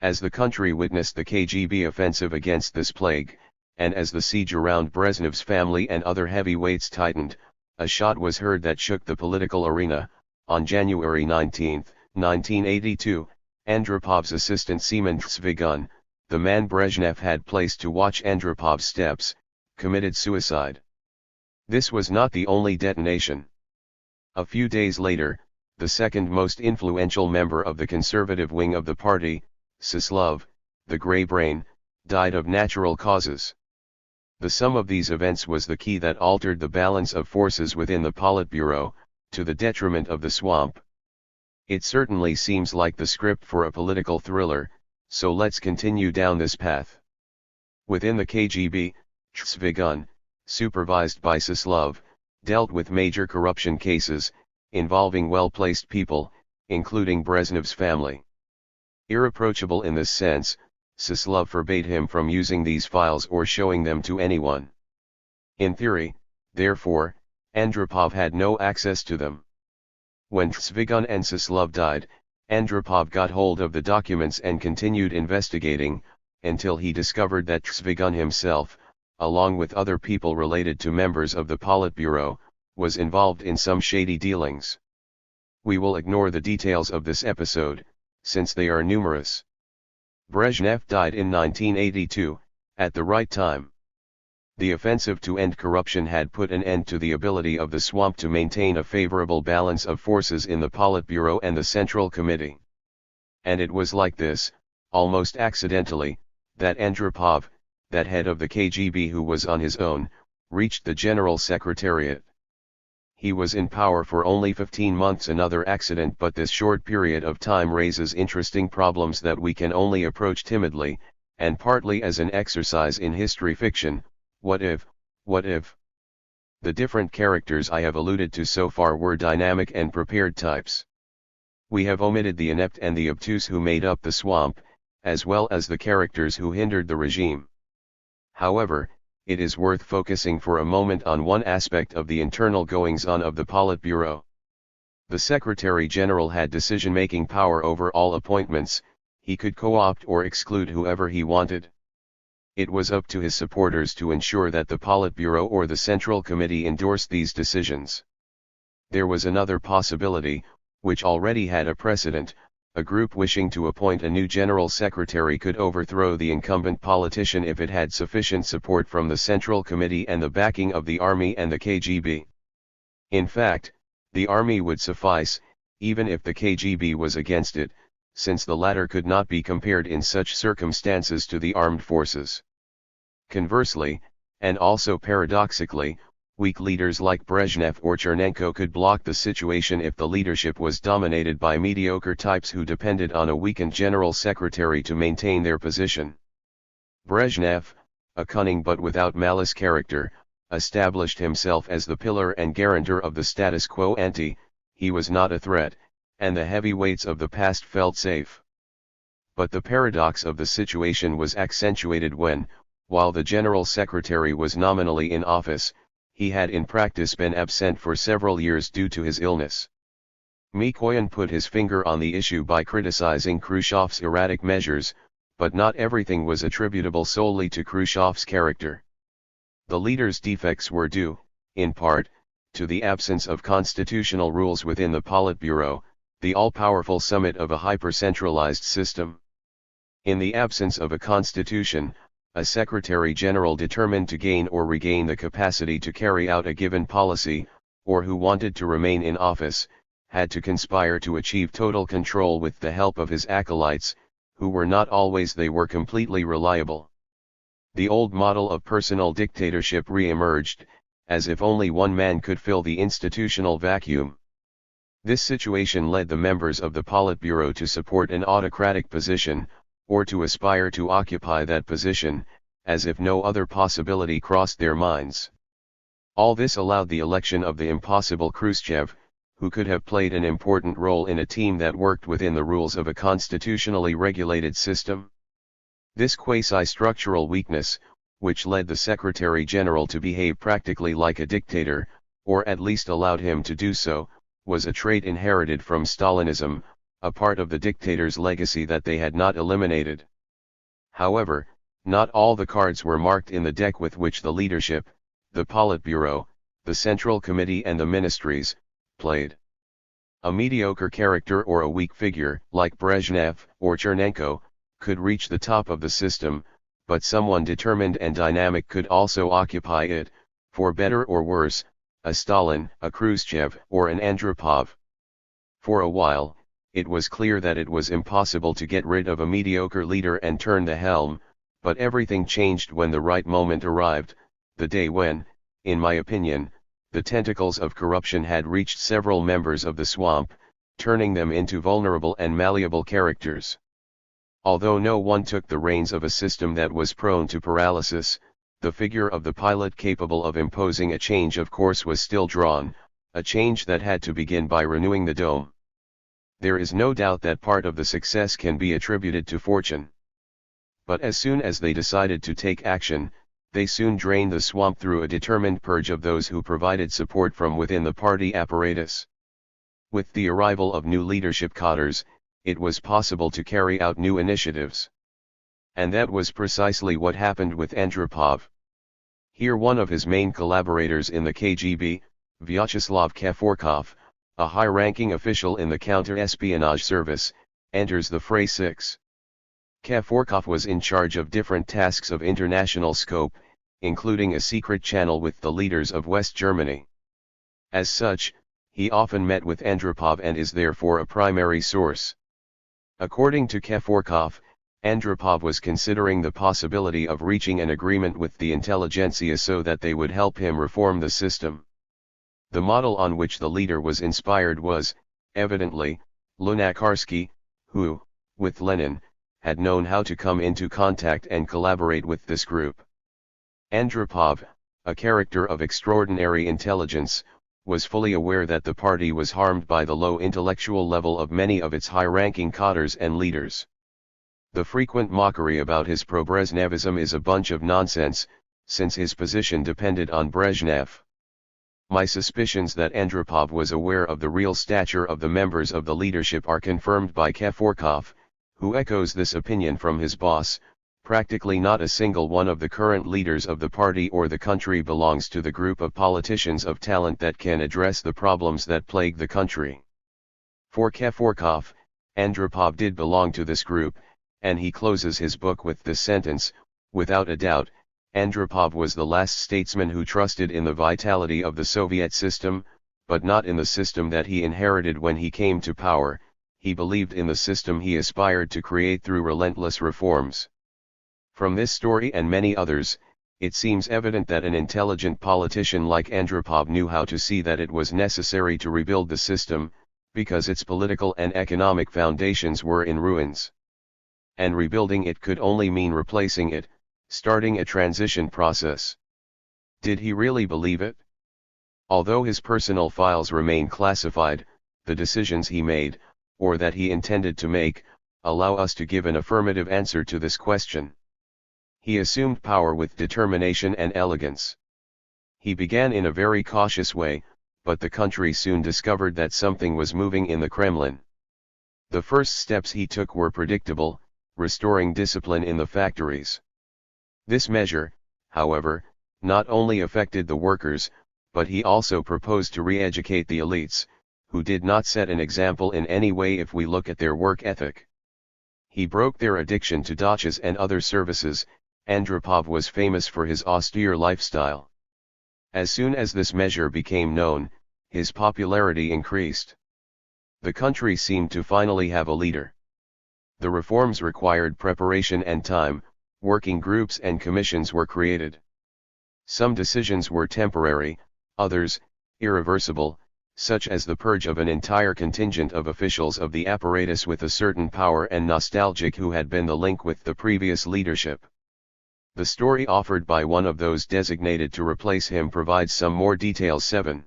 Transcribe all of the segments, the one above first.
As the country witnessed the KGB offensive against this plague, and as the siege around Brezhnev's family and other heavyweights tightened, a shot was heard that shook the political arena. On January 19, 1982, Andropov's assistant Seaman Zvigun, the man Brezhnev had placed to watch Andropov's steps, committed suicide. This was not the only detonation. A few days later, the second most influential member of the conservative wing of the party, Sislov, the Grey Brain, died of natural causes. The sum of these events was the key that altered the balance of forces within the Politburo, to the detriment of the swamp. It certainly seems like the script for a political thriller, so let's continue down this path. Within the KGB, Zvigun, supervised by Sislov, dealt with major corruption cases, involving well-placed people, including Brezhnev's family. Irreproachable in this sense, Sislov forbade him from using these files or showing them to anyone. In theory, therefore, Andropov had no access to them. When Zvigun and Sislov died, Andropov got hold of the documents and continued investigating, until he discovered that Zvigun himself, along with other people related to members of the Politburo, was involved in some shady dealings. We will ignore the details of this episode, since they are numerous. Brezhnev died in 1982, at the right time. The offensive to end corruption had put an end to the ability of the swamp to maintain a favorable balance of forces in the Politburo and the Central Committee. And it was like this, almost accidentally, that Andropov, that head of the KGB who was on his own, reached the General Secretariat. He was in power for only 15 months, another accident, but this short period of time raises interesting problems that we can only approach timidly, and partly as an exercise in history fiction. What if? The different characters I have alluded to so far were dynamic and prepared types. We have omitted the inept and the obtuse who made up the swamp, as well as the characters who hindered the regime. However, it is worth focusing for a moment on one aspect of the internal goings-on of the Politburo. The Secretary General had decision-making power over all appointments. He could co-opt or exclude whoever he wanted. It was up to his supporters to ensure that the Politburo or the Central Committee endorsed these decisions. There was another possibility, which already had a precedent. A group wishing to appoint a new General Secretary could overthrow the incumbent politician if it had sufficient support from the Central Committee and the backing of the Army and the KGB. In fact, the Army would suffice, even if the KGB was against it, since the latter could not be compared in such circumstances to the armed forces. Conversely, and also paradoxically, weak leaders like Brezhnev or Chernenko could block the situation if the leadership was dominated by mediocre types who depended on a weakened General Secretary to maintain their position. Brezhnev, a cunning but without malice character, established himself as the pillar and guarantor of the status quo ante. He was not a threat, and the heavyweights of the past felt safe. But the paradox of the situation was accentuated when, while the General Secretary was nominally in office, he had in practice been absent for several years due to his illness. Mikoyan put his finger on the issue by criticizing Khrushchev's erratic measures, but not everything was attributable solely to Khrushchev's character. The leader's defects were due, in part, to the absence of constitutional rules within the Politburo, the all-powerful summit of a hyper-centralized system. In the absence of a constitution, a Secretary General determined to gain or regain the capacity to carry out a given policy, or who wanted to remain in office, had to conspire to achieve total control with the help of his acolytes, who were not always completely reliable. The old model of personal dictatorship re-emerged, as if only one man could fill the institutional vacuum. This situation led the members of the Politburo to support an autocratic position, or to aspire to occupy that position, as if no other possibility crossed their minds. All this allowed the election of the impossible Khrushchev, who could have played an important role in a team that worked within the rules of a constitutionally regulated system. This quasi-structural weakness, which led the Secretary General to behave practically like a dictator, or at least allowed him to do so, was a trait inherited from Stalinism, a part of the dictator's legacy that they had not eliminated. However, not all the cards were marked in the deck with which the leadership, the Politburo, the Central Committee and the ministries, played. A mediocre character or a weak figure, like Brezhnev or Chernenko, could reach the top of the system, but someone determined and dynamic could also occupy it, for better or worse, a Stalin, a Khrushchev, or an Andropov. For a while, it was clear that it was impossible to get rid of a mediocre leader and turn the helm, but everything changed when the right moment arrived, the day when, in my opinion, the tentacles of corruption had reached several members of the swamp, turning them into vulnerable and malleable characters. Although no one took the reins of a system that was prone to paralysis, the figure of the pilot capable of imposing a change of course was still drawn, a change that had to begin by renewing the dome. There is no doubt that part of the success can be attributed to fortune. But as soon as they decided to take action, they soon drained the swamp through a determined purge of those who provided support from within the party apparatus. With the arrival of new leadership cadres, it was possible to carry out new initiatives. And that was precisely what happened with Andropov. Here one of his main collaborators in the KGB, Vyacheslav Keforkov, a high-ranking official in the counter-espionage service, enters the fray. 6. Keforkov was in charge of different tasks of international scope, including a secret channel with the leaders of West Germany. As such, he often met with Andropov and is therefore a primary source. According to Keforkov, Andropov was considering the possibility of reaching an agreement with the intelligentsia so that they would help him reform the system. The model on which the leader was inspired was, evidently, Lunacharsky, who, with Lenin, had known how to come into contact and collaborate with this group. Andropov, a character of extraordinary intelligence, was fully aware that the party was harmed by the low intellectual level of many of its high-ranking cadres and leaders. The frequent mockery about his pro-Brezhnevism is a bunch of nonsense, since his position depended on Brezhnev. My suspicions that Andropov was aware of the real stature of the members of the leadership are confirmed by Keforkov, who echoes this opinion from his boss. Practically not a single one of the current leaders of the party or the country belongs to the group of politicians of talent that can address the problems that plague the country. For Keforkov, Andropov did belong to this group, and he closes his book with this sentence: without a doubt, Andropov was the last statesman who trusted in the vitality of the Soviet system, but not in the system that he inherited when he came to power. He believed in the system he aspired to create through relentless reforms. From this story and many others, it seems evident that an intelligent politician like Andropov knew how to see that it was necessary to rebuild the system, because its political and economic foundations were in ruins. And rebuilding it could only mean replacing it, starting a transition process. Did he really believe it? Although his personal files remain classified, the decisions he made, or that he intended to make, allow us to give an affirmative answer to this question. He assumed power with determination and elegance. He began in a very cautious way, but the country soon discovered that something was moving in the Kremlin. The first steps he took were predictable, restoring discipline in the factories. This measure, however, not only affected the workers, but he also proposed to re-educate the elites, who did not set an example in any way if we look at their work ethic. He broke their addiction to dachas and other services. Andropov was famous for his austere lifestyle. As soon as this measure became known, his popularity increased. The country seemed to finally have a leader. The reforms required preparation and time. Working groups and commissions were created. Some decisions were temporary, others, irreversible, such as the purge of an entire contingent of officials of the apparatus with a certain power and nostalgic who had been the link with the previous leadership. The story offered by one of those designated to replace him provides some more details. 7.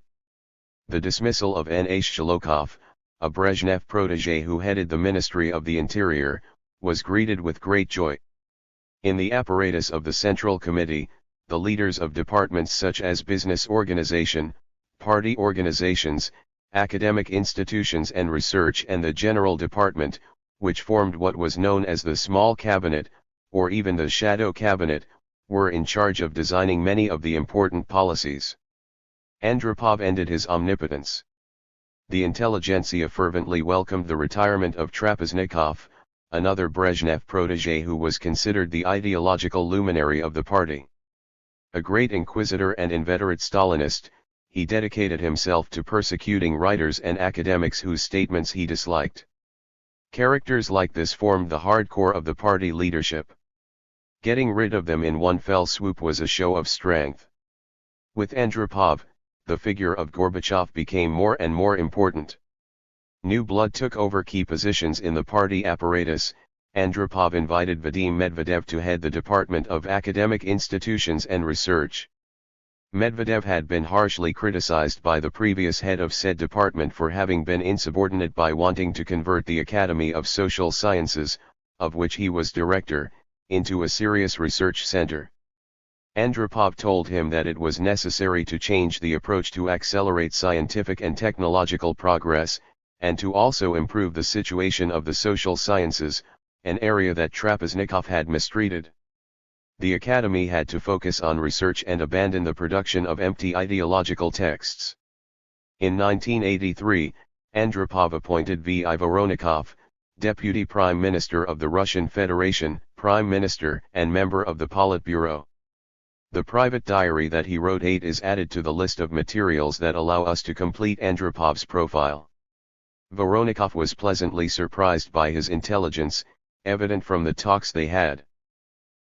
The dismissal of N.H. Shalokov, a Brezhnev protégé who headed the Ministry of the Interior, was greeted with great joy. In the apparatus of the Central Committee, the leaders of departments such as business organization, party organizations, academic institutions and research, and the General Department, which formed what was known as the Small Cabinet, or even the Shadow Cabinet, were in charge of designing many of the important policies. Andropov ended his omnipotence. The intelligentsia fervently welcomed the retirement of Trapeznikov, another Brezhnev protégé who was considered the ideological luminary of the party. A great inquisitor and inveterate Stalinist, he dedicated himself to persecuting writers and academics whose statements he disliked. Characters like this formed the hardcore of the party leadership. Getting rid of them in one fell swoop was a show of strength. With Andropov, the figure of Gorbachev became more and more important. New blood took over key positions in the party apparatus. Andropov invited Vadim Medvedev to head the Department of Academic Institutions and Research. Medvedev had been harshly criticized by the previous head of said department for having been insubordinate by wanting to convert the Academy of Social Sciences, of which he was director, into a serious research center. Andropov told him that it was necessary to change the approach to accelerate scientific and technological progress, and to also improve the situation of the social sciences, an area that Trapeznikov had mistreated. The Academy had to focus on research and abandon the production of empty ideological texts. In 1983, Andropov appointed V. I. Voronikov, Deputy Prime Minister of the Russian Federation, Prime Minister and member of the Politburo. The private diary that he wrote is added to the list of materials that allow us to complete Andropov's profile. Voronikov was pleasantly surprised by his intelligence, evident from the talks they had.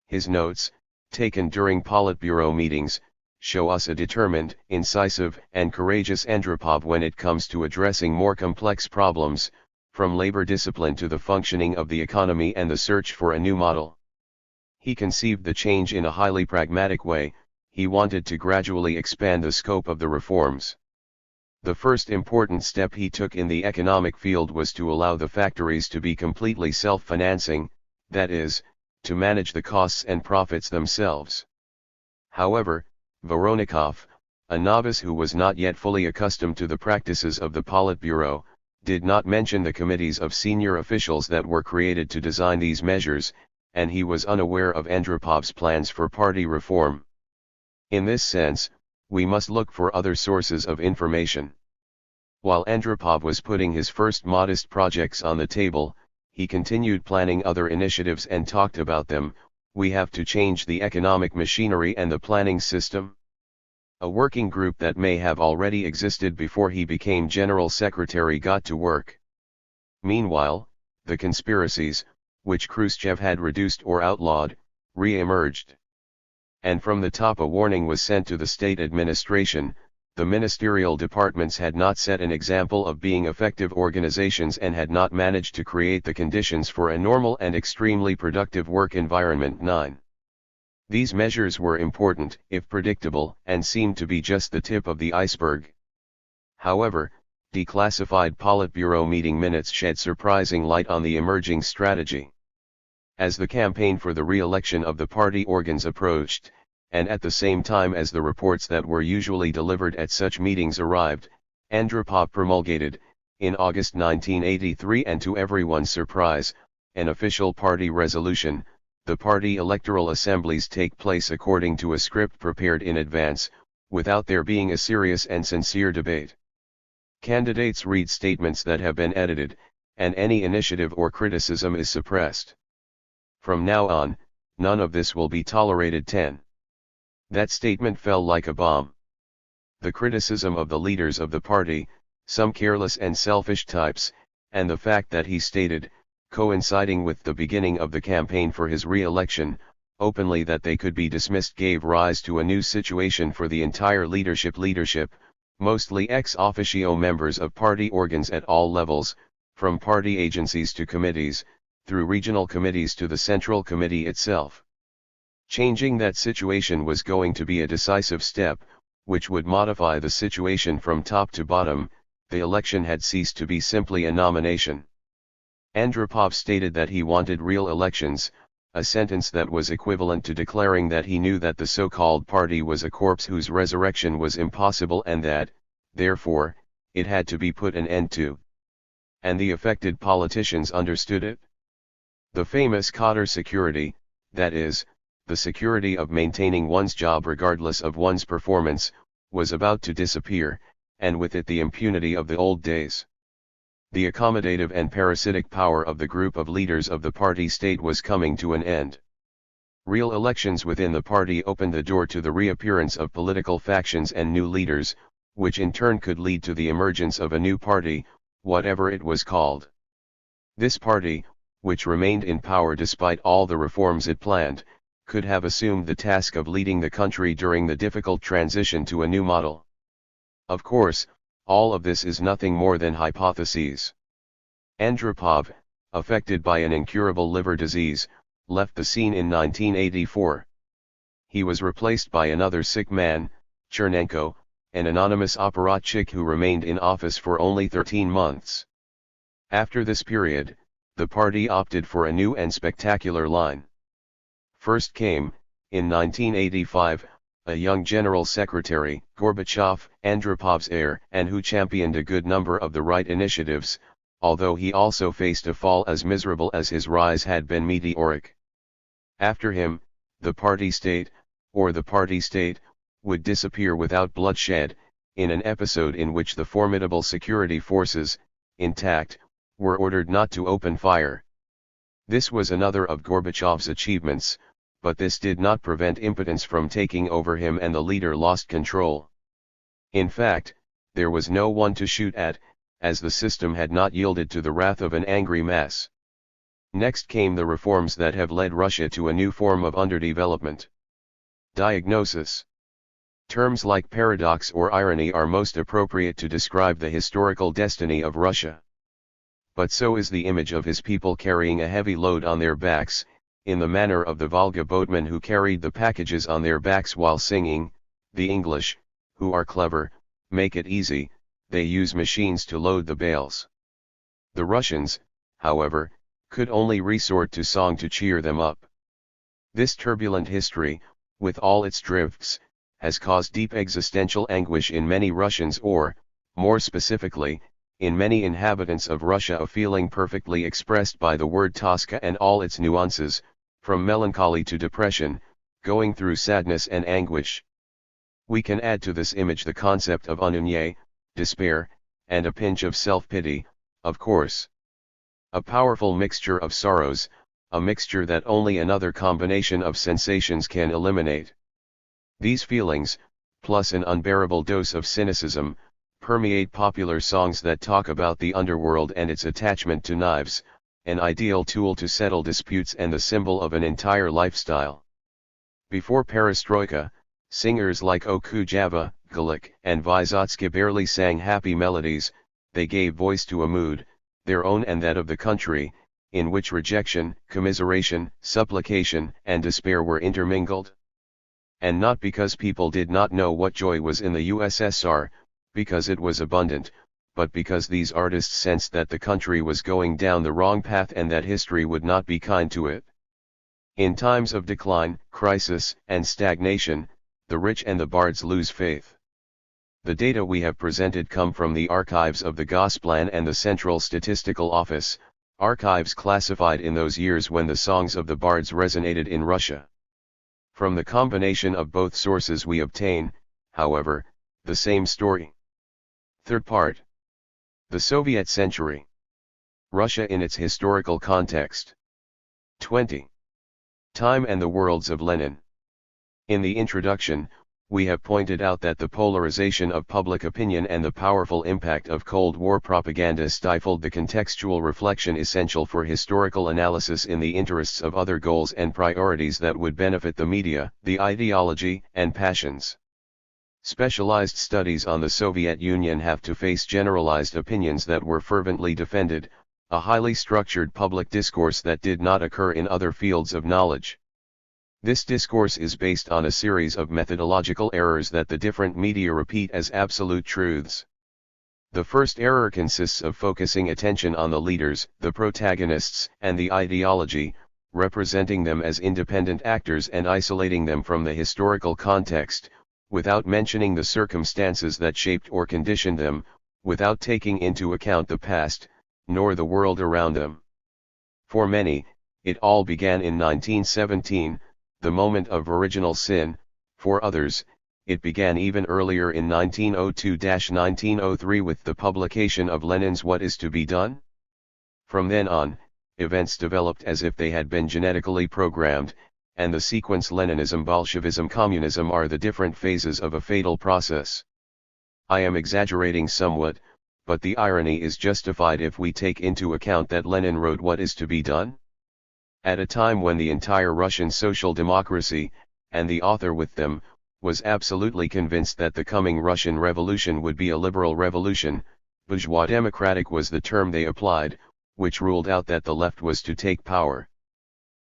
His notes, taken during Politburo meetings, show us a determined, incisive, and courageous Andropov when it comes to addressing more complex problems, from labor discipline to the functioning of the economy and the search for a new model. He conceived the change in a highly pragmatic way. He wanted to gradually expand the scope of the reforms. The first important step he took in the economic field was to allow the factories to be completely self-financing, that is, to manage the costs and profits themselves. However, Voronikov, a novice who was not yet fully accustomed to the practices of the Politburo, did not mention the committees of senior officials that were created to design these measures, and he was unaware of Andropov's plans for party reform. In this sense, we must look for other sources of information. While Andropov was putting his first modest projects on the table, he continued planning other initiatives and talked about them. We have to change the economic machinery and the planning system. A working group that may have already existed before he became General Secretary got to work. Meanwhile, the conspiracies, which Khrushchev had reduced or outlawed, re-emerged. And from the top a warning was sent to the state administration. The ministerial departments had not set an example of being effective organizations and had not managed to create the conditions for a normal and extremely productive work environment. 9. These measures were important, if predictable, and seemed to be just the tip of the iceberg. However, declassified Politburo meeting minutes shed surprising light on the emerging strategy. As the campaign for the re-election of the party organs approached, and at the same time as the reports that were usually delivered at such meetings arrived, Andropov promulgated, in August 1983 and to everyone's surprise, an official party resolution. The party electoral assemblies take place according to a script prepared in advance, without there being a serious and sincere debate. Candidates read statements that have been edited, and any initiative or criticism is suppressed. From now on, none of this will be tolerated. 10. That statement fell like a bomb. The criticism of the leaders of the party, some careless and selfish types, and the fact that he stated, coinciding with the beginning of the campaign for his re-election, openly that they could be dismissed gave rise to a new situation for the entire leadership, mostly ex officio members of party organs at all levels, from party agencies to committees, through regional committees to the Central Committee itself. Changing that situation was going to be a decisive step, which would modify the situation from top to bottom. The election had ceased to be simply a nomination. Andropov stated that he wanted real elections, a sentence that was equivalent to declaring that he knew that the so-called party was a corpse whose resurrection was impossible and that, therefore, it had to be put an end to. And the affected politicians understood it. The famous Cotter security, that is, the security of maintaining one's job regardless of one's performance, was about to disappear, and with it the impunity of the old days. The accommodative and parasitic power of the group of leaders of the party state was coming to an end. Real elections within the party opened the door to the reappearance of political factions and new leaders, which in turn could lead to the emergence of a new party, whatever it was called. This party, which remained in power despite all the reforms it planned, could have assumed the task of leading the country during the difficult transition to a new model. Of course, all of this is nothing more than hypotheses. Andropov, affected by an incurable liver disease, left the scene in 1984. He was replaced by another sick man, Chernenko, an anonymous operatic who remained in office for only 13 months. After this period, the party opted for a new and spectacular line. First came, in 1985, a young General Secretary, Gorbachev, Andropov's heir, and who championed a good number of the right initiatives, although he also faced a fall as miserable as his rise had been meteoric. After him, the party state, or the party state, would disappear without bloodshed, in an episode in which the formidable security forces, intact, were ordered not to open fire. This was another of Gorbachev's achievements, but this did not prevent impotence from taking over him and the leader lost control. In fact, there was no one to shoot at, as the system had not yielded to the wrath of an angry mass. Next came the reforms that have led Russia to a new form of underdevelopment. Diagnosis. Terms like paradox or irony are most appropriate to describe the historical destiny of Russia. But so is the image of his people carrying a heavy load on their backs, in the manner of the Volga boatmen who carried the packages on their backs while singing. The English, who are clever, make it easy, they use machines to load the bales. The Russians, however, could only resort to song to cheer them up. This turbulent history, with all its drifts, has caused deep existential anguish in many Russians or, more specifically, in many inhabitants of Russia, a feeling perfectly expressed by the word toska and all its nuances, from melancholy to depression, going through sadness and anguish. We can add to this image the concept of ennui, despair, and a pinch of self-pity, of course. A powerful mixture of sorrows, a mixture that only another combination of sensations can eliminate. These feelings, plus an unbearable dose of cynicism, permeate popular songs that talk about the underworld and its attachment to knives, an ideal tool to settle disputes and the symbol of an entire lifestyle. Before perestroika, singers like Okujava, Gulick, and Vysotsky barely sang happy melodies, they gave voice to a mood, their own and that of the country, in which rejection, commiseration, supplication, and despair were intermingled. And not because people did not know what joy was in the USSR, because it was abundant, but because these artists sensed that the country was going down the wrong path and that history would not be kind to it. In times of decline, crisis, and stagnation, the rich and the bards lose faith. The data we have presented come from the archives of the Gosplan and the Central Statistical Office, archives classified in those years when the songs of the bards resonated in Russia. From the combination of both sources we obtain, however, the same story. Third part. The Soviet century. Russia in its historical context. 20. Time and the worlds of Lenin. In the introduction, we have pointed out that the polarization of public opinion and the powerful impact of Cold War propaganda stifled the contextual reflection essential for historical analysis in the interests of other goals and priorities that would benefit the media, the ideology, and passions. Specialized studies on the Soviet Union have to face generalized opinions that were fervently defended, a highly structured public discourse that did not occur in other fields of knowledge. This discourse is based on a series of methodological errors that the different media repeat as absolute truths. The first error consists of focusing attention on the leaders, the protagonists, and the ideology, representing them as independent actors and isolating them from the historical context, without mentioning the circumstances that shaped or conditioned them, without taking into account the past, nor the world around them. For many, it all began in 1917, the moment of original sin. For others, it began even earlier in 1902-1903 with the publication of Lenin's What Is to Be Done? From then on, events developed as if they had been genetically programmed, and the sequence Leninism, Bolshevism, Communism are the different phases of a fatal process. I am exaggerating somewhat, but the irony is justified if we take into account that Lenin wrote What Is to Be Done? At a time when the entire Russian social democracy, and the author with them, was absolutely convinced that the coming Russian Revolution would be a liberal revolution. Bourgeois democratic was the term they applied, which ruled out that the left was to take power.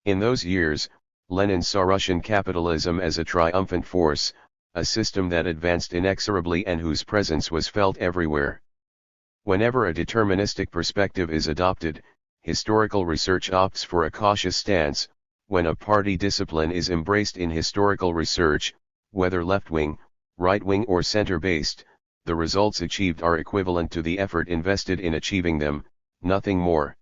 In those years, Lenin saw Russian capitalism as a triumphant force, a system that advanced inexorably and whose presence was felt everywhere. Whenever a deterministic perspective is adopted, historical research opts for a cautious stance. When a party discipline is embraced in historical research, whether left-wing, right-wing or center-based, the results achieved are equivalent to the effort invested in achieving them, nothing more.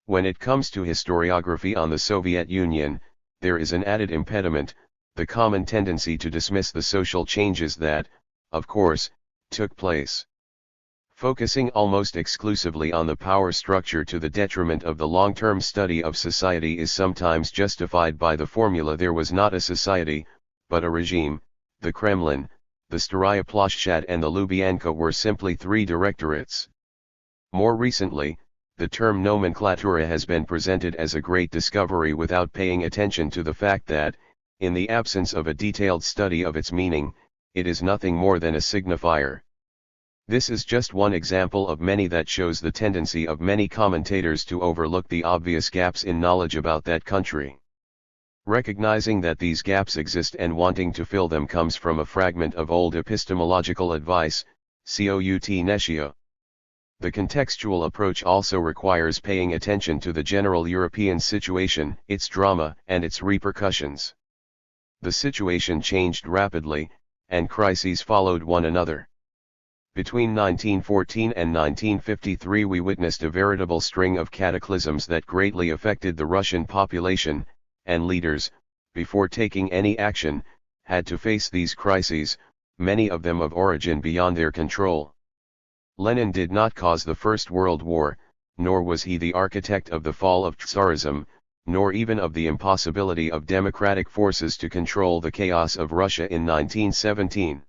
When it comes to historiography on the Soviet Union, there is an added impediment, the common tendency to dismiss the social changes that, of course, took place. Focusing almost exclusively on the power structure to the detriment of the long-term study of society is sometimes justified by the formula there was not a society, but a regime. The Kremlin, the Staraya Plashchad and the Lubyanka were simply three directorates. More recently, the term nomenclatura has been presented as a great discovery without paying attention to the fact that, in the absence of a detailed study of its meaning, it is nothing more than a signifier. This is just one example of many that shows the tendency of many commentators to overlook the obvious gaps in knowledge about that country. Recognizing that these gaps exist and wanting to fill them comes from a fragment of old epistemological advice, Cout Netia. The contextual approach also requires paying attention to the general European situation, its drama, and its repercussions. The situation changed rapidly, and crises followed one another. Between 1914 and 1953 we witnessed a veritable string of cataclysms that greatly affected the Russian population, and leaders, before taking any action, had to face these crises, many of them of origin beyond their control. Lenin did not cause the First World War, nor was he the architect of the fall of Tsarism, nor even of the impossibility of democratic forces to control the chaos of Russia in 1917.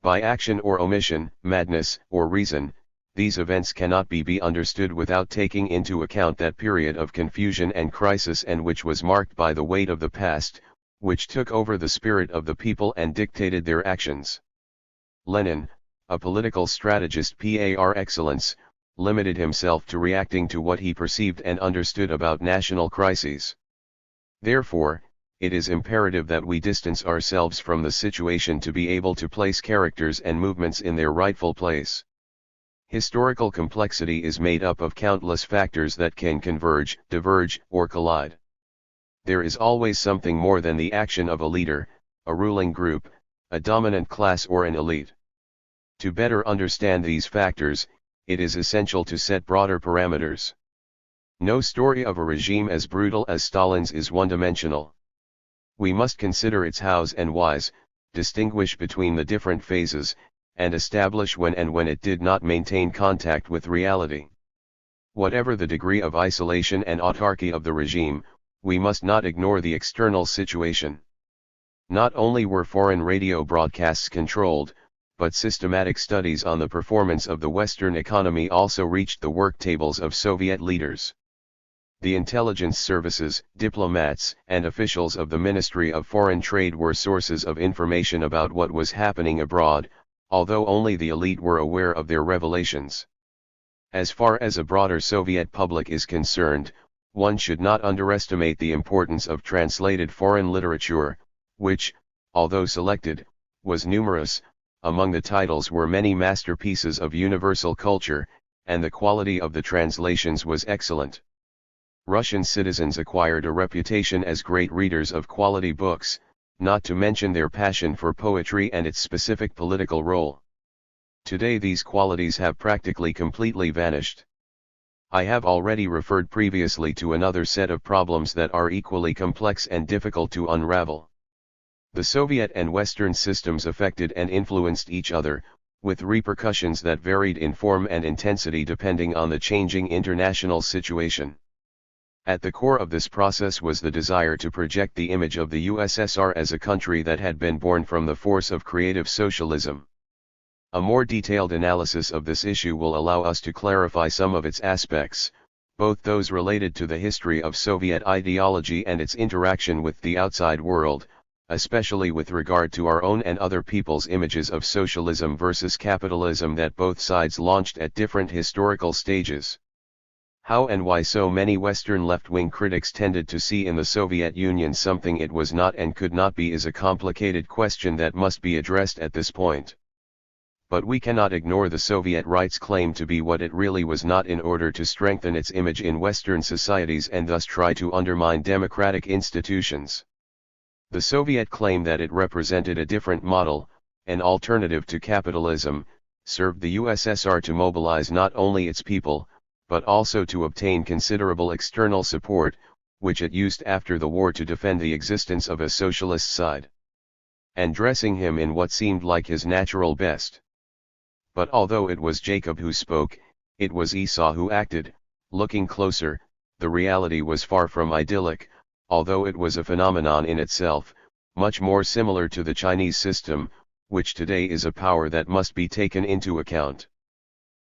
By action or omission, madness or reason, these events cannot be understood without taking into account that period of confusion and crisis and which was marked by the weight of the past, which took over the spirit of the people and dictated their actions. Lenin, a political strategist par excellence, limited himself to reacting to what he perceived and understood about national crises. Therefore, it is imperative that we distance ourselves from the situation to be able to place characters and movements in their rightful place. Historical complexity is made up of countless factors that can converge, diverge, or collide. There is always something more than the action of a leader, a ruling group, a dominant class or an elite. To better understand these factors, it is essential to set broader parameters. No story of a regime as brutal as Stalin's is one-dimensional. We must consider its hows and whys, distinguish between the different phases, and establish when and when it did not maintain contact with reality. Whatever the degree of isolation and autarky of the regime, we must not ignore the external situation. Not only were foreign radio broadcasts controlled, but systematic studies on the performance of the Western economy also reached the work tables of Soviet leaders. The intelligence services, diplomats, and officials of the Ministry of Foreign Trade were sources of information about what was happening abroad, although only the elite were aware of their revelations. As far as a broader Soviet public is concerned, one should not underestimate the importance of translated foreign literature, which, although selected, was numerous. Among the titles were many masterpieces of universal culture, and the quality of the translations was excellent. Russian citizens acquired a reputation as great readers of quality books, not to mention their passion for poetry and its specific political role. Today these qualities have practically completely vanished. I have already referred previously to another set of problems that are equally complex and difficult to unravel. The Soviet and Western systems affected and influenced each other, with repercussions that varied in form and intensity depending on the changing international situation. At the core of this process was the desire to project the image of the USSR as a country that had been born from the force of creative socialism. A more detailed analysis of this issue will allow us to clarify some of its aspects, both those related to the history of Soviet ideology and its interaction with the outside world, especially with regard to our own and other people's images of socialism versus capitalism that both sides launched at different historical stages. How and why so many Western left-wing critics tended to see in the Soviet Union something it was not and could not be is a complicated question that must be addressed at this point. But we cannot ignore the Soviet right's claim to be what it really was not in order to strengthen its image in Western societies and thus try to undermine democratic institutions. The Soviet claim that it represented a different model, an alternative to capitalism, served the USSR to mobilize not only its people, but also to obtain considerable external support, which it used after the war to defend the existence of a socialist side, and dressing him in what seemed like his natural best. But although it was Jacob who spoke, it was Esau who acted. Looking closer, the reality was far from idyllic, although it was a phenomenon in itself, much more similar to the Chinese system, which today is a power that must be taken into account.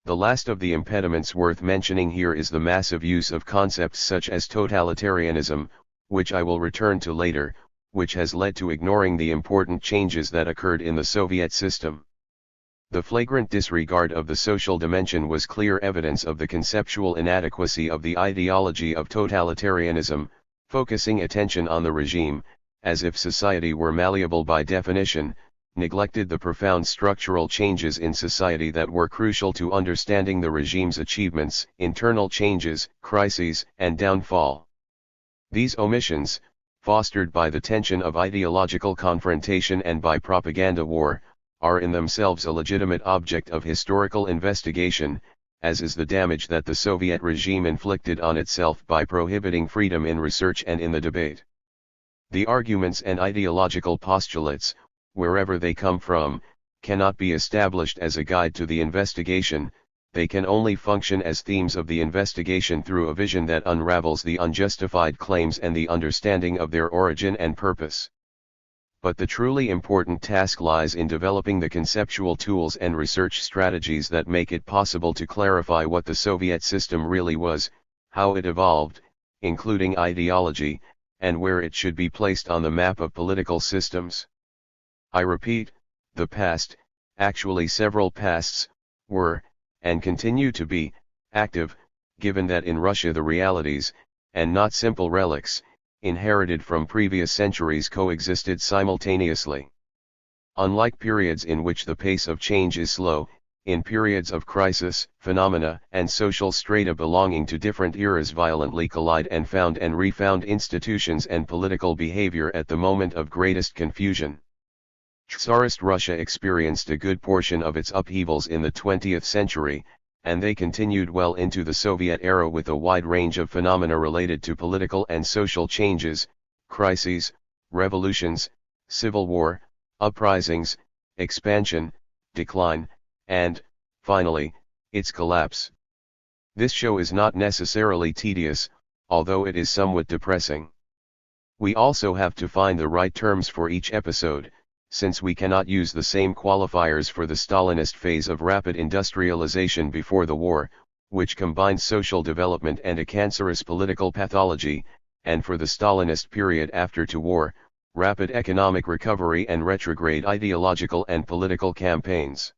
The last of the impediments worth mentioning here is the massive use of concepts such as totalitarianism, which I will return to later, which has led to ignoring the important changes that occurred in the Soviet system. The flagrant disregard of the social dimension was clear evidence of the conceptual inadequacy of the ideology of totalitarianism, focusing attention on the regime, as if society were malleable by definition, neglected the profound structural changes in society that were crucial to understanding the regime's achievements, internal changes, crises, and downfall. These omissions, fostered by the tension of ideological confrontation and by propaganda war, are in themselves a legitimate object of historical investigation, as is the damage that the Soviet regime inflicted on itself by prohibiting freedom in research and in the debate. The arguments and ideological postulates, wherever they come from, cannot be established as a guide to the investigation, they can only function as themes of the investigation through a vision that unravels the unjustified claims and the understanding of their origin and purpose. But the truly important task lies in developing the conceptual tools and research strategies that make it possible to clarify what the Soviet system really was, how it evolved, including ideology, and where it should be placed on the map of political systems. I repeat, the past, actually several pasts, were, and continue to be, active, given that in Russia the realities, and not simple relics, inherited from previous centuries coexisted simultaneously. Unlike periods in which the pace of change is slow, in periods of crisis, phenomena and social strata belonging to different eras violently collide and found and refound institutions and political behavior at the moment of greatest confusion. Tsarist Russia experienced a good portion of its upheavals in the 20th century, and they continued well into the Soviet era with a wide range of phenomena related to political and social changes, crises, revolutions, civil war, uprisings, expansion, decline, and, finally, its collapse. This show is not necessarily tedious, although it is somewhat depressing. We also have to find the right terms for each episode, since we cannot use the same qualifiers for the Stalinist phase of rapid industrialization before the war, which combined social development and a cancerous political pathology, and for the Stalinist period after to war, rapid economic recovery and retrograde ideological and political campaigns.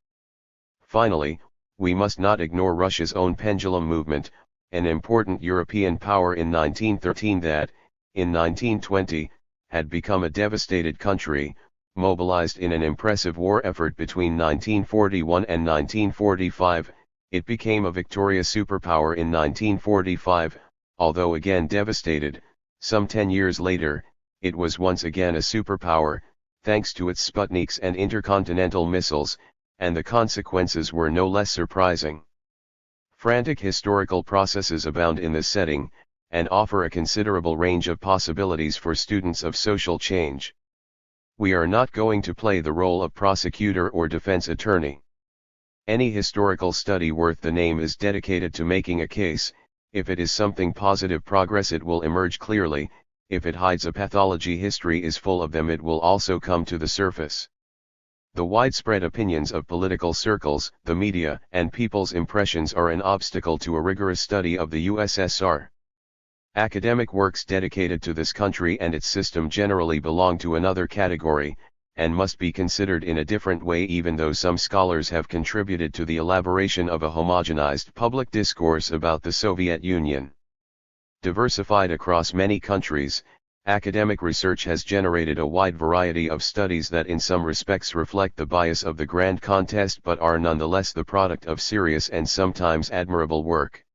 Finally, we must not ignore Russia's own pendulum movement, an important European power in 1913 that, in 1920, had become a devastated country, mobilized in an impressive war effort between 1941 and 1945, it became a victorious superpower in 1945, although again devastated. Some 10 years later, it was once again a superpower, thanks to its Sputniks and intercontinental missiles, and the consequences were no less surprising. Frantic historical processes abound in this setting, and offer a considerable range of possibilities for students of social change. We are not going to play the role of prosecutor or defense attorney. Any historical study worth the name is dedicated to making a case. If it is something positive progress, it will emerge clearly. If it hides a pathology, history is full of them, it will also come to the surface. The widespread opinions of political circles, the media, and people's impressions are an obstacle to a rigorous study of the USSR. Academic works dedicated to this country and its system generally belong to another category, and must be considered in a different way, even though some scholars have contributed to the elaboration of a homogenized public discourse about the Soviet Union. Diversified across many countries, academic research has generated a wide variety of studies that in some respects reflect the bias of the grand contest but are nonetheless the product of serious and sometimes admirable work.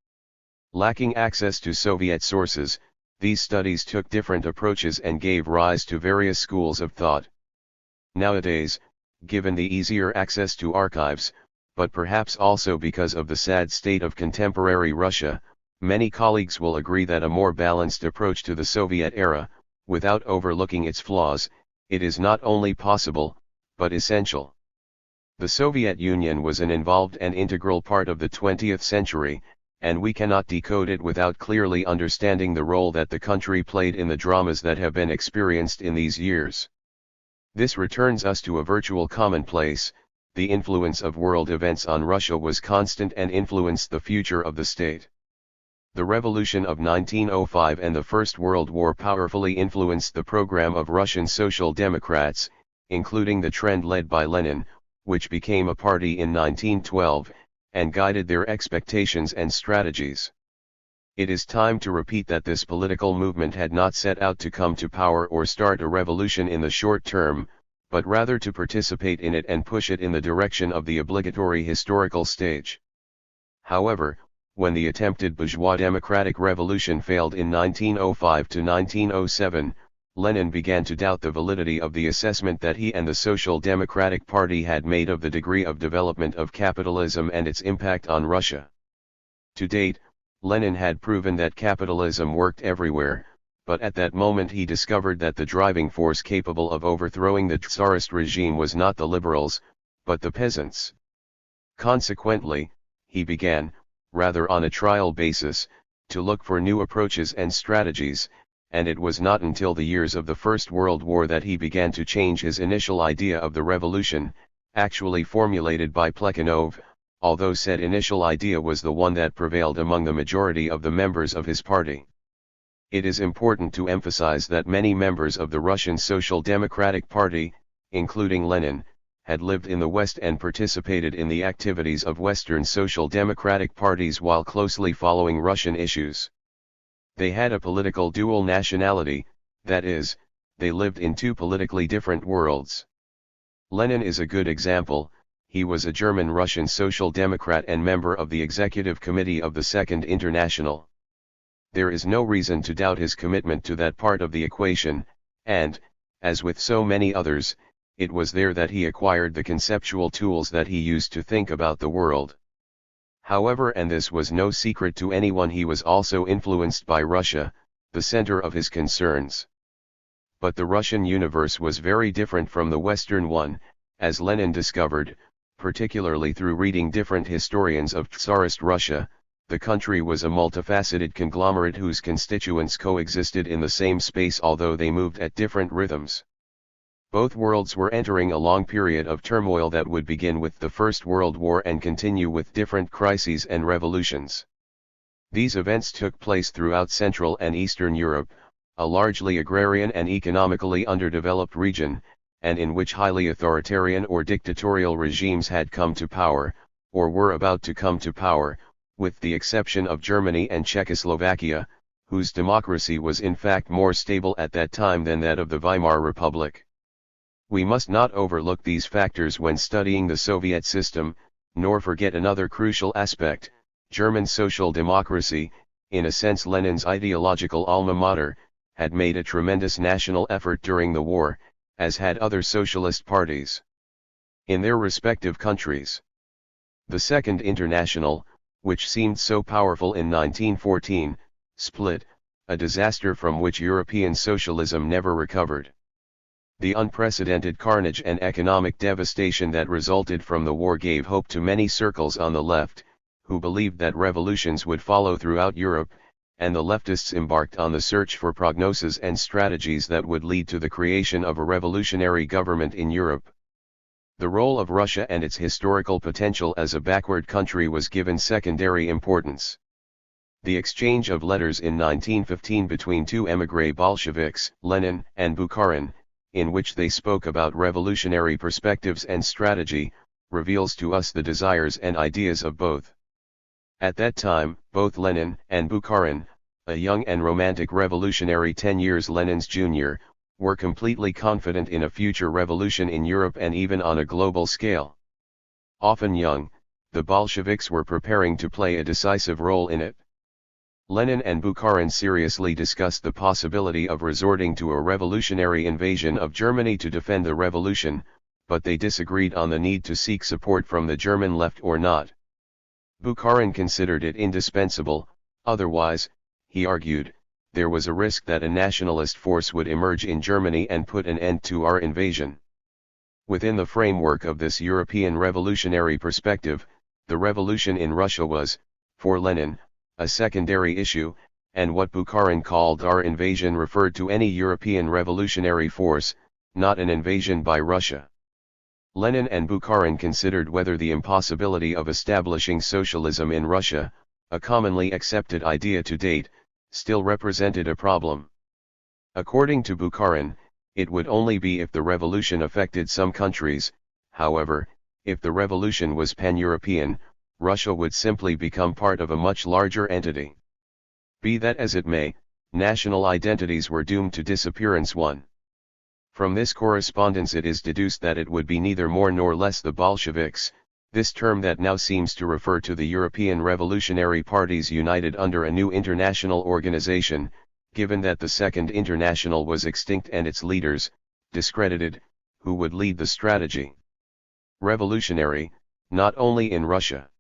Lacking access to Soviet sources, these studies took different approaches and gave rise to various schools of thought. Nowadays, given the easier access to archives, but perhaps also because of the sad state of contemporary Russia, many colleagues will agree that a more balanced approach to the Soviet era, without overlooking its flaws, it is not only possible, but essential. The Soviet Union was an involved and integral part of the 20th century, and we cannot decode it without clearly understanding the role that the country played in the dramas that have been experienced in these years. This returns us to a virtual commonplace: the influence of world events on Russia was constant and influenced the future of the state. The Revolution of 1905 and the First World War powerfully influenced the program of Russian Social Democrats, including the trend led by Lenin, which became a party in 1912, and guided their expectations and strategies. It is time to repeat that this political movement had not set out to come to power or start a revolution in the short term, but rather to participate in it and push it in the direction of the obligatory historical stage. However, when the attempted bourgeois democratic revolution failed in 1905 to 1907, Lenin began to doubt the validity of the assessment that he and the Social Democratic Party had made of the degree of development of capitalism and its impact on Russia. To date, Lenin had proven that capitalism worked everywhere, but at that moment he discovered that the driving force capable of overthrowing the Tsarist regime was not the liberals, but the peasants. Consequently, he began, rather on a trial basis, to look for new approaches and strategies, and it was not until the years of the First World War that he began to change his initial idea of the revolution, actually formulated by Plekhanov, although said initial idea was the one that prevailed among the majority of the members of his party. It is important to emphasize that many members of the Russian Social Democratic Party, including Lenin, had lived in the West and participated in the activities of Western social democratic parties while closely following Russian issues. They had a political dual nationality, that is, they lived in two politically different worlds. Lenin is a good example. He was a German-Russian social democrat and member of the executive committee of the Second International. There is no reason to doubt his commitment to that part of the equation, and, as with so many others, it was there that he acquired the conceptual tools that he used to think about the world. However, and this was no secret to anyone, he was also influenced by Russia, the center of his concerns. But the Russian universe was very different from the Western one, as Lenin discovered, particularly through reading different historians of Tsarist Russia. The country was a multifaceted conglomerate whose constituents coexisted in the same space although they moved at different rhythms. Both worlds were entering a long period of turmoil that would begin with the First World War and continue with different crises and revolutions. These events took place throughout Central and Eastern Europe, a largely agrarian and economically underdeveloped region, and in which highly authoritarian or dictatorial regimes had come to power, or were about to come to power, with the exception of Germany and Czechoslovakia, whose democracy was in fact more stable at that time than that of the Weimar Republic. We must not overlook these factors when studying the Soviet system, nor forget another crucial aspect: German social democracy, in a sense Lenin's ideological alma mater, had made a tremendous national effort during the war, as had other socialist parties. in their respective countries. The Second International, which seemed so powerful in 1914, split, a disaster from which European socialism never recovered. The unprecedented carnage and economic devastation that resulted from the war gave hope to many circles on the left, who believed that revolutions would follow throughout Europe, and the leftists embarked on the search for prognoses and strategies that would lead to the creation of a revolutionary government in Europe. The role of Russia and its historical potential as a backward country was given secondary importance. The exchange of letters in 1915 between two émigré Bolsheviks, Lenin and Bukharin, in which they spoke about revolutionary perspectives and strategy, reveals to us the desires and ideas of both. At that time, both Lenin and Bukharin, a young and romantic revolutionary 10 years Lenin's junior, were completely confident in a future revolution in Europe and even on a global scale. Often young, the Bolsheviks were preparing to play a decisive role in it. Lenin and Bukharin seriously discussed the possibility of resorting to a revolutionary invasion of Germany to defend the revolution, but they disagreed on the need to seek support from the German left or not. Bukharin considered it indispensable, otherwise, he argued, there was a risk that a nationalist force would emerge in Germany and put an end to our invasion. Within the framework of this European revolutionary perspective, the revolution in Russia was, for Lenin, a secondary issue, and what Bukharin called our invasion referred to any European revolutionary force, not an invasion by Russia. Lenin and Bukharin considered whether the impossibility of establishing socialism in Russia, a commonly accepted idea to date, still represented a problem. According to Bukharin, it would only be if the revolution affected some countries. However, if the revolution was pan-European, Russia would simply become part of a much larger entity. Be that as it may, national identities were doomed to disappearance. 1. From this correspondence it is deduced that it would be neither more nor less the Bolsheviks, this term that now seems to refer to the European revolutionary parties united under a new international organization, given that the Second International was extinct and its leaders, discredited, who would lead the strategy. Revolutionary, not only in Russia.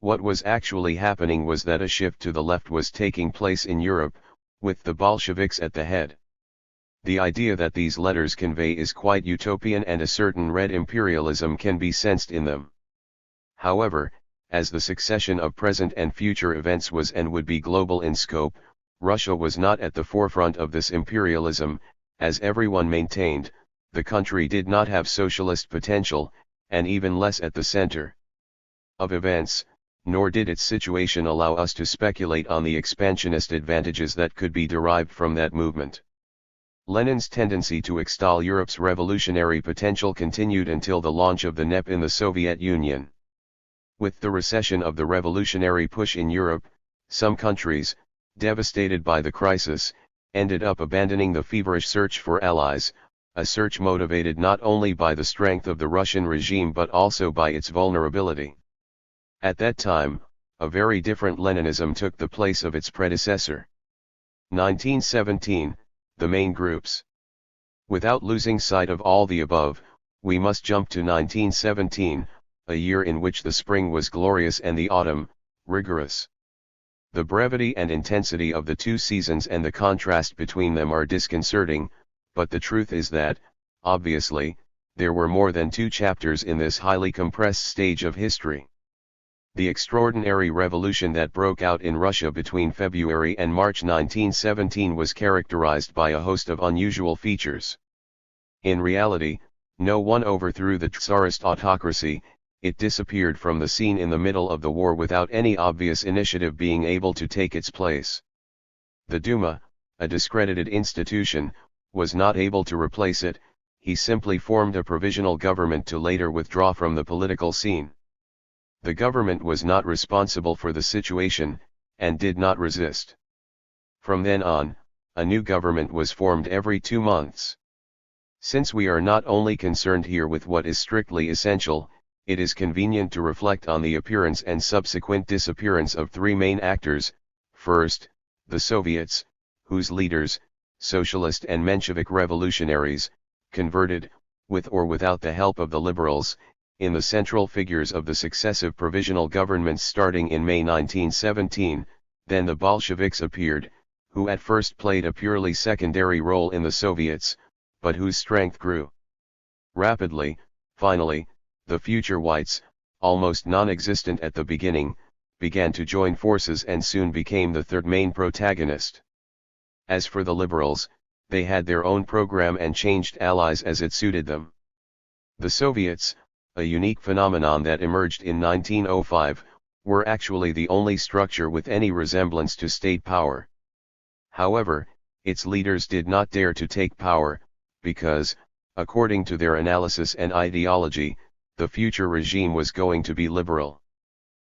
What was actually happening was that a shift to the left was taking place in Europe, with the Bolsheviks at the head. The idea that these letters convey is quite utopian, and a certain red imperialism can be sensed in them. However, as the succession of present and future events was and would be global in scope, Russia was not at the forefront of this imperialism. As everyone maintained, the country did not have socialist potential, and even less at the center of events, nor did its situation allow us to speculate on the expansionist advantages that could be derived from that movement. Lenin's tendency to extol Europe's revolutionary potential continued until the launch of the NEP in the Soviet Union. With the recession of the revolutionary push in Europe, some countries, devastated by the crisis, ended up abandoning the feverish search for allies, a search motivated not only by the strength of the Russian regime but also by its vulnerability. At that time, a very different Leninism took the place of its predecessor. 1917, the main groups. Without losing sight of all the above, we must jump to 1917, a year in which the spring was glorious and the autumn, rigorous. The brevity and intensity of the two seasons and the contrast between them are disconcerting, but the truth is that, obviously, there were more than 2 chapters in this highly compressed stage of history. The extraordinary revolution that broke out in Russia between February and March 1917 was characterized by a host of unusual features. In reality, no one overthrew the Tsarist autocracy. It disappeared from the scene in the middle of the war without any obvious initiative being able to take its place. The Duma, a discredited institution, was not able to replace it. He simply formed a provisional government to later withdraw from the political scene. The government was not responsible for the situation, and did not resist. From then on, a new government was formed every 2 months. Since we are not only concerned here with what is strictly essential, it is convenient to reflect on the appearance and subsequent disappearance of 3 main actors. First, the Soviets, whose leaders, socialist and Menshevik revolutionaries, converted, with or without the help of the liberals, in the central figures of the successive provisional governments starting in May 1917, then the Bolsheviks appeared, who at first played a purely secondary role in the Soviets, but whose strength grew rapidly. Finally, the future Whites, almost non-existent at the beginning, began to join forces and soon became the third main protagonist. As for the liberals, they had their own program and changed allies as it suited them. The Soviets, a unique phenomenon that emerged in 1905, were actually the only structure with any resemblance to state power. However, its leaders did not dare to take power, because, according to their analysis and ideology, the future regime was going to be liberal.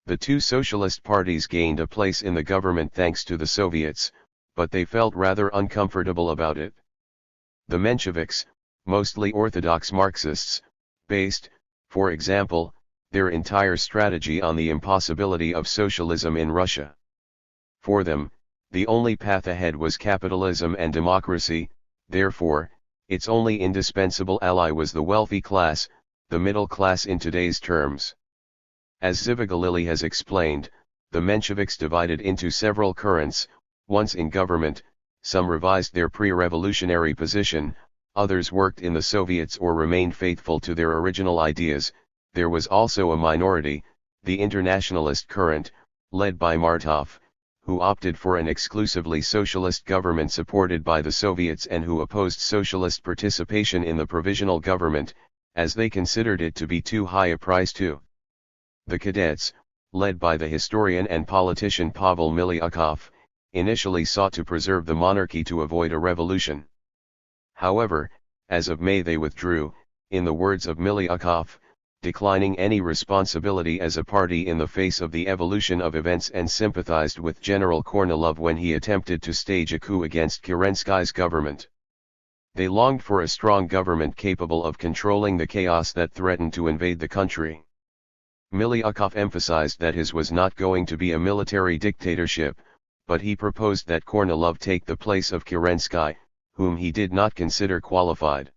The two socialist parties gained a place in the government thanks to the Soviets, but they felt rather uncomfortable about it. The Mensheviks, mostly orthodox Marxists, based, for example, their entire strategy on the impossibility of socialism in Russia. For them, the only path ahead was capitalism and democracy, therefore, its only indispensable ally was the wealthy class, the middle class in today's terms. As Zivagalili has explained, the Mensheviks divided into several currents. Once in government, some revised their pre-revolutionary position, others worked in the Soviets or remained faithful to their original ideas. There was also a minority, the internationalist current, led by Martov, who opted for an exclusively socialist government supported by the Soviets and who opposed socialist participation in the provisional government, as they considered it to be too high a price too. The Cadets, led by the historian and politician Pavel Miliukov, initially sought to preserve the monarchy to avoid a revolution. However, as of May they withdrew, in the words of Miliukov, declining any responsibility as a party in the face of the evolution of events, and sympathized with General Kornilov when he attempted to stage a coup against Kerensky's government. They longed for a strong government capable of controlling the chaos that threatened to invade the country. Miliukov emphasized that his was not going to be a military dictatorship, but he proposed that Kornilov take the place of Kerensky, whom he did not consider qualified.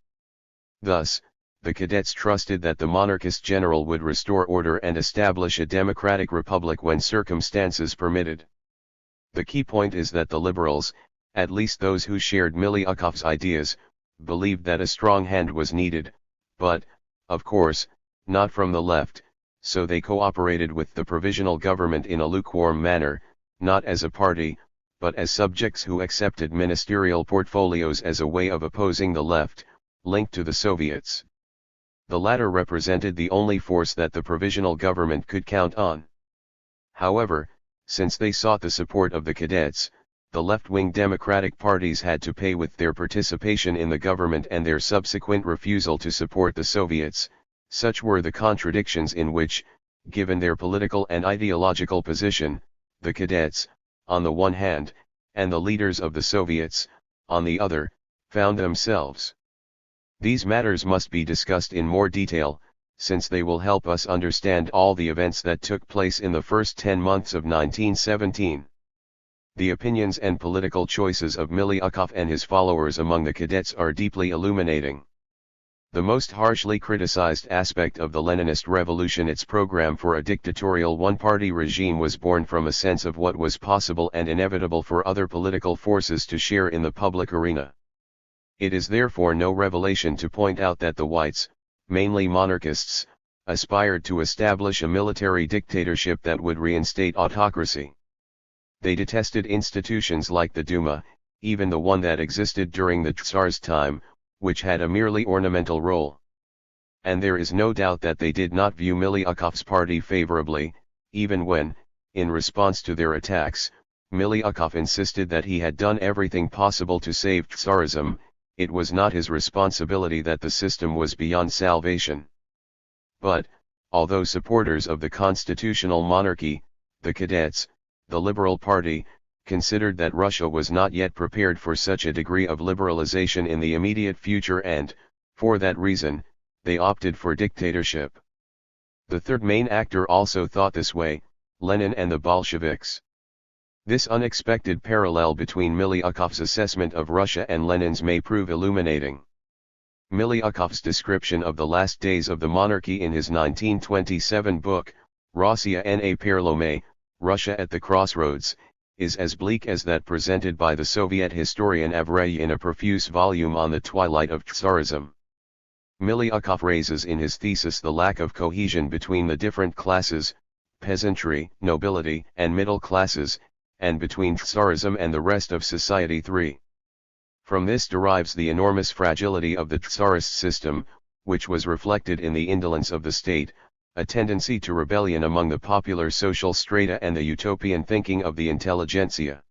Thus, the Cadets trusted that the monarchist general would restore order and establish a democratic republic when circumstances permitted. The key point is that the liberals, at least those who shared Miliukov's ideas, believed that a strong hand was needed, but, of course, not from the left, so they cooperated with the provisional government in a lukewarm manner, not as a party, but as subjects who accepted ministerial portfolios as a way of opposing the left, linked to the Soviets. The latter represented the only force that the provisional government could count on. However, since they sought the support of the Cadets, the left-wing democratic parties had to pay with their participation in the government and their subsequent refusal to support the Soviets. Such were the contradictions in which, given their political and ideological position, the Cadets, on the one hand, and the leaders of the Soviets, on the other, found themselves. These matters must be discussed in more detail, since they will help us understand all the events that took place in the first 10 months of 1917. The opinions and political choices of Miliukov and his followers among the Cadets are deeply illuminating. The most harshly criticized aspect of the Leninist revolution, its program for a dictatorial one-party regime, was born from a sense of what was possible and inevitable for other political forces to share in the public arena. It is therefore no revelation to point out that the Whites, mainly monarchists, aspired to establish a military dictatorship that would reinstate autocracy. They detested institutions like the Duma, even the one that existed during the Tsar's time, which had a merely ornamental role. And there is no doubt that they did not view Miliukov's party favorably, even when, in response to their attacks, Miliukov insisted that he had done everything possible to save Tsarism. It was not his responsibility that the system was beyond salvation. But, although supporters of the constitutional monarchy, the Cadets, the Liberal Party, considered that Russia was not yet prepared for such a degree of liberalization in the immediate future and, for that reason, they opted for dictatorship. The third main actor also thought this way, Lenin and the Bolsheviks. This unexpected parallel between Miliukov's assessment of Russia and Lenin's may prove illuminating. Miliukov's description of the last days of the monarchy in his 1927 book, Rossiya na Perelome, Russia at the Crossroads, is as bleak as that presented by the Soviet historian Avrey in a profuse volume on the twilight of Tsarism. Miliukov raises in his thesis the lack of cohesion between the different classes, peasantry, nobility, and middle classes, and between Tsarism and the rest of society. 3. From this derives the enormous fragility of the Tsarist system, which was reflected in the indolence of the state, a tendency to rebellion among the popular social strata and the utopian thinking of the intelligentsia.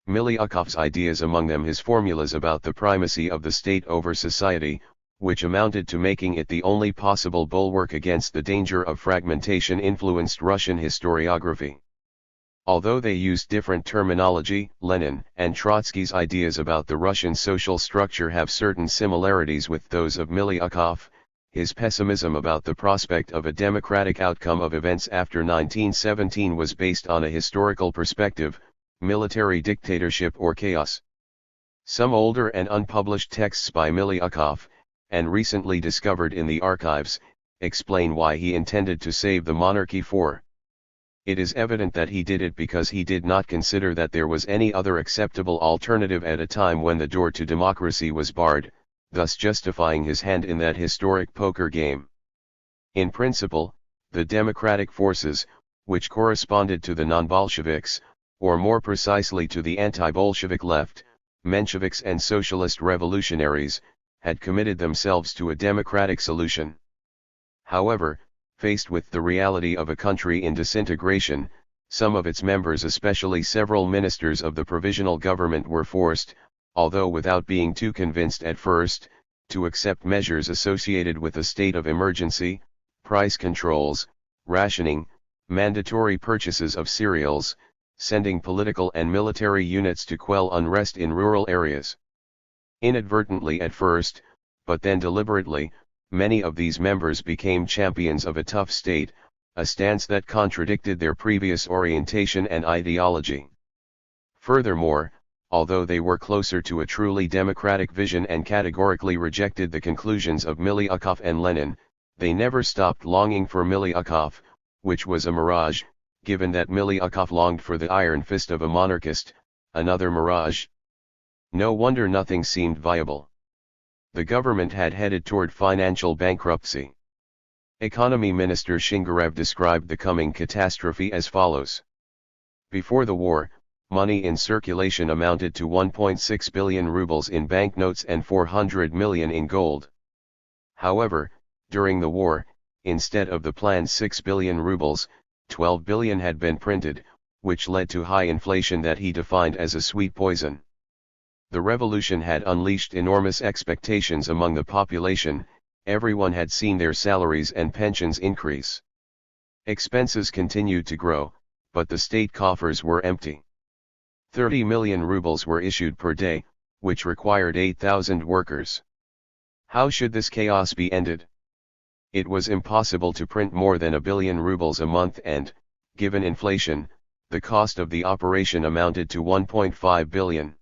Miliukov's ideas, among them his formulas about the primacy of the state over society, which amounted to making it the only possible bulwark against the danger of fragmentation, influenced Russian historiography. Although they used different terminology, Lenin and Trotsky's ideas about the Russian social structure have certain similarities with those of Miliukov. His pessimism about the prospect of a democratic outcome of events after 1917 was based on a historical perspective, military dictatorship or chaos. Some older and unpublished texts by Miliukov, and recently discovered in the archives, explain why he intended to save the monarchy. 4. It is evident that he did it because he did not consider that there was any other acceptable alternative at a time when the door to democracy was barred, thus justifying his hand in that historic poker game. In principle, the democratic forces, which corresponded to the non-Bolsheviks, or more precisely to the anti-Bolshevik left, Mensheviks and socialist revolutionaries, had committed themselves to a democratic solution. However, faced with the reality of a country in disintegration, some of its members, especially several ministers of the provisional government, were forced, although without being too convinced at first, to accept measures associated with a state of emergency, price controls, rationing, mandatory purchases of cereals, sending political and military units to quell unrest in rural areas. Inadvertently at first, but then deliberately, many of these members became champions of a tough state, a stance that contradicted their previous orientation and ideology. Furthermore, although they were closer to a truly democratic vision and categorically rejected the conclusions of Miliukov and Lenin, they never stopped longing for Miliukov, which was a mirage, given that Miliukov longed for the iron fist of a monarchist, another mirage. No wonder nothing seemed viable. The government had headed toward financial bankruptcy. Economy Minister Shingarev described the coming catastrophe as follows. Before the war, money in circulation amounted to 1.6 billion rubles in banknotes and 400 million in gold. However, during the war, instead of the planned 6 billion rubles, 12 billion had been printed, which led to high inflation that he defined as a sweet poison. The revolution had unleashed enormous expectations among the population, everyone had seen their salaries and pensions increase. Expenses continued to grow, but the state coffers were empty. 30 million rubles were issued per day, which required 8,000 workers. How should this chaos be ended? It was impossible to print more than 1 billion rubles a month and, given inflation, the cost of the operation amounted to 1.5 billion.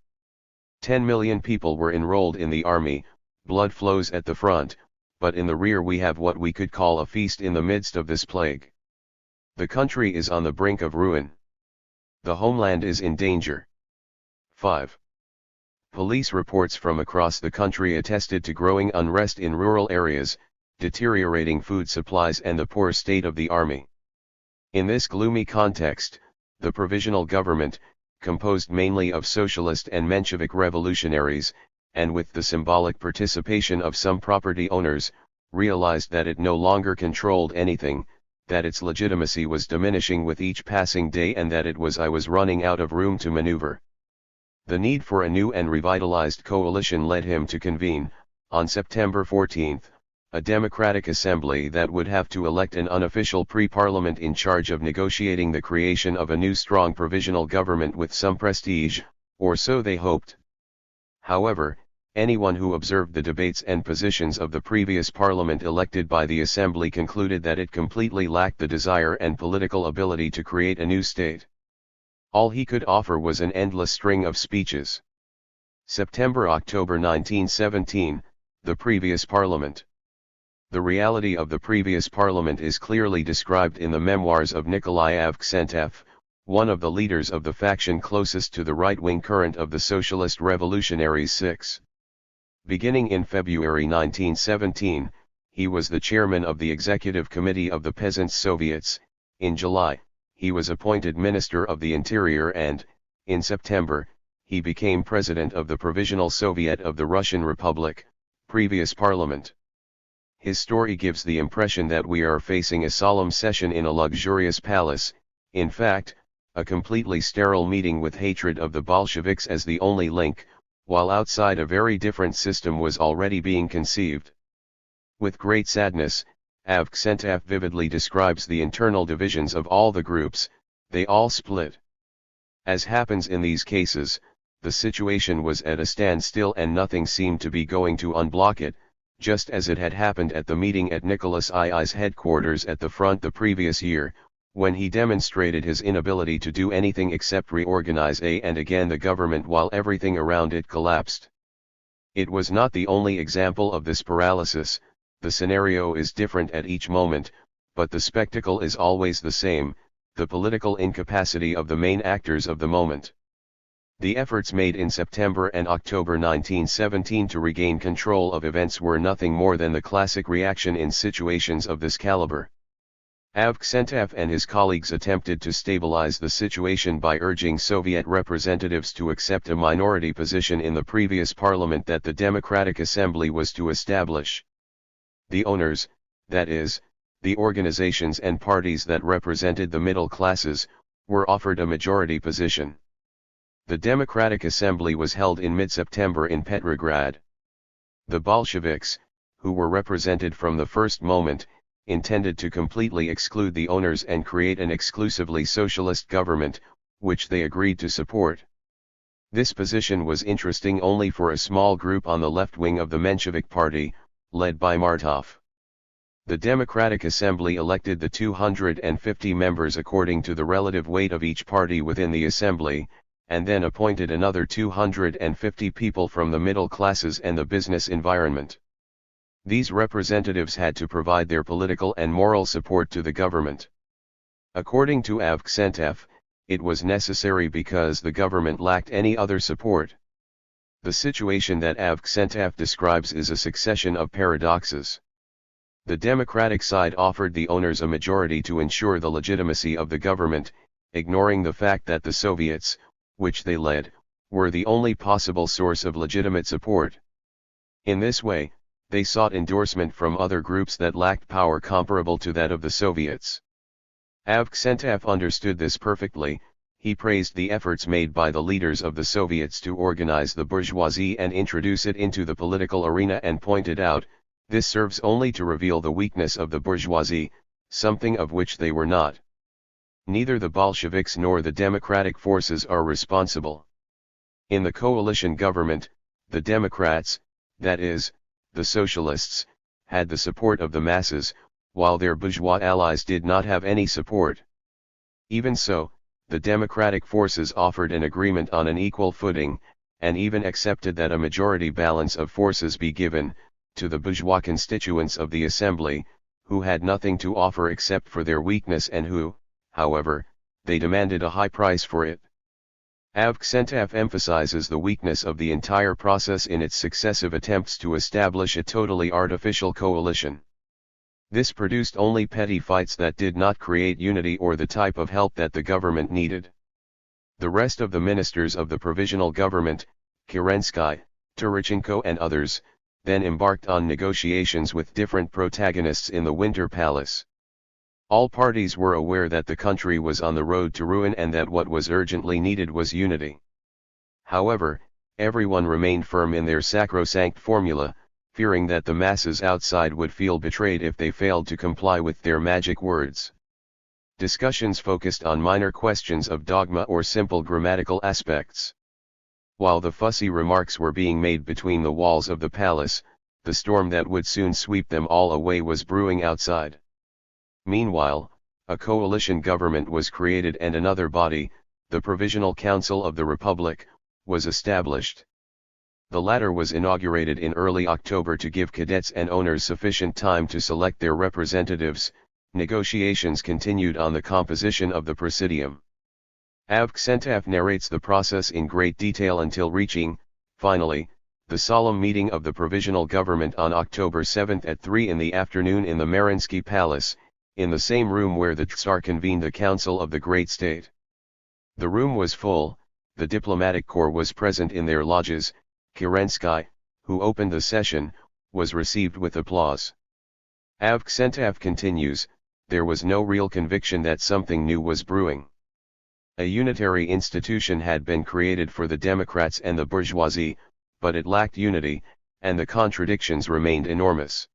10 million people were enrolled in the army, blood flows at the front, but in the rear we have what we could call a feast in the midst of this plague. The country is on the brink of ruin. The homeland is in danger. 5. Police reports from across the country attested to growing unrest in rural areas, deteriorating food supplies and the poor state of the army. In this gloomy context, the provisional government, composed mainly of socialist and Menshevik revolutionaries, and with the symbolic participation of some property owners, realized that it no longer controlled anything, that its legitimacy was diminishing with each passing day and that it was running out of room to maneuver. The need for a new and revitalized coalition led him to convene, on September 14, a democratic assembly that would have to elect an unofficial pre-parliament in charge of negotiating the creation of a new strong provisional government with some prestige, or so they hoped. However, anyone who observed the debates and positions of the previous parliament elected by the assembly concluded that it completely lacked the desire and political ability to create a new state. All he could offer was an endless string of speeches. September-October 1917, The previous parliament. The reality of the previous parliament is clearly described in the memoirs of Nikolai Avksentyv, one of the leaders of the faction closest to the right-wing current of the Socialist Revolutionaries 6. Beginning in February 1917, he was the chairman of the Executive Committee of the Peasants' Soviets. In July, he was appointed Minister of the Interior and, in September, he became President of the Provisional Soviet of the Russian Republic, previous parliament. His story gives the impression that we are facing a solemn session in a luxurious palace, in fact, a completely sterile meeting with hatred of the Bolsheviks as the only link, while outside a very different system was already being conceived. With great sadness, Avksentyv vividly describes the internal divisions of all the groups, they all split. As happens in these cases, the situation was at a standstill and nothing seemed to be going to unblock it, just as it had happened at the meeting at Nicholas II's headquarters at the front the previous year, when he demonstrated his inability to do anything except reorganize and again the government while everything around it collapsed. It was not the only example of this paralysis. The scenario is different at each moment, but the spectacle is always the same, the political incapacity of the main actors of the moment. The efforts made in September and October 1917 to regain control of events were nothing more than the classic reaction in situations of this caliber. Avksentyv and his colleagues attempted to stabilize the situation by urging Soviet representatives to accept a minority position in the previous parliament that the Democratic Assembly was to establish. The owners, that is, the organizations and parties that represented the middle classes, were offered a majority position. The Democratic Assembly was held in mid-September in Petrograd. The Bolsheviks, who were represented from the first moment, intended to completely exclude the owners and create an exclusively socialist government, which they agreed to support. This position was interesting only for a small group on the left wing of the Menshevik Party, led by Martov. The Democratic Assembly elected the 250 members according to the relative weight of each party within the assembly, and then appointed another 250 people from the middle classes and the business environment. These representatives had to provide their political and moral support to the government. According to Avksentyv, it was necessary because the government lacked any other support. The situation that Avksentyv describes is a succession of paradoxes. The Democratic side offered the owners a majority to ensure the legitimacy of the government, ignoring the fact that the Soviets, which they led, were the only possible source of legitimate support. In this way, they sought endorsement from other groups that lacked power comparable to that of the Soviets. Avksentyv understood this perfectly. He praised the efforts made by the leaders of the Soviets to organize the bourgeoisie and introduce it into the political arena and pointed out, this serves only to reveal the weakness of the bourgeoisie, something of which they were not. Neither the Bolsheviks nor the democratic forces are responsible. In the coalition government, the Democrats, that is, the socialists, had the support of the masses, while their bourgeois allies did not have any support. Even so, the democratic forces offered an agreement on an equal footing, and even accepted that a majority balance of forces be given, to the bourgeois constituents of the assembly, who had nothing to offer except for their weakness and who, however, they demanded a high price for it. Avksentyv emphasizes the weakness of the entire process in its successive attempts to establish a totally artificial coalition. This produced only petty fights that did not create unity or the type of help that the government needed. The rest of the ministers of the provisional government, Kerensky, Turchenko and others, then embarked on negotiations with different protagonists in the Winter Palace. All parties were aware that the country was on the road to ruin and that what was urgently needed was unity. However, everyone remained firm in their sacrosanct formula, fearing that the masses outside would feel betrayed if they failed to comply with their magic words. Discussions focused on minor questions of dogma or simple grammatical aspects. While the fussy remarks were being made between the walls of the palace, the storm that would soon sweep them all away was brewing outside. Meanwhile, a coalition government was created and another body, the Provisional Council of the Republic, was established. The latter was inaugurated in early October to give cadets and owners sufficient time to select their representatives. Negotiations continued on the composition of the Presidium. Avksentiev narrates the process in great detail until reaching, finally, the solemn meeting of the Provisional Government on October 7 at 3 in the afternoon in the Mariinsky Palace, in the same room where the Tsar convened the Council of the Great State. The room was full, the diplomatic corps was present in their lodges. Kerensky, who opened the session, was received with applause. Avksentiev continues, there was no real conviction that something new was brewing. A unitary institution had been created for the Democrats and the bourgeoisie, but it lacked unity, and the contradictions remained enormous.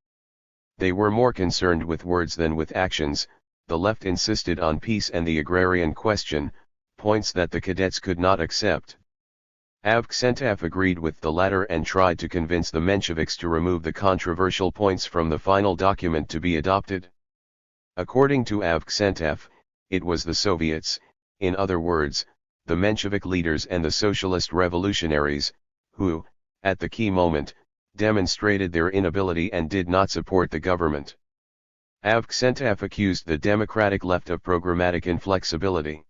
They were more concerned with words than with actions. The left insisted on peace and the agrarian question, points that the cadets could not accept. Avksentiev agreed with the latter and tried to convince the Mensheviks to remove the controversial points from the final document to be adopted. According to Avksentiev, it was the Soviets, in other words, the Menshevik leaders and the socialist revolutionaries, who, at the key moment, demonstrated their inability and did not support the government. Avksentiev accused the democratic left of programmatic inflexibility.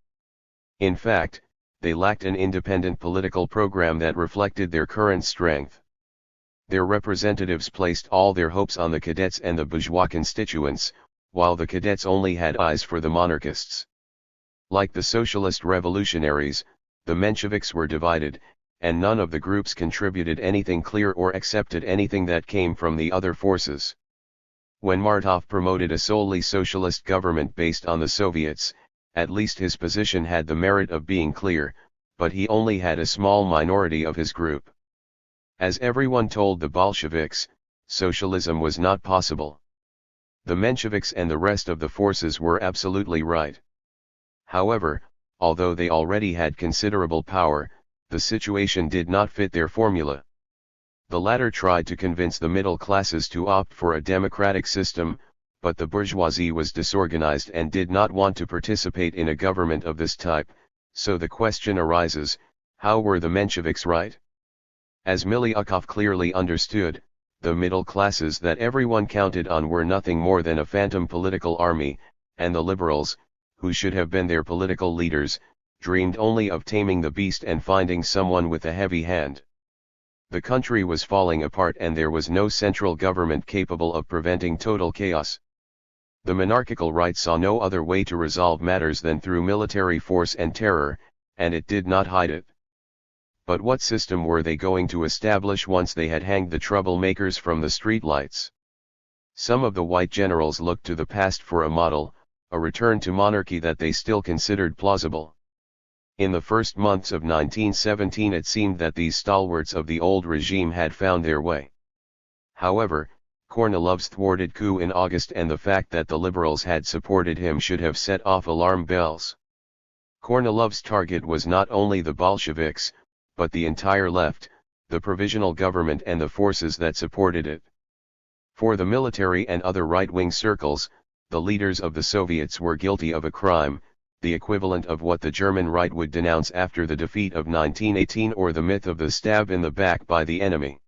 In fact, they lacked an independent political program that reflected their current strength. Their representatives placed all their hopes on the cadets and the bourgeois constituents, while the cadets only had eyes for the monarchists. Like the socialist revolutionaries, the Mensheviks were divided, and none of the groups contributed anything clear or accepted anything that came from the other forces. When Martov promoted a solely socialist government based on the Soviets, at least his position had the merit of being clear, but he only had a small minority of his group. As everyone told the Bolsheviks, socialism was not possible. The Mensheviks and the rest of the forces were absolutely right. However, although they already had considerable power, the situation did not fit their formula. The latter tried to convince the middle classes to opt for a democratic system, but the bourgeoisie was disorganized and did not want to participate in a government of this type, so the question arises, how were the Mensheviks right? As Miliukov clearly understood, the middle classes that everyone counted on were nothing more than a phantom political army, and the liberals, who should have been their political leaders, dreamed only of taming the beast and finding someone with a heavy hand. The country was falling apart and there was no central government capable of preventing total chaos. The monarchical right saw no other way to resolve matters than through military force and terror, and it did not hide it. But what system were they going to establish once they had hanged the troublemakers from the streetlights? Some of the white generals looked to the past for a model, a return to monarchy that they still considered plausible. In the first months of 1917 it seemed that these stalwarts of the old regime had found their way. However, Kornilov's thwarted coup in August and the fact that the liberals had supported him should have set off alarm bells. Kornilov's target was not only the Bolsheviks, but the entire left, the provisional government and the forces that supported it. For the military and other right-wing circles, the leaders of the Soviets were guilty of a crime, the equivalent of what the German right would denounce after the defeat of 1918 or the myth of the stab in the back by the enemy.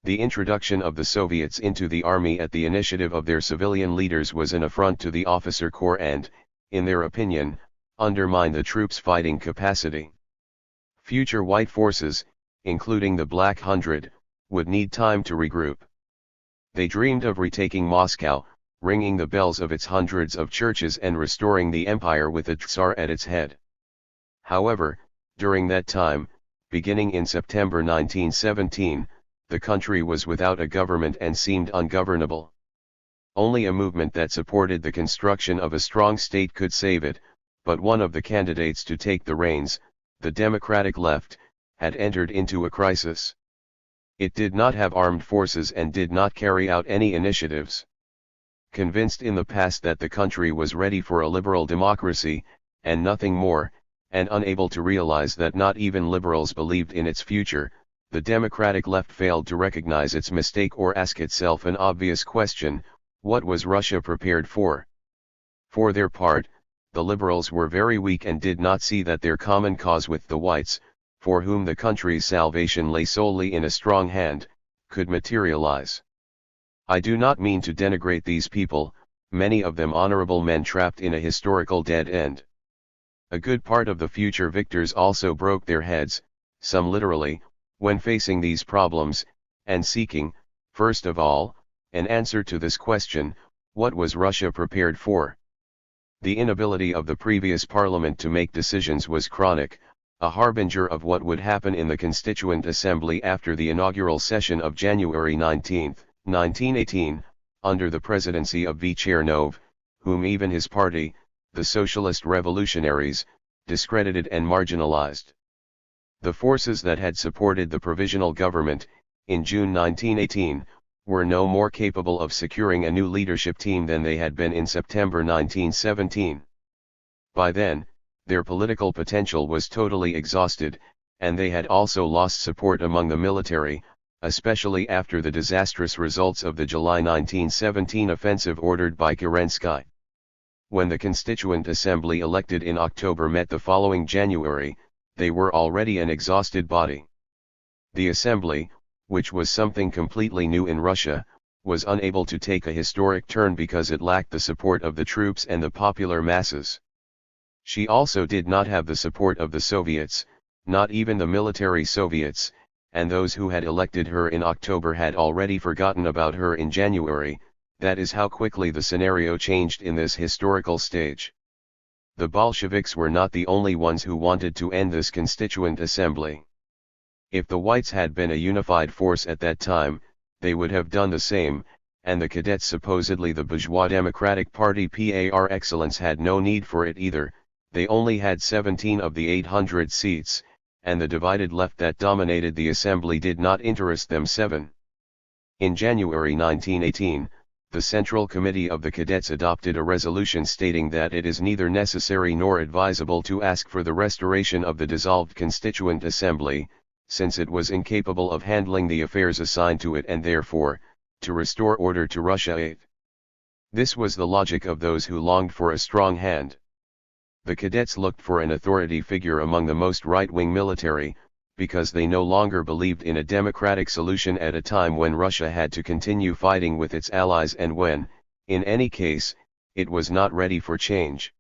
The introduction of the Soviets into the army at the initiative of their civilian leaders was an affront to the officer corps and, in their opinion, undermined the troops' fighting capacity. Future white forces, including the Black Hundred, would need time to regroup. They dreamed of retaking Moscow, ringing the bells of its hundreds of churches and restoring the empire with a Tsar at its head. However, during that time, beginning in September 1917, the country was without a government and seemed ungovernable. Only a movement that supported the construction of a strong state could save it, but one of the candidates to take the reins, the Democratic left, had entered into a crisis. It did not have armed forces and did not carry out any initiatives. Convinced in the past that the country was ready for a liberal democracy, and nothing more, and unable to realize that not even liberals believed in its future, the Democratic left failed to recognize its mistake or ask itself an obvious question: what was Russia prepared for? For their part, the liberals were very weak and did not see that their common cause with the whites, for whom the country's salvation lay solely in a strong hand, could materialize. I do not mean to denigrate these people, many of them honorable men trapped in a historical dead end. A good part of the future victors also broke their heads, some literally, when facing these problems, and seeking, first of all, an answer to this question: what was Russia prepared for? The inability of the previous parliament to make decisions was chronic, a harbinger of what would happen in the Constituent Assembly after the inaugural session of January 19, 1918, under the presidency of V. Chernov, whom even his party, the Socialist Revolutionaries, discredited and marginalized. The forces that had supported the provisional government, in June 1918, were no more capable of securing a new leadership team than they had been in September 1917. By then, their political potential was totally exhausted, and they had also lost support among the military, especially after the disastrous results of the July 1917 offensive ordered by Kerensky. When the Constituent Assembly elected in October met the following January, they were already an exhausted body. The Assembly, which was something completely new in Russia, was unable to take a historic turn because it lacked the support of the troops and the popular masses. She also did not have the support of the Soviets, not even the military Soviets, and those who had elected her in October had already forgotten about her in January. That is how quickly the scenario changed in this historical stage. The Bolsheviks were not the only ones who wanted to end this Constituent Assembly. If the Whites had been a unified force at that time, they would have done the same, and the Cadets, supposedly the bourgeois Democratic Party par excellence, had no need for it either. They only had 17 of the 800 seats, and the divided left that dominated the assembly did not interest them. 7. In January 1918, the Central Committee of the Cadets adopted a resolution stating that it is neither necessary nor advisable to ask for the restoration of the dissolved Constituent Assembly, since it was incapable of handling the affairs assigned to it, and therefore, to restore order to Russia. 8. This was the logic of those who longed for a strong hand. The Cadets looked for an authority figure among the most right-wing military, because they no longer believed in a democratic solution at a time when Russia had to continue fighting with its allies and when, in any case, it was not ready for change.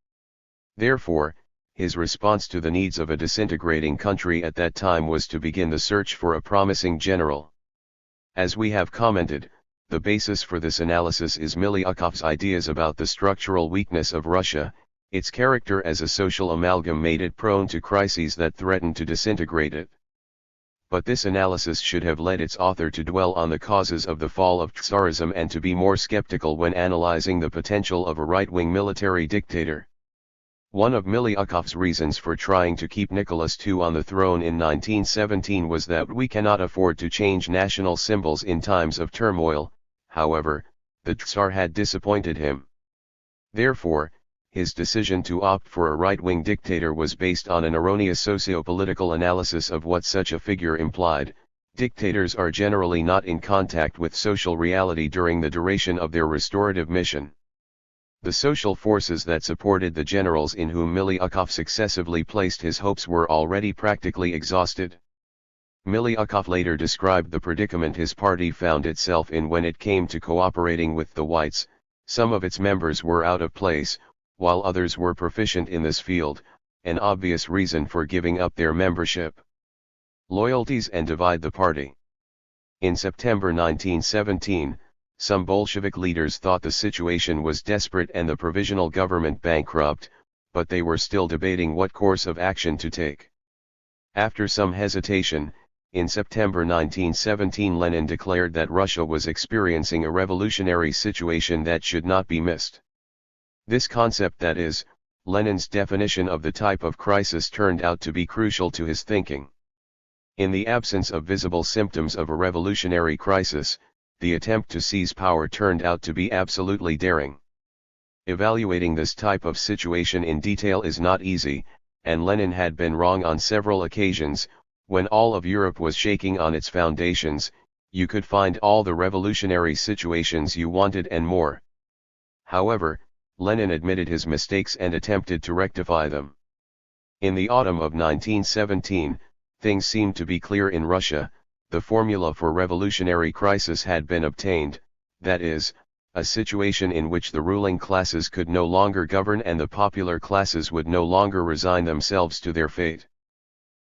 Therefore, his response to the needs of a disintegrating country at that time was to begin the search for a promising general. As we have commented, the basis for this analysis is Milyukov's ideas about the structural weakness of Russia. Its character as a social amalgam made it prone to crises that threatened to disintegrate it. But this analysis should have led its author to dwell on the causes of the fall of Tsarism and to be more skeptical when analyzing the potential of a right-wing military dictator. One of Milyukov's reasons for trying to keep Nicholas II on the throne in 1917 was that we cannot afford to change national symbols in times of turmoil. However, the Tsar had disappointed him. Therefore, his decision to opt for a right-wing dictator was based on an erroneous socio-political analysis of what such a figure implied. Dictators are generally not in contact with social reality during the duration of their restorative mission. The social forces that supported the generals in whom Milyukov successively placed his hopes were already practically exhausted. Milyukov later described the predicament his party found itself in when it came to cooperating with the Whites. Some of its members were out of place, while others were proficient in this field, an obvious reason for giving up their membership. Loyalties and divide the party. In September 1917, some Bolshevik leaders thought the situation was desperate and the provisional government bankrupt, but they were still debating what course of action to take. After some hesitation, in September 1917 Lenin declared that Russia was experiencing a revolutionary situation that should not be missed. This concept, that is, Lenin's definition of the type of crisis, turned out to be crucial to his thinking. In the absence of visible symptoms of a revolutionary crisis, the attempt to seize power turned out to be absolutely daring. Evaluating this type of situation in detail is not easy, and Lenin had been wrong on several occasions. When all of Europe was shaking on its foundations, you could find all the revolutionary situations you wanted and more. However, Lenin admitted his mistakes and attempted to rectify them. In the autumn of 1917, Things seemed to be clear in Russia. The formula for revolutionary crisis had been obtained, that is, a situation in which the ruling classes could no longer govern and the popular classes would no longer resign themselves to their fate.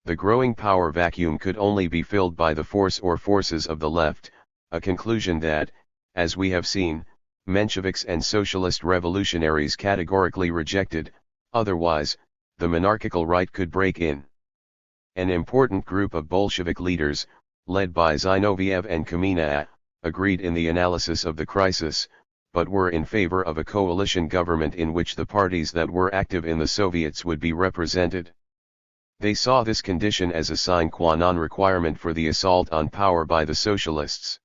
The growing power vacuum could only be filled by the force or forces of the left, a conclusion that, as we have seen, Mensheviks and socialist revolutionaries categorically rejected. Otherwise, the monarchical right could break in. An important group of Bolshevik leaders, led by Zinoviev and Kamina, agreed in the analysis of the crisis, but were in favor of a coalition government in which the parties that were active in the Soviets would be represented. They saw this condition as a sine qua non requirement for the assault on power by the socialists.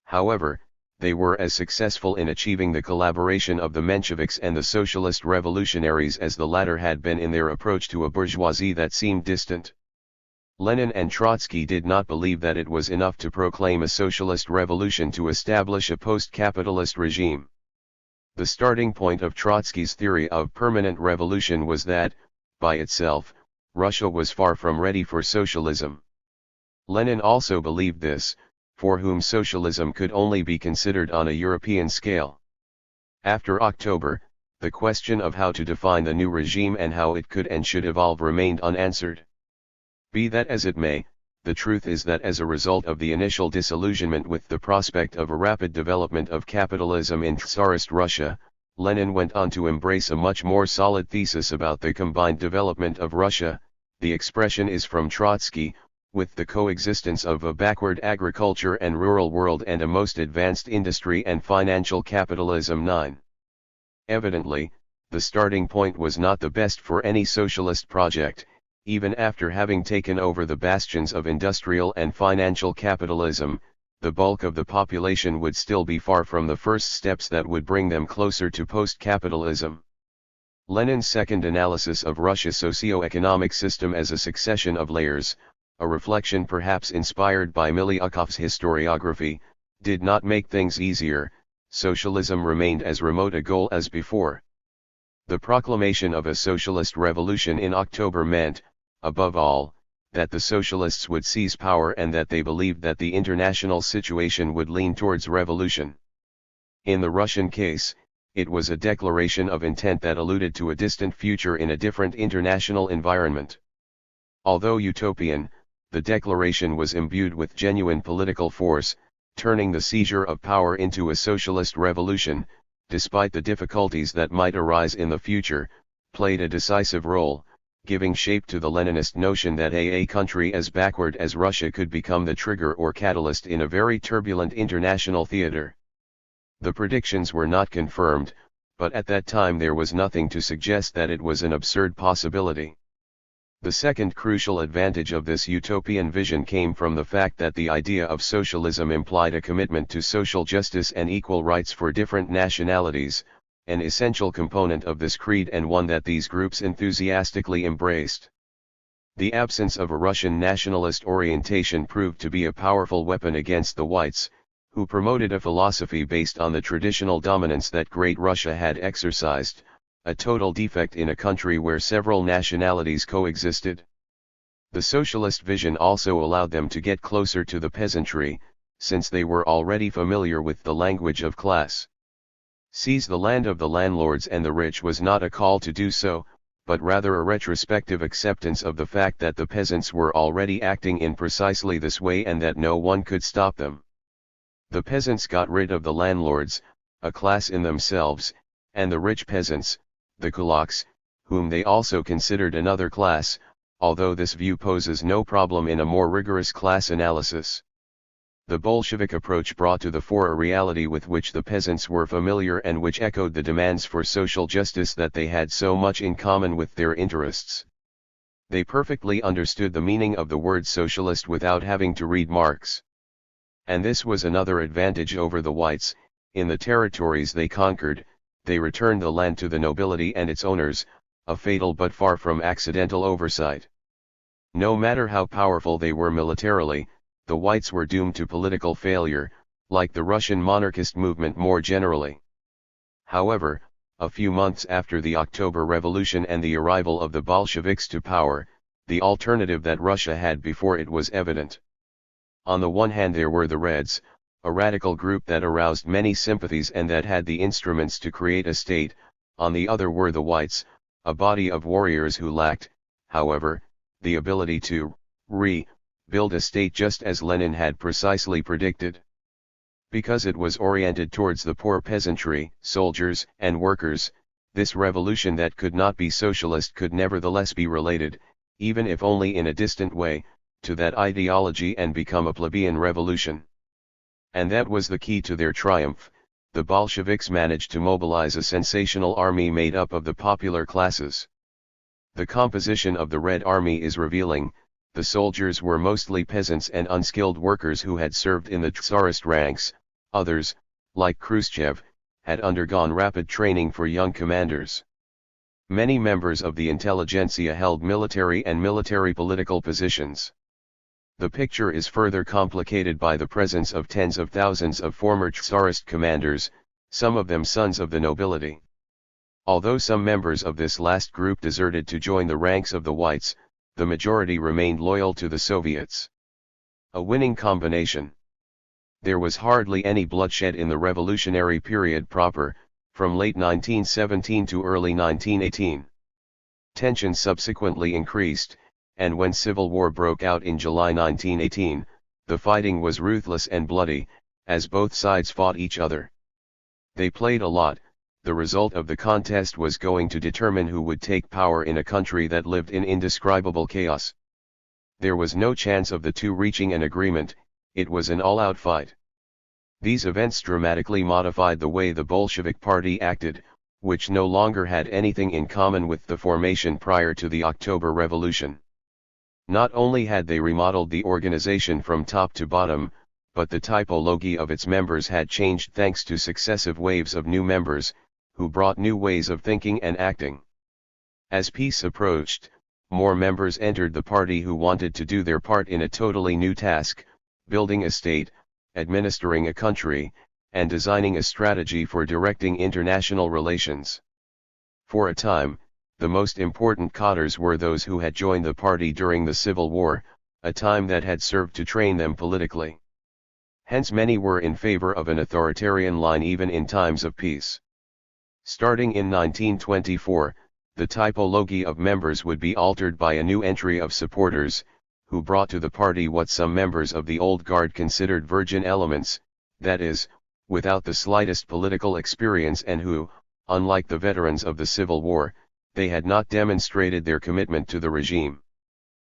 However, they were as successful in achieving the collaboration of the Mensheviks and the socialist revolutionaries as the latter had been in their approach to a bourgeoisie that seemed distant. Lenin and Trotsky did not believe that it was enough to proclaim a socialist revolution to establish a post-capitalist regime. The starting point of Trotsky's theory of permanent revolution was that, by itself, Russia was far from ready for socialism. Lenin also believed this, for whom socialism could only be considered on a European scale. After October, the question of how to define the new regime and how it could and should evolve remained unanswered. Be that as it may, the truth is that as a result of the initial disillusionment with the prospect of a rapid development of capitalism in Tsarist Russia, Lenin went on to embrace a much more solid thesis about the combined development of Russia. The expression is from Trotsky, with the coexistence of a backward agriculture and rural world and a most advanced industry and financial capitalism. 9. Evidently, the starting point was not the best for any socialist project. Even after having taken over the bastions of industrial and financial capitalism, the bulk of the population would still be far from the first steps that would bring them closer to post-capitalism. Lenin's second analysis of Russia's socio-economic system as a succession of layers, a reflection perhaps inspired by Miliukov's historiography, did not make things easier. Socialism remained as remote a goal as before. The proclamation of a socialist revolution in October meant, above all, that the socialists would seize power and that they believed that the international situation would lean towards revolution. In the Russian case, it was a declaration of intent that alluded to a distant future in a different international environment. Although utopian, the declaration was imbued with genuine political force, turning the seizure of power into a socialist revolution, despite the difficulties that might arise in the future, played a decisive role, giving shape to the Leninist notion that a country as backward as Russia could become the trigger or catalyst in a very turbulent international theater. The predictions were not confirmed, but at that time there was nothing to suggest that it was an absurd possibility. The second crucial advantage of this utopian vision came from the fact that the idea of socialism implied a commitment to social justice and equal rights for different nationalities, an essential component of this creed and one that these groups enthusiastically embraced. The absence of a Russian nationalist orientation proved to be a powerful weapon against the whites, who promoted a philosophy based on the traditional dominance that Great Russia had exercised, a total defect in a country where several nationalities coexisted. The socialist vision also allowed them to get closer to the peasantry, since they were already familiar with the language of class. Seize the land of the landlords and the rich was not a call to do so, but rather a retrospective acceptance of the fact that the peasants were already acting in precisely this way and that no one could stop them. The peasants got rid of the landlords, a class in themselves, and the rich peasants, the kulaks, whom they also considered another class, although this view poses no problem in a more rigorous class analysis. The Bolshevik approach brought to the fore a reality with which the peasants were familiar and which echoed the demands for social justice that they had so much in common with their interests. They perfectly understood the meaning of the word socialist without having to read Marx. And this was another advantage over the whites. In the territories they conquered, they returned the land to the nobility and its owners, a fatal but far from accidental oversight. No matter how powerful they were militarily, the whites were doomed to political failure, like the Russian monarchist movement more generally. However, a few months after the October Revolution and the arrival of the Bolsheviks to power, the alternative that Russia had before it was evident. On the one hand there were the Reds, a radical group that aroused many sympathies and that had the instruments to create a state. On the other were the Whites, a body of warriors who lacked, however, the ability to build a state just as Lenin had precisely predicted. Because it was oriented towards the poor peasantry, soldiers, and workers, this revolution that could not be socialist could nevertheless be related, even if only in a distant way, to that ideology and become a plebeian revolution. And that was the key to their triumph. The Bolsheviks managed to mobilize a sensational army made up of the popular classes. The composition of the Red Army is revealing. The soldiers were mostly peasants and unskilled workers who had served in the Tsarist ranks. Others, like Khrushchev, had undergone rapid training for young commanders. Many members of the intelligentsia held military and military-political positions. The picture is further complicated by the presence of tens of thousands of former Tsarist commanders, some of them sons of the nobility. Although some members of this last group deserted to join the ranks of the Whites, the majority remained loyal to the Soviets. A winning combination. There was hardly any bloodshed in the revolutionary period proper, from late 1917 to early 1918. Tensions subsequently increased, and when civil war broke out in July 1918, the fighting was ruthless and bloody, as both sides fought each other. They played a lot. The result of the contest was going to determine who would take power in a country that lived in indescribable chaos. There was no chance of the two reaching an agreement. It was an all-out fight. These events dramatically modified the way the Bolshevik Party acted, which no longer had anything in common with the formation prior to the October Revolution. Not only had they remodeled the organization from top to bottom, but the typology of its members had changed thanks to successive waves of new members, who brought new ways of thinking and acting. As peace approached, more members entered the party who wanted to do their part in a totally new task, building a state, administering a country, and designing a strategy for directing international relations. For a time, the most important cadres were those who had joined the party during the Civil War, a time that had served to train them politically. Hence many were in favor of an authoritarian line even in times of peace. Starting in 1924, the typology of members would be altered by a new entry of supporters, who brought to the party what some members of the old guard considered virgin elements, that is, without the slightest political experience and who, unlike the veterans of the Civil War, they had not demonstrated their commitment to the regime.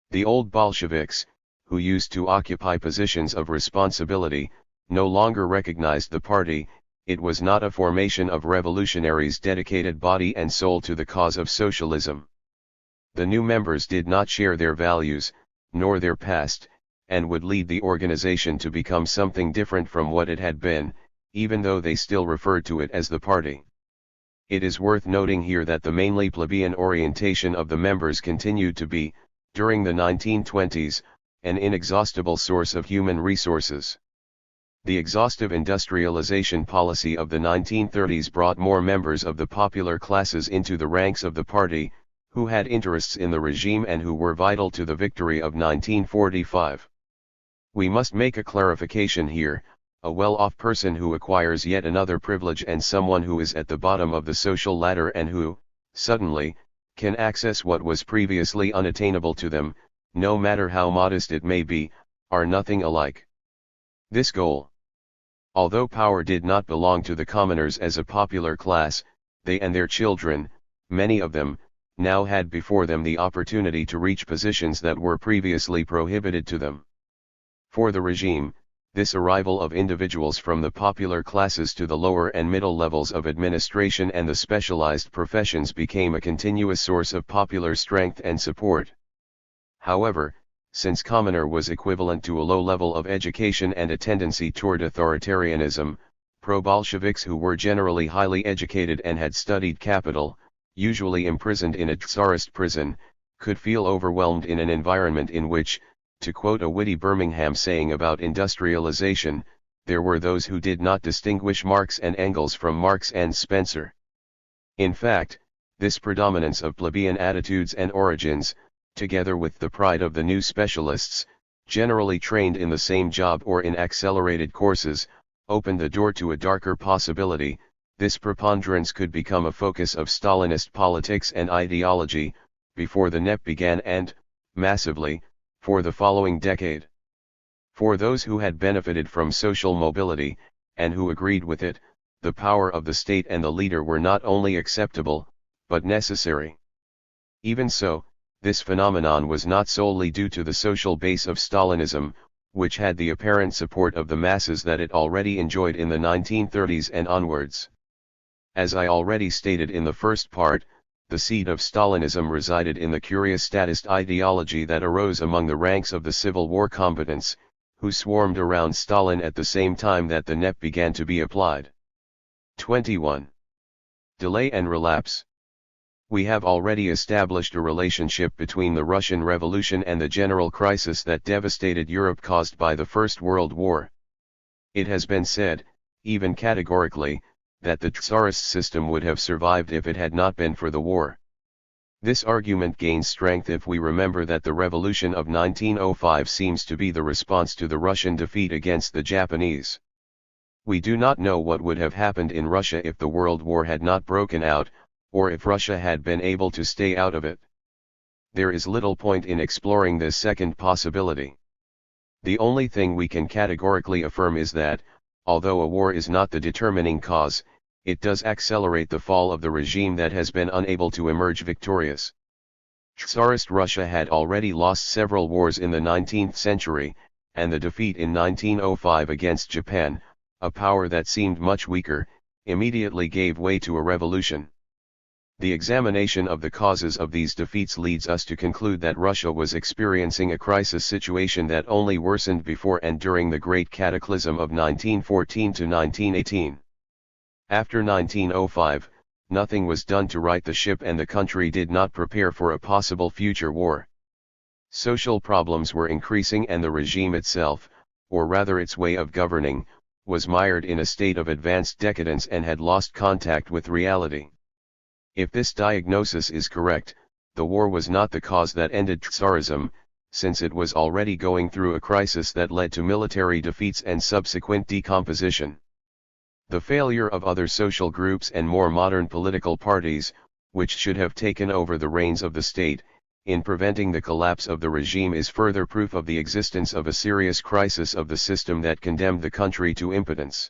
The old Bolsheviks, who used to occupy positions of responsibility, no longer recognized the party. It was not a formation of revolutionaries dedicated body and soul to the cause of socialism. The new members did not share their values, nor their past, and would lead the organization to become something different from what it had been, even though they still referred to it as the party. It is worth noting here that the mainly plebeian orientation of the members continued to be, during the 1920s, an inexhaustible source of human resources. The exhaustive industrialization policy of the 1930s brought more members of the popular classes into the ranks of the party, who had interests in the regime and who were vital to the victory of 1945. We must make a clarification here: a well-off person who acquires yet another privilege and someone who is at the bottom of the social ladder and who, suddenly, can access what was previously unattainable to them, no matter how modest it may be, are nothing alike. This goal. Although power did not belong to the commoners as a popular class, they and their children, many of them, now had before them the opportunity to reach positions that were previously prohibited to them. For the regime, this arrival of individuals from the popular classes to the lower and middle levels of administration and the specialized professions became a continuous source of popular strength and support. However, since commoner was equivalent to a low level of education and a tendency toward authoritarianism, pro-Bolsheviks who were generally highly educated and had studied capital, usually imprisoned in a Tsarist prison, could feel overwhelmed in an environment in which, to quote a witty Birmingham saying about industrialization, there were those who did not distinguish Marx and Engels from Marx and Spencer. In fact, this predominance of plebeian attitudes and origins, together with the pride of the new specialists, generally trained in the same job or in accelerated courses, opened the door to a darker possibility. This preponderance could become a focus of Stalinist politics and ideology, before the NEP began and, massively, for the following decade. For those who had benefited from social mobility, and who agreed with it, the power of the state and the leader were not only acceptable, but necessary. Even so, this phenomenon was not solely due to the social base of Stalinism, which had the apparent support of the masses that it already enjoyed in the 1930s and onwards. As I already stated in the first part, the seed of Stalinism resided in the curious statist ideology that arose among the ranks of the Civil War combatants, who swarmed around Stalin at the same time that the NEP began to be applied. 21. Delay and relapse. We have already established a relationship between the Russian Revolution and the general crisis that devastated Europe caused by the First World War. It has been said, even categorically, that the Tsarist system would have survived if it had not been for the war. This argument gains strength if we remember that the revolution of 1905 seems to be the response to the Russian defeat against the Japanese. We do not know what would have happened in Russia if the World War had not broken out, or if Russia had been able to stay out of it. There is little point in exploring this second possibility. The only thing we can categorically affirm is that, although a war is not the determining cause, it does accelerate the fall of the regime that has been unable to emerge victorious. Tsarist Russia had already lost several wars in the 19th century, and the defeat in 1905 against Japan, a power that seemed much weaker, immediately gave way to a revolution. The examination of the causes of these defeats leads us to conclude that Russia was experiencing a crisis situation that only worsened before and during the Great Cataclysm of 1914 to 1918. After 1905, nothing was done to right the ship and the country did not prepare for a possible future war. Social problems were increasing and the regime itself, or rather its way of governing, was mired in a state of advanced decadence and had lost contact with reality. If this diagnosis is correct, the war was not the cause that ended Tsarism, since it was already going through a crisis that led to military defeats and subsequent decomposition. The failure of other social groups and more modern political parties, which should have taken over the reins of the state, in preventing the collapse of the regime is further proof of the existence of a serious crisis of the system that condemned the country to impotence.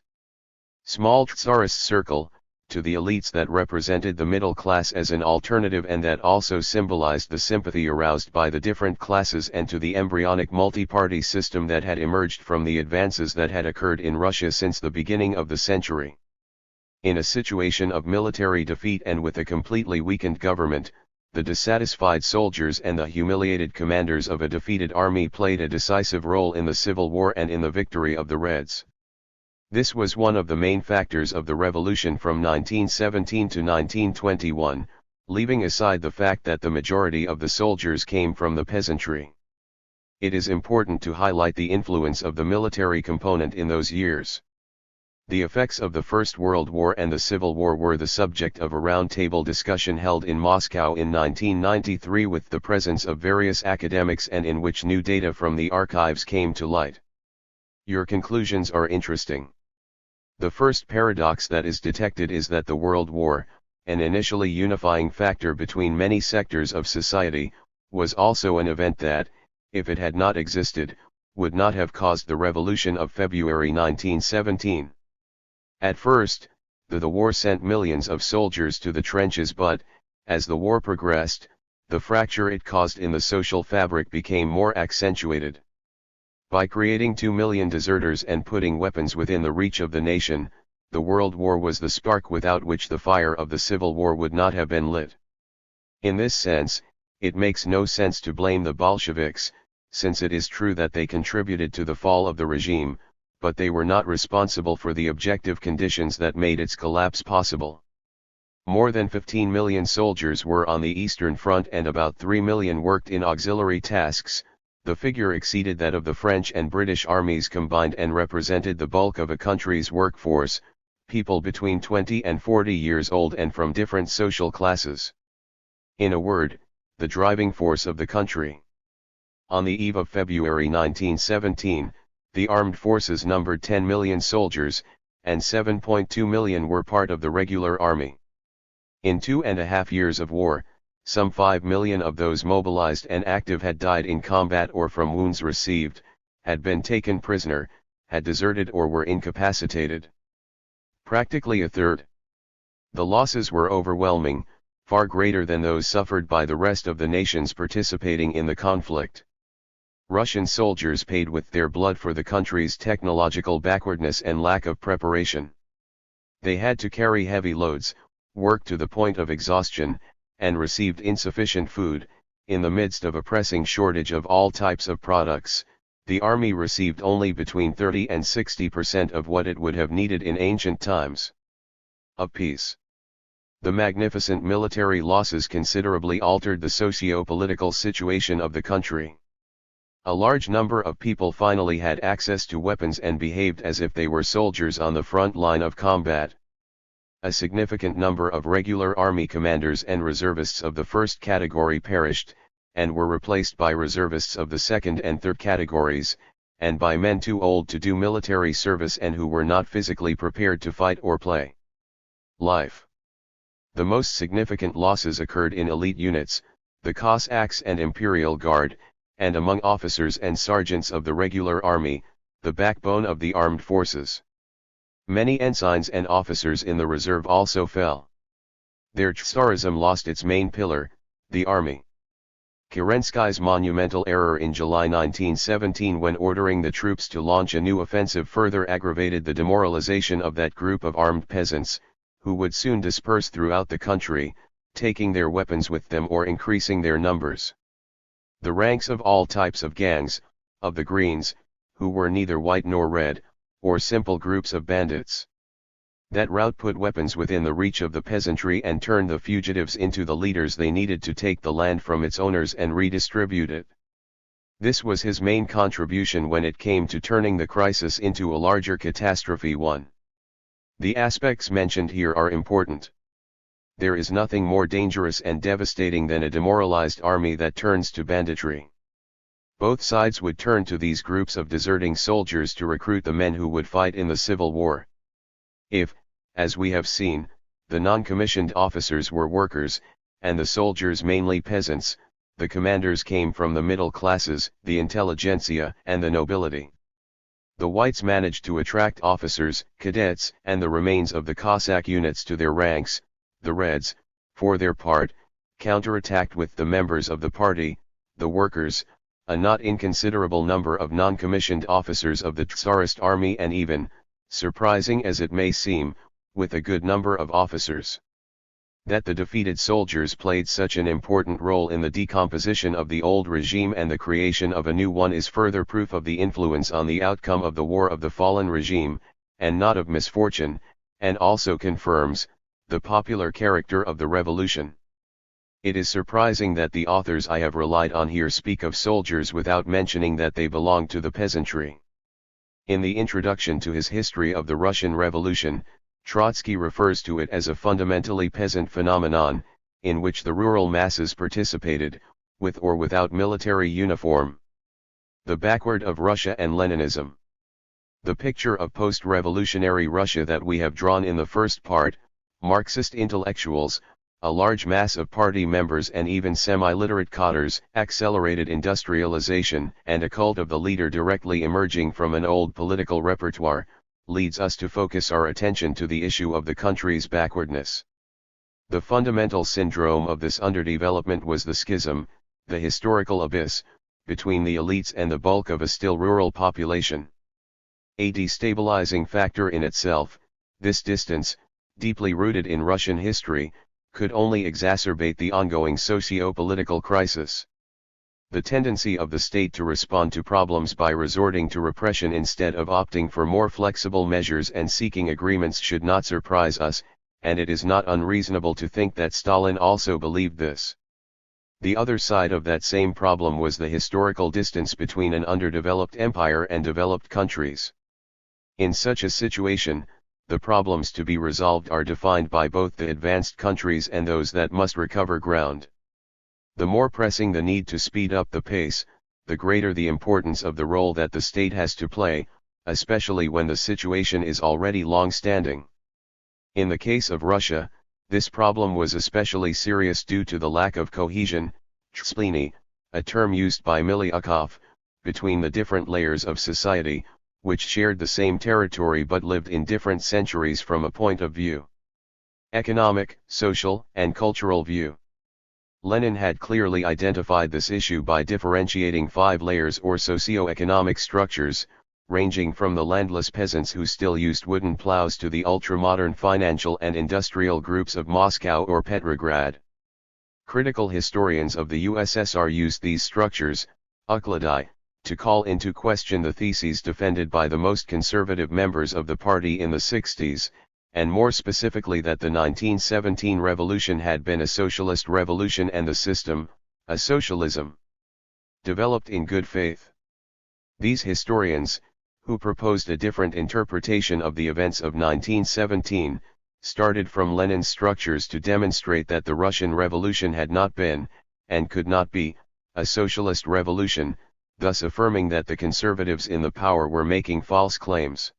Small Tsarist circle, to the elites that represented the middle class as an alternative and that also symbolized the sympathy aroused by the different classes, and to the embryonic multi-party system that had emerged from the advances that had occurred in Russia since the beginning of the century. In a situation of military defeat and with a completely weakened government, the dissatisfied soldiers and the humiliated commanders of a defeated army played a decisive role in the civil war and in the victory of the Reds. This was one of the main factors of the revolution from 1917 to 1921, leaving aside the fact that the majority of the soldiers came from the peasantry. It is important to highlight the influence of the military component in those years. The effects of the First World War and the Civil War were the subject of a roundtable discussion held in Moscow in 1993 with the presence of various academics and in which new data from the archives came to light. Your conclusions are interesting. The first paradox that is detected is that the World War, an initially unifying factor between many sectors of society, was also an event that, if it had not existed, would not have caused the revolution of February 1917. At first, the war sent millions of soldiers to the trenches, but, as the war progressed, the fracture it caused in the social fabric became more accentuated. By creating 2 million deserters and putting weapons within the reach of the nation, the World War was the spark without which the fire of the Civil War would not have been lit. In this sense, it makes no sense to blame the Bolsheviks, since it is true that they contributed to the fall of the regime, but they were not responsible for the objective conditions that made its collapse possible. More than 15 million soldiers were on the Eastern Front and about 3 million worked in auxiliary tasks. The figure exceeded that of the French and British armies combined and represented the bulk of a country's workforce, people between 20 and 40 years old and from different social classes. In a word, the driving force of the country. On the eve of February 1917, the armed forces numbered 10 million soldiers, and 7.2 million were part of the regular army. In 2.5 years of war, some 5 million of those mobilized and active had died in combat or from wounds received, had been taken prisoner, had deserted or were incapacitated. Practically a third. The losses were overwhelming, far greater than those suffered by the rest of the nations participating in the conflict. Russian soldiers paid with their blood for the country's technological backwardness and lack of preparation. They had to carry heavy loads, work to the point of exhaustion, and received insufficient food. In the midst of a pressing shortage of all types of products, the army received only between 30 and 60% of what it would have needed in ancient times. Of peace. The magnificent military losses considerably altered the socio-political situation of the country. A large number of people finally had access to weapons and behaved as if they were soldiers on the front line of combat. A significant number of regular army commanders and reservists of the first category perished, and were replaced by reservists of the second and third categories, and by men too old to do military service and who were not physically prepared to fight or play. Life. The most significant losses occurred in elite units, the Cossacks and Imperial Guard, and among officers and sergeants of the regular army, the backbone of the armed forces. Many ensigns and officers in the reserve also fell. Their Tsarism lost its main pillar, the army. Kerensky's monumental error in July 1917 when ordering the troops to launch a new offensive further aggravated the demoralization of that group of armed peasants, who would soon disperse throughout the country, taking their weapons with them or increasing their numbers. The ranks of all types of gangs, of the Greens, who were neither white nor red, or simple groups of bandits. That rout put weapons within the reach of the peasantry and turned the fugitives into the leaders they needed to take the land from its owners and redistribute it. This was his main contribution when it came to turning the crisis into a larger catastrophe one. The aspects mentioned here are important. There is nothing more dangerous and devastating than a demoralized army that turns to banditry. Both sides would turn to these groups of deserting soldiers to recruit the men who would fight in the Civil War. If, as we have seen, the non-commissioned officers were workers, and the soldiers mainly peasants, the commanders came from the middle classes, the intelligentsia, and the nobility. The whites managed to attract officers, cadets, and the remains of the Cossack units to their ranks. The Reds, for their part, counterattacked with the members of the party, the workers, a not inconsiderable number of non-commissioned officers of the Tsarist army and even, surprising as it may seem, with a good number of officers. That the defeated soldiers played such an important role in the decomposition of the old regime and the creation of a new one is further proof of the influence on the outcome of the war of the fallen regime, and not of misfortune, and also confirms the popular character of the revolution. It is surprising that the authors I have relied on here speak of soldiers without mentioning that they belong to the peasantry. In the introduction to his History of the Russian Revolution, Trotsky refers to it as a fundamentally peasant phenomenon, in which the rural masses participated, with or without military uniform. The backward of Russia and Leninism. The picture of post-revolutionary Russia that we have drawn in the first part, Marxist intellectuals, a large mass of party members and even semi-literate cadres, accelerated industrialization, and a cult of the leader directly emerging from an old political repertoire, leads us to focus our attention to the issue of the country's backwardness. The fundamental syndrome of this underdevelopment was the schism, the historical abyss, between the elites and the bulk of a still rural population. A destabilizing factor in itself, this distance, deeply rooted in Russian history, could only exacerbate the ongoing socio-political crisis. The tendency of the state to respond to problems by resorting to repression instead of opting for more flexible measures and seeking agreements should not surprise us, and it is not unreasonable to think that Stalin also believed this. The other side of that same problem was the historical distance between an underdeveloped empire and developed countries. In such a situation, the problems to be resolved are defined by both the advanced countries and those that must recover ground. The more pressing the need to speed up the pace, the greater the importance of the role that the state has to play, especially when the situation is already long-standing. In the case of Russia, this problem was especially serious due to the lack of cohesion, splini, a term used by Miliukov, between the different layers of society, which shared the same territory but lived in different centuries from a point of view. Economic, social, and cultural view. Lenin had clearly identified this issue by differentiating 5 layers or socio-economic structures, ranging from the landless peasants who still used wooden plows to the ultra-modern financial and industrial groups of Moscow or Petrograd. Critical historians of the USSR used these structures, ukladai, to call into question the theses defended by the most conservative members of the party in the 60s, and more specifically that the 1917 revolution had been a socialist revolution and the system, a socialism, developed in good faith. These historians, who proposed a different interpretation of the events of 1917, started from Lenin's structures to demonstrate that the Russian Revolution had not been, and could not be, a socialist revolution, thus affirming that the conservatives in the power were making false claims.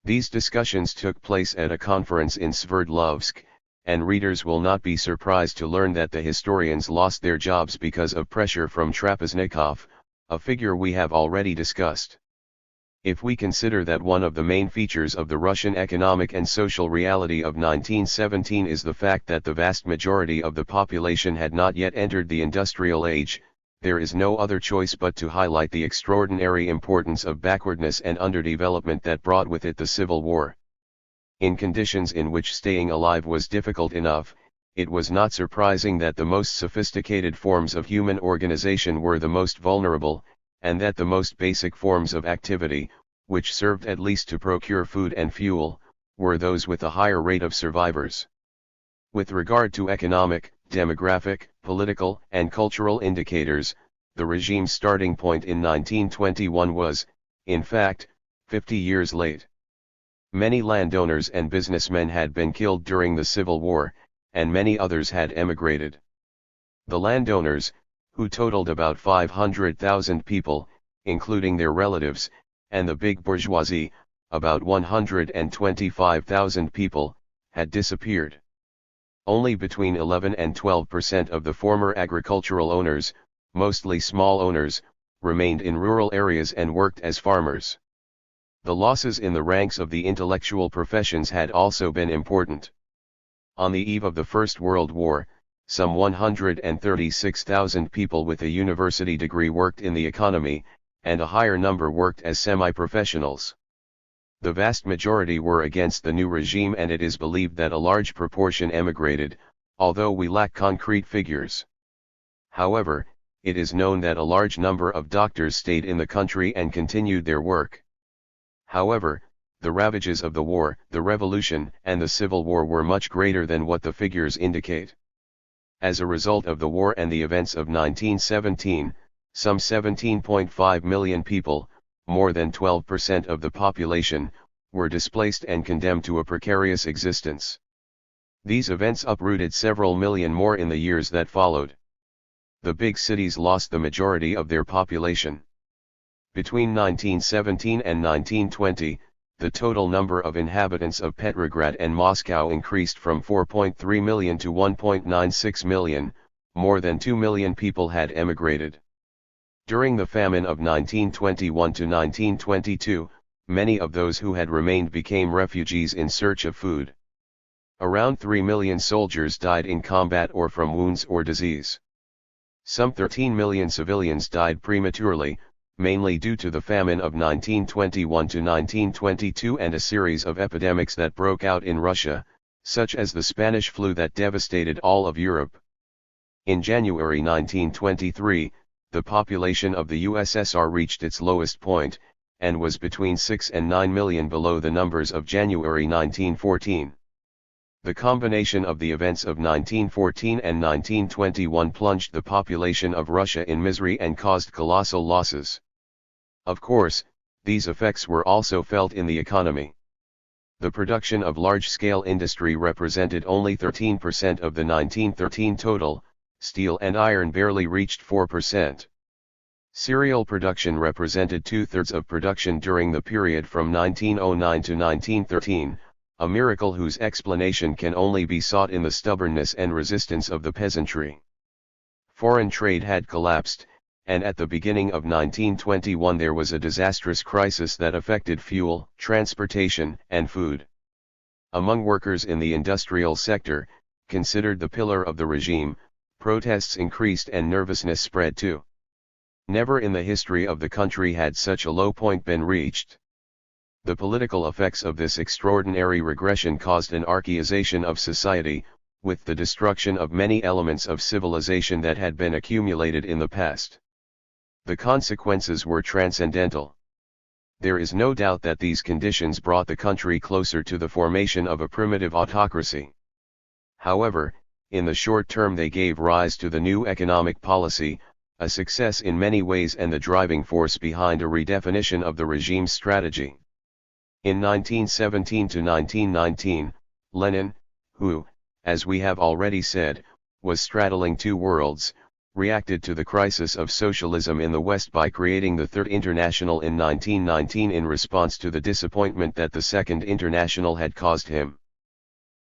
These discussions took place at a conference in Sverdlovsk, and readers will not be surprised to learn that the historians lost their jobs because of pressure from Trapeznikov, a figure we have already discussed. If we consider that one of the main features of the Russian economic and social reality of 1917 is the fact that the vast majority of the population had not yet entered the industrial age, there is no other choice but to highlight the extraordinary importance of backwardness and underdevelopment that brought with it the Civil War. In conditions in which staying alive was difficult enough, it was not surprising that the most sophisticated forms of human organization were the most vulnerable, and that the most basic forms of activity, which served at least to procure food and fuel, were those with a higher rate of survivors. With regard to economic, demographic, political, and cultural indicators, the regime's starting point in 1921 was, in fact, 50 years late. Many landowners and businessmen had been killed during the Civil War, and many others had emigrated. The landowners, who totaled about 500,000 people, including their relatives, and the big bourgeoisie, about 125,000 people, had disappeared. Only between 11 and 12% of the former agricultural owners, mostly small owners, remained in rural areas and worked as farmers. The losses in the ranks of the intellectual professions had also been important. On the eve of the First World War, some 136,000 people with a university degree worked in the economy, and a higher number worked as semi-professionals. The vast majority were against the new regime, and it is believed that a large proportion emigrated, although we lack concrete figures. However, it is known that a large number of doctors stayed in the country and continued their work. However, the ravages of the war, the revolution, and the Civil War were much greater than what the figures indicate. As a result of the war and the events of 1917, some 17.5 million people, more than 12% of the population, were displaced and condemned to a precarious existence. These events uprooted several million more in the years that followed. The big cities lost the majority of their population. Between 1917 and 1920, the total number of inhabitants of Petrograd and Moscow increased from 4.3 million to 1.96 million, more than 2 million people had emigrated. During the famine of 1921 to 1922, many of those who had remained became refugees in search of food. Around 3 million soldiers died in combat or from wounds or disease. Some 13 million civilians died prematurely, mainly due to the famine of 1921 to 1922 and a series of epidemics that broke out in Russia, such as the Spanish flu that devastated all of Europe. In January 1923, the population of the USSR reached its lowest point, and was between 6 and 9 million below the numbers of January 1914. The combination of the events of 1914 and 1921 plunged the population of Russia in misery and caused colossal losses. Of course, these effects were also felt in the economy. The production of large-scale industry represented only 13% of the 1913 total, steel and iron barely reached 4%. Cereal production represented two-thirds of production during the period from 1909 to 1913, a miracle whose explanation can only be sought in the stubbornness and resistance of the peasantry. Foreign trade had collapsed, and at the beginning of 1921 there was a disastrous crisis that affected fuel, transportation, and food. Among workers in the industrial sector, considered the pillar of the regime, protests increased and nervousness spread too. Never in the history of the country had such a low point been reached. The political effects of this extraordinary regression caused an archaization of society, with the destruction of many elements of civilization that had been accumulated in the past. The consequences were transcendental. There is no doubt that these conditions brought the country closer to the formation of a primitive autocracy. However, in the short term they gave rise to the new economic policy, a success in many ways and the driving force behind a redefinition of the regime's strategy. In 1917 to 1919, Lenin, who, as we have already said, was straddling two worlds, reacted to the crisis of socialism in the West by creating the Third International in 1919 in response to the disappointment that the Second International had caused him.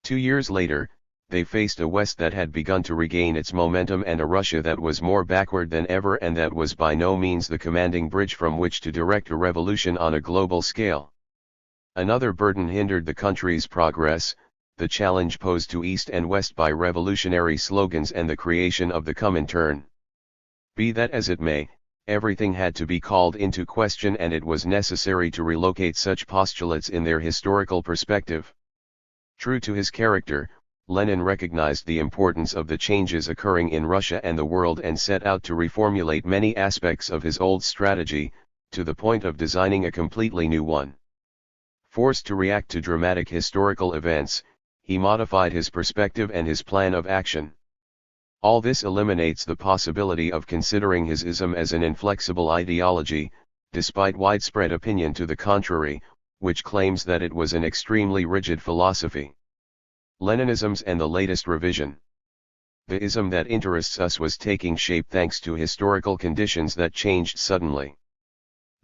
2 years later, they faced a West that had begun to regain its momentum and a Russia that was more backward than ever and that was by no means the commanding bridge from which to direct a revolution on a global scale. Another burden hindered the country's progress, the challenge posed to East and West by revolutionary slogans and the creation of the Comintern. Be that as it may, everything had to be called into question and it was necessary to relocate such postulates in their historical perspective. True to his character, Lenin recognized the importance of the changes occurring in Russia and the world and set out to reformulate many aspects of his old strategy, to the point of designing a completely new one. Forced to react to dramatic historical events, he modified his perspective and his plan of action. All this eliminates the possibility of considering his ism as an inflexible ideology, despite widespread opinion to the contrary, which claims that it was an extremely rigid philosophy. Leninisms and the latest revision. The ism that interests us was taking shape thanks to historical conditions that changed suddenly.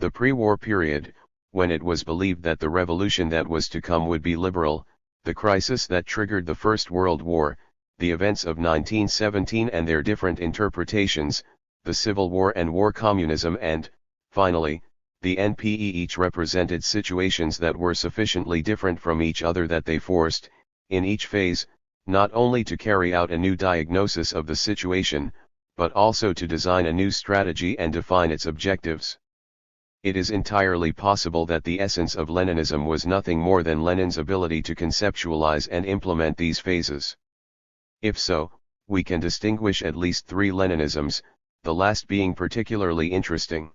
The pre-war period, when it was believed that the revolution that was to come would be liberal, the crisis that triggered the First World War, the events of 1917 and their different interpretations, the Civil War and war communism and, finally, the NPE each represented situations that were sufficiently different from each other that they forced, in each phase, not only to carry out a new diagnosis of the situation, but also to design a new strategy and define its objectives. It is entirely possible that the essence of Leninism was nothing more than Lenin's ability to conceptualize and implement these phases. If so, we can distinguish at least 3 Leninisms, the last being particularly interesting.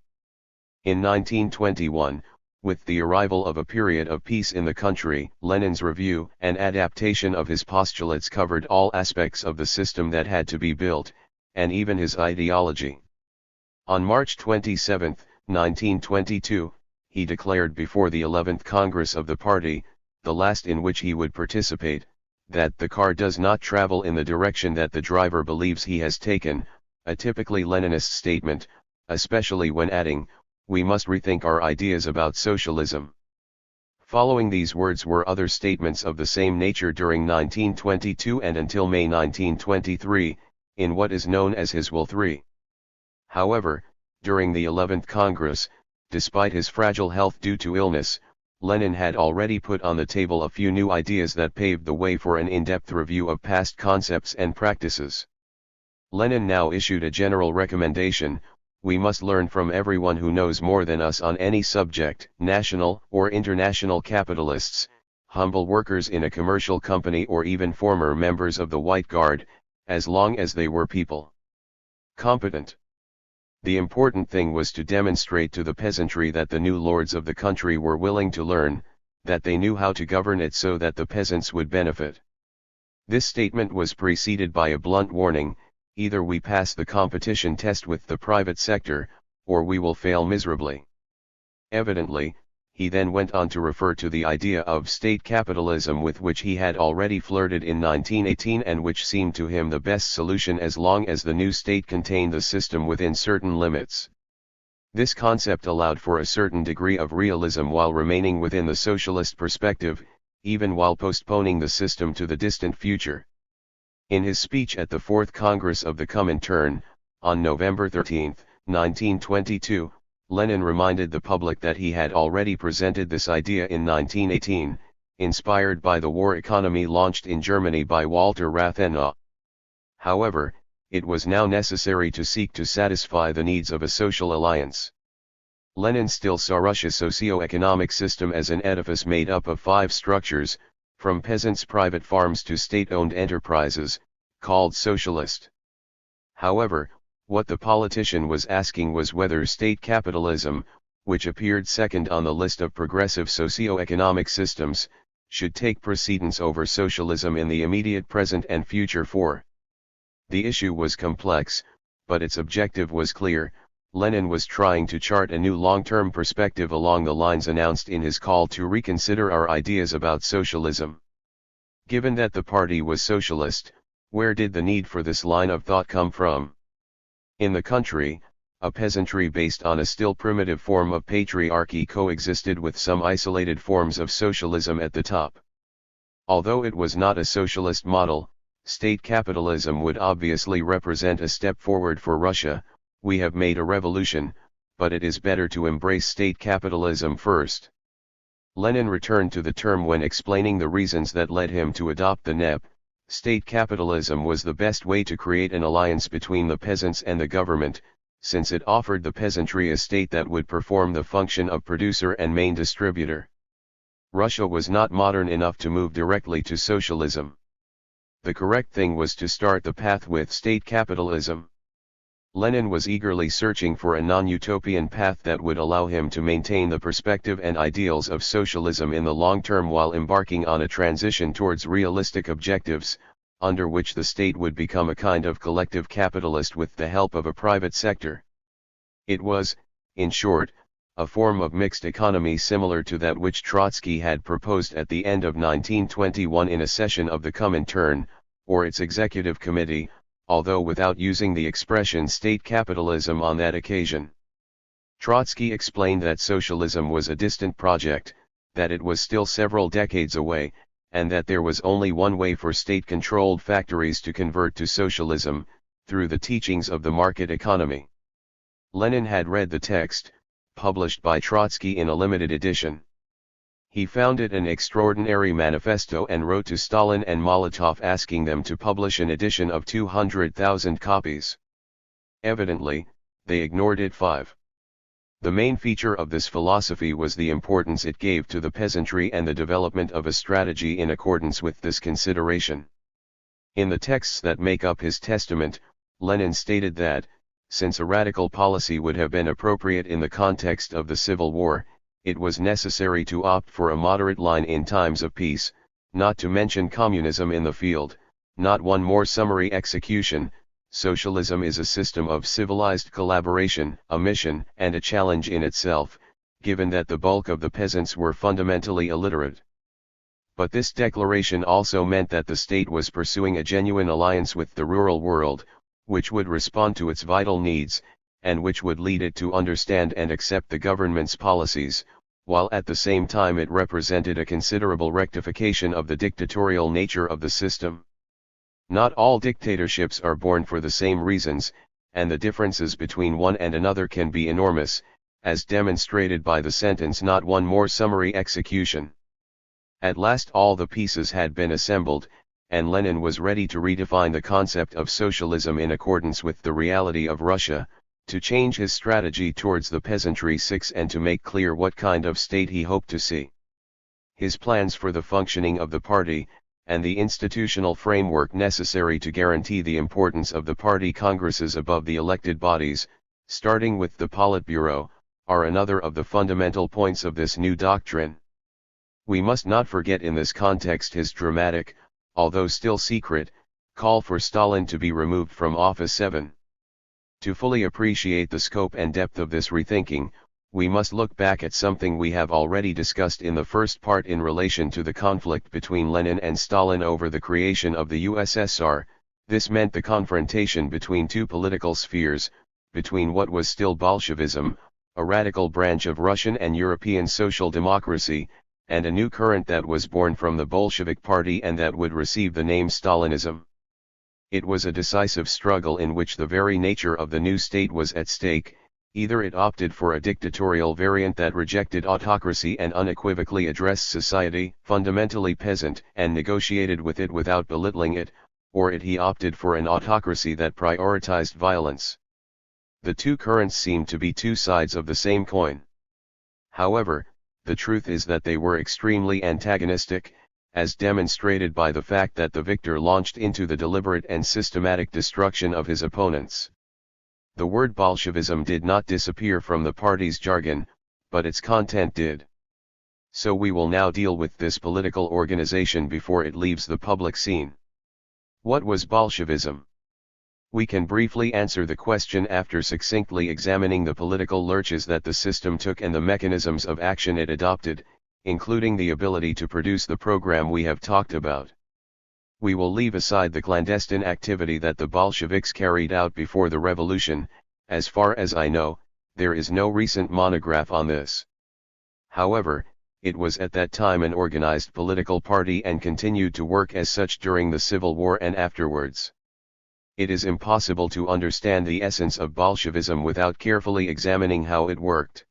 In 1921, with the arrival of a period of peace in the country, Lenin's review and adaptation of his postulates covered all aspects of the system that had to be built, and even his ideology. On March 27, 1922, he declared before the 11th Congress of the party, the last in which he would participate, that the car does not travel in the direction that the driver believes he has taken, a typically Leninist statement, especially when adding, "We must rethink our ideas about socialism." Following these words were other statements of the same nature during 1922 and until May 1923, in what is known as his Will 3. However, during the 11th Congress, despite his fragile health due to illness, Lenin had already put on the table a few new ideas that paved the way for an in-depth review of past concepts and practices. Lenin now issued a general recommendation: we must learn from everyone who knows more than us on any subject, national or international capitalists, humble workers in a commercial company or even former members of the White Guard, as long as they were people. Competent. The important thing was to demonstrate to the peasantry that the new lords of the country were willing to learn, that they knew how to govern it so that the peasants would benefit. This statement was preceded by a blunt warning: either we pass the competition test with the private sector, or we will fail miserably. Evidently, he then went on to refer to the idea of state capitalism with which he had already flirted in 1918 and which seemed to him the best solution as long as the new state contained the system within certain limits. This concept allowed for a certain degree of realism while remaining within the socialist perspective, even while postponing the system to the distant future. In his speech at the Fourth Congress of the Comintern, on November 13, 1922, Lenin reminded the public that he had already presented this idea in 1918, inspired by the war economy launched in Germany by Walter Rathenau. However, it was now necessary to seek to satisfy the needs of a social alliance. Lenin still saw Russia's socio-economic system as an edifice made up of 5 structures, from peasants' private farms to state-owned enterprises, called socialist. However, what the politician was asking was whether state capitalism, which appeared second on the list of progressive socio-economic systems, should take precedence over socialism in the immediate present and future. The issue was complex, but its objective was clear. Lenin was trying to chart a new long-term perspective along the lines announced in his call to reconsider our ideas about socialism. Given that the party was socialist, where did the need for this line of thought come from? In the country, a peasantry based on a still primitive form of patriarchy coexisted with some isolated forms of socialism at the top. Although it was not a socialist model, state capitalism would obviously represent a step forward for Russia. We have made a revolution, but it is better to embrace state capitalism first. Lenin returned to the term when explaining the reasons that led him to adopt the NEP. State capitalism was the best way to create an alliance between the peasants and the government, since it offered the peasantry a state that would perform the function of producer and main distributor. Russia was not modern enough to move directly to socialism. The correct thing was to start the path with state capitalism. Lenin was eagerly searching for a non-utopian path that would allow him to maintain the perspective and ideals of socialism in the long term while embarking on a transition towards realistic objectives, under which the state would become a kind of collective capitalist with the help of a private sector. It was, in short, a form of mixed economy similar to that which Trotsky had proposed at the end of 1921 in a session of the Comintern, or its executive committee, although without using the expression state capitalism on that occasion. Trotsky explained that socialism was a distant project, that it was still several decades away, and that there was only one way for state-controlled factories to convert to socialism, through the teachings of the market economy. Lenin had read the text, published by Trotsky in a limited edition. He found it an extraordinary manifesto and wrote to Stalin and Molotov asking them to publish an edition of 200,000 copies. Evidently, they ignored it. 5. The main feature of this philosophy was the importance it gave to the peasantry and the development of a strategy in accordance with this consideration. In the texts that make up his testament, Lenin stated that, since a radical policy would have been appropriate in the context of the Civil War, it was necessary to opt for a moderate line in times of peace, not to mention communism in the field. Not one more summary execution. Socialism is a system of civilized collaboration, a mission and a challenge in itself, given that the bulk of the peasants were fundamentally illiterate. But this declaration also meant that the state was pursuing a genuine alliance with the rural world, which would respond to its vital needs, and which would lead it to understand and accept the government's policies, while at the same time it represented a considerable rectification of the dictatorial nature of the system. Not all dictatorships are born for the same reasons, and the differences between one and another can be enormous, as demonstrated by the sentence "not one more summary execution." At last all the pieces had been assembled, and Lenin was ready to redefine the concept of socialism in accordance with the reality of Russia, to change his strategy towards the peasantry. 6. And to make clear what kind of state he hoped to see. His plans for the functioning of the party, and the institutional framework necessary to guarantee the importance of the party congresses above the elected bodies, starting with the Politburo, are another of the fundamental points of this new doctrine. We must not forget in this context his dramatic, although still secret, call for Stalin to be removed from office. 7. To fully appreciate the scope and depth of this rethinking, we must look back at something we have already discussed in the first part in relation to the conflict between Lenin and Stalin over the creation of the USSR. This meant the confrontation between two political spheres, between what was still Bolshevism, a radical branch of Russian and European social democracy, and a new current that was born from the Bolshevik Party and that would receive the name Stalinism. It was a decisive struggle in which the very nature of the new state was at stake. Either it opted for a dictatorial variant that rejected autocracy and unequivocally addressed society, fundamentally peasant, and negotiated with it without belittling it, or he opted for an autocracy that prioritized violence. The two currents seemed to be two sides of the same coin. However, the truth is that they were extremely antagonistic, as demonstrated by the fact that the victor launched into the deliberate and systematic destruction of his opponents. The word Bolshevism did not disappear from the party's jargon, but its content did. So we will now deal with this political organization before it leaves the public scene. What was Bolshevism? We can briefly answer the question after succinctly examining the political lurches that the system took and the mechanisms of action it adopted, including the ability to produce the program we have talked about. We will leave aside the clandestine activity that the Bolsheviks carried out before the revolution. As far as I know, there is no recent monograph on this. However, it was at that time an organized political party and continued to work as such during the Civil War and afterwards. It is impossible to understand the essence of Bolshevism without carefully examining how it worked.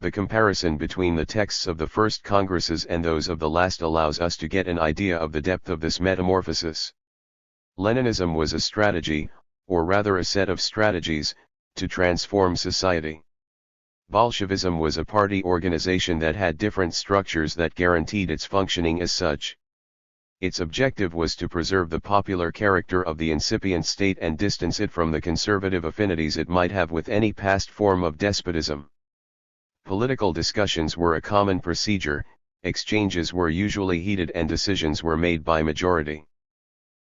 The comparison between the texts of the first congresses and those of the last allows us to get an idea of the depth of this metamorphosis. Leninism was a strategy, or rather a set of strategies, to transform society. Bolshevism was a party organization that had different structures that guaranteed its functioning as such. Its objective was to preserve the popular character of the incipient state and distance it from the conservative affinities it might have with any past form of despotism. Political discussions were a common procedure, exchanges were usually heated and decisions were made by majority.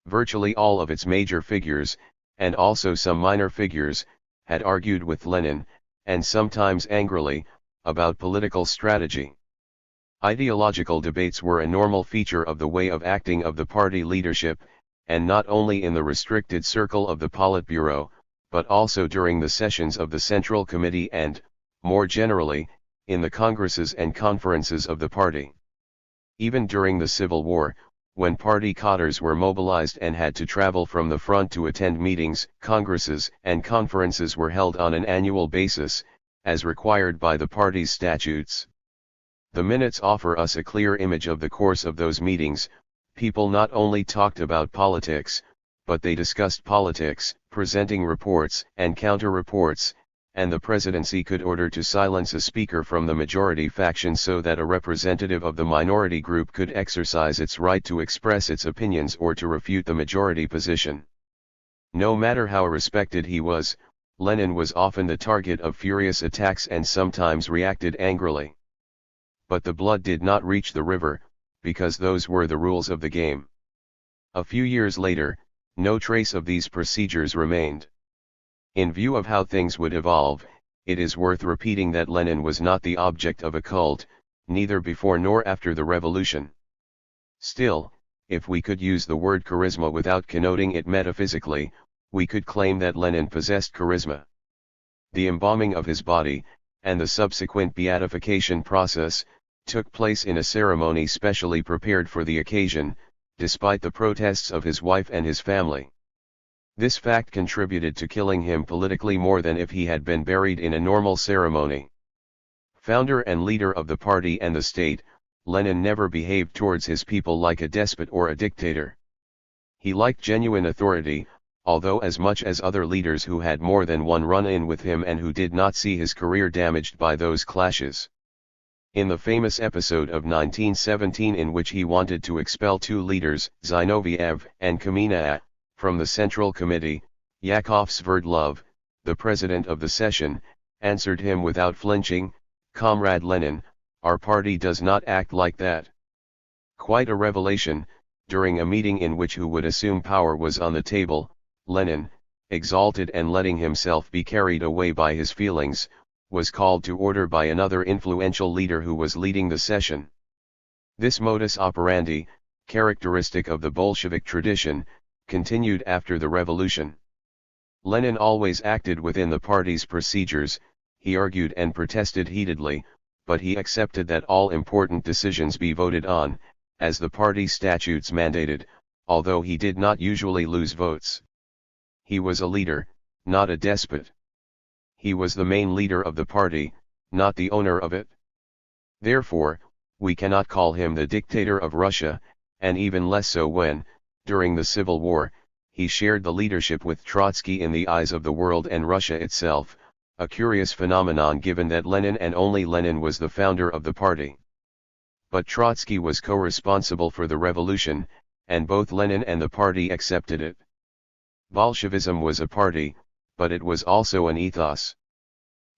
Virtually all of its major figures, and also some minor figures, had argued with Lenin, and sometimes angrily, about political strategy. Ideological debates were a normal feature of the way of acting of the party leadership, and not only in the restricted circle of the Politburo, but also during the sessions of the Central Committee and, more generally, in the congresses and conferences of the party. Even during the Civil War, when party cadres were mobilized and had to travel from the front to attend meetings, congresses and conferences were held on an annual basis, as required by the party's statutes. The minutes offer us a clear image of the course of those meetings. People not only talked about politics, but they discussed politics, presenting reports and counter-reports, and the presidency could order to silence a speaker from the majority faction so that a representative of the minority group could exercise its right to express its opinions or to refute the majority position. No matter how respected he was, Lenin was often the target of furious attacks and sometimes reacted angrily. But the blood did not reach the river, because those were the rules of the game. A few years later, no trace of these procedures remained. In view of how things would evolve, it is worth repeating that Lenin was not the object of a cult, neither before nor after the revolution. Still, if we could use the word charisma without connoting it metaphysically, we could claim that Lenin possessed charisma. The embalming of his body, and the subsequent beatification process, took place in a ceremony specially prepared for the occasion, despite the protests of his wife and his family. This fact contributed to killing him politically more than if he had been buried in a normal ceremony. Founder and leader of the party and the state, Lenin never behaved towards his people like a despot or a dictator. He liked genuine authority, although as much as other leaders who had more than one run-in with him and who did not see his career damaged by those clashes. In the famous episode of 1917 in which he wanted to expel two leaders, Zinoviev and Kamenev, from the Central Committee, Yakov Sverdlov, the president of the session, answered him without flinching, "Comrade Lenin, our party does not act like that." Quite a revelation. During a meeting in which who would assume power was on the table, Lenin, exalted and letting himself be carried away by his feelings, was called to order by another influential leader who was leading the session. This modus operandi, characteristic of the Bolshevik tradition, continued after the revolution. Lenin always acted within the party's procedures. He argued and protested heatedly, but he accepted that all important decisions be voted on, as the party statutes mandated, although he did not usually lose votes. He was a leader, not a despot. He was the main leader of the party, not the owner of it. Therefore, we cannot call him the dictator of Russia, and even less so when, during the Civil War, he shared the leadership with Trotsky in the eyes of the world and Russia itself, a curious phenomenon given that Lenin and only Lenin was the founder of the party. But Trotsky was co-responsible for the revolution, and both Lenin and the party accepted it. Bolshevism was a party, but it was also an ethos.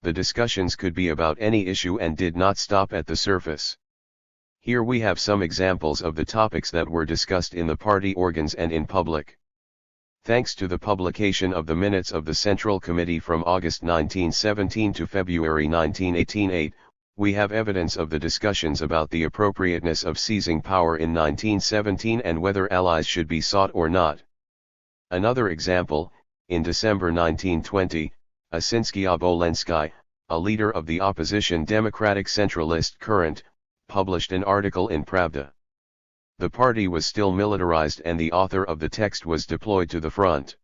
The discussions could be about any issue and did not stop at the surface. Here we have some examples of the topics that were discussed in the party organs and in public. Thanks to the publication of the minutes of the Central Committee from August 1917 to February 1918, we have evidence of the discussions about the appropriateness of seizing power in 1917 and whether allies should be sought or not. Another example, in December 1920, Asinsky Obolensky, a leader of the opposition Democratic Centralist current, published an article in Pravda. The party was still militarized and the author of the text was deployed to the front.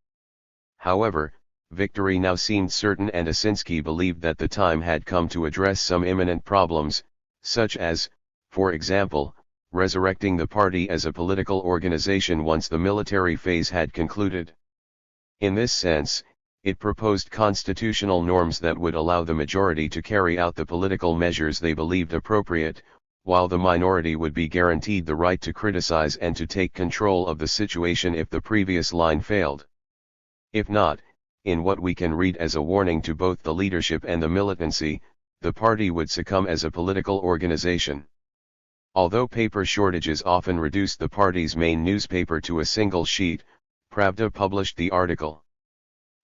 However, victory now seemed certain and Asinsky believed that the time had come to address some imminent problems, such as, for example, resurrecting the party as a political organization once the military phase had concluded. In this sense, it proposed constitutional norms that would allow the majority to carry out the political measures they believed appropriate, while the minority would be guaranteed the right to criticize and to take control of the situation if the previous line failed. If not, in what we can read as a warning to both the leadership and the militancy, the party would succumb as a political organization. Although paper shortages often reduced the party's main newspaper to a single sheet, Pravda published the article.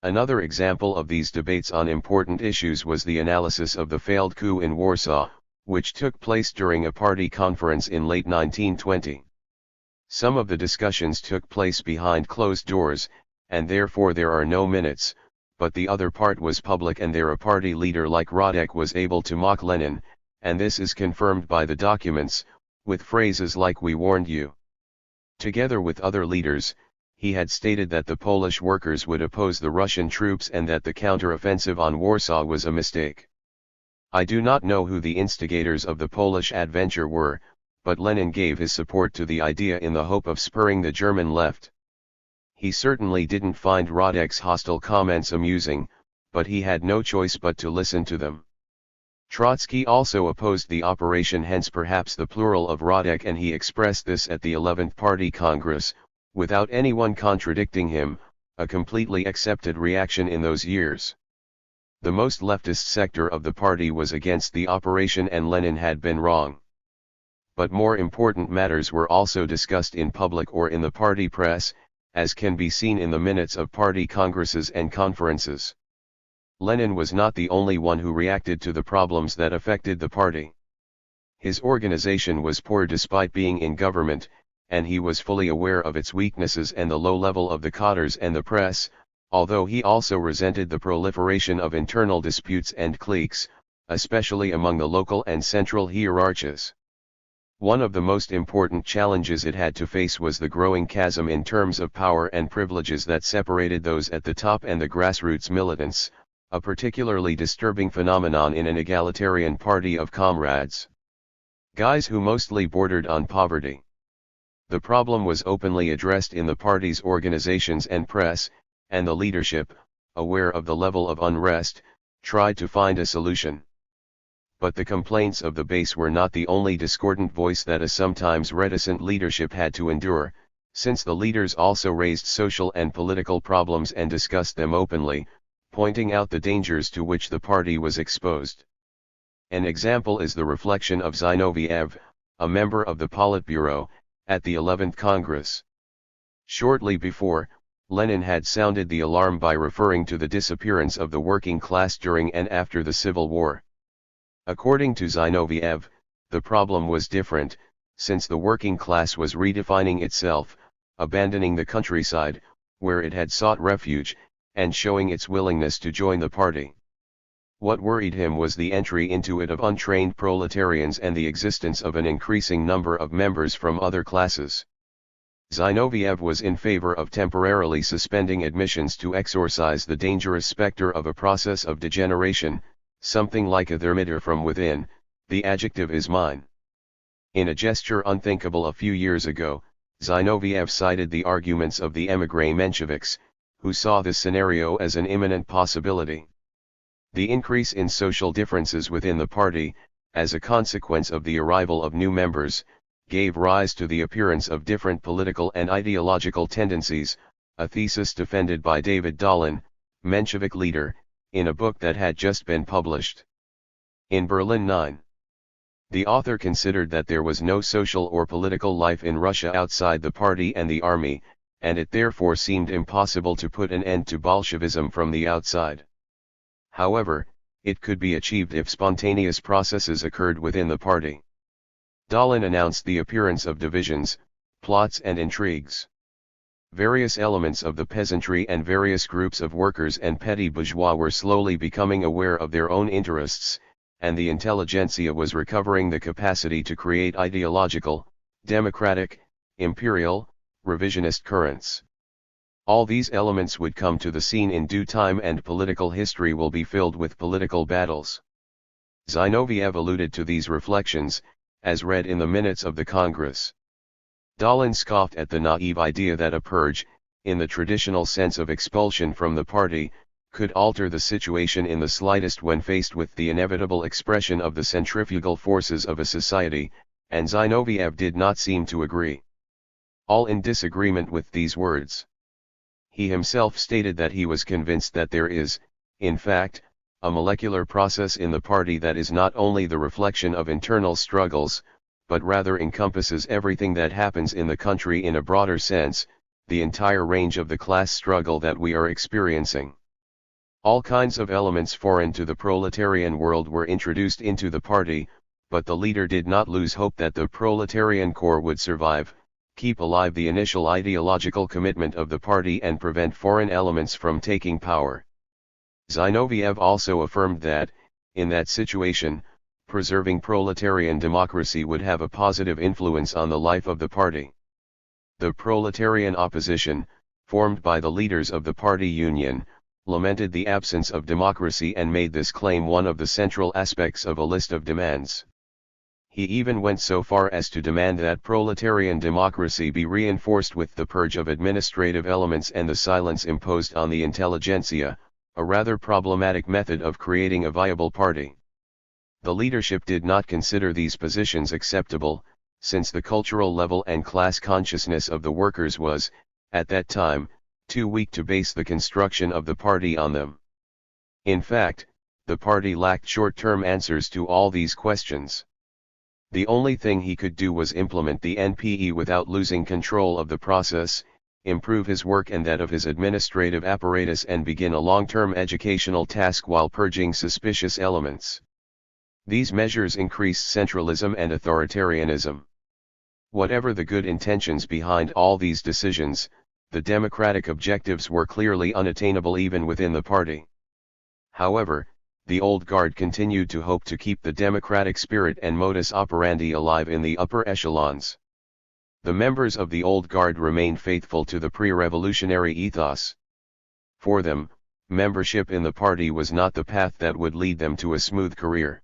Another example of these debates on important issues was the analysis of the failed coup in Warsaw, which took place during a party conference in late 1920. Some of the discussions took place behind closed doors, and therefore there are no minutes, but the other part was public and there a party leader like Radek was able to mock Lenin, and this is confirmed by the documents, with phrases like "we warned you." Together with other leaders, he had stated that the Polish workers would oppose the Russian troops and that the counter-offensive on Warsaw was a mistake. I do not know who the instigators of the Polish adventure were, but Lenin gave his support to the idea in the hope of spurring the German left. He certainly didn't find Radek's hostile comments amusing, but he had no choice but to listen to them. Trotsky also opposed the operation, hence perhaps the plural of Radek, and he expressed this at the 11th Party Congress, without anyone contradicting him, a completely accepted reaction in those years. The most leftist sector of the party was against the operation and Lenin had been wrong. But more important matters were also discussed in public or in the party press, as can be seen in the minutes of party congresses and conferences. Lenin was not the only one who reacted to the problems that affected the party. His organization was poor despite being in government, and he was fully aware of its weaknesses and the low level of the cadres and the press, although he also resented the proliferation of internal disputes and cliques, especially among the local and central hierarchies. One of the most important challenges it had to face was the growing chasm in terms of power and privileges that separated those at the top and the grassroots militants, a particularly disturbing phenomenon in an egalitarian party of comrades. Guys who mostly bordered on poverty. The problem was openly addressed in the party's organizations and press, and the leadership, aware of the level of unrest, tried to find a solution. But the complaints of the base were not the only discordant voice that a sometimes reticent leadership had to endure, since the leaders also raised social and political problems and discussed them openly, pointing out the dangers to which the party was exposed. An example is the reflection of Zinoviev, a member of the Politburo, at the 11th Congress. Shortly before, Lenin had sounded the alarm by referring to the disappearance of the working class during and after the Civil War. According to Zinoviev, the problem was different, since the working class was redefining itself, abandoning the countryside, where it had sought refuge, and showing its willingness to join the party. What worried him was the entry into it of untrained proletarians and the existence of an increasing number of members from other classes. Zinoviev was in favor of temporarily suspending admissions to exorcise the dangerous specter of a process of degeneration, something like a thermometer from within. The adjective is mine. In a gesture unthinkable a few years ago, Zinoviev cited the arguments of the émigré Mensheviks, who saw this scenario as an imminent possibility. The increase in social differences within the party, as a consequence of the arrival of new members, gave rise to the appearance of different political and ideological tendencies, a thesis defended by David Dahlin, Menshevik leader, in a book that had just been published. In Berlin 9. The author considered that there was no social or political life in Russia outside the party and the army, and it therefore seemed impossible to put an end to Bolshevism from the outside. However, it could be achieved if spontaneous processes occurred within the party. Dahlin announced the appearance of divisions, plots and intrigues. Various elements of the peasantry and various groups of workers and petty bourgeois were slowly becoming aware of their own interests, and the intelligentsia was recovering the capacity to create ideological, democratic, imperial, revisionist currents. All these elements would come to the scene in due time and political history will be filled with political battles. Zinoviev alluded to these reflections, as read in the minutes of the Congress. Dahlin scoffed at the naive idea that a purge, in the traditional sense of expulsion from the party, could alter the situation in the slightest when faced with the inevitable expression of the centrifugal forces of a society, and Zinoviev did not seem to agree. All in disagreement with these words. He himself stated that he was convinced that there is, in fact, a molecular process in the party that is not only the reflection of internal struggles, but rather encompasses everything that happens in the country in a broader sense, the entire range of the class struggle that we are experiencing. All kinds of elements foreign to the proletarian world were introduced into the party, but the leader did not lose hope that the proletarian core would survive, keep alive the initial ideological commitment of the party and prevent foreign elements from taking power. Zinoviev also affirmed that, in that situation, preserving proletarian democracy would have a positive influence on the life of the party. The proletarian opposition, formed by the leaders of the party union, lamented the absence of democracy and made this claim one of the central aspects of a list of demands. He even went so far as to demand that proletarian democracy be reinforced with the purge of administrative elements and the silence imposed on the intelligentsia, a rather problematic method of creating a viable party. The leadership did not consider these positions acceptable, since the cultural level and class consciousness of the workers was, at that time, too weak to base the construction of the party on them. In fact, the party lacked short-term answers to all these questions. The only thing he could do was implement the NPE without losing control of the process, improve his work and that of his administrative apparatus and begin a long-term educational task while purging suspicious elements. These measures increased centralism and authoritarianism. Whatever the good intentions behind all these decisions, the democratic objectives were clearly unattainable even within the party. However, the old guard continued to hope to keep the democratic spirit and modus operandi alive in the upper echelons. The members of the old guard remained faithful to the pre-revolutionary ethos. For them, membership in the party was not the path that would lead them to a smooth career.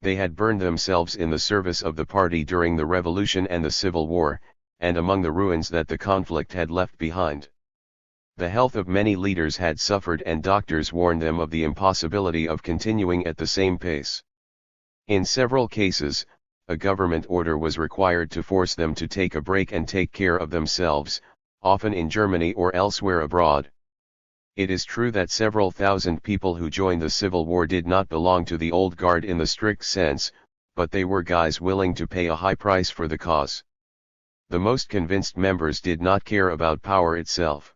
They had burned themselves in the service of the party during the Revolution and the Civil War, and among the ruins that the conflict had left behind. The health of many leaders had suffered and doctors warned them of the impossibility of continuing at the same pace. In several cases, a government order was required to force them to take a break and take care of themselves, often in Germany or elsewhere abroad. It is true that several thousand people who joined the Civil War did not belong to the old guard in the strict sense, but they were guys willing to pay a high price for the cause. The most convinced members did not care about power itself.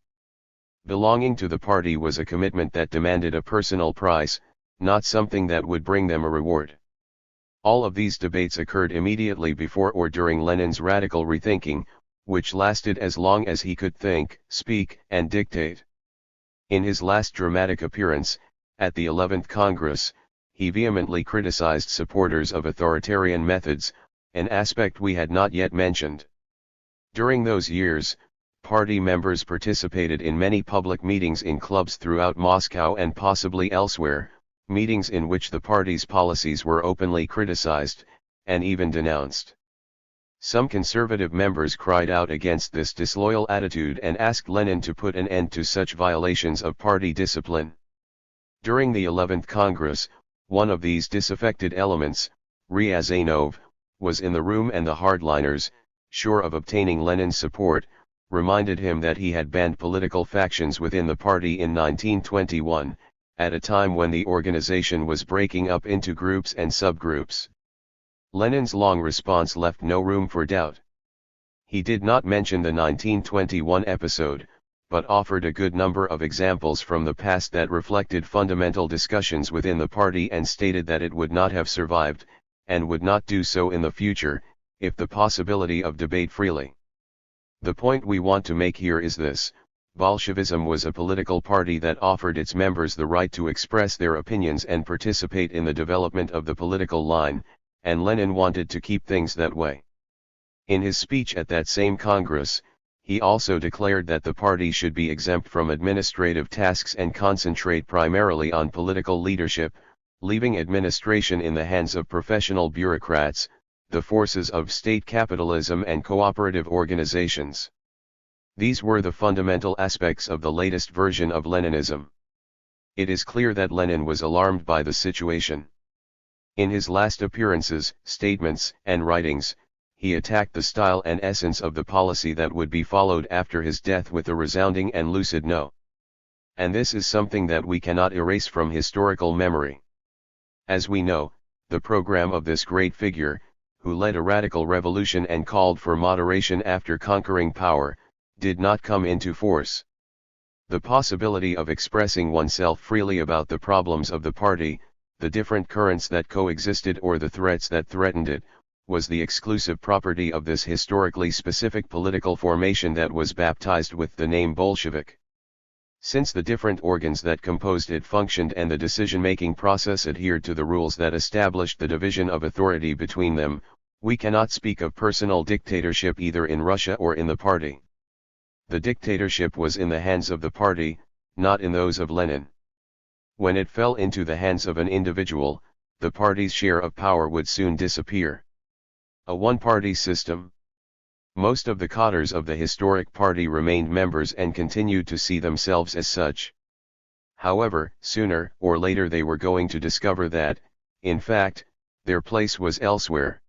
Belonging to the party was a commitment that demanded a personal price, not something that would bring them a reward. All of these debates occurred immediately before or during Lenin's radical rethinking, which lasted as long as he could think, speak, and dictate. In his last dramatic appearance, at the 11th Congress, he vehemently criticized supporters of authoritarian methods, an aspect we had not yet mentioned. During those years, party members participated in many public meetings in clubs throughout Moscow and possibly elsewhere, meetings in which the party's policies were openly criticized, and even denounced. Some conservative members cried out against this disloyal attitude and asked Lenin to put an end to such violations of party discipline. During the 11th Congress, one of these disaffected elements, Ryazanov, was in the room, and the hardliners, sure of obtaining Lenin's support, reminded him that he had banned political factions within the party in 1921, at a time when the organization was breaking up into groups and subgroups. Lenin's long response left no room for doubt. He did not mention the 1921 episode, but offered a good number of examples from the past that reflected fundamental discussions within the party, and stated that it would not have survived, and would not do so in the future, if the possibility of debate freely. The point we want to make here is this: Bolshevism was a political party that offered its members the right to express their opinions and participate in the development of the political line, and Lenin wanted to keep things that way. In his speech at that same Congress, he also declared that the party should be exempt from administrative tasks and concentrate primarily on political leadership, leaving administration in the hands of professional bureaucrats, the forces of state capitalism and cooperative organizations. These were the fundamental aspects of the latest version of Leninism. It is clear that Lenin was alarmed by the situation. In his last appearances, statements, and writings, he attacked the style and essence of the policy that would be followed after his death with a resounding and lucid no. And this is something that we cannot erase from historical memory. As we know, the program of this great figure, who led a radical revolution and called for moderation after conquering power, did not come into force. The possibility of expressing oneself freely about the problems of the party, the different currents that coexisted or the threats that threatened it, was the exclusive property of this historically specific political formation that was baptized with the name Bolshevik. Since the different organs that composed it functioned and the decision-making process adhered to the rules that established the division of authority between them, we cannot speak of personal dictatorship either in Russia or in the party. The dictatorship was in the hands of the party, not in those of Lenin. When it fell into the hands of an individual, the party's share of power would soon disappear. A one-party system. Most of the cadres of the historic party remained members and continued to see themselves as such. However, sooner or later they were going to discover that, in fact, their place was elsewhere.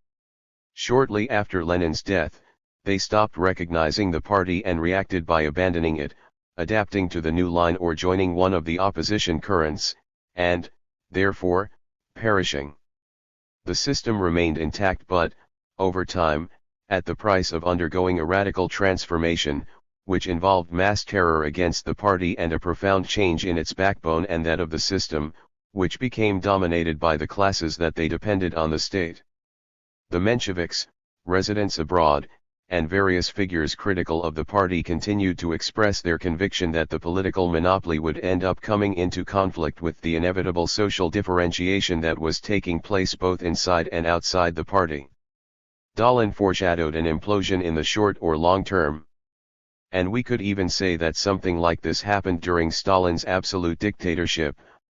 Shortly after Lenin's death, they stopped recognizing the party and reacted by abandoning it, adapting to the new line or joining one of the opposition currents, and, therefore, perishing. The system remained intact but, over time, at the price of undergoing a radical transformation, which involved mass terror against the party and a profound change in its backbone and that of the system, which became dominated by the classes that they depended on the state. The Mensheviks, residents abroad, and various figures critical of the party continued to express their conviction that the political monopoly would end up coming into conflict with the inevitable social differentiation that was taking place both inside and outside the party. Stalin foreshadowed an implosion in the short or long term. And we could even say that something like this happened during Stalin's absolute dictatorship,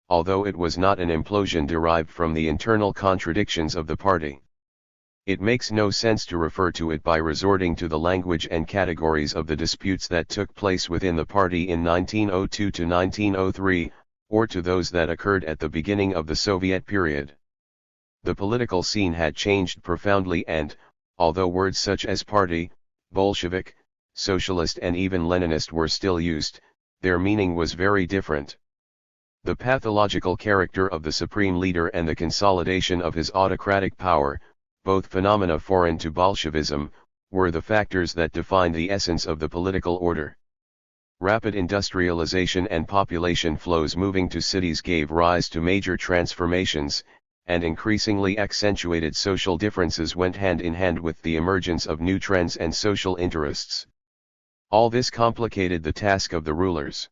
although it was not an implosion derived from the internal contradictions of the party. It makes no sense to refer to it by resorting to the language and categories of the disputes that took place within the party in 1902 to 1903, or to those that occurred at the beginning of the Soviet period. The political scene had changed profoundly and, although words such as party, Bolshevik, socialist and even Leninist were still used, their meaning was very different. The pathological character of the supreme leader and the consolidation of his autocratic power, both phenomena foreign to Bolshevism, were the factors that defined the essence of the political order. Rapid industrialization and population flows moving to cities gave rise to major transformations, and increasingly accentuated social differences went hand in hand with the emergence of new trends and social interests. All this complicated the task of the rulers.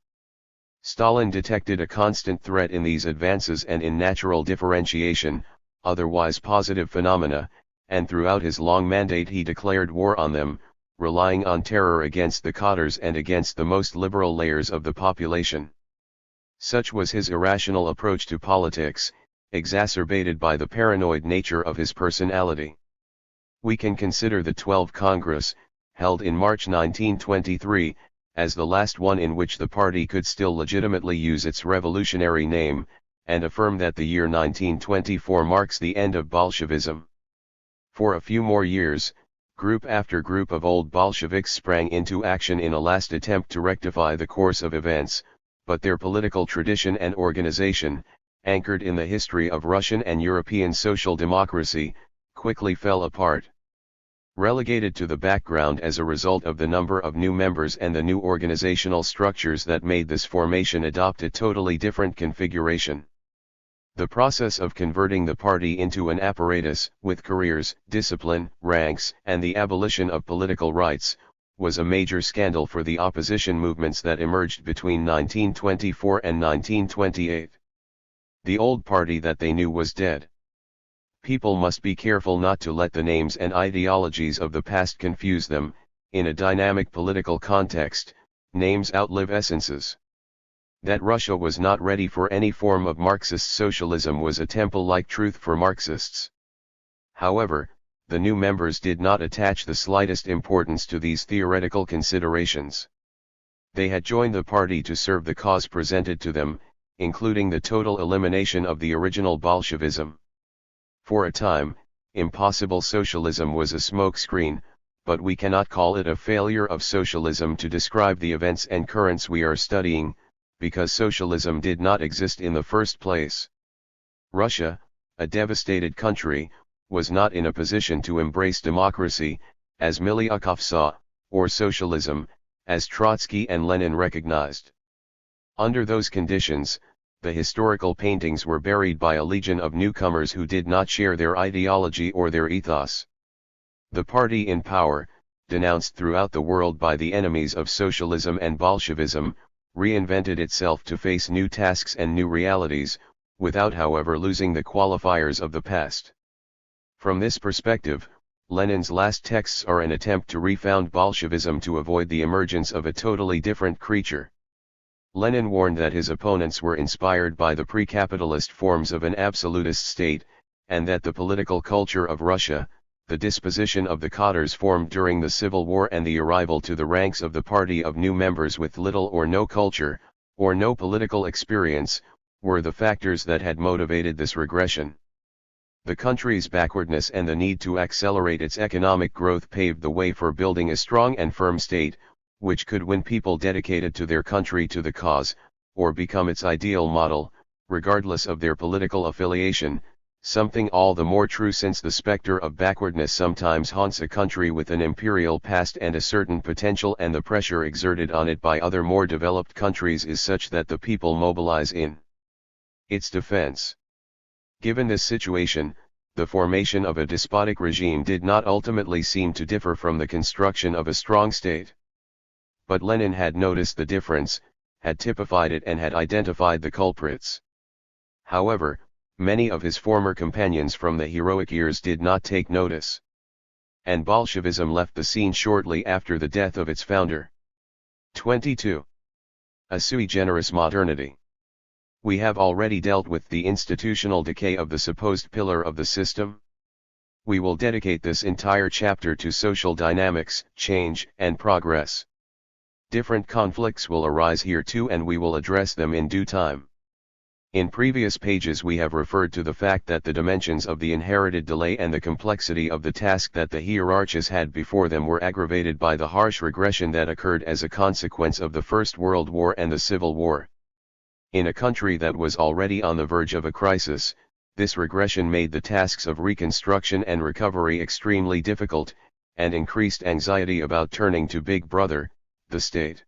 Stalin detected a constant threat in these advances and in natural differentiation, otherwise positive phenomena, and throughout his long mandate he declared war on them, relying on terror against the cadres and against the most liberal layers of the population. Such was his irrational approach to politics, exacerbated by the paranoid nature of his personality. We can consider the 12th Congress, held in March 1923, as the last one in which the party could still legitimately use its revolutionary name, and affirm that the year 1924 marks the end of Bolshevism. For a few more years, group after group of old Bolsheviks sprang into action in a last attempt to rectify the course of events, but their political tradition and organization, anchored in the history of Russian and European social democracy, quickly fell apart. Relegated to the background as a result of the number of new members and the new organizational structures that made this formation adopt a totally different configuration. The process of converting the party into an apparatus, with careers, discipline, ranks, and the abolition of political rights, was a major scandal for the opposition movements that emerged between 1924 and 1928. The old party that they knew was dead. People must be careful not to let the names and ideologies of the past confuse them. In a dynamic political context, names outlive essences. That Russia was not ready for any form of Marxist socialism was a temple-like truth for Marxists. However, the new members did not attach the slightest importance to these theoretical considerations. They had joined the party to serve the cause presented to them, including the total elimination of the original Bolshevism. For a time, impossible socialism was a smokescreen, but we cannot call it a failure of socialism to describe the events and currents we are studying, because socialism did not exist in the first place. Russia, a devastated country, was not in a position to embrace democracy, as Miliukov saw, or socialism, as Trotsky and Lenin recognized. Under those conditions, the historical paintings were buried by a legion of newcomers who did not share their ideology or their ethos. The party in power, denounced throughout the world by the enemies of socialism and Bolshevism, reinvented itself to face new tasks and new realities, without however losing the qualifiers of the past. From this perspective, Lenin's last texts are an attempt to refound Bolshevism to avoid the emergence of a totally different creature. Lenin warned that his opponents were inspired by the pre-capitalist forms of an absolutist state, and that the political culture of Russia, the disposition of the cadres formed during the Civil War and the arrival to the ranks of the party of new members with little or no culture, or no political experience, were the factors that had motivated this regression. The country's backwardness and the need to accelerate its economic growth paved the way for building a strong and firm state, which could win people dedicated to their country to the cause, or become its ideal model, regardless of their political affiliation. Something all the more true since the specter of backwardness sometimes haunts a country with an imperial past and a certain potential, and the pressure exerted on it by other more developed countries is such that the people mobilize in its defense. Given this situation, the formation of a despotic regime did not ultimately seem to differ from the construction of a strong state. But Lenin had noticed the difference, had typified it, and had identified the culprits. However, many of his former companions from the heroic years did not take notice. And Bolshevism left the scene shortly after the death of its founder. 22. A sui generis modernity. We have already dealt with the institutional decay of the supposed pillar of the system. We will dedicate this entire chapter to social dynamics, change, and progress. Different conflicts will arise here too, and we will address them in due time. In previous pages we have referred to the fact that the dimensions of the inherited delay and the complexity of the task that the hierarchs had before them were aggravated by the harsh regression that occurred as a consequence of the First World War and the Civil War. In a country that was already on the verge of a crisis, this regression made the tasks of reconstruction and recovery extremely difficult, and increased anxiety about turning to Big Brother, the state.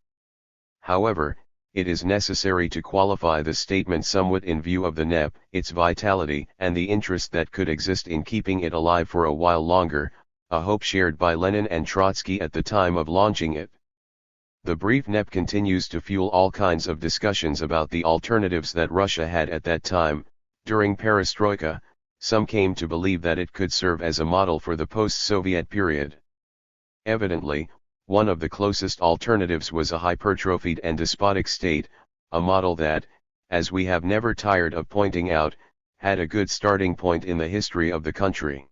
However, it is necessary to qualify the statement somewhat in view of the NEP, its vitality, and the interest that could exist in keeping it alive for a while longer, a hope shared by Lenin and Trotsky at the time of launching it. The brief NEP continues to fuel all kinds of discussions about the alternatives that Russia had at that time. During Perestroika, some came to believe that it could serve as a model for the post-Soviet period. Evidently, one of the closest alternatives was a hypertrophied and despotic state, a model that, as we have never tired of pointing out, had a good starting point in the history of the country.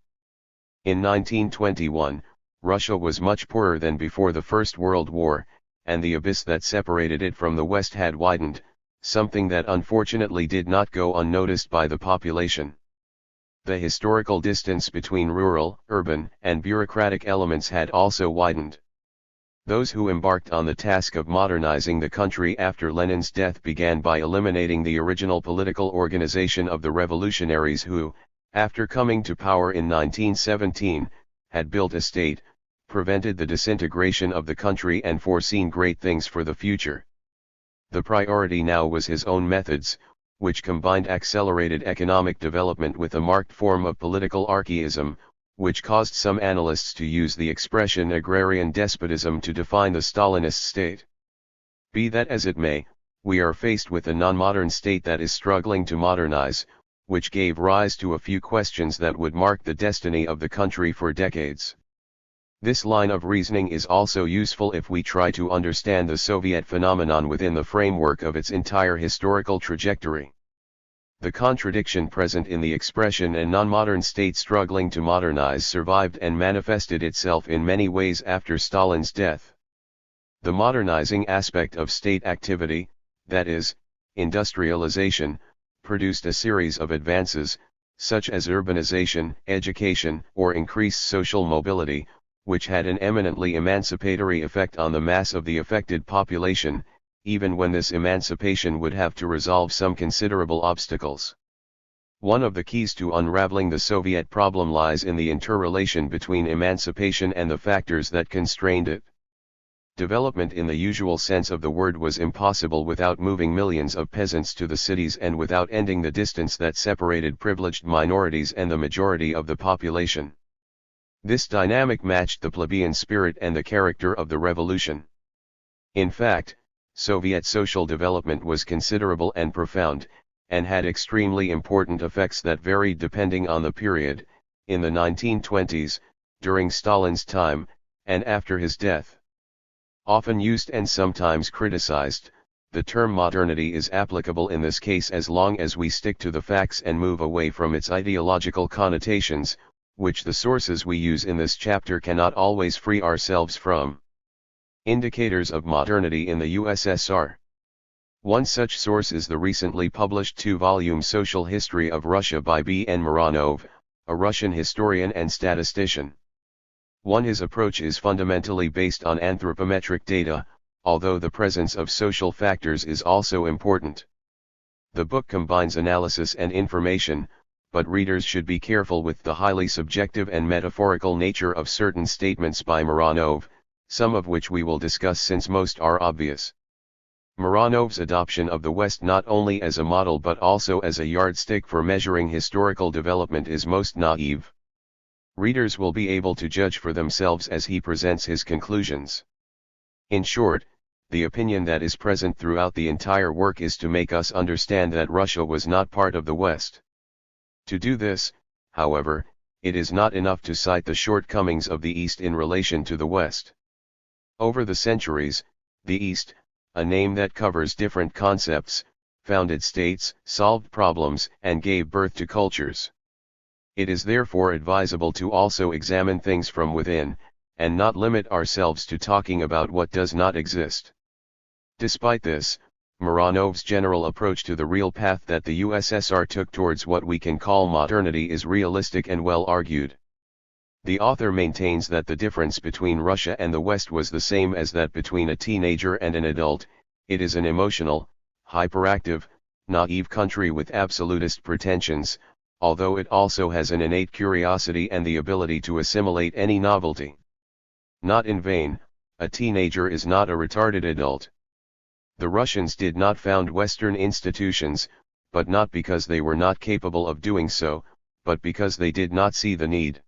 In 1921, Russia was much poorer than before the First World War, and the abyss that separated it from the West had widened, something that unfortunately did not go unnoticed by the population. The historical distance between rural, urban, and bureaucratic elements had also widened. Those who embarked on the task of modernizing the country after Lenin's death began by eliminating the original political organization of the revolutionaries who, after coming to power in 1917, had built a state, prevented the disintegration of the country and foreseen great things for the future. The priority now was his own methods, which combined accelerated economic development with a marked form of political archaism, which caused some analysts to use the expression agrarian despotism to define the Stalinist state. Be that as it may, we are faced with a non-modern state that is struggling to modernize, which gave rise to a few questions that would mark the destiny of the country for decades. This line of reasoning is also useful if we try to understand the Soviet phenomenon within the framework of its entire historical trajectory. The contradiction present in the expression a non-modern state struggling to modernize survived and manifested itself in many ways after Stalin's death. The modernizing aspect of state activity, that is, industrialization, produced a series of advances, such as urbanization, education, or increased social mobility, which had an eminently emancipatory effect on the mass of the affected population, even when this emancipation would have to resolve some considerable obstacles. One of the keys to unraveling the Soviet problem lies in the interrelation between emancipation and the factors that constrained it. Development in the usual sense of the word was impossible without moving millions of peasants to the cities and without ending the distance that separated privileged minorities and the majority of the population. This dynamic matched the plebeian spirit and the character of the revolution. In fact, Soviet social development was considerable and profound, and had extremely important effects that varied depending on the period, in the 1920s, during Stalin's time, and after his death. Often used and sometimes criticized, the term modernity is applicable in this case as long as we stick to the facts and move away from its ideological connotations, which the sources we use in this chapter cannot always free ourselves from. Indicators of modernity in the USSR. One such source is the recently published two-volume Social History of Russia by B. N. Mironov, a Russian historian and statistician. His approach is fundamentally based on anthropometric data, although the presence of social factors is also important. The book combines analysis and information, but readers should be careful with the highly subjective and metaphorical nature of certain statements by Mironov, some of which we will discuss since most are obvious. Miranov's adoption of the West not only as a model but also as a yardstick for measuring historical development is most naive. Readers will be able to judge for themselves as he presents his conclusions. In short, the opinion that is present throughout the entire work is to make us understand that Russia was not part of the West. To do this, however, it is not enough to cite the shortcomings of the East in relation to the West. Over the centuries, the East, a name that covers different concepts, founded states, solved problems, and gave birth to cultures. It is therefore advisable to also examine things from within, and not limit ourselves to talking about what does not exist. Despite this, Miranov's general approach to the real path that the USSR took towards what we can call modernity is realistic and well argued. The author maintains that the difference between Russia and the West was the same as that between a teenager and an adult. It is an emotional, hyperactive, naive country with absolutist pretensions, although it also has an innate curiosity and the ability to assimilate any novelty. Not in vain, a teenager is not a retarded adult. The Russians did not found Western institutions, but not because they were not capable of doing so, but because they did not see the need.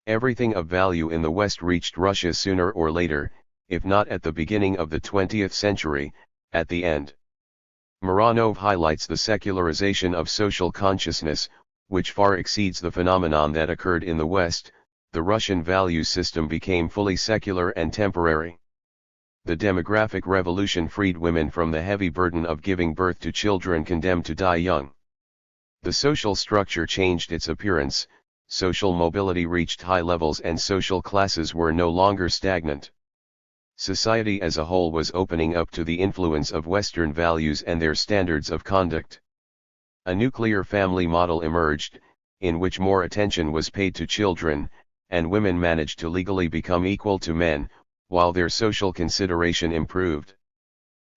Everything of value in the West reached Russia sooner or later, if not at the beginning of the 20th century, at the end. Mironov highlights the secularization of social consciousness, which far exceeds the phenomenon that occurred in the West. The Russian value system became fully secular and temporary. The demographic revolution freed women from the heavy burden of giving birth to children condemned to die young. The social structure changed its appearance, social mobility reached high levels and social classes were no longer stagnant. Society as a whole was opening up to the influence of Western values and their standards of conduct. A nuclear family model emerged, in which more attention was paid to children, and women managed to legally become equal to men, while their social consideration improved.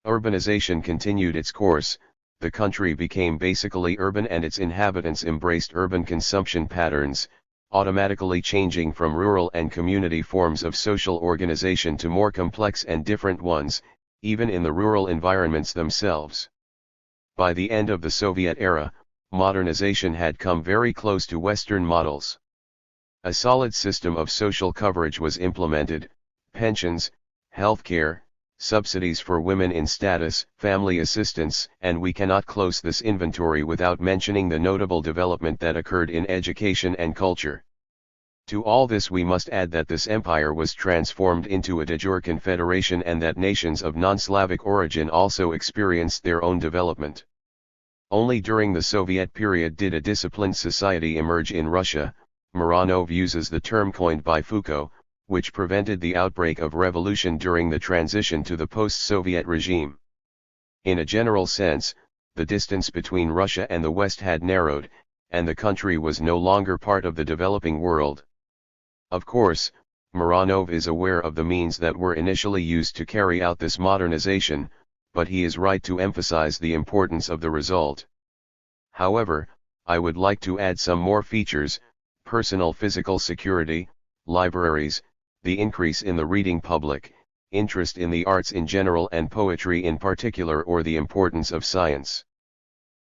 Urbanization continued its course, the country became basically urban and its inhabitants embraced urban consumption patterns, automatically changing from rural and community forms of social organization to more complex and different ones, even in the rural environments themselves. By the end of the Soviet era, modernization had come very close to Western models. A solid system of social coverage was implemented: pensions, healthcare, subsidies for women in status, family assistance, and we cannot close this inventory without mentioning the notable development that occurred in education and culture. To all this we must add that this empire was transformed into a de jure confederation and that nations of non-Slavic origin also experienced their own development. Only during the Soviet period did a disciplined society emerge in Russia. Mironov uses the term coined by Foucault, which prevented the outbreak of revolution during the transition to the post-Soviet regime. In a general sense, the distance between Russia and the West had narrowed, and the country was no longer part of the developing world. Of course, Mironov is aware of the means that were initially used to carry out this modernization, but he is right to emphasize the importance of the result. However, I would like to add some more features: personal physical security, libraries, the increase in the reading public, interest in the arts in general and poetry in particular, or the importance of science.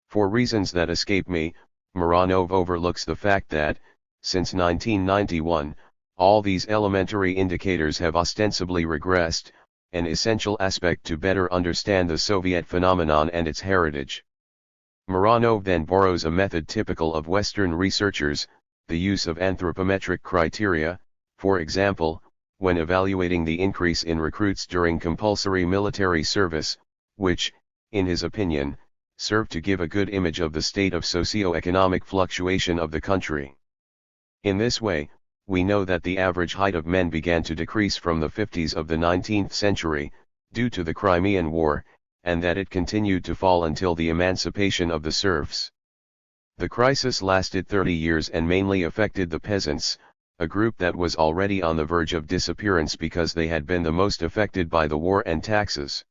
For reasons that escape me, Mironov overlooks the fact that, since 1991, all these elementary indicators have ostensibly regressed, an essential aspect to better understand the Soviet phenomenon and its heritage. Mironov then borrows a method typical of Western researchers, the use of anthropometric criteria, for example, when evaluating the increase in recruits during compulsory military service, which, in his opinion, served to give a good image of the state of socio-economic fluctuation of the country. In this way, we know that the average height of men began to decrease from the 50s of the 19th century, due to the Crimean War, and that it continued to fall until the emancipation of the serfs. The crisis lasted 30 years and mainly affected the peasants, a group that was already on the verge of disappearance because they had been the most affected by the war and taxes.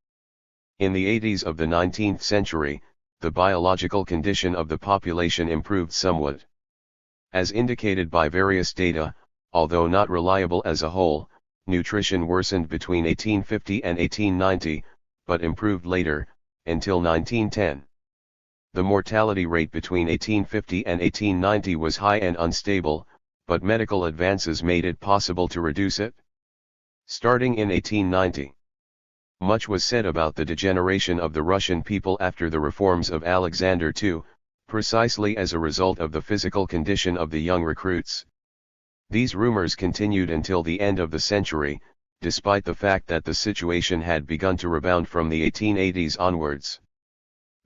In the 80s of the 19th century, the biological condition of the population improved somewhat. As indicated by various data, although not reliable as a whole, nutrition worsened between 1850 and 1890, but improved later, until 1910. The mortality rate between 1850 and 1890 was high and unstable, but medical advances made it possible to reduce it. Starting in 1890, much was said about the degeneration of the Russian people after the reforms of Alexander II, precisely as a result of the physical condition of the young recruits. These rumors continued until the end of the century, despite the fact that the situation had begun to rebound from the 1880s onwards.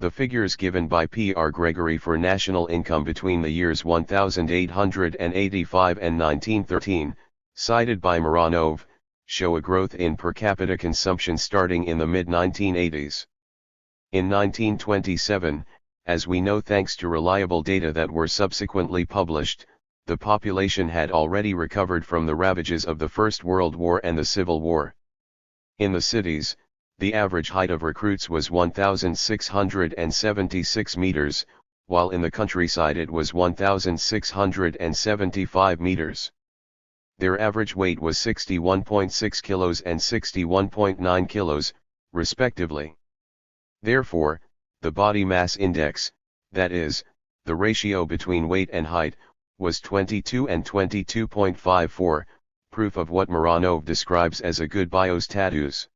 The figures given by P.R. Gregory for national income between the years 1885 and 1913, cited by Mironov, show a growth in per capita consumption starting in the mid-1980s. In 1927, as we know thanks to reliable data that were subsequently published, the population had already recovered from the ravages of the First World War and the Civil War. In the cities, the average height of recruits was 1,676 meters, while in the countryside it was 1,675 meters. Their average weight was 61.6 kilos and 61.9 kilos, respectively. Therefore, the body mass index, that is, the ratio between weight and height, was 22 and 22.54, proof of what Mironov describes as a good biostatus.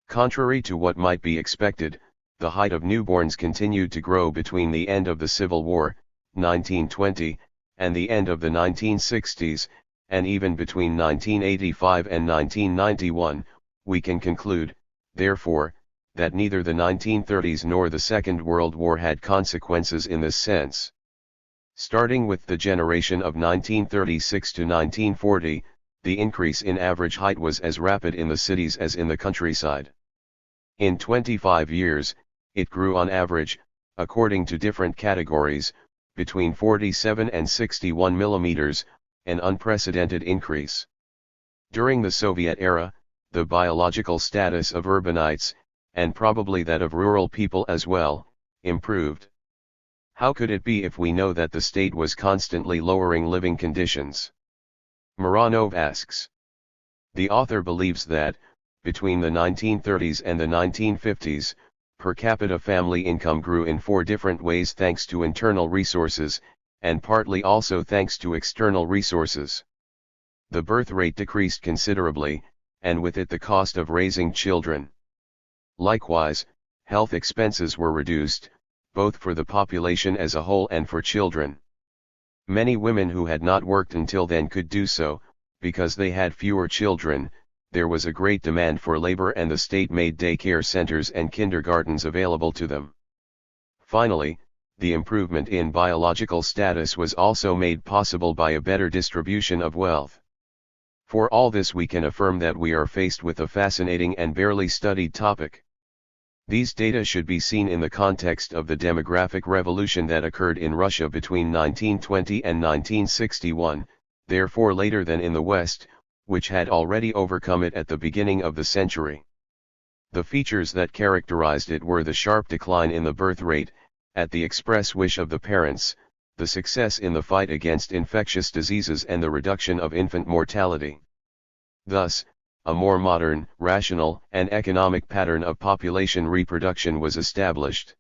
Contrary to what might be expected, the height of newborns continued to grow between the end of the Civil War, 1920, and the end of the 1960s, and even between 1985 and 1991, we can conclude, therefore, that neither the 1930s nor the Second World War had consequences in this sense. Starting with the generation of 1936 to 1940, the increase in average height was as rapid in the cities as in the countryside. In 25 years, it grew on average, according to different categories, between 47 and 61 millimeters, an unprecedented increase. During the Soviet era, the biological status of urbanites, and probably that of rural people as well, improved. How could it be if we know that the state was constantly lowering living conditions? Mironov asks. The author believes that, between the 1930s and the 1950s, per capita family income grew in 4 different ways thanks to internal resources, and partly also thanks to external resources. The birth rate decreased considerably, and with it the cost of raising children. Likewise, health expenses were reduced, both for the population as a whole and for children. Many women who had not worked until then could do so, because they had fewer children. There was a great demand for labor and the state made daycare centers and kindergartens available to them. Finally, the improvement in biological status was also made possible by a better distribution of wealth. For all this we can affirm that we are faced with a fascinating and barely studied topic. These data should be seen in the context of the demographic revolution that occurred in Russia between 1920 and 1961, therefore later than in the West, which had already overcome it at the beginning of the century. The features that characterized it were the sharp decline in the birth rate, at the express wish of the parents, the success in the fight against infectious diseases and the reduction of infant mortality. Thus, a more modern, rational, and economic pattern of population reproduction was established.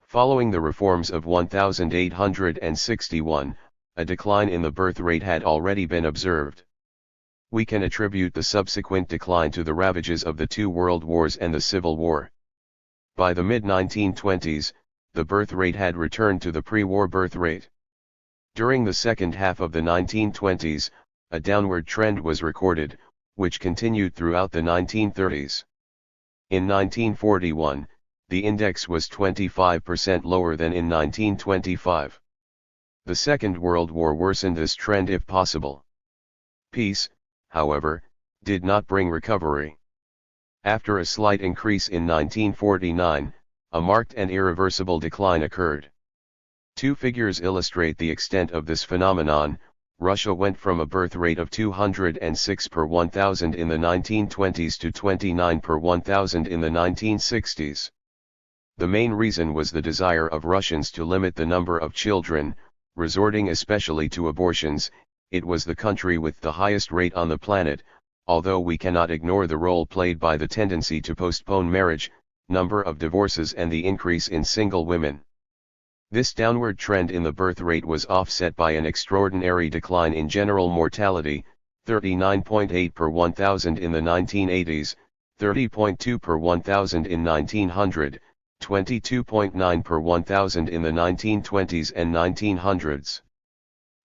Following the reforms of 1861, a decline in the birth rate had already been observed. We can attribute the subsequent decline to the ravages of the 2 world wars and the Civil War. By the mid-1920s, the birth rate had returned to the pre-war birth rate. During the second half of the 1920s, a downward trend was recorded, which continued throughout the 1930s. In 1941, the index was 25% lower than in 1925. The Second World War worsened this trend if possible. Peace, however, did not bring recovery. After a slight increase in 1949, a marked and irreversible decline occurred. 2 figures illustrate the extent of this phenomenon. Russia went from a birth rate of 206 per 1,000 in the 1920s to 29 per 1,000 in the 1960s. The main reason was the desire of Russians to limit the number of children, resorting especially to abortions. It was the country with the highest rate on the planet, although we cannot ignore the role played by the tendency to postpone marriage, number of divorces and the increase in single women. This downward trend in the birth rate was offset by an extraordinary decline in general mortality, 39.8 per 1,000 in the 1980s, 30.2 per 1,000 in 1900, 22.9 per 1,000 in the 1920s and 1900s.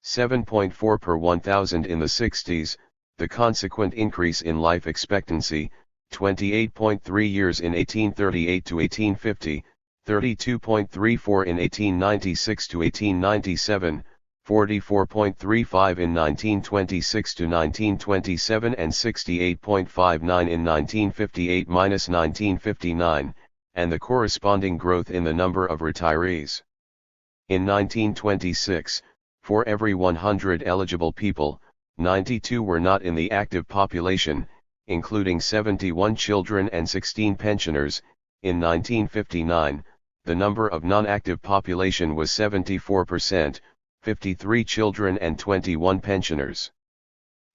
7.4 per 1,000 in the 60s, the consequent increase in life expectancy, 28.3 years in 1838 to 1850, 32.34 in 1896 to 1897, 44.35 in 1926 to 1927 and 68.59 in 1958-1959, and the corresponding growth in the number of retirees. In 1926, for every 100 eligible people, 92 were not in the active population, including 71 children and 16 pensioners. In 1959, the number of non-active population was 74%, 53 children and 21 pensioners.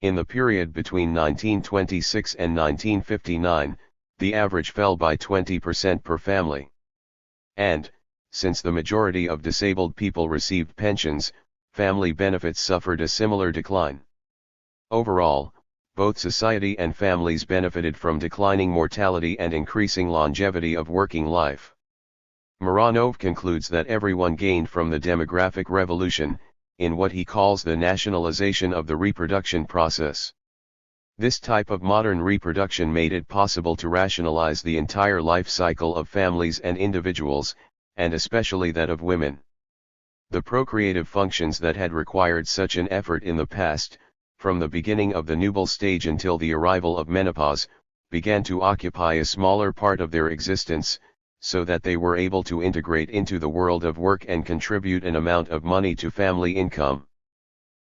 In the period between 1926 and 1959, the average fell by 20% per family. And, since the majority of disabled people received pensions, family benefits suffered a similar decline. Overall, both society and families benefited from declining mortality and increasing longevity of working life. Mironov concludes that everyone gained from the demographic revolution, in what he calls the nationalization of the reproduction process. This type of modern reproduction made it possible to rationalize the entire life cycle of families and individuals, and especially that of women. The procreative functions that had required such an effort in the past, from the beginning of the nubile stage until the arrival of menopause, began to occupy a smaller part of their existence, so that they were able to integrate into the world of work and contribute an amount of money to family income.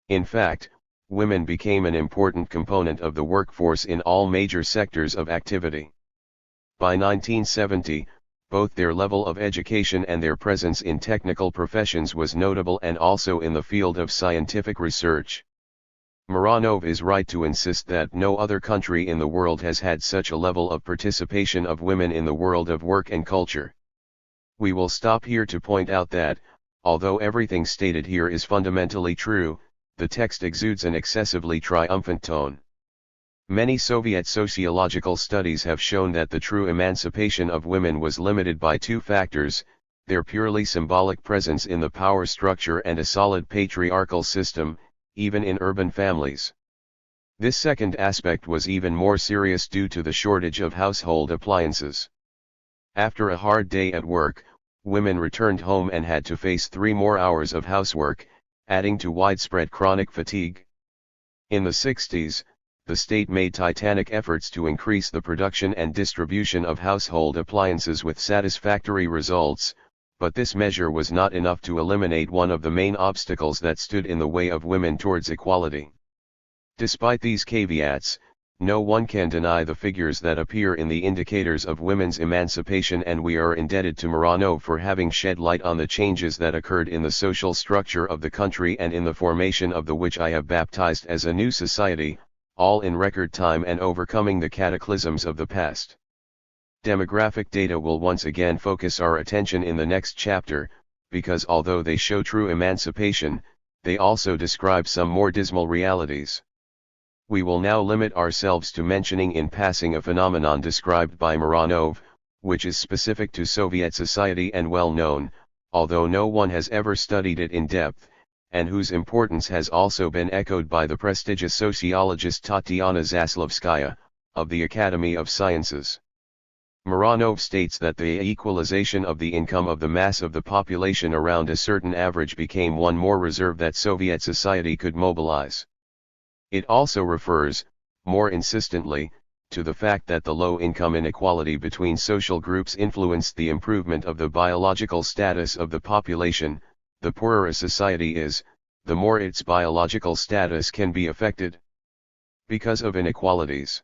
In fact, women became an important component of the workforce in all major sectors of activity. By 1970, both their level of education and their presence in technical professions was notable, and also in the field of scientific research. Mironov is right to insist that no other country in the world has had such a level of participation of women in the world of work and culture. We will stop here to point out that, although everything stated here is fundamentally true, the text exudes an excessively triumphant tone. Many Soviet sociological studies have shown that the true emancipation of women was limited by two factors: their purely symbolic presence in the power structure and a solid patriarchal system, even in urban families. This second aspect was even more serious due to the shortage of household appliances. After a hard day at work, women returned home and had to face 3 more hours of housework, adding to widespread chronic fatigue. In the 60s, the state made titanic efforts to increase the production and distribution of household appliances with satisfactory results, but this measure was not enough to eliminate one of the main obstacles that stood in the way of women towards equality. Despite these caveats, no one can deny the figures that appear in the indicators of women's emancipation, and we are indebted to Mironov for having shed light on the changes that occurred in the social structure of the country and in the formation of the which I have baptized as a new society, all in record time and overcoming the cataclysms of the past. Demographic data will once again focus our attention in the next chapter, because although they show true emancipation, they also describe some more dismal realities. We will now limit ourselves to mentioning in passing a phenomenon described by Mironov, which is specific to Soviet society and well known, although no one has ever studied it in depth, and whose importance has also been echoed by the prestigious sociologist Tatyana Zaslavskaya, of the Academy of Sciences. Mironov states that the equalization of the income of the mass of the population around a certain average became one more reserve that Soviet society could mobilize. It also refers, more insistently, to the fact that the low income inequality between social groups influenced the improvement of the biological status of the population. The poorer a society is, the more its biological status can be affected. Because of inequalities.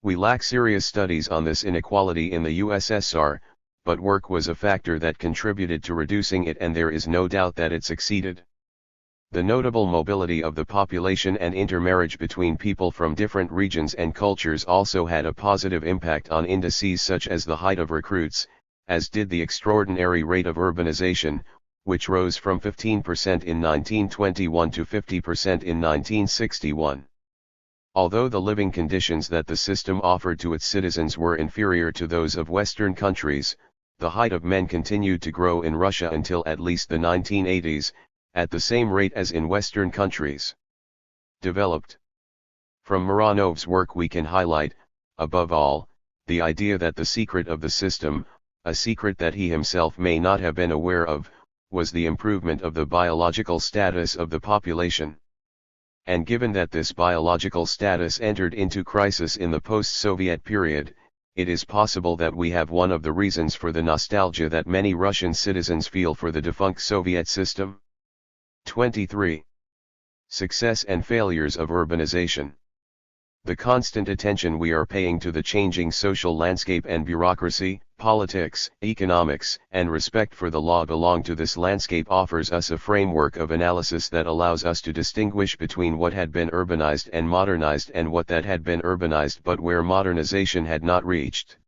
We lack serious studies on this inequality in the USSR, but work was a factor that contributed to reducing it, and there is no doubt that it succeeded. The notable mobility of the population and intermarriage between people from different regions and cultures also had a positive impact on indices such as the height of recruits, as did the extraordinary rate of urbanization, which rose from 15% in 1921 to 50% in 1961. Although the living conditions that the system offered to its citizens were inferior to those of Western countries, the height of men continued to grow in Russia until at least the 1980s, at the same rate as in Western countries. Developed. From Mironov's work we can highlight, above all, the idea that the secret of the system, a secret that he himself may not have been aware of, was the improvement of the biological status of the population. And given that this biological status entered into crisis in the post-Soviet period, it is possible that we have one of the reasons for the nostalgia that many Russian citizens feel for the defunct Soviet system. 23. Success and failures of urbanization. The constant attention we are paying to the changing social landscape and bureaucracy, politics, economics, and respect for the law belong to this landscape offers us a framework of analysis that allows us to distinguish between what had been urbanized and modernized and what that had been urbanized but where modernization had not reached.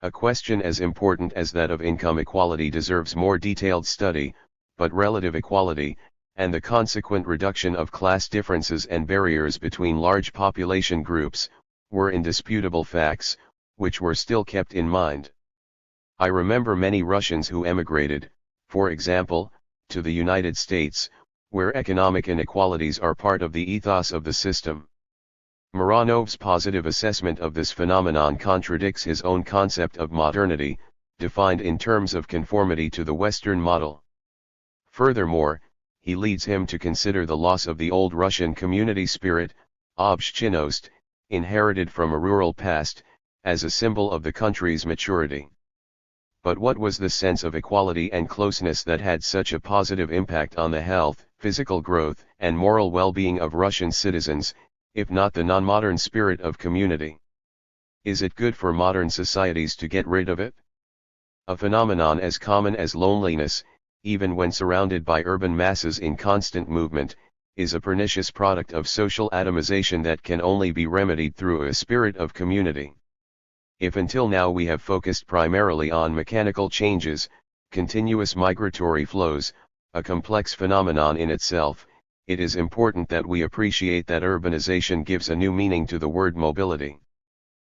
A question as important as that of income equality deserves more detailed study, but relative equality, and the consequent reduction of class differences and barriers between large population groups, were indisputable facts, which were still kept in mind. I remember many Russians who emigrated, for example, to the United States, where economic inequalities are part of the ethos of the system. Muranov's positive assessment of this phenomenon contradicts his own concept of modernity, defined in terms of conformity to the Western model. Furthermore, he leads him to consider the loss of the old Russian community spirit, obshchinost, inherited from a rural past, as a symbol of the country's maturity. But what was the sense of equality and closeness that had such a positive impact on the health, physical growth, and moral well-being of Russian citizens, if not the non-modern spirit of community? Is it good for modern societies to get rid of it? A phenomenon as common as loneliness, even when surrounded by urban masses in constant movement, is a pernicious product of social atomization that can only be remedied through a spirit of community. If until now we have focused primarily on mechanical changes, continuous migratory flows, a complex phenomenon in itself, it is important that we appreciate that urbanization gives a new meaning to the word mobility.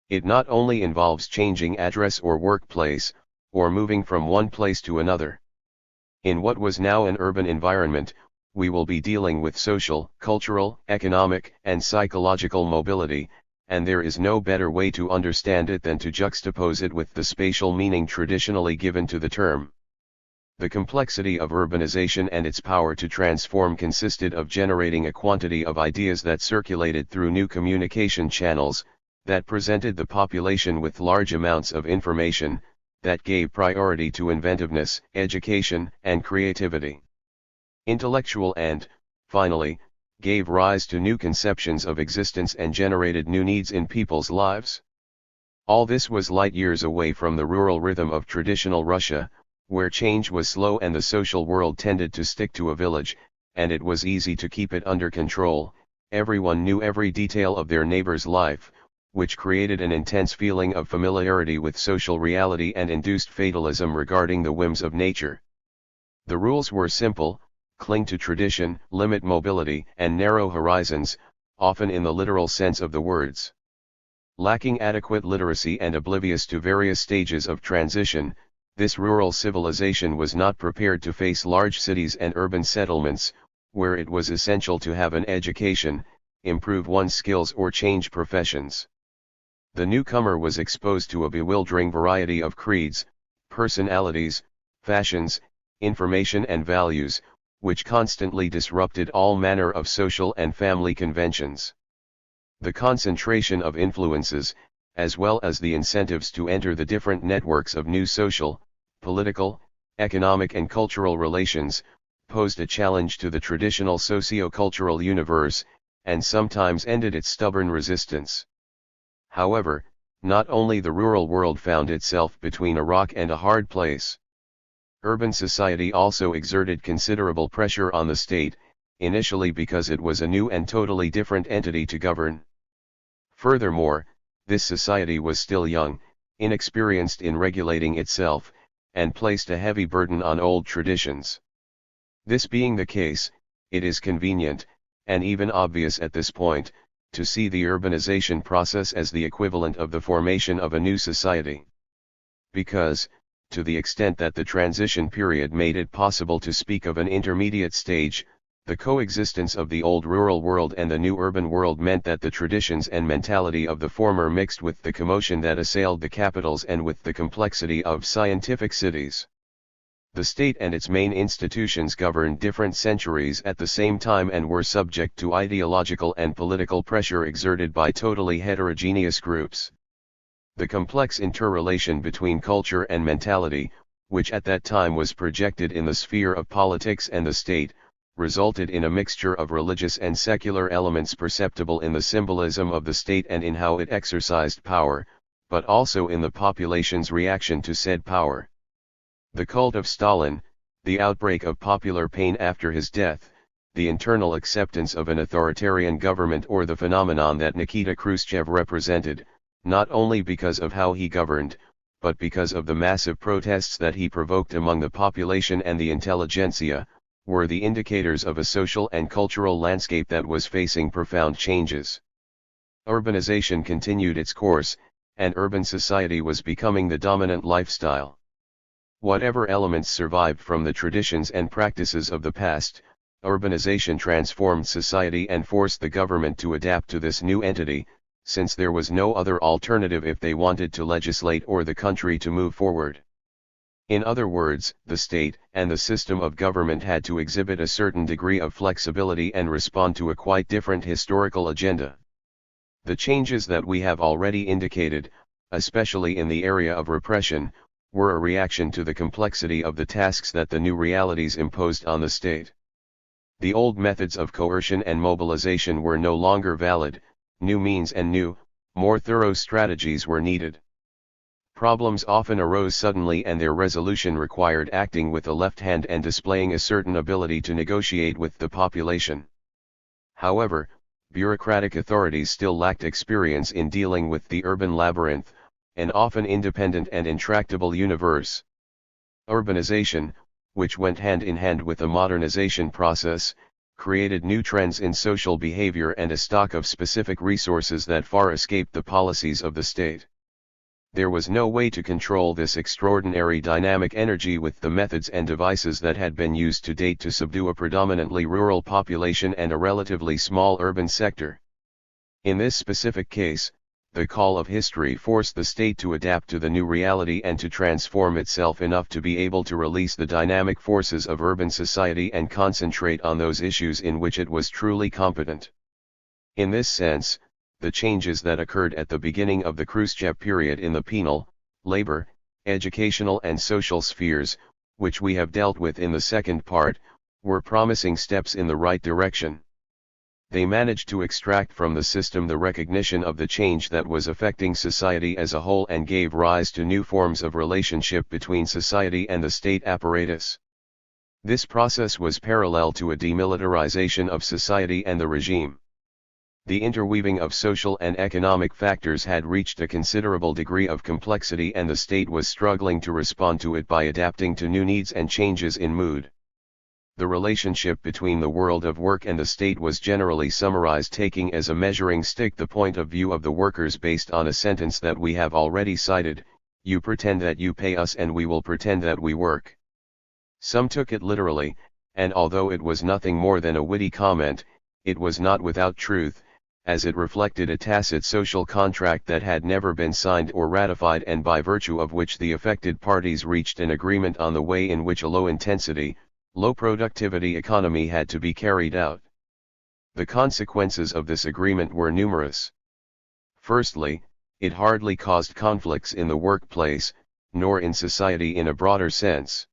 It not only involves changing address or workplace, or moving from one place to another. In what was now an urban environment, we will be dealing with social, cultural, economic, and psychological mobility, and there is no better way to understand it than to juxtapose it with the spatial meaning traditionally given to the term. The complexity of urbanization and its power to transform consisted of generating a quantity of ideas that circulated through new communication channels, that presented the population with large amounts of information, that gave priority to inventiveness, education, and creativity. Intellectual and, finally, gave rise to new conceptions of existence and generated new needs in people's lives. All this was light years away from the rural rhythm of traditional Russia, where change was slow and the social world tended to stick to a village, and it was easy to keep it under control. Everyone knew every detail of their neighbor's life, which created an intense feeling of familiarity with social reality and induced fatalism regarding the whims of nature. The rules were simple: cling to tradition, limit mobility, and narrow horizons, often in the literal sense of the words. Lacking adequate literacy and oblivious to various stages of transition, this rural civilization was not prepared to face large cities and urban settlements, where it was essential to have an education, improve one's skills or change professions. The newcomer was exposed to a bewildering variety of creeds, personalities, fashions, information and values, which constantly disrupted all manner of social and family conventions. The concentration of influences, as well as the incentives to enter the different networks of new social, political, economic and cultural relations, posed a challenge to the traditional socio-cultural universe, and sometimes ended its stubborn resistance. However, not only the rural world found itself between a rock and a hard place. Urban society also exerted considerable pressure on the state, initially because it was a new and totally different entity to govern. Furthermore, this society was still young, inexperienced in regulating itself, and placed a heavy burden on old traditions. This being the case, it is convenient, and even obvious at this point, to see the urbanization process as the equivalent of the formation of a new society. Because, to the extent that the transition period made it possible to speak of an intermediate stage, the coexistence of the old rural world and the new urban world meant that the traditions and mentality of the former mixed with the commotion that assailed the capitals and with the complexity of scientific cities. The state and its main institutions governed different centuries at the same time and were subject to ideological and political pressure exerted by totally heterogeneous groups. The complex interrelation between culture and mentality, which at that time was projected in the sphere of politics and the state, resulted in a mixture of religious and secular elements perceptible in the symbolism of the state and in how it exercised power, but also in the population's reaction to said power. The cult of Stalin, the outbreak of popular pain after his death, the internal acceptance of an authoritarian government, or the phenomenon that Nikita Khrushchev represented, not only because of how he governed, but because of the massive protests that he provoked among the population and the intelligentsia, were the indicators of a social and cultural landscape that was facing profound changes. Urbanization continued its course, and urban society was becoming the dominant lifestyle. Whatever elements survived from the traditions and practices of the past, urbanization transformed society and forced the government to adapt to this new entity, since there was no other alternative if they wanted to legislate or the country to move forward. In other words, the state and the system of government had to exhibit a certain degree of flexibility and respond to a quite different historical agenda. The changes that we have already indicated, especially in the area of repression, were a reaction to the complexity of the tasks that the new realities imposed on the state. The old methods of coercion and mobilization were no longer valid, new means and new, more thorough strategies were needed. Problems often arose suddenly and their resolution required acting with the left hand and displaying a certain ability to negotiate with the population. However, bureaucratic authorities still lacked experience in dealing with the urban labyrinth, an often independent and intractable universe. Urbanization, which went hand in hand with the modernization process, created new trends in social behavior and a stock of specific resources that far escaped the policies of the state. There was no way to control this extraordinary dynamic energy with the methods and devices that had been used to date to subdue a predominantly rural population and a relatively small urban sector. In this specific case, the call of history forced the state to adapt to the new reality and to transform itself enough to be able to release the dynamic forces of urban society and concentrate on those issues in which it was truly competent. In this sense, the changes that occurred at the beginning of the Khrushchev period in the penal, labor, educational and social spheres, which we have dealt with in the second part, were promising steps in the right direction. They managed to extract from the system the recognition of the change that was affecting society as a whole and gave rise to new forms of relationship between society and the state apparatus. This process was parallel to a demilitarization of society and the regime. The interweaving of social and economic factors had reached a considerable degree of complexity and the state was struggling to respond to it by adapting to new needs and changes in mood. The relationship between the world of work and the state was generally summarized taking as a measuring stick the point of view of the workers based on a sentence that we have already cited, "You pretend that you pay us and we will pretend that we work." Some took it literally, and although it was nothing more than a witty comment, it was not without truth, as it reflected a tacit social contract that had never been signed or ratified and by virtue of which the affected parties reached an agreement on the way in which a low-intensity, low-productivity economy had to be carried out. The consequences of this agreement were numerous. Firstly, it hardly caused conflicts in the workplace, nor in society in a broader sense.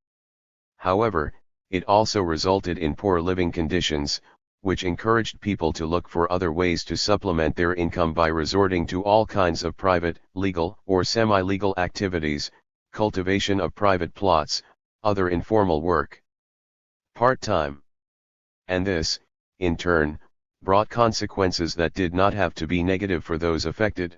However, it also resulted in poor living conditions, which encouraged people to look for other ways to supplement their income by resorting to all kinds of private, legal, or semi-legal activities, cultivation of private plots, other informal work, part-time. And this, in turn, brought consequences that did not have to be negative for those affected.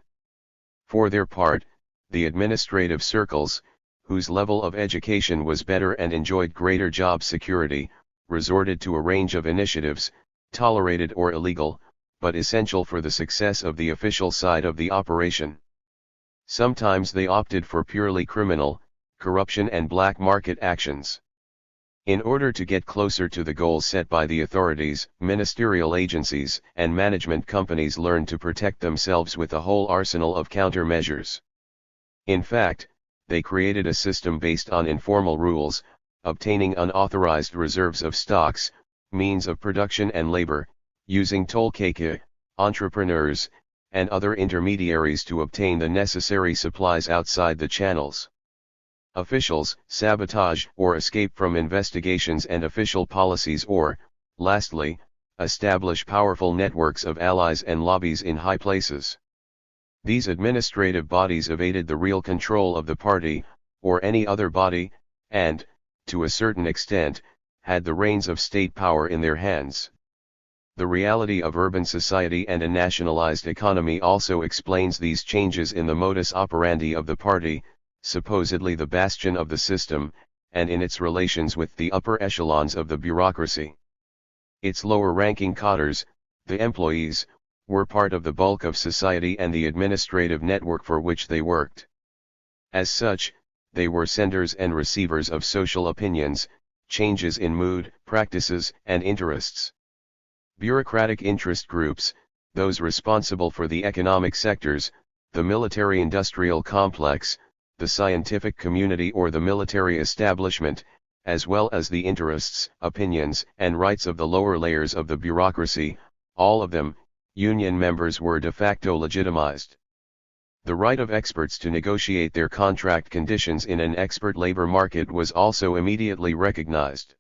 For their part, the administrative circles, whose level of education was better and enjoyed greater job security, resorted to a range of initiatives, tolerated or illegal, but essential for the success of the official side of the operation. Sometimes they opted for purely criminal, corruption and black market actions. In order to get closer to the goals set by the authorities, ministerial agencies and management companies learned to protect themselves with a whole arsenal of countermeasures. In fact, they created a system based on informal rules, obtaining unauthorized reserves of stocks, means of production and labor, using tolkeke, entrepreneurs, and other intermediaries to obtain the necessary supplies outside the channels. Officials, sabotage or escape from investigations and official policies or, lastly, establish powerful networks of allies and lobbies in high places. These administrative bodies evaded the real control of the party, or any other body, and, to a certain extent, had the reins of state power in their hands. The reality of urban society and a nationalized economy also explains these changes in the modus operandi of the party, supposedly the bastion of the system, and in its relations with the upper echelons of the bureaucracy. Its lower-ranking cadres, the employees, were part of the bulk of society and the administrative network for which they worked. As such, they were senders and receivers of social opinions, changes in mood, practices, and interests. Bureaucratic interest groups, those responsible for the economic sectors, the military-industrial complex, the scientific community or the military establishment, as well as the interests, opinions, and rights of the lower layers of the bureaucracy, all of them, union members were de facto legitimized. The right of experts to negotiate their contract conditions in an expert labor market was also immediately recognized.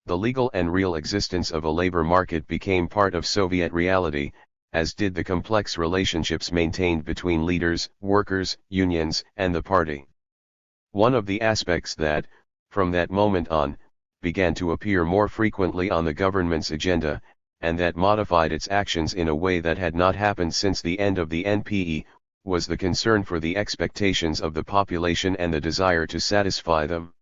The legal and real existence of a labor market became part of Soviet reality, as did the complex relationships maintained between leaders, workers, unions, and the party. One of the aspects that, from that moment on, began to appear more frequently on the government's agenda, and that modified its actions in a way that had not happened since the end of the NPE, was the concern for the expectations of the population and the desire to satisfy them.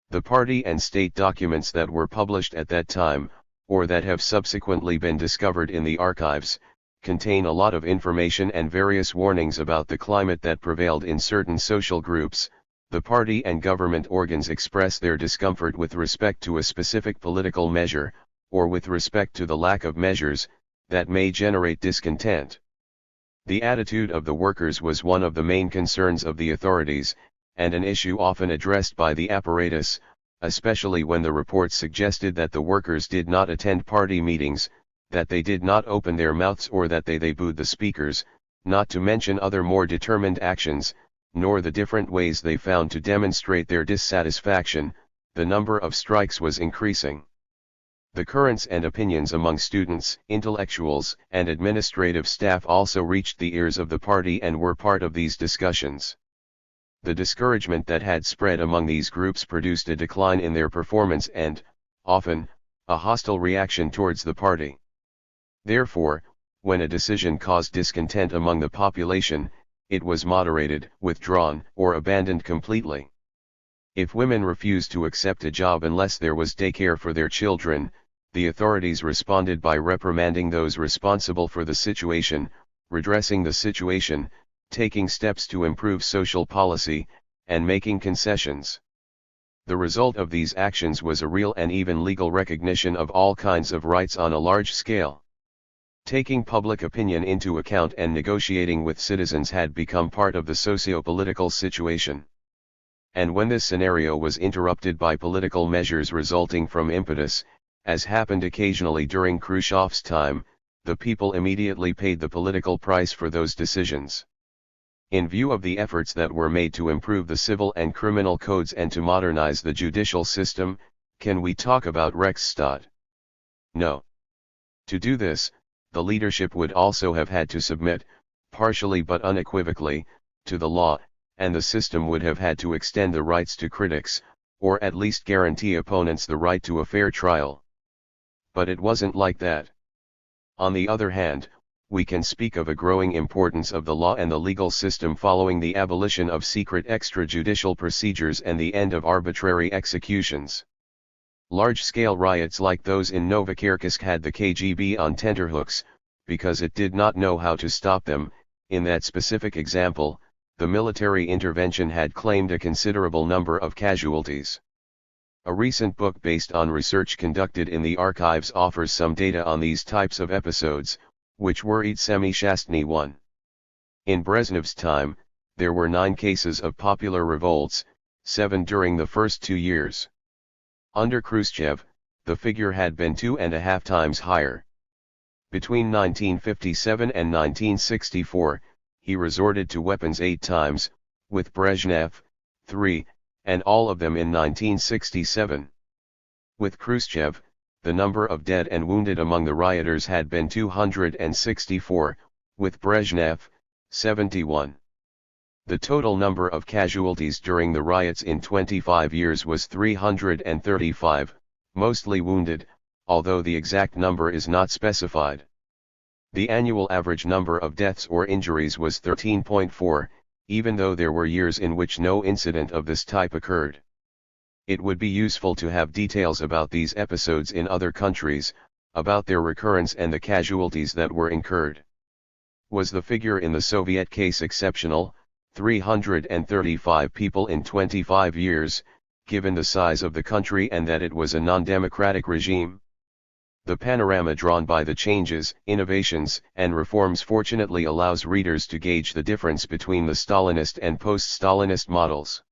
The party and state documents that were published at that time, or that have subsequently been discovered in the archives, contain a lot of information and various warnings about the climate that prevailed in certain social groups. The party and government organs express their discomfort with respect to a specific political measure, or with respect to the lack of measures, that may generate discontent. The attitude of the workers was one of the main concerns of the authorities, and an issue often addressed by the apparatus, especially when the reports suggested that the workers did not attend party meetings, that they did not open their mouths or that they booed the speakers, not to mention other more determined actions, nor the different ways they found to demonstrate their dissatisfaction. The number of strikes was increasing. The currents and opinions among students, intellectuals, and administrative staff also reached the ears of the party and were part of these discussions. The discouragement that had spread among these groups produced a decline in their performance and, often, a hostile reaction towards the party. Therefore, when a decision caused discontent among the population, it was moderated, withdrawn, or abandoned completely. If women refused to accept a job unless there was daycare for their children, the authorities responded by reprimanding those responsible for the situation, redressing the situation, taking steps to improve social policy, and making concessions. The result of these actions was a real and even legal recognition of all kinds of rights on a large scale. Taking public opinion into account and negotiating with citizens had become part of the socio-political situation. And when this scenario was interrupted by political measures resulting from impetus, as happened occasionally during Khrushchev's time, the people immediately paid the political price for those decisions. In view of the efforts that were made to improve the civil and criminal codes and to modernize the judicial system, can we talk about Rechtsstaat? No. To do this, the leadership would also have had to submit, partially but unequivocally, to the law, and the system would have had to extend the rights to critics, or at least guarantee opponents the right to a fair trial. But it wasn't like that. On the other hand, we can speak of a growing importance of the law and the legal system following the abolition of secret extrajudicial procedures and the end of arbitrary executions. Large-scale riots like those in Novokirksk had the KGB on tenterhooks, because it did not know how to stop them. In that specific example, the military intervention had claimed a considerable number of casualties. A recent book based on research conducted in the archives offers some data on these types of episodes, which worried Semishastny 1. In Brezhnev's time, there were 9 cases of popular revolts, 7 during the first 2 years. Under Khrushchev, the figure had been 2.5 times higher. Between 1957 and 1964, he resorted to weapons 8 times, with Brezhnev, 3, and all of them in 1967. With Khrushchev, the number of dead and wounded among the rioters had been 264, with Brezhnev, 71. The total number of casualties during the riots in 25 years was 335, mostly wounded, although the exact number is not specified. The annual average number of deaths or injuries was 13.4, even though there were years in which no incident of this type occurred. It would be useful to have details about these episodes in other countries, about their recurrence and the casualties that were incurred. Was the figure in the Soviet case exceptional, 335 people in 25 years, given the size of the country and that it was a non-democratic regime? The panorama drawn by the changes, innovations, and reforms fortunately allows readers to gauge the difference between the Stalinist and post-Stalinist models.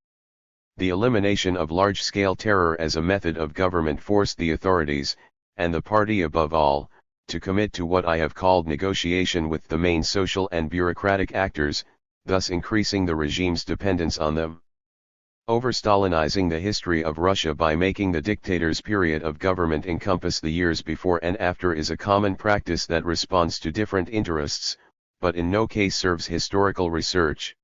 The elimination of large-scale terror as a method of government forced the authorities, and the party above all, to commit to what I have called negotiation with the main social and bureaucratic actors, thus increasing the regime's dependence on them. Over-Stalinizing the history of Russia by making the dictator's period of government encompass the years before and after is a common practice that responds to different interests, but in no case serves historical research.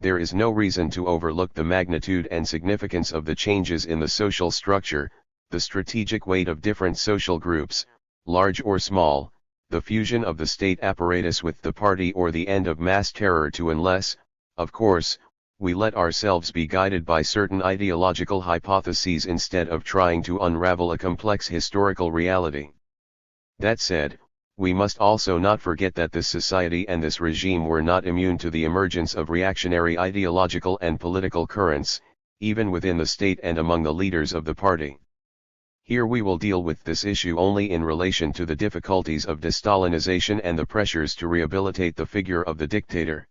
There is no reason to overlook the magnitude and significance of the changes in the social structure, the strategic weight of different social groups, large or small, the fusion of the state apparatus with the party or the end of mass terror to unless, of course, we let ourselves be guided by certain ideological hypotheses instead of trying to unravel a complex historical reality. That said, we must also not forget that this society and this regime were not immune to the emergence of reactionary ideological and political currents, even within the state and among the leaders of the party. Here we will deal with this issue only in relation to the difficulties of de-Stalinization and the pressures to rehabilitate the figure of the dictator.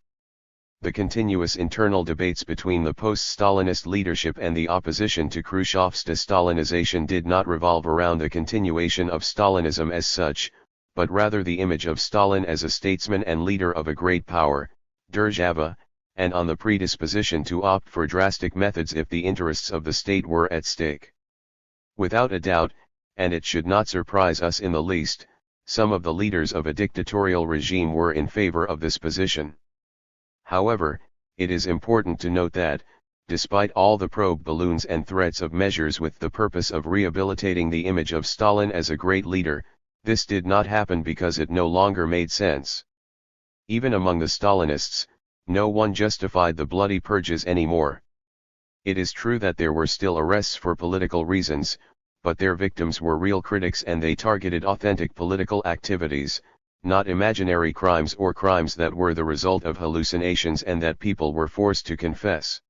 The continuous internal debates between the post-Stalinist leadership and the opposition to Khrushchev's de-Stalinization did not revolve around the continuation of Stalinism as such, but rather the image of Stalin as a statesman and leader of a great power, Держава, and on the predisposition to opt for drastic methods if the interests of the state were at stake. Without a doubt, and it should not surprise us in the least, some of the leaders of a dictatorial regime were in favor of this position. However, it is important to note that, despite all the probe balloons and threats of measures with the purpose of rehabilitating the image of Stalin as a great leader, this did not happen because it no longer made sense. Even among the Stalinists, no one justified the bloody purges anymore. It is true that there were still arrests for political reasons, but their victims were real critics and they targeted authentic political activities, not imaginary crimes or crimes that were the result of hallucinations and that people were forced to confess.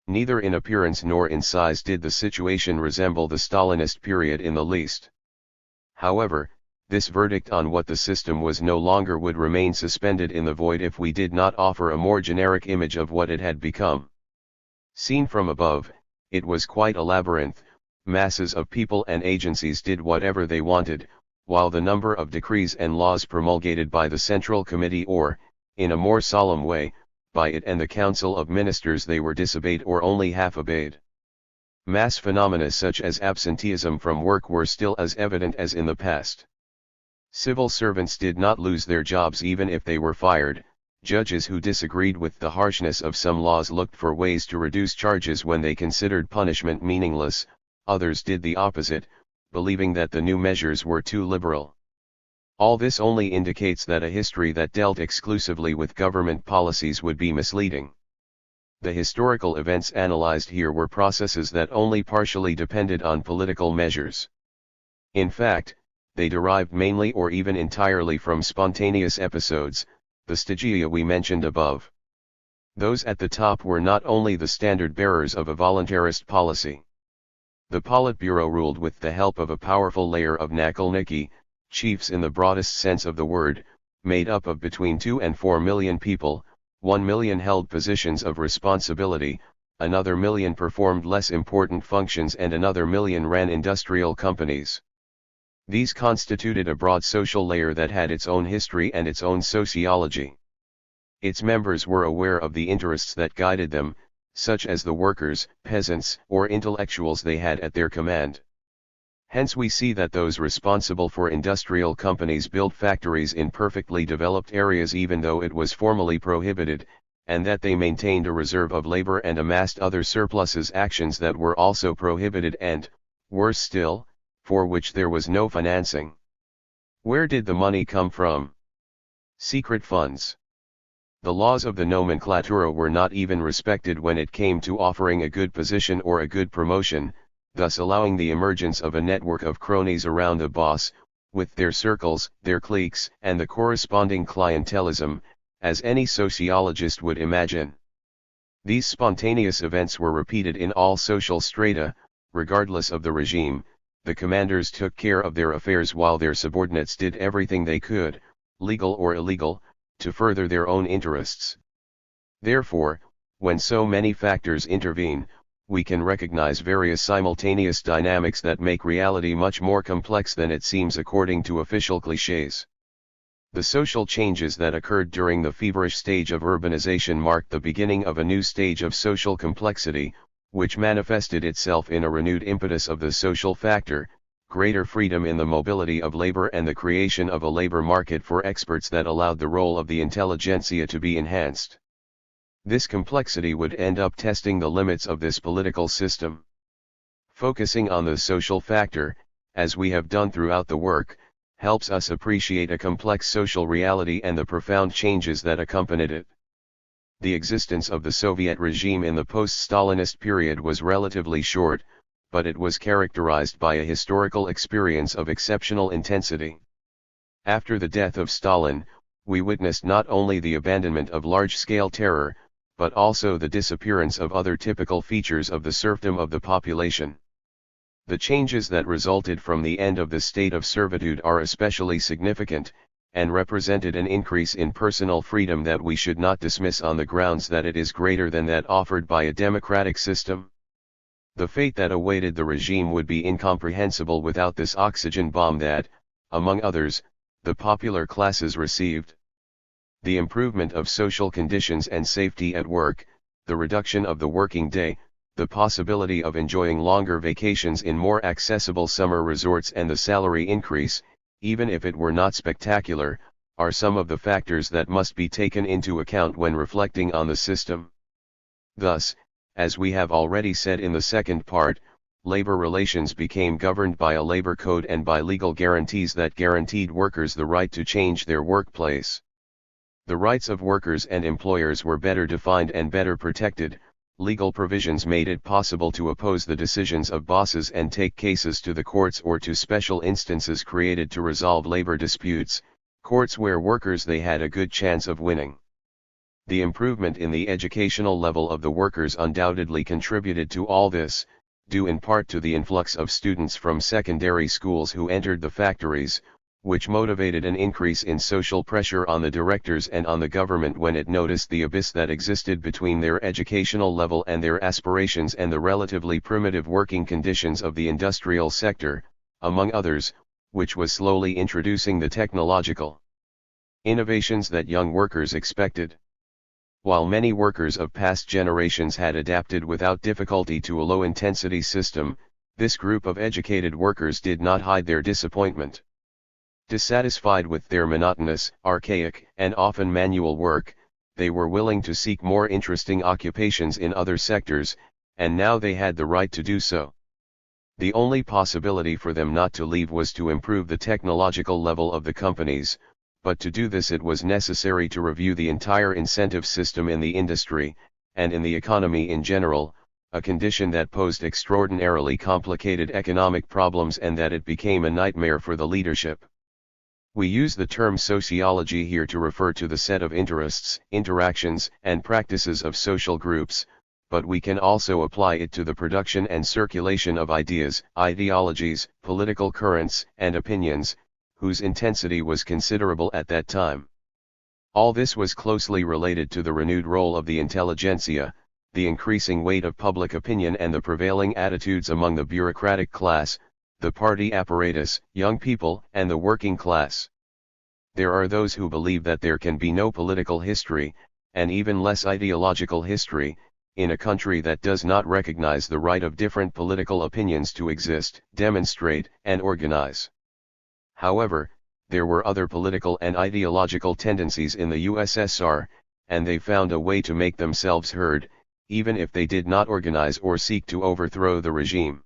Neither in appearance nor in size did the situation resemble the Stalinist period in the least. However, this verdict on what the system was no longer would remain suspended in the void if we did not offer a more generic image of what it had become. Seen from above, it was quite a labyrinth. Masses of people and agencies did whatever they wanted, while the number of decrees and laws promulgated by the Central Committee or, in a more solemn way, by it and the Council of Ministers they were disobeyed or only half obeyed. Mass phenomena such as absenteeism from work were still as evident as in the past. Civil servants did not lose their jobs even if they were fired. Judges who disagreed with the harshness of some laws looked for ways to reduce charges when they considered punishment meaningless, others did the opposite, believing that the new measures were too liberal. All this only indicates that a history that dealt exclusively with government policies would be misleading. The historical events analyzed here were processes that only partially depended on political measures. In fact, they derived mainly or even entirely from spontaneous episodes, the stagia we mentioned above. Those at the top were not only the standard bearers of a voluntarist policy. The Politburo ruled with the help of a powerful layer of nakolniki, chiefs in the broadest sense of the word, made up of between 2 and 4 million people. 1 million held positions of responsibility, another million performed less important functions and another million ran industrial companies. These constituted a broad social layer that had its own history and its own sociology. Its members were aware of the interests that guided them, such as the workers, peasants, or intellectuals they had at their command. Hence we see that those responsible for industrial companies built factories in perfectly developed areas even though it was formally prohibited, and that they maintained a reserve of labor and amassed other surpluses, actions that were also prohibited and, worse still, for which there was no financing. Where did the money come from? Secret funds. The laws of the nomenclatura were not even respected when it came to offering a good position or a good promotion, thus allowing the emergence of a network of cronies around the boss, with their circles, their cliques, and the corresponding clientelism, as any sociologist would imagine. These spontaneous events were repeated in all social strata, regardless of the regime. The commanders took care of their affairs while their subordinates did everything they could, legal or illegal, to further their own interests. Therefore, when so many factors intervene, we can recognize various simultaneous dynamics that make reality much more complex than it seems according to official clichés. The social changes that occurred during the feverish stage of urbanization marked the beginning of a new stage of social complexity, which manifested itself in a renewed impetus of the social factor, greater freedom in the mobility of labor and the creation of a labor market for experts that allowed the role of the intelligentsia to be enhanced. This complexity would end up testing the limits of this political system. Focusing on the social factor, as we have done throughout the work, helps us appreciate a complex social reality and the profound changes that accompanied it. The existence of the Soviet regime in the post-Stalinist period was relatively short, but it was characterized by a historical experience of exceptional intensity. After the death of Stalin, we witnessed not only the abandonment of large-scale terror, but also the disappearance of other typical features of the serfdom of the population. The changes that resulted from the end of the state of servitude are especially significant, and represented an increase in personal freedom that we should not dismiss on the grounds that it is greater than that offered by a democratic system. The fate that awaited the regime would be incomprehensible without this oxygen bomb that, among others, the popular classes received. The improvement of social conditions and safety at work, the reduction of the working day, the possibility of enjoying longer vacations in more accessible summer resorts and the salary increase, even if it were not spectacular, are some of the factors that must be taken into account when reflecting on the system. Thus, as we have already said in the second part, labor relations became governed by a labor code and by legal guarantees that guaranteed workers the right to change their workplace. The rights of workers and employers were better defined and better protected. Legal provisions made it possible to oppose the decisions of bosses and take cases to the courts or to special instances created to resolve labor disputes, courts where workers they had a good chance of winning. The improvement in the educational level of the workers undoubtedly contributed to all this, due in part to the influx of students from secondary schools who entered the factories, which motivated an increase in social pressure on the directors and on the government when it noticed the abyss that existed between their educational level and their aspirations and the relatively primitive working conditions of the industrial sector, among others, which was slowly introducing the technological innovations that young workers expected. While many workers of past generations had adapted without difficulty to a low-intensity system, this group of educated workers did not hide their disappointment. Dissatisfied with their monotonous, archaic, and often manual work, they were willing to seek more interesting occupations in other sectors, and now they had the right to do so. The only possibility for them not to leave was to improve the technological level of the companies, but to do this it was necessary to review the entire incentive system in the industry, and in the economy in general, a condition that posed extraordinarily complicated economic problems and that it became a nightmare for the leadership. We use the term sociology here to refer to the set of interests, interactions, and practices of social groups, but we can also apply it to the production and circulation of ideas, ideologies, political currents, and opinions, whose intensity was considerable at that time. All this was closely related to the renewed role of the intelligentsia, the increasing weight of public opinion and the prevailing attitudes among the bureaucratic class, the party apparatus, young people, and the working class. There are those who believe that there can be no political history, and even less ideological history, in a country that does not recognize the right of different political opinions to exist, demonstrate, and organize. However, there were other political and ideological tendencies in the USSR, and they found a way to make themselves heard, even if they did not organize or seek to overthrow the regime.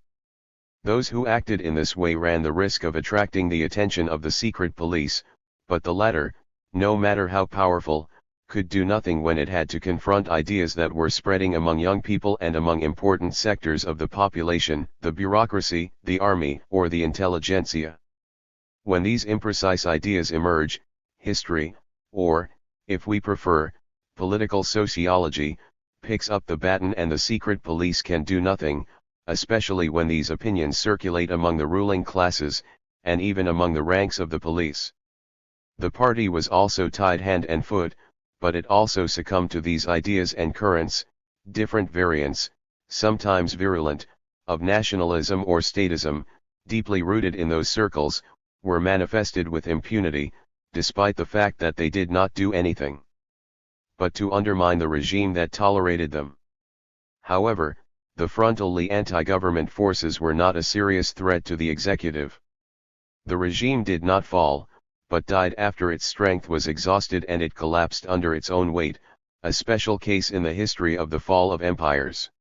Those who acted in this way ran the risk of attracting the attention of the secret police, but the latter, no matter how powerful, could do nothing when it had to confront ideas that were spreading among young people and among important sectors of the population, the bureaucracy, the army, or the intelligentsia. When these imprecise ideas emerge, history, or, if we prefer, political sociology, picks up the baton and the secret police can do nothing, especially when these opinions circulate among the ruling classes, and even among the ranks of the police. The party was also tied hand and foot, but it also succumbed to these ideas and currents. Different variants, sometimes virulent, of nationalism or statism, deeply rooted in those circles, were manifested with impunity, despite the fact that they did not do anything but to undermine the regime that tolerated them. However, the frontally anti-government forces were not a serious threat to the executive. The regime did not fall, but died after its strength was exhausted and it collapsed under its own weight, a special case in the history of the fall of empires.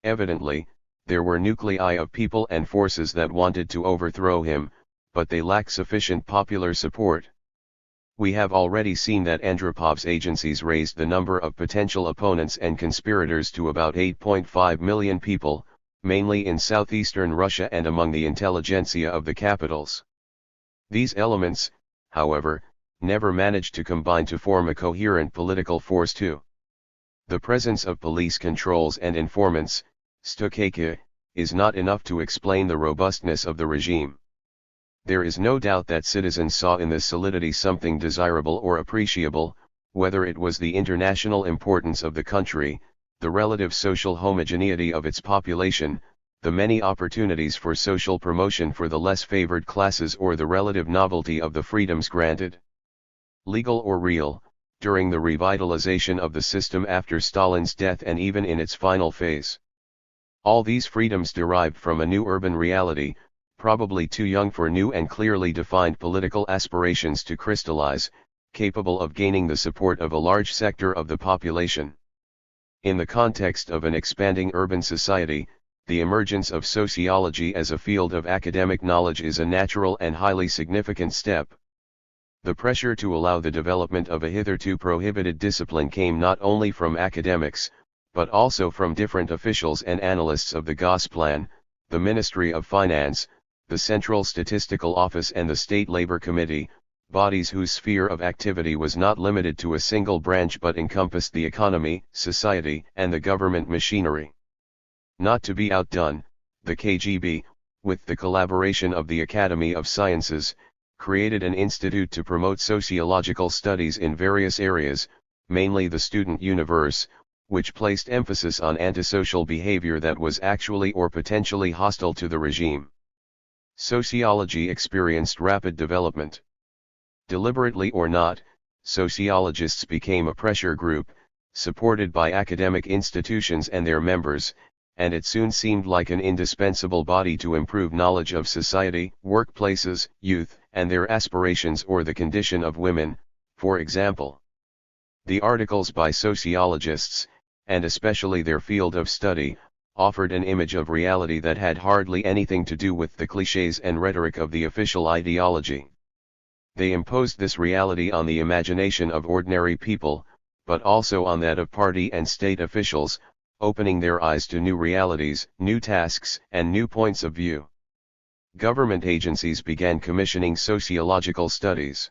Evidently, there were nuclei of people and forces that wanted to overthrow him, but they lacked sufficient popular support. We have already seen that Andropov's agencies raised the number of potential opponents and conspirators to about 8.5 million people, mainly in southeastern Russia and among the intelligentsia of the capitals. These elements, however, never managed to combine to form a coherent political force too. The presence of police controls and informants, stochastica, is not enough to explain the robustness of the regime. There is no doubt that citizens saw in this solidity something desirable or appreciable, whether it was the international importance of the country, the relative social homogeneity of its population, the many opportunities for social promotion for the less favored classes, or the relative novelty of the freedoms granted. Legal or real, during the revitalization of the system after Stalin's death and even in its final phase. All these freedoms derived from a new urban reality, probably too young for new and clearly defined political aspirations to crystallize, capable of gaining the support of a large sector of the population. In the context of an expanding urban society, the emergence of sociology as a field of academic knowledge is a natural and highly significant step. The pressure to allow the development of a hitherto prohibited discipline came not only from academics, but also from different officials and analysts of the Gosplan, the Ministry of Finance, the Central Statistical Office and the State Labor Committee, bodies whose sphere of activity was not limited to a single branch but encompassed the economy, society, and the government machinery. Not to be outdone, the KGB, with the collaboration of the Academy of Sciences, created an institute to promote sociological studies in various areas, mainly the student universe, which placed emphasis on antisocial behavior that was actually or potentially hostile to the regime. Sociology experienced rapid development. Deliberately or not, sociologists became a pressure group, supported by academic institutions and their members, and it soon seemed like an indispensable body to improve knowledge of society, workplaces, youth, and their aspirations or the condition of women, for example. The articles by sociologists, and especially their field of study, offered an image of reality that had hardly anything to do with the clichés and rhetoric of the official ideology. They imposed this reality on the imagination of ordinary people, but also on that of party and state officials, opening their eyes to new realities, new tasks, and new points of view. Government agencies began commissioning sociological studies.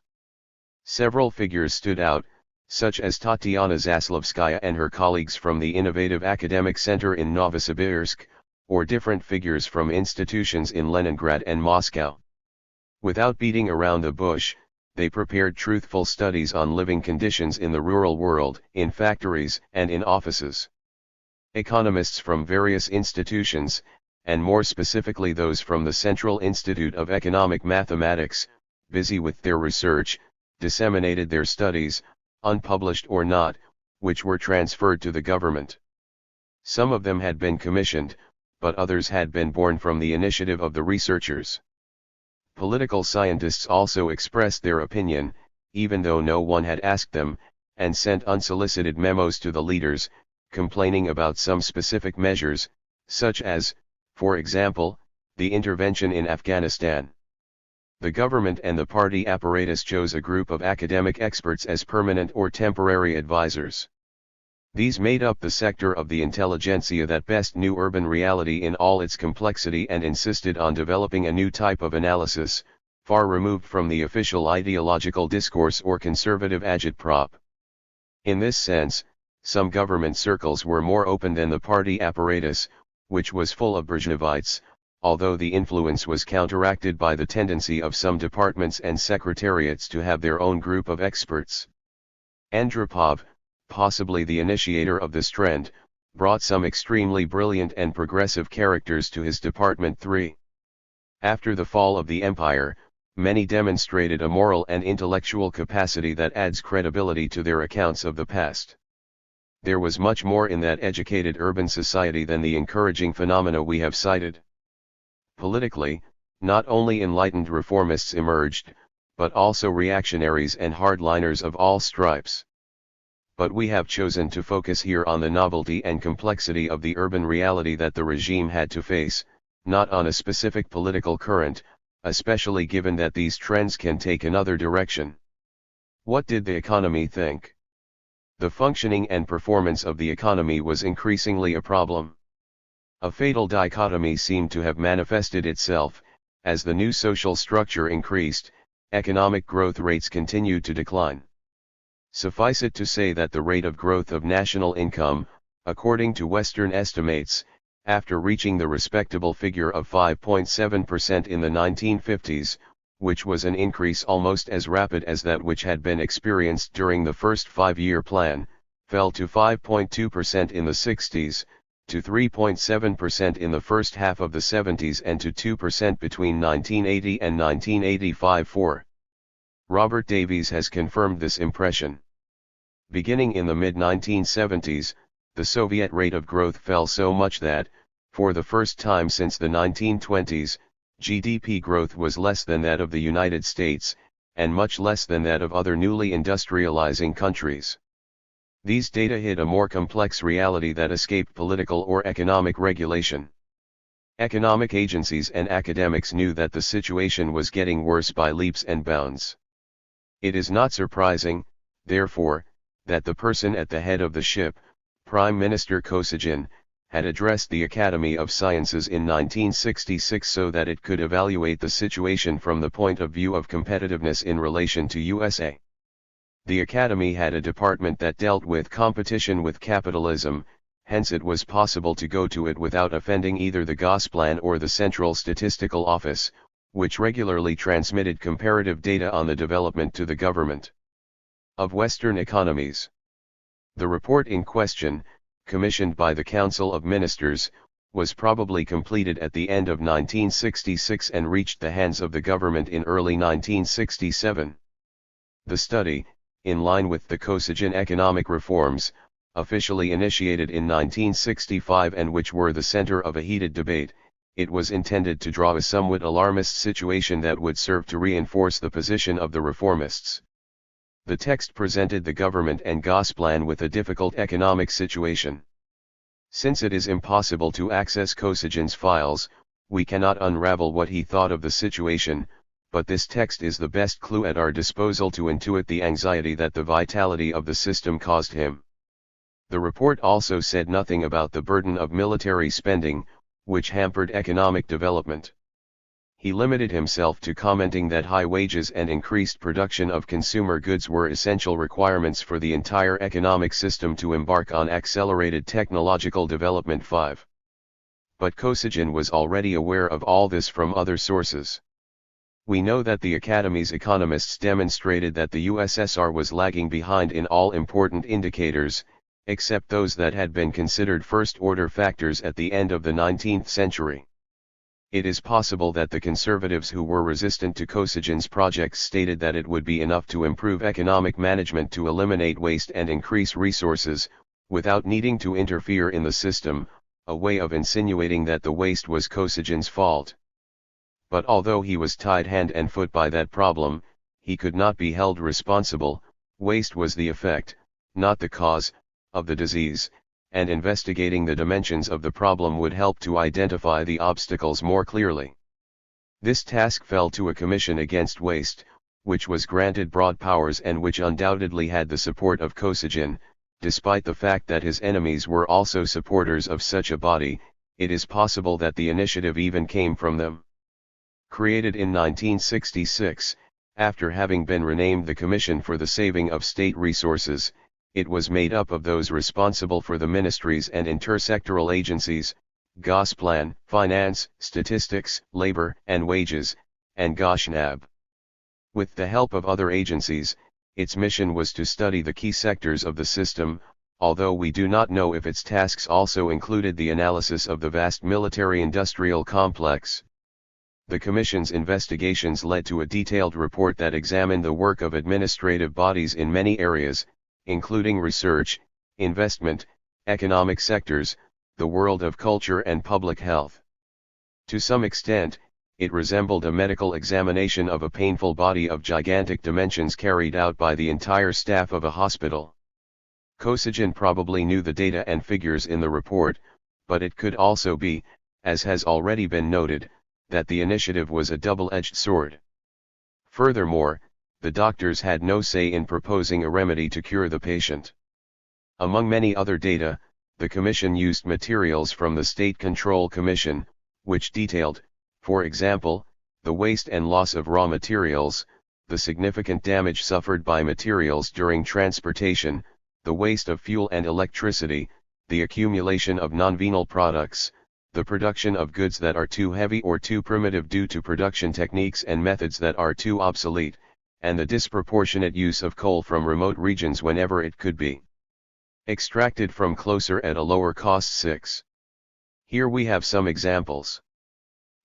Several figures stood out, such as Tatiana Zaslavskaya and her colleagues from the Innovative Academic Center in Novosibirsk, or different figures from institutions in Leningrad and Moscow. Without beating around the bush, they prepared truthful studies on living conditions in the rural world, in factories, and in offices. Economists from various institutions, and more specifically those from the Central Institute of Economic Mathematics, busy with their research, disseminated their studies, unpublished or not, which were transferred to the government. Some of them had been commissioned, but others had been born from the initiative of the researchers. Political scientists also expressed their opinion, even though no one had asked them, and sent unsolicited memos to the leaders, complaining about some specific measures, such as, for example, the intervention in Afghanistan. The government and the party apparatus chose a group of academic experts as permanent or temporary advisors. These made up the sector of the intelligentsia that best knew urban reality in all its complexity and insisted on developing a new type of analysis, far removed from the official ideological discourse or conservative agitprop. In this sense, some government circles were more open than the party apparatus, which was full of Brezhnevites, although the influence was counteracted by the tendency of some departments and secretariats to have their own group of experts. Andropov, possibly the initiator of this trend, brought some extremely brilliant and progressive characters to his Department 3. After the fall of the empire, many demonstrated a moral and intellectual capacity that adds credibility to their accounts of the past. There was much more in that educated urban society than the encouraging phenomena we have cited. Politically, not only enlightened reformists emerged, but also reactionaries and hardliners of all stripes. But we have chosen to focus here on the novelty and complexity of the urban reality that the regime had to face, not on a specific political current, especially given that these trends can take another direction. What did the economy think? The functioning and performance of the economy was increasingly a problem. A fatal dichotomy seemed to have manifested itself. As the new social structure increased, economic growth rates continued to decline. Suffice it to say that the rate of growth of national income, according to Western estimates, after reaching the respectable figure of 5.7% in the 1950s, which was an increase almost as rapid as that which had been experienced during the first five-year plan, fell to 5.2% in the 60s, to 3.7% in the first half of the 70s and to 2% between 1980 and 1985. Robert Davies has confirmed this impression. Beginning in the mid-1970s, the Soviet rate of growth fell so much that, for the first time since the 1920s, GDP growth was less than that of the United States, and much less than that of other newly industrializing countries. These data hid a more complex reality that escaped political or economic regulation. Economic agencies and academics knew that the situation was getting worse by leaps and bounds. It is not surprising, therefore, that the person at the head of the ship, Prime Minister Kosygin, had addressed the Academy of Sciences in 1966 so that it could evaluate the situation from the point of view of competitiveness in relation to USA. The Academy had a department that dealt with competition with capitalism, hence it was possible to go to it without offending either the Gosplan or the Central Statistical Office, which regularly transmitted comparative data on the development to the government of Western economies. The report in question, commissioned by the Council of Ministers, was probably completed at the end of 1966 and reached the hands of the government in early 1967. The study, in line with the Kosygin economic reforms, officially initiated in 1965 and which were the center of a heated debate, it was intended to draw a somewhat alarmist situation that would serve to reinforce the position of the reformists. The text presented the government and Gosplan with a difficult economic situation. Since it is impossible to access Kosygin's files, we cannot unravel what he thought of the situation, but this text is the best clue at our disposal to intuit the anxiety that the vitality of the system caused him. The report also said nothing about the burden of military spending, which hampered economic development. He limited himself to commenting that high wages and increased production of consumer goods were essential requirements for the entire economic system to embark on accelerated technological development. 5. But Kosygin was already aware of all this from other sources. We know that the Academy's economists demonstrated that the USSR was lagging behind in all important indicators, except those that had been considered first-order factors at the end of the 19th century. It is possible that the conservatives who were resistant to Kosygin's projects stated that it would be enough to improve economic management to eliminate waste and increase resources, without needing to interfere in the system, a way of insinuating that the waste was Kosygin's fault. But although he was tied hand and foot by that problem, he could not be held responsible. Waste was the effect, not the cause, of the disease, and investigating the dimensions of the problem would help to identify the obstacles more clearly. This task fell to a commission against waste, which was granted broad powers and which undoubtedly had the support of Kosygin. Despite the fact that his enemies were also supporters of such a body, it is possible that the initiative even came from them. Created in 1966, after having been renamed the Commission for the Saving of State Resources, it was made up of those responsible for the ministries and intersectoral agencies, Gosplan, Finance, Statistics, Labor and Wages, and Goshnab. With the help of other agencies, its mission was to study the key sectors of the system, although we do not know if its tasks also included the analysis of the vast military-industrial complex. The Commission's investigations led to a detailed report that examined the work of administrative bodies in many areas, including research, investment, economic sectors, the world of culture and public health. To some extent, it resembled a medical examination of a painful body of gigantic dimensions carried out by the entire staff of a hospital. Kosygin probably knew the data and figures in the report, but it could also be, as has already been noted, that the initiative was a double-edged sword. Furthermore, the doctors had no say in proposing a remedy to cure the patient. Among many other data, the Commission used materials from the State Control Commission, which detailed, for example, the waste and loss of raw materials, the significant damage suffered by materials during transportation, the waste of fuel and electricity, the accumulation of non-venal products, the production of goods that are too heavy or too primitive due to production techniques and methods that are too obsolete, and the disproportionate use of coal from remote regions whenever it could be extracted from closer at a lower cost. 6. Here we have some examples.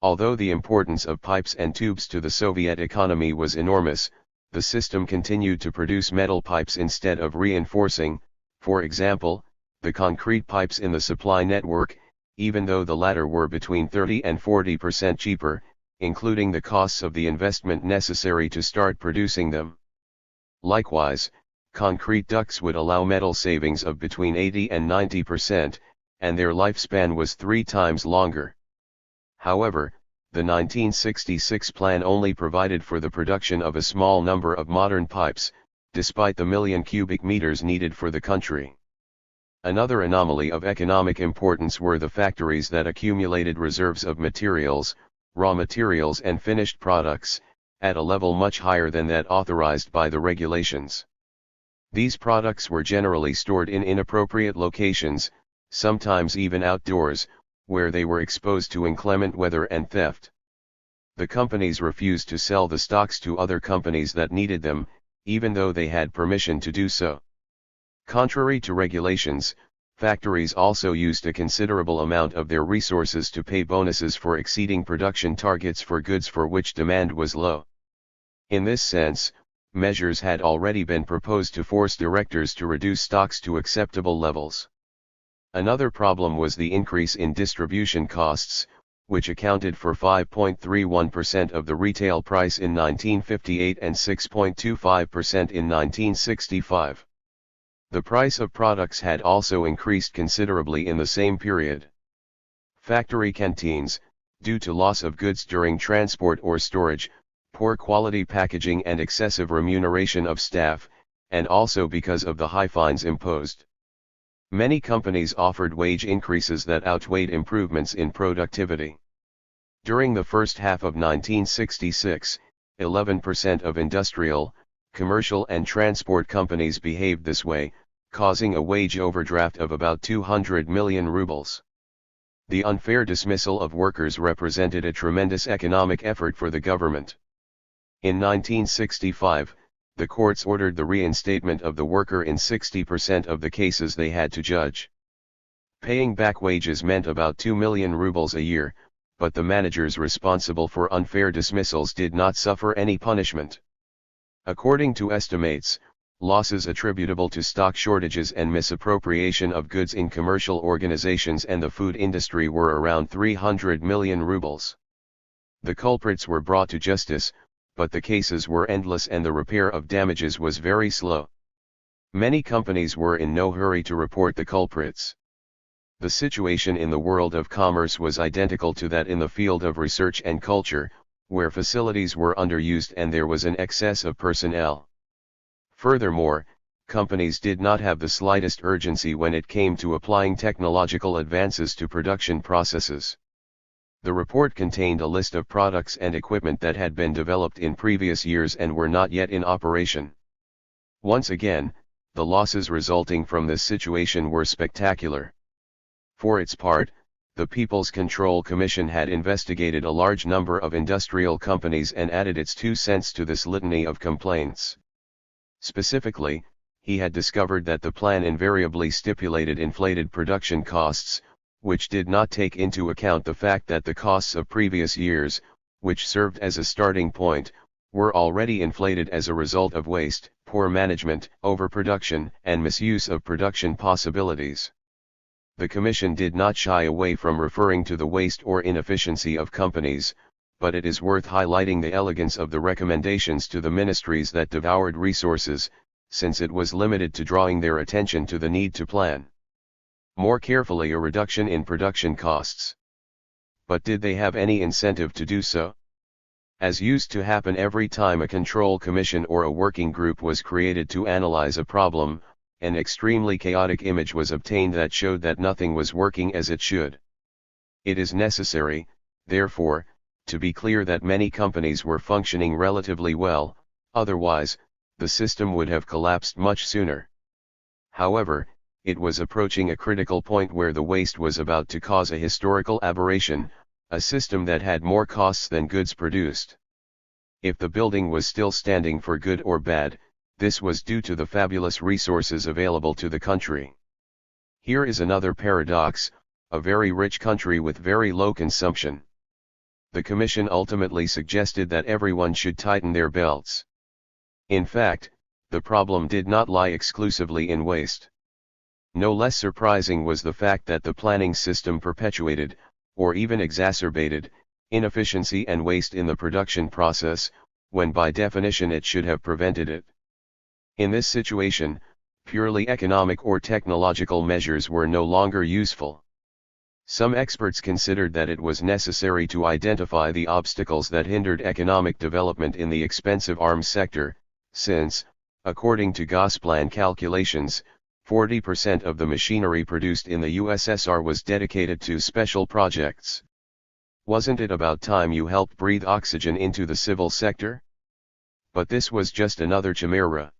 Although the importance of pipes and tubes to the Soviet economy was enormous, the system continued to produce metal pipes instead of reinforcing, for example, the concrete pipes in the supply network, even though the latter were between 30 and 40% cheaper, including the costs of the investment necessary to start producing them. Likewise, concrete ducts would allow metal savings of between 80 and 90%, and their lifespan was 3 times longer. However, the 1966 plan only provided for the production of a small number of modern pipes, despite the million cubic meters needed for the country. Another anomaly of economic importance were the factories that accumulated reserves of materials, raw materials and finished products, at a level much higher than that authorized by the regulations. These products were generally stored in inappropriate locations, sometimes even outdoors, where they were exposed to inclement weather and theft. The companies refused to sell the stocks to other companies that needed them, even though they had permission to do so. Contrary to regulations, factories also used a considerable amount of their resources to pay bonuses for exceeding production targets for goods for which demand was low. In this sense, measures had already been proposed to force directors to reduce stocks to acceptable levels. Another problem was the increase in distribution costs, which accounted for 5.31% of the retail price in 1958 and 6.25% in 1965. The price of products had also increased considerably in the same period. Factory canteens, due to loss of goods during transport or storage, poor quality packaging and excessive remuneration of staff, and also because of the high fines imposed. Many companies offered wage increases that outweighed improvements in productivity. During the first half of 1966, 11% of industrial, commercial and transport companies behaved this way, causing a wage overdraft of about 200 million rubles. The unfair dismissal of workers represented a tremendous economic effort for the government. In 1965, the courts ordered the reinstatement of the worker in 60% of the cases they had to judge. Paying back wages meant about 2 million rubles a year, but the managers responsible for unfair dismissals did not suffer any punishment. According to estimates, losses attributable to stock shortages and misappropriation of goods in commercial organizations and the food industry were around 300 million rubles. The culprits were brought to justice, but the cases were endless and the repair of damages was very slow. Many companies were in no hurry to report the culprits. The situation in the world of commerce was identical to that in the field of research and culture, where facilities were underused and there was an excess of personnel. Furthermore, companies did not have the slightest urgency when it came to applying technological advances to production processes. The report contained a list of products and equipment that had been developed in previous years and were not yet in operation. Once again, the losses resulting from this situation were spectacular. For its part, the People's Control Commission had investigated a large number of industrial companies and added its 2 cents to this litany of complaints. Specifically, he had discovered that the plan invariably stipulated inflated production costs, which did not take into account the fact that the costs of previous years, which served as a starting point, were already inflated as a result of waste, poor management, overproduction, and misuse of production possibilities. The Commission did not shy away from referring to the waste or inefficiency of companies, but it is worth highlighting the elegance of the recommendations to the ministries that devoured resources, since it was limited to drawing their attention to the need to plan more carefully a reduction in production costs. But did they have any incentive to do so? As used to happen every time a control commission or a working group was created to analyze a problem, an extremely chaotic image was obtained that showed that nothing was working as it should. It is necessary, therefore, to be clear that many companies were functioning relatively well, otherwise, the system would have collapsed much sooner. However, it was approaching a critical point where the waste was about to cause a historical aberration, a system that had more costs than goods produced. If the building was still standing for good or bad, this was due to the fabulous resources available to the country. Here is another paradox: a very rich country with very low consumption. The Commission ultimately suggested that everyone should tighten their belts. In fact, the problem did not lie exclusively in waste. No less surprising was the fact that the planning system perpetuated, or even exacerbated, inefficiency and waste in the production process, when by definition it should have prevented it. In this situation, purely economic or technological measures were no longer useful. Some experts considered that it was necessary to identify the obstacles that hindered economic development in the expensive arms sector, since, according to Gosplan calculations, 40% of the machinery produced in the USSR was dedicated to special projects. Wasn't it about time you helped breathe oxygen into the civil sector? But this was just another chimera.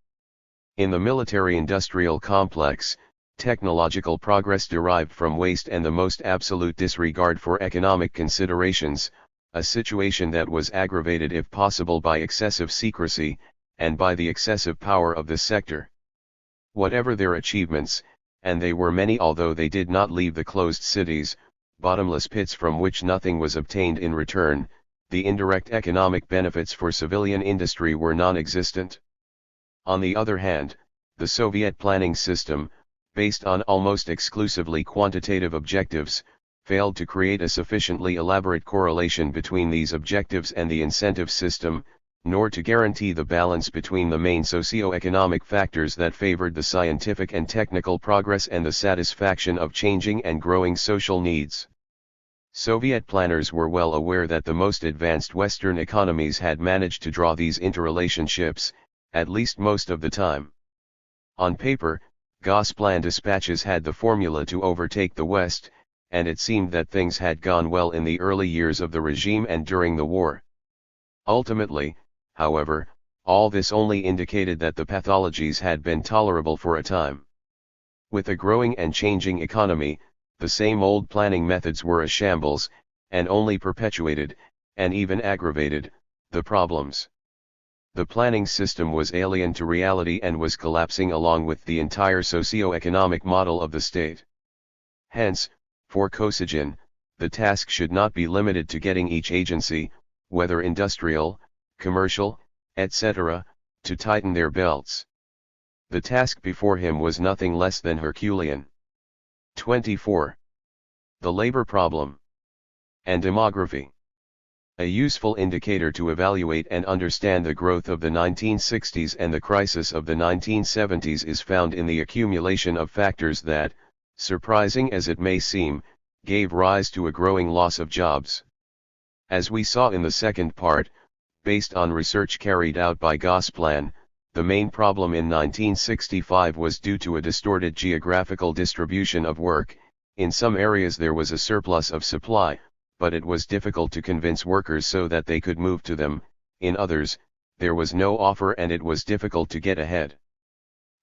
In the military-industrial complex, technological progress derived from waste and the most absolute disregard for economic considerations, a situation that was aggravated if possible by excessive secrecy, and by the excessive power of the sector. Whatever their achievements, and they were many although they did not leave the closed cities, bottomless pits from which nothing was obtained in return, the indirect economic benefits for civilian industry were non-existent. On the other hand, the Soviet planning system, based on almost exclusively quantitative objectives, failed to create a sufficiently elaborate correlation between these objectives and the incentive system, nor to guarantee the balance between the main socio-economic factors that favored the scientific and technical progress and the satisfaction of changing and growing social needs. Soviet planners were well aware that the most advanced Western economies had managed to draw these interrelationships, at least most of the time. On paper, Gosplan dispatches had the formula to overtake the West, and it seemed that things had gone well in the early years of the regime and during the war. Ultimately, however, all this only indicated that the pathologies had been tolerable for a time. With a growing and changing economy, the same old planning methods were a shambles, and only perpetuated, and even aggravated, the problems. The planning system was alien to reality and was collapsing along with the entire socio-economic model of the state. Hence, for Kosygin, the task should not be limited to getting each agency, whether industrial, commercial, etc., to tighten their belts. The task before him was nothing less than Herculean. 24. The labor problem and demography. A useful indicator to evaluate and understand the growth of the 1960s and the crisis of the 1970s is found in the accumulation of factors that, surprising as it may seem, gave rise to a growing loss of jobs. As we saw in the second part, based on research carried out by Gosplan, the main problem in 1965 was due to a distorted geographical distribution of work. In some areas there was a surplus of supply, but it was difficult to convince workers so that they could move to them. In others, there was no offer and it was difficult to get ahead.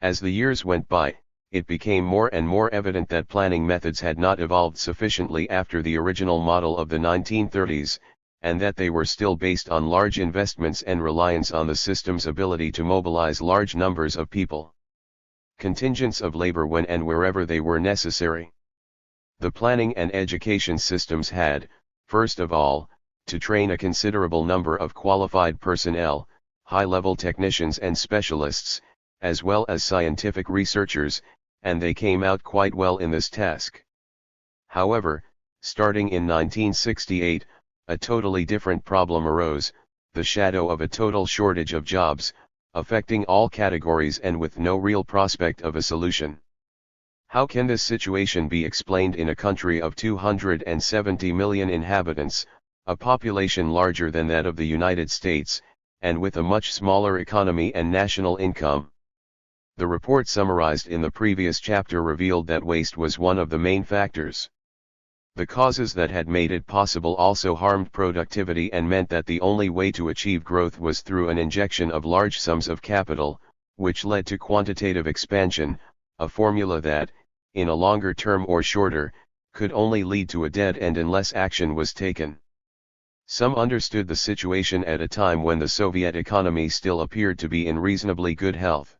As the years went by, it became more and more evident that planning methods had not evolved sufficiently after the original model of the 1930s, and that they were still based on large investments and reliance on the system's ability to mobilize large numbers of people. Contingents of labor when and wherever they were necessary. The planning and education systems had, first of all, to train a considerable number of qualified personnel, high-level technicians and specialists, as well as scientific researchers, and they came out quite well in this task. However, starting in 1968, a totally different problem arose, the shadow of a total shortage of jobs, affecting all categories and with no real prospect of a solution. How can this situation be explained in a country of 270 million inhabitants, a population larger than that of the United States, and with a much smaller economy and national income? The report summarized in the previous chapter revealed that waste was one of the main factors. The causes that had made it possible also harmed productivity and meant that the only way to achieve growth was through an injection of large sums of capital, which led to quantitative expansion, a formula that, in a longer term or shorter, could only lead to a dead end unless action was taken. Some understood the situation at a time when the Soviet economy still appeared to be in reasonably good health.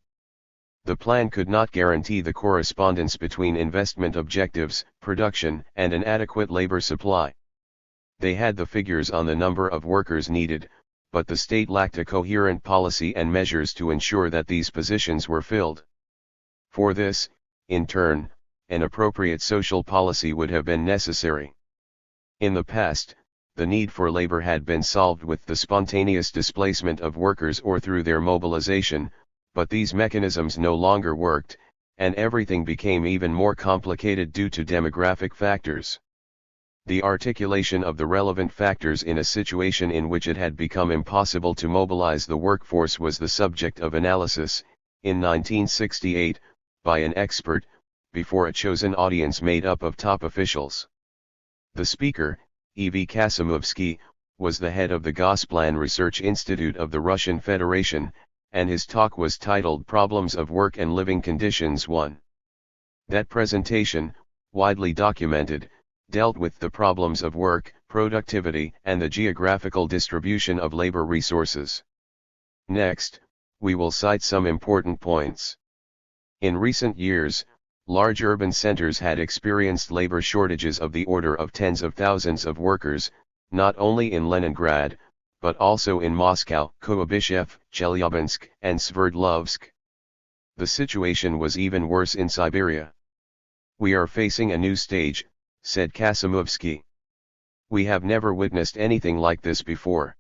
The plan could not guarantee the correspondence between investment objectives, production, and an adequate labor supply. They had the figures on the number of workers needed, but the state lacked a coherent policy and measures to ensure that these positions were filled. For this, in turn, an appropriate social policy would have been necessary. In the past, the need for labor had been solved with the spontaneous displacement of workers or through their mobilization, but these mechanisms no longer worked, and everything became even more complicated due to demographic factors. The articulation of the relevant factors in a situation in which it had become impossible to mobilize the workforce was the subject of analysis, in 1968, by an expert, before a chosen audience made up of top officials. The speaker, E.V. Kasimovsky, was the head of the Gosplan Research Institute of the Russian Federation, and his talk was titled Problems of Work and Living Conditions 1. That presentation, widely documented, dealt with the problems of work, productivity, and the geographical distribution of labor resources. Next, we will cite some important points. In recent years, large urban centers had experienced labor shortages of the order of tens of thousands of workers, not only in Leningrad, but also in Moscow, Kuyabyshev, Chelyabinsk, and Sverdlovsk. The situation was even worse in Siberia. "We are facing a new stage," said Kasimovsky. "We have never witnessed anything like this before."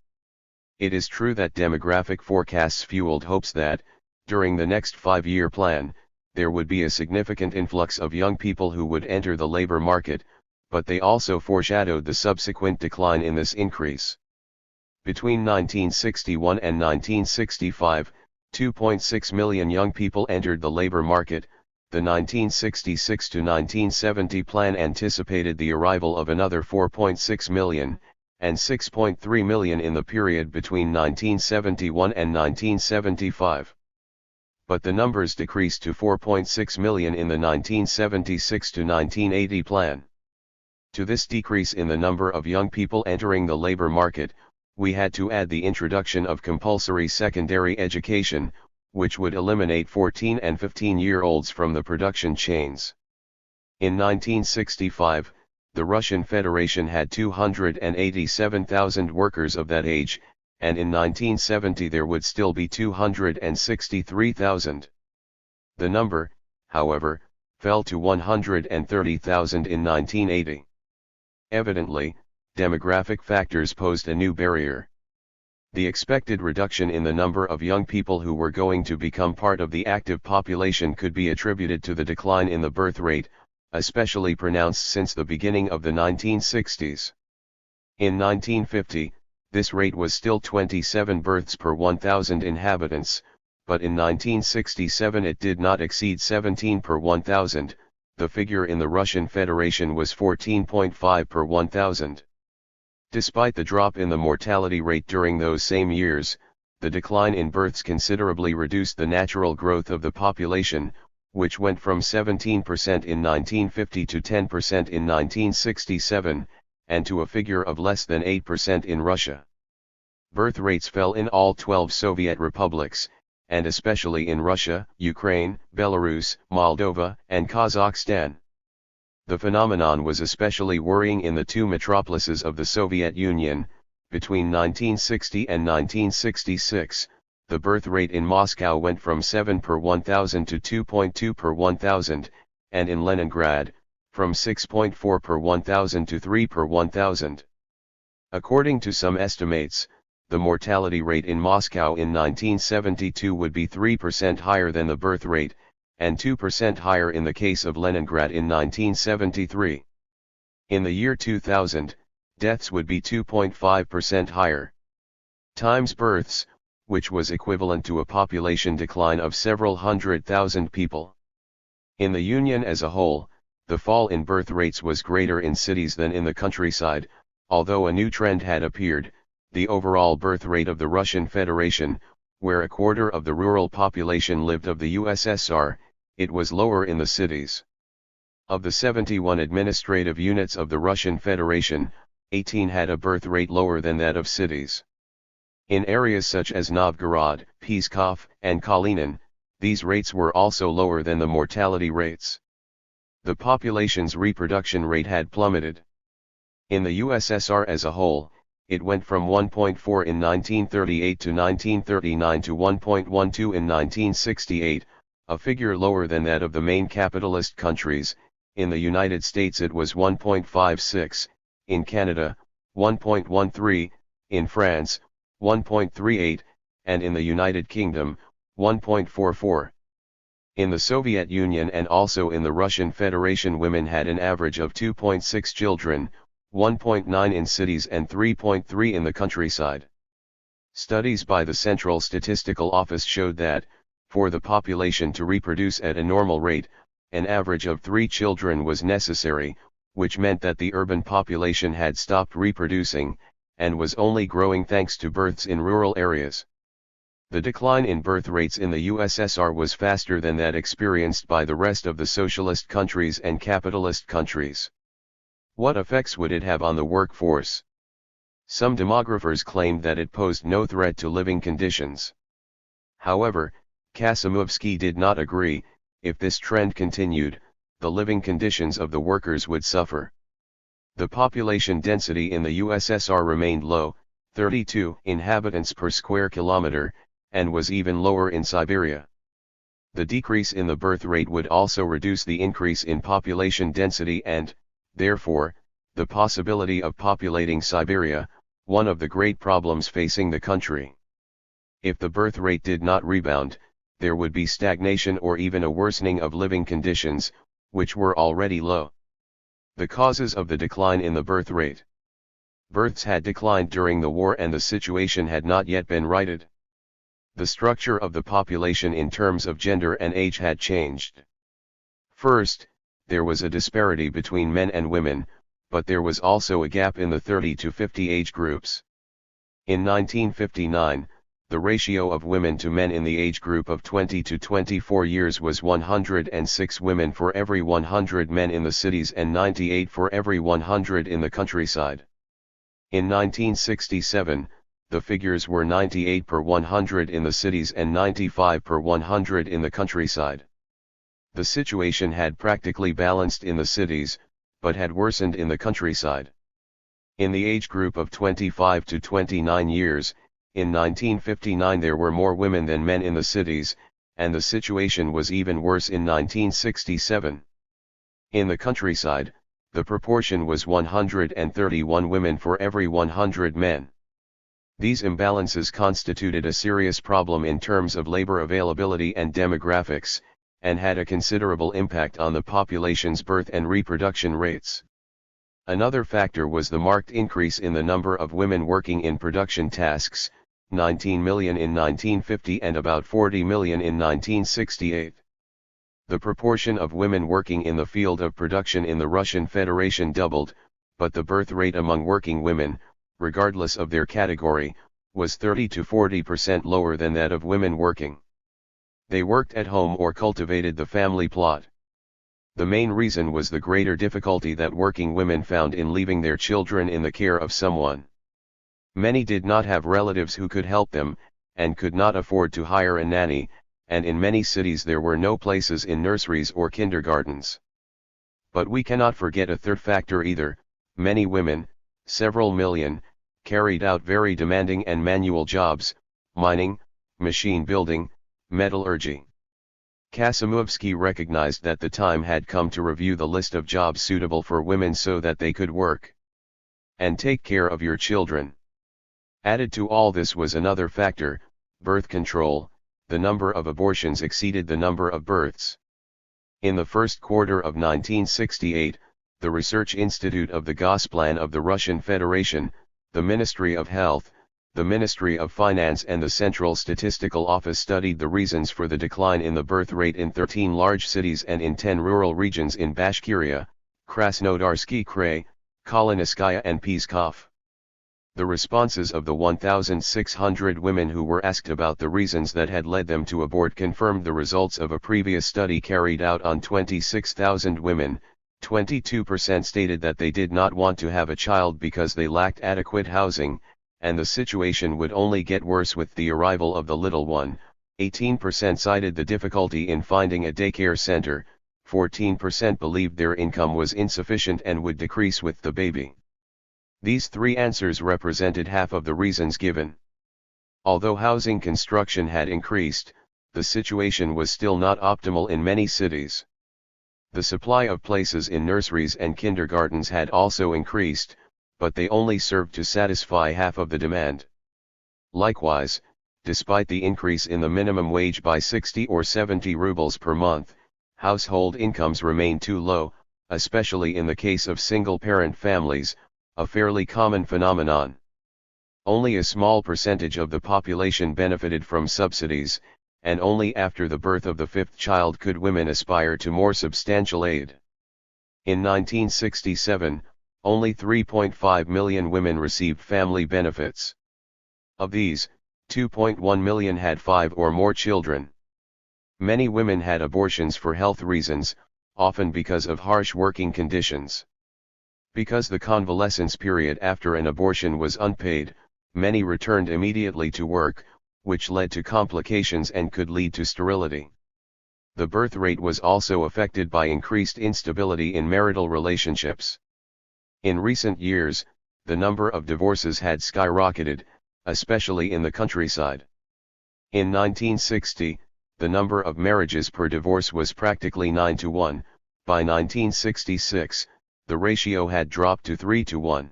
It is true that demographic forecasts fueled hopes that, during the next 5-year plan, there would be a significant influx of young people who would enter the labor market, but they also foreshadowed the subsequent decline in this increase. Between 1961 and 1965, 2.6 million young people entered the labor market. The 1966 to 1970 plan anticipated the arrival of another 4.6 million, and 6.3 million in the period between 1971 and 1975. But the numbers decreased to 4.6 million in the 1976 to 1980 plan. To this decrease in the number of young people entering the labor market, we had to add the introduction of compulsory secondary education, which would eliminate 14 and 15-year-olds from the production chains. In 1965, the Russian Federation had 287,000 workers of that age, and in 1970 there would still be 263,000. The number, however, fell to 130,000 in 1980. Evidently, demographic factors posed a new barrier. The expected reduction in the number of young people who were going to become part of the active population could be attributed to the decline in the birth rate, especially pronounced since the beginning of the 1960s. In 1950, this rate was still 27 births per 1,000 inhabitants, but in 1967 it did not exceed 17 per 1,000, the figure in the Russian Federation was 14.5 per 1,000. Despite the drop in the mortality rate during those same years, the decline in births considerably reduced the natural growth of the population, which went from 17% in 1950 to 10% in 1967, and to a figure of less than 8% in Russia. Birth rates fell in all 12 Soviet republics, and especially in Russia, Ukraine, Belarus, Moldova, and Kazakhstan. The phenomenon was especially worrying in the two metropolises of the Soviet Union. Between 1960 and 1966, the birth rate in Moscow went from 7 per 1,000 to 2.2 per 1,000, and in Leningrad, from 6.4 per 1,000 to 3 per 1,000. According to some estimates, the mortality rate in Moscow in 1972 would be 3% higher than the birth rate, and 2% higher in the case of Leningrad in 1973. In the year 2000, deaths would be 2.5% higher. Times births, which was equivalent to a population decline of several 100,000 people. In the Union as a whole, the fall in birth rates was greater in cities than in the countryside, although a new trend had appeared. The overall birth rate of the Russian Federation, where a quarter of the rural population lived of the USSR, it was lower in the cities. Of the 71 administrative units of the Russian Federation, 18 had a birth rate lower than that of cities. In areas such as Novgorod, Pskov, and Kalinin, these rates were also lower than the mortality rates. The population's reproduction rate had plummeted. In the USSR as a whole, it went from 1.4 in 1938 to 1939 to 1.12 in 1968, a figure lower than that of the main capitalist countries. In the United States it was 1.56, in Canada, 1.13, in France, 1.38, and in the United Kingdom, 1.44. In the Soviet Union and also in the Russian Federation, women had an average of 2.6 children, 1.9 in cities and 3.3 in the countryside. Studies by the Central Statistical Office showed that, for the population to reproduce at a normal rate, an average of 3 children was necessary, which meant that the urban population had stopped reproducing, and was only growing thanks to births in rural areas. The decline in birth rates in the USSR was faster than that experienced by the rest of the socialist countries and capitalist countries. What effects would it have on the workforce? Some demographers claimed that it posed no threat to living conditions. However, Kasimovsky did not agree. If this trend continued, the living conditions of the workers would suffer. The population density in the USSR remained low, 32 inhabitants per square kilometer, and was even lower in Siberia. The decrease in the birth rate would also reduce the increase in population density and, therefore, the possibility of populating Siberia, one of the great problems facing the country. If the birth rate did not rebound, there would be stagnation or even a worsening of living conditions, which were already low. The causes of the decline in the birth rate. Births had declined during the war and the situation had not yet been righted. The structure of the population in terms of gender and age had changed. First, there was a disparity between men and women, but there was also a gap in the 30 to 50 age groups. In 1959, the ratio of women to men in the age group of 20 to 24 years was 106 women for every 100 men in the cities and 98 for every 100 in the countryside. In 1967, the figures were 98 per 100 in the cities and 95 per 100 in the countryside. The situation had practically balanced in the cities, but had worsened in the countryside. In the age group of 25 to 29 years, in 1959 there were more women than men in the cities, and the situation was even worse in 1967. In the countryside, the proportion was 131 women for every 100 men. These imbalances constituted a serious problem in terms of labor availability and demographics, and had a considerable impact on the population's birth and reproduction rates. Another factor was the marked increase in the number of women working in production tasks, 19 million in 1950 and about 40 million in 1968. The proportion of women working in the field of production in the Russian Federation doubled, but the birth rate among working women, regardless of their category, was 30 to 40% lower than that of women working. They worked at home or cultivated the family plot. The main reason was the greater difficulty that working women found in leaving their children in the care of someone. Many did not have relatives who could help them, and could not afford to hire a nanny, and in many cities there were no places in nurseries or kindergartens. But we cannot forget a third factor either: many women, several million, carried out very demanding and manual jobs, mining, machine building, metallurgy. Kasimovsky recognized that the time had come to review the list of jobs suitable for women so that they could work and take care of your children. Added to all this was another factor: birth control. The number of abortions exceeded the number of births. In the first quarter of 1968, the Research Institute of the Gosplan of the Russian Federation, the Ministry of Health, the Ministry of Finance and the Central Statistical Office studied the reasons for the decline in the birth rate in 13 large cities and in 10 rural regions in Bashkiria, Krasnodarsky Krai, Koloniskaya and Pskov. The responses of the 1,600 women who were asked about the reasons that had led them to abort confirmed the results of a previous study carried out on 26,000 women. 22% stated that they did not want to have a child because they lacked adequate housing, and the situation would only get worse with the arrival of the little one. 18% cited the difficulty in finding a daycare center, 14% believed their income was insufficient and would decrease with the baby. These three answers represented half of the reasons given. Although housing construction had increased, the situation was still not optimal in many cities. The supply of places in nurseries and kindergartens had also increased, but they only served to satisfy half of the demand. Likewise, despite the increase in the minimum wage by 60 or 70 rubles per month, household incomes remained too low, especially in the case of single-parent families, a fairly common phenomenon. Only a small percentage of the population benefited from subsidies, and only after the birth of the fifth child could women aspire to more substantial aid. In 1967, only 3.5 million women received family benefits. Of these, 2.1 million had 5 or more children. Many women had abortions for health reasons, often because of harsh working conditions. Because the convalescence period after an abortion was unpaid, many returned immediately to work, which led to complications and could lead to sterility. The birth rate was also affected by increased instability in marital relationships. In recent years, the number of divorces had skyrocketed, especially in the countryside. In 1960, the number of marriages per divorce was practically 9 to 1, by 1966, the ratio had dropped to 3 to 1.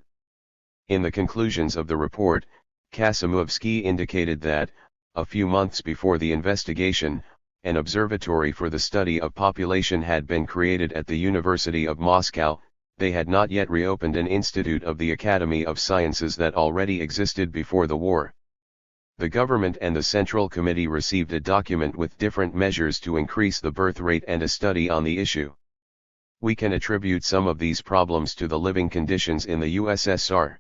In the conclusions of the report, Kasimovsky indicated that, a few months before the investigation, an observatory for the study of population had been created at the University of Moscow. They had not yet reopened an institute of the Academy of Sciences that already existed before the war. The government and the Central Committee received a document with different measures to increase the birth rate and a study on the issue. We can attribute some of these problems to the living conditions in the USSR.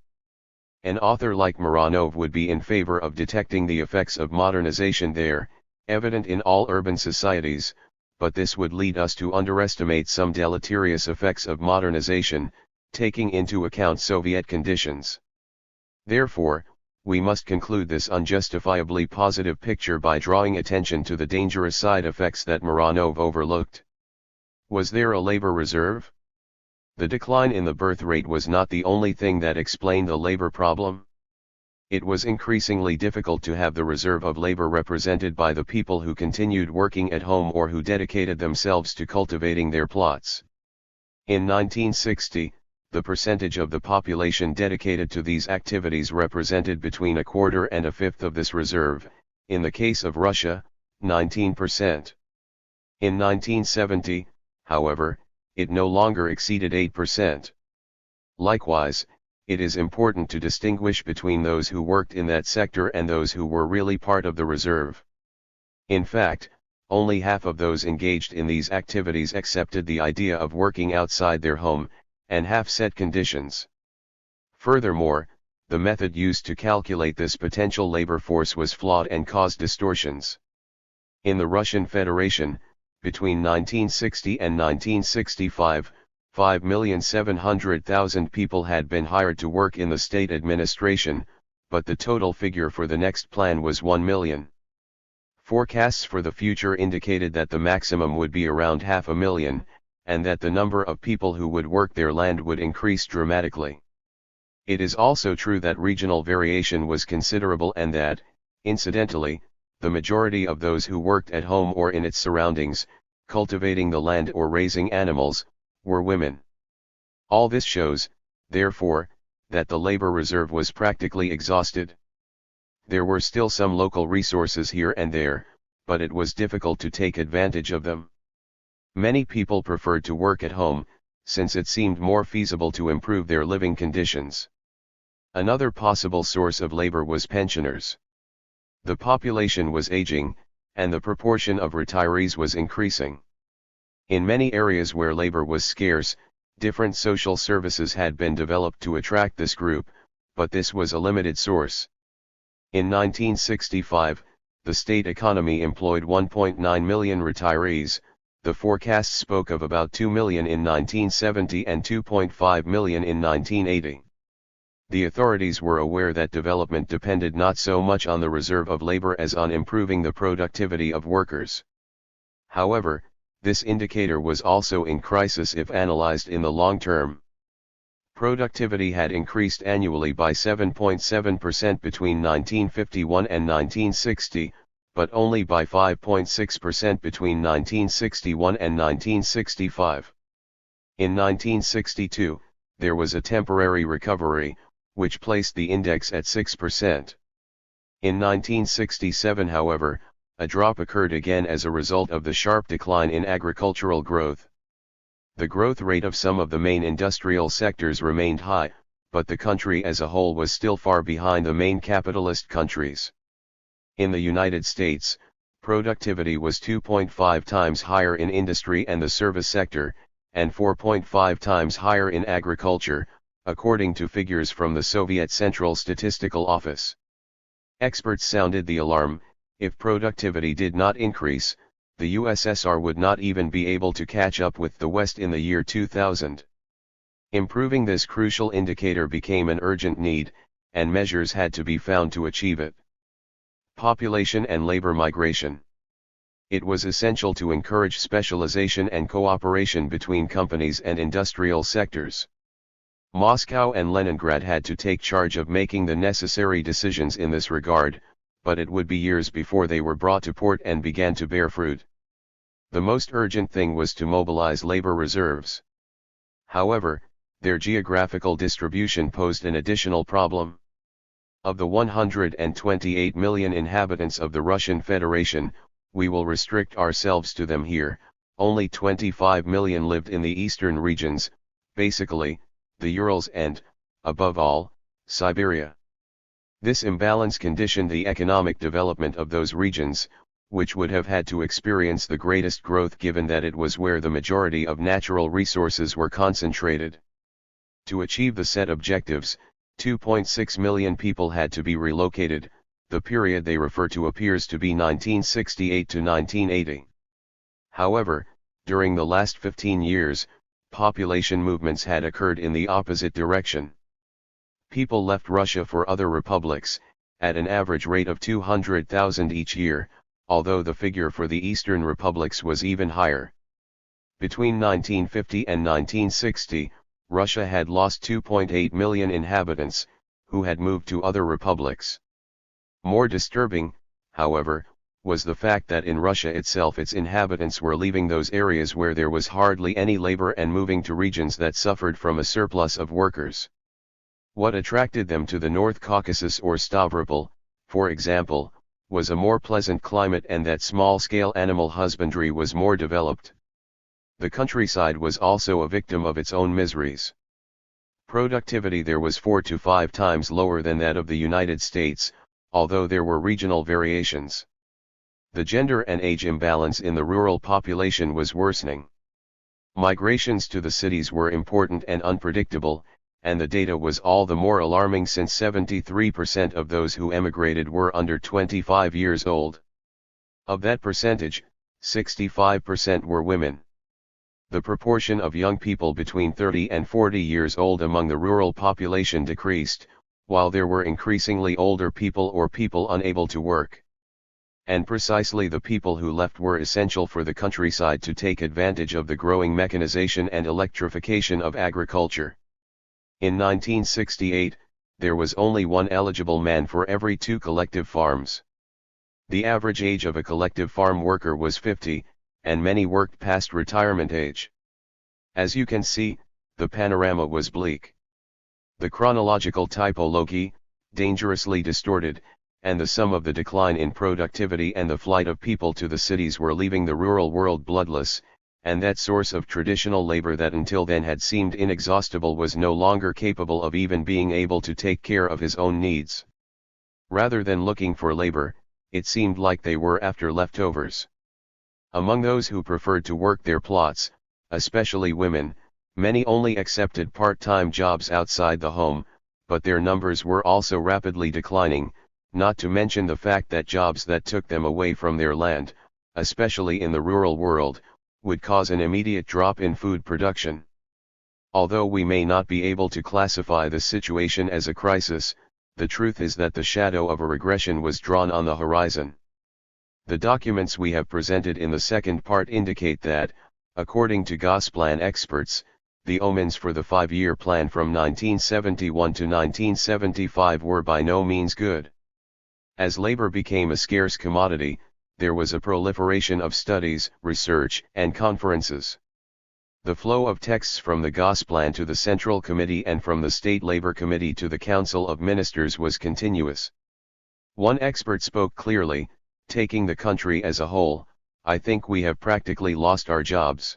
An author like Mironov would be in favor of detecting the effects of modernization there, evident in all urban societies, but this would lead us to underestimate some deleterious effects of modernization, taking into account Soviet conditions. Therefore, we must conclude this unjustifiably positive picture by drawing attention to the dangerous side effects that Mironov overlooked. Was there a labor reserve? The decline in the birth rate was not the only thing that explained the labor problem. It was increasingly difficult to have the reserve of labor represented by the people who continued working at home or who dedicated themselves to cultivating their plots. In 1960, the percentage of the population dedicated to these activities represented between a quarter and a fifth of this reserve, in the case of Russia, 19%. In 1970, however, it no longer exceeded 8%. Likewise, it is important to distinguish between those who worked in that sector and those who were really part of the reserve. In fact, only half of those engaged in these activities accepted the idea of working outside their home, and half set conditions. Furthermore, the method used to calculate this potential labor force was flawed and caused distortions. In the Russian Federation, between 1960 and 1965, 5,700,000 people had been hired to work in the state administration, but the total figure for the next plan was 1 million. Forecasts for the future indicated that the maximum would be around 500,000, and that the number of people who would work their land would increase dramatically. It is also true that regional variation was considerable and that, incidentally, the majority of those who worked at home or in its surroundings, cultivating the land or raising animals, were women. All this shows, therefore, that the labor reserve was practically exhausted. There were still some local resources here and there, but it was difficult to take advantage of them. Many people preferred to work at home, since it seemed more feasible to improve their living conditions. Another possible source of labor was pensioners. The population was aging, and the proportion of retirees was increasing. In many areas where labor was scarce, different social services had been developed to attract this group, but this was a limited source. In 1965, the state economy employed 1.9 million retirees. The forecasts spoke of about 2 million in 1970 and 2.5 million in 1980. The authorities were aware that development depended not so much on the reserve of labor as on improving the productivity of workers. However, this indicator was also in crisis if analyzed in the long term. Productivity had increased annually by 7.7% between 1951 and 1960, but only by 5.6% between 1961 and 1965. In 1962, there was a temporary recovery, which placed the index at 6%. In 1967, however, a drop occurred again as a result of the sharp decline in agricultural growth. The growth rate of some of the main industrial sectors remained high, but the country as a whole was still far behind the main capitalist countries. In the United States, productivity was 2.5 times higher in industry and the service sector, and 4.5 times higher in agriculture, according to figures from the Soviet Central Statistical Office. Experts sounded the alarm: if productivity did not increase, the USSR would not even be able to catch up with the West in the year 2000. Improving this crucial indicator became an urgent need, and measures had to be found to achieve it. Population and labor migration. It was essential to encourage specialization and cooperation between companies and industrial sectors. Moscow and Leningrad had to take charge of making the necessary decisions in this regard, but it would be years before they were brought to port and began to bear fruit. The most urgent thing was to mobilize labor reserves. However, their geographical distribution posed an additional problem. Of the 128 million inhabitants of the Russian Federation, we will restrict ourselves to them here, only 25 million lived in the eastern regions, basically, the Urals and, above all, Siberia. This imbalance conditioned the economic development of those regions, which would have had to experience the greatest growth given that it was where the majority of natural resources were concentrated. To achieve the set objectives, 2.6 million people had to be relocated. The period they refer to appears to be 1968 to 1980. However, during the last 15 years, population movements had occurred in the opposite direction. People left Russia for other republics, at an average rate of 200,000 each year, although the figure for the Eastern republics was even higher. Between 1950 and 1960, Russia had lost 2.8 million inhabitants, who had moved to other republics. More disturbing, however, was the fact that in Russia itself its inhabitants were leaving those areas where there was hardly any labor and moving to regions that suffered from a surplus of workers. What attracted them to the North Caucasus or Stavropol, for example, was a more pleasant climate and that small-scale animal husbandry was more developed. The countryside was also a victim of its own miseries. Productivity there was 4 to 5 times lower than that of the United States, although there were regional variations. The gender and age imbalance in the rural population was worsening. Migrations to the cities were important and unpredictable, and the data was all the more alarming since 73% of those who emigrated were under 25 years old. Of that percentage, 65% were women. The proportion of young people between 30 and 40 years old among the rural population decreased, while there were increasingly older people or people unable to work. And precisely the people who left were essential for the countryside to take advantage of the growing mechanization and electrification of agriculture. In 1968, there was only one eligible man for every 2 collective farms. The average age of a collective farm worker was 50, and many worked past retirement age. As you can see, the panorama was bleak. The chronological typology, dangerously distorted, and the sum of the decline in productivity and the flight of people to the cities were leaving the rural world bloodless, and that source of traditional labor that until then had seemed inexhaustible was no longer capable of even being able to take care of his own needs. Rather than looking for labor, it seemed like they were after leftovers. Among those who preferred to work their plots, especially women, many only accepted part-time jobs outside the home, but their numbers were also rapidly declining, not to mention the fact that jobs that took them away from their land, especially in the rural world, would cause an immediate drop in food production. Although we may not be able to classify the situation as a crisis, the truth is that the shadow of a regression was drawn on the horizon. The documents we have presented in the second part indicate that, according to Gosplan experts, the omens for the 5-year plan from 1971 to 1975 were by no means good. As labor became a scarce commodity, there was a proliferation of studies, research, and conferences. The flow of texts from the Gosplan to the Central Committee and from the State Labor Committee to the Council of Ministers was continuous. One expert spoke clearly, taking the country as a whole, I think we have practically lost our jobs.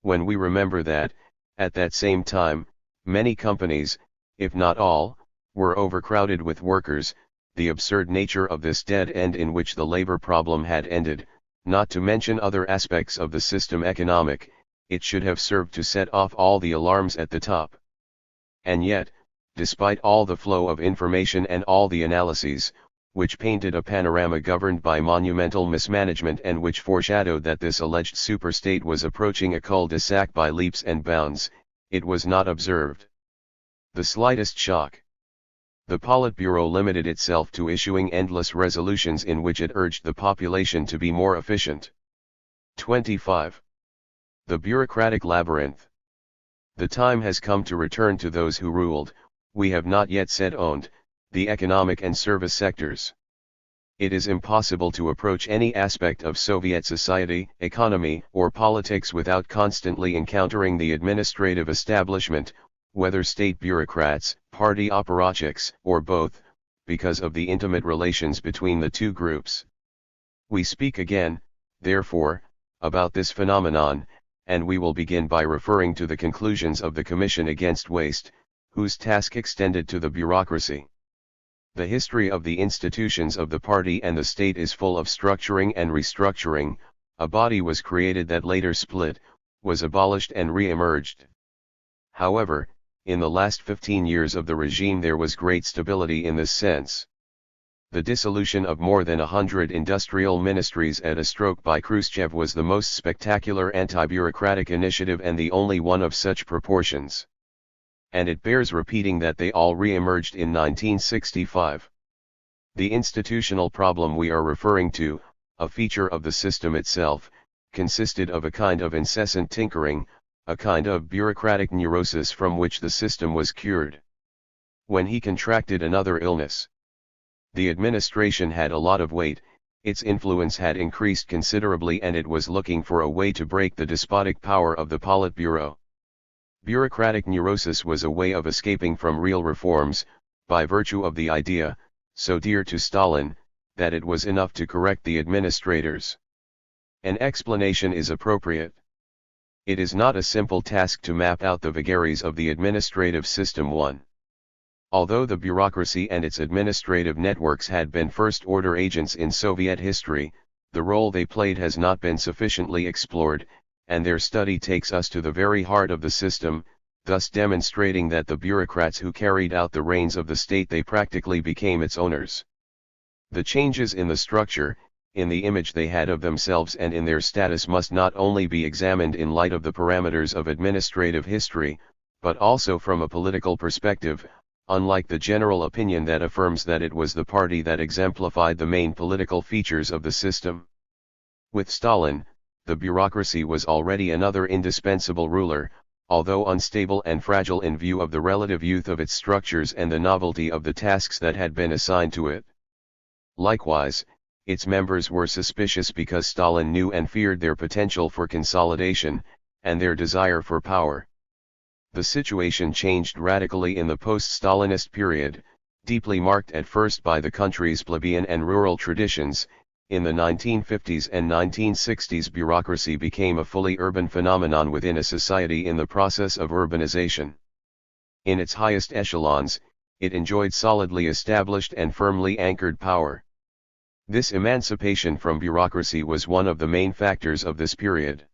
When we remember that, at that same time, many companies, if not all, were overcrowded with workers, the absurd nature of this dead end in which the labor problem had ended, not to mention other aspects of the system economic, it should have served to set off all the alarms at the top. And yet, despite all the flow of information and all the analyses, which painted a panorama governed by monumental mismanagement and which foreshadowed that this alleged superstate was approaching a cul-de-sac by leaps and bounds, it was not observed the slightest shock. The Politburo limited itself to issuing endless resolutions in which it urged the population to be more efficient. 25. The bureaucratic labyrinth. The time has come to return to those who ruled, we have not yet said owned, the economic and service sectors. It is impossible to approach any aspect of Soviet society, economy, or politics without constantly encountering the administrative establishment, whether state bureaucrats, party apparatchiks, or both, because of the intimate relations between the two groups. We speak again, therefore, about this phenomenon, and we will begin by referring to the conclusions of the Commission Against Waste, whose task extended to the bureaucracy. The history of the institutions of the party and the state is full of structuring and restructuring. A body was created that later split, was abolished and re-emerged. However, in the last 15 years of the regime there was great stability in this sense. The dissolution of more than 100 industrial ministries at a stroke by Khrushchev was the most spectacular anti-bureaucratic initiative and the only one of such proportions. And it bears repeating that they all re-emerged in 1965. The institutional problem we are referring to, a feature of the system itself, consisted of a kind of incessant tinkering, a kind of bureaucratic neurosis from which the system was cured. When he contracted another illness, the administration had a lot of weight, its influence had increased considerably and it was looking for a way to break the despotic power of the Politburo. Bureaucratic neurosis was a way of escaping from real reforms, by virtue of the idea, so dear to Stalin, that it was enough to correct the administrators. An explanation is appropriate. It is not a simple task to map out the vagaries of the administrative system. 1. Although the bureaucracy and its administrative networks had been first-order agents in Soviet history, the role they played has not been sufficiently explored, and their study takes us to the very heart of the system, thus demonstrating that the bureaucrats who carried out the reins of the state they practically became its owners. The changes in the structure, in the image they had of themselves and in their status must not only be examined in light of the parameters of administrative history, but also from a political perspective, unlike the general opinion that affirms that it was the party that exemplified the main political features of the system. With Stalin, the bureaucracy was already another indispensable ruler, although unstable and fragile in view of the relative youth of its structures and the novelty of the tasks that had been assigned to it. Likewise, its members were suspicious because Stalin knew and feared their potential for consolidation, and their desire for power. The situation changed radically in the post-Stalinist period, deeply marked at first by the country's plebeian and rural traditions. In the 1950s and 1960s, bureaucracy became a fully urban phenomenon within a society in the process of urbanization. In its highest echelons, it enjoyed solidly established and firmly anchored power. This emancipation from bureaucracy was one of the main factors of this period.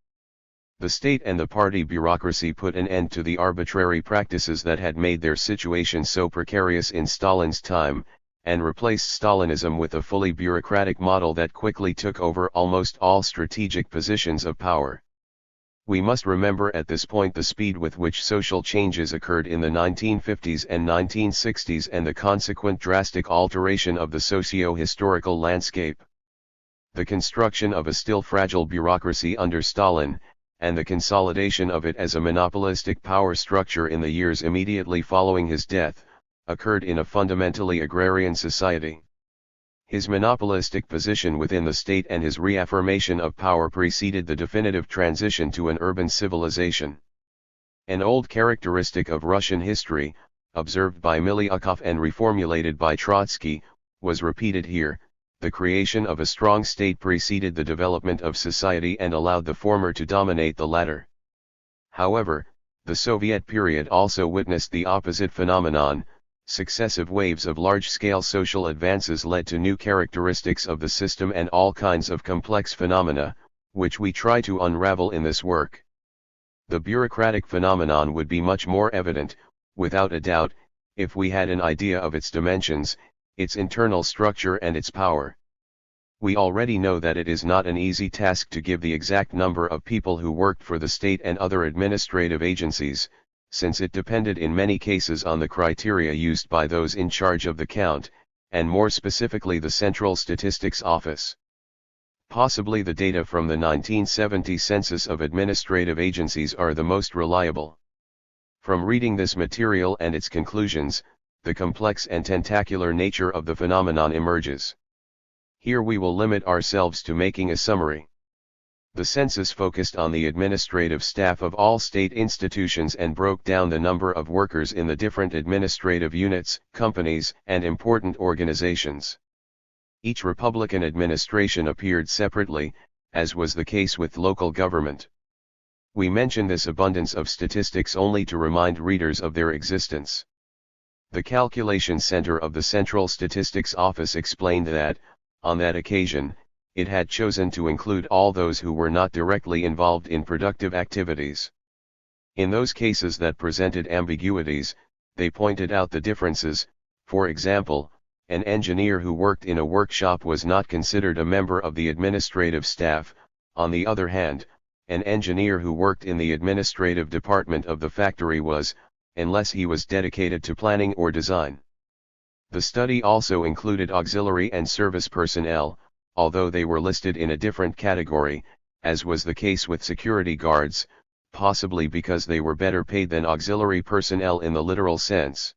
The state and the party bureaucracy put an end to the arbitrary practices that had made their situation so precarious in Stalin's time, and replaced Stalinism with a fully bureaucratic model that quickly took over almost all strategic positions of power. We must remember at this point the speed with which social changes occurred in the 1950s and 1960s and the consequent drastic alteration of the socio-historical landscape. The construction of a still fragile bureaucracy under Stalin, and the consolidation of it as a monopolistic power structure in the years immediately following his death, occurred in a fundamentally agrarian society. His monopolistic position within the state and his reaffirmation of power preceded the definitive transition to an urban civilization. An old characteristic of Russian history, observed by Miliukov and reformulated by Trotsky, was repeated here: the creation of a strong state preceded the development of society and allowed the former to dominate the latter. However, the Soviet period also witnessed the opposite phenomenon. Successive waves of large-scale social advances led to new characteristics of the system and all kinds of complex phenomena, which we try to unravel in this work. The bureaucratic phenomenon would be much more evident, without a doubt, if we had an idea of its dimensions, its internal structure and its power. We already know that it is not an easy task to give the exact number of people who worked for the state and other administrative agencies, since it depended in many cases on the criteria used by those in charge of the count, and more specifically the Central Statistics Office. Possibly the data from the 1970 census of administrative agencies are the most reliable. From reading this material and its conclusions, the complex and tentacular nature of the phenomenon emerges. Here we will limit ourselves to making a summary. The census focused on the administrative staff of all state institutions and broke down the number of workers in the different administrative units, companies, and important organizations. Each Republican administration appeared separately, as was the case with local government. We mention this abundance of statistics only to remind readers of their existence. The Calculation Center of the Central Statistics Office explained that, on that occasion, it had chosen to include all those who were not directly involved in productive activities. In those cases that presented ambiguities, they pointed out the differences. For example, an engineer who worked in a workshop was not considered a member of the administrative staff. On the other hand, an engineer who worked in the administrative department of the factory was, unless he was dedicated to planning or design. The study also included auxiliary and service personnel, although they were listed in a different category, as was the case with security guards, possibly because they were better paid than auxiliary personnel in the literal sense.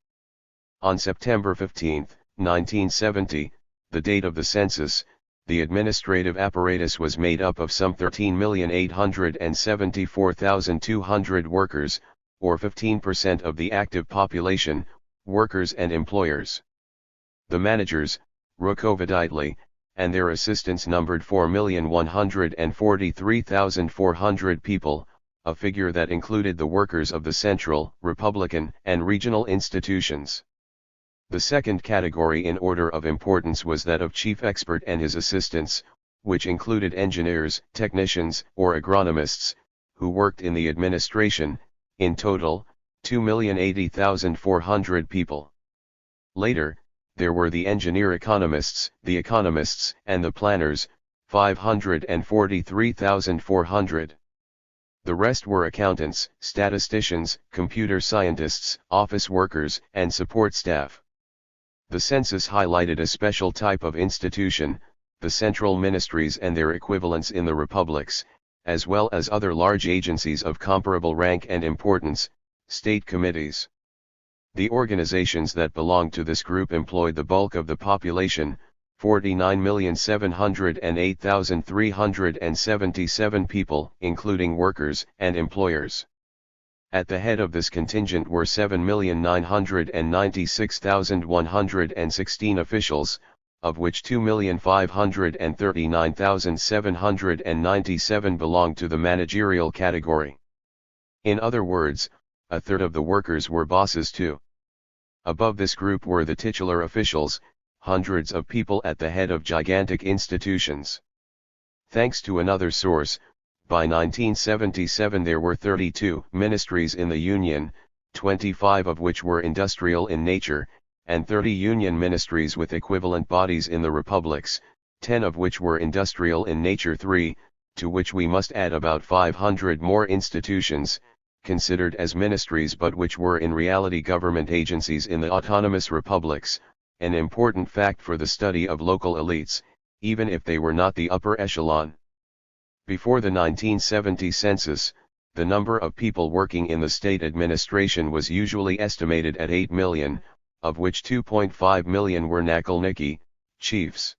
On September 15, 1970, the date of the census, the administrative apparatus was made up of some 13,874,200 workers, or 15% of the active population, workers and employers. The managers, rukovodители, and their assistants numbered 4,143,400 people, a figure that included the workers of the central, Republican, and regional institutions. The second category in order of importance was that of chief expert and his assistants, which included engineers, technicians, or agronomists, who worked in the administration, in total, 2,080,400 people. Later, there were the engineer economists, the economists, and the planners, 543,400. The rest were accountants, statisticians, computer scientists, office workers, and support staff. The census highlighted a special type of institution, the central ministries and their equivalents in the republics, as well as other large agencies of comparable rank and importance, state committees. The organizations that belonged to this group employed the bulk of the population, 49,708,377 people, including workers and employers. At the head of this contingent were 7,996,116 officials, of which 2,539,797 belonged to the managerial category. In other words, a third of the workers were bosses too. Above this group were the titular officials, hundreds of people at the head of gigantic institutions. Thanks to another source, by 1977 there were 32 ministries in the Union, 25 of which were industrial in nature, and 30 union ministries with equivalent bodies in the republics, 10 of which were industrial in nature, 3, to which we must add about 500 more institutions, considered as ministries but which were in reality government agencies in the autonomous republics, an important fact for the study of local elites, even if they were not the upper echelon. Before the 1970 census, the number of people working in the state administration was usually estimated at 8 million, of which 2.5 million were nakolniki, chiefs.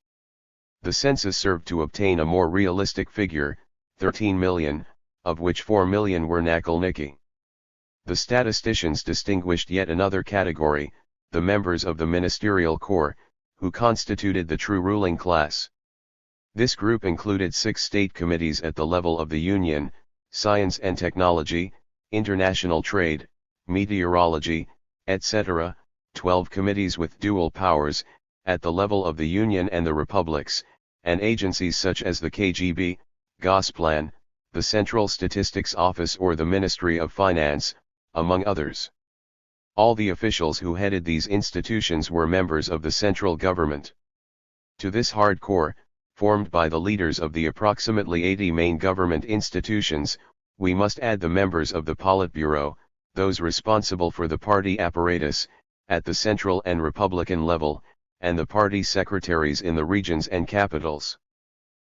The census served to obtain a more realistic figure, 13 million, of which 4 million were nakolniki. The statisticians distinguished yet another category, the members of the ministerial corps, who constituted the true ruling class. This group included 6 state committees at the level of the Union, Science and Technology, International Trade, Meteorology, etc., 12 committees with dual powers, at the level of the Union and the republics, and agencies such as the KGB, Gosplan, the Central Statistics Office or the Ministry of Finance, among others. All the officials who headed these institutions were members of the central government. To this hard core, formed by the leaders of the approximately 80 main government institutions, we must add the members of the Politburo, those responsible for the party apparatus, at the central and Republican level, and the party secretaries in the regions and capitals.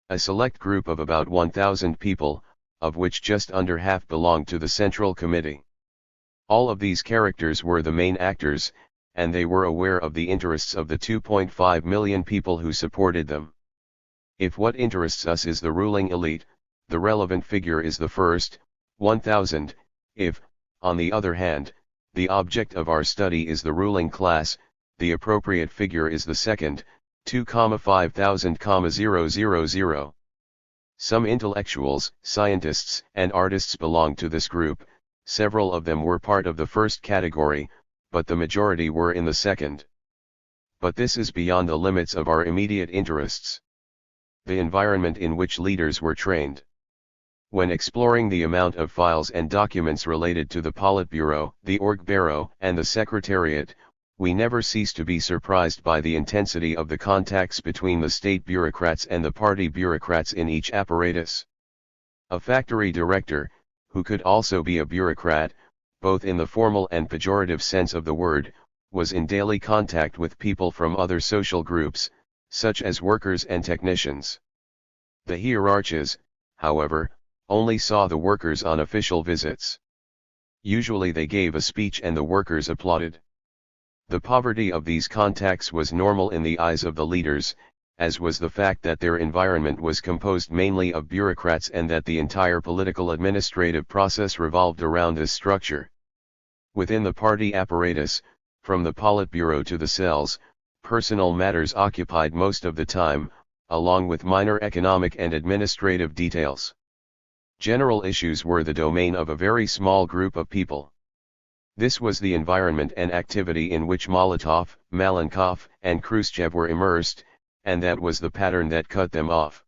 A select group of about 1,000 people, of which just under half belonged to the Central Committee. All of these characters were the main actors, and they were aware of the interests of the 2.5 million people who supported them. If what interests us is the ruling elite, the relevant figure is the first, 1,000, if, on the other hand, the object of our study is the ruling class, the appropriate figure is the second, 2,500,000,000. Some intellectuals, scientists, and artists belong to this group. Several of them were part of the first category, but the majority were in the second. But this is beyond the limits of our immediate interests. The environment in which leaders were trained. When exploring the amount of files and documents related to the Politburo, the Orgburo, and the Secretariat, we never cease to be surprised by the intensity of the contacts between the state bureaucrats and the party bureaucrats in each apparatus. A factory director, who could also be a bureaucrat, both in the formal and pejorative sense of the word, was in daily contact with people from other social groups, such as workers and technicians. The hierarchs, however, only saw the workers on official visits. Usually they gave a speech and the workers applauded. The poverty of these contacts was normal in the eyes of the leaders, as was the fact that their environment was composed mainly of bureaucrats and that the entire political administrative process revolved around this structure. Within the party apparatus, from the Politburo to the cells, personal matters occupied most of the time, along with minor economic and administrative details. General issues were the domain of a very small group of people. This was the environment and activity in which Molotov, Malenkov, and Khrushchev were immersed, and that was the pattern that cut them off.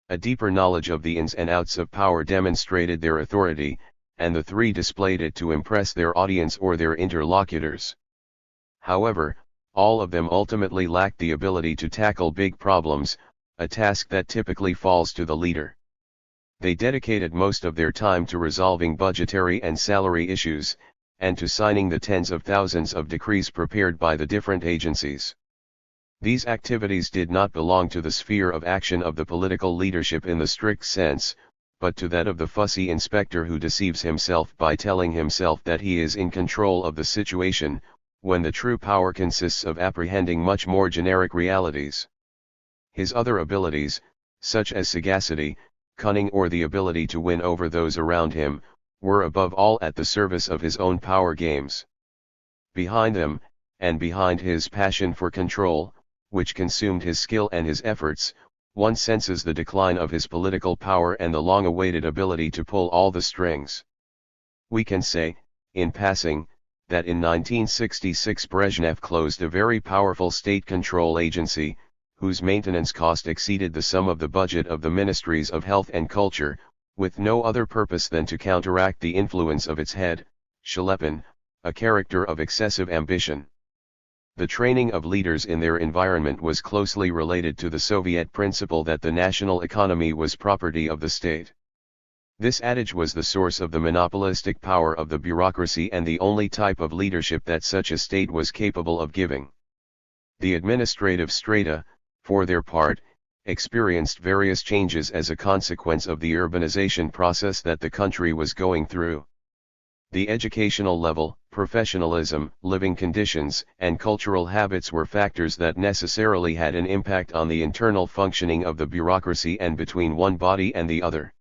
A deeper knowledge of the ins and outs of power demonstrated their authority, and the three displayed it to impress their audience or their interlocutors. However, all of them ultimately lacked the ability to tackle big problems, a task that typically falls to the leader. They dedicated most of their time to resolving budgetary and salary issues, and to signing the tens of thousands of decrees prepared by the different agencies. These activities did not belong to the sphere of action of the political leadership in the strict sense, but to that of the fussy inspector who deceives himself by telling himself that he is in control of the situation, when the true power consists of apprehending much more generic realities. His other abilities, such as sagacity, cunning, or the ability to win over those around him, were above all at the service of his own power games. Behind them, and behind his passion for control, which consumed his skill and his efforts, one senses the decline of his political power and the long-awaited ability to pull all the strings. We can say, in passing, that in 1966 Brezhnev closed a very powerful state control agency, whose maintenance cost exceeded the sum of the budget of the Ministries of Health and Culture, with no other purpose than to counteract the influence of its head, Shelepin, a character of excessive ambition. The training of leaders in their environment was closely related to the Soviet principle that the national economy was property of the state. This adage was the source of the monopolistic power of the bureaucracy and the only type of leadership that such a state was capable of giving. The administrative strata, for their part, experienced various changes as a consequence of the urbanization process that the country was going through. The educational level, professionalism, living conditions, and cultural habits were factors that necessarily had an impact on the internal functioning of the bureaucracy and between one body and the other.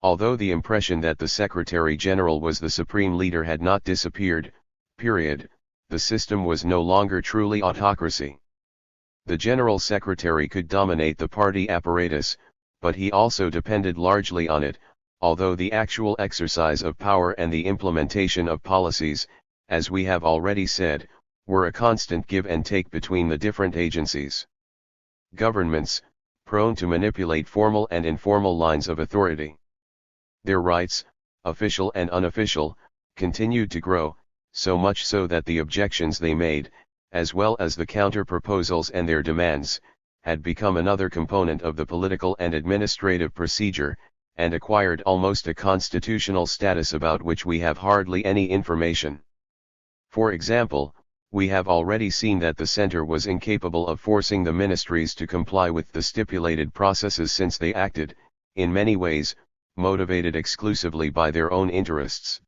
Although the impression that the Secretary General was the supreme leader had not disappeared, the system was no longer truly autocracy. The General Secretary could dominate the party apparatus, but he also depended largely on it, although the actual exercise of power and the implementation of policies, as we have already said, were a constant give and take between the different agencies. Governments, prone to manipulate formal and informal lines of authority. Their rights, official and unofficial, continued to grow, so much so that the objections they made, as well as the counter-proposals and their demands, had become another component of the political and administrative procedure, and acquired almost a constitutional status about which we have hardly any information. For example, we have already seen that the center was incapable of forcing the ministries to comply with the stipulated processes since they acted, in many ways, motivated exclusively by their own interests.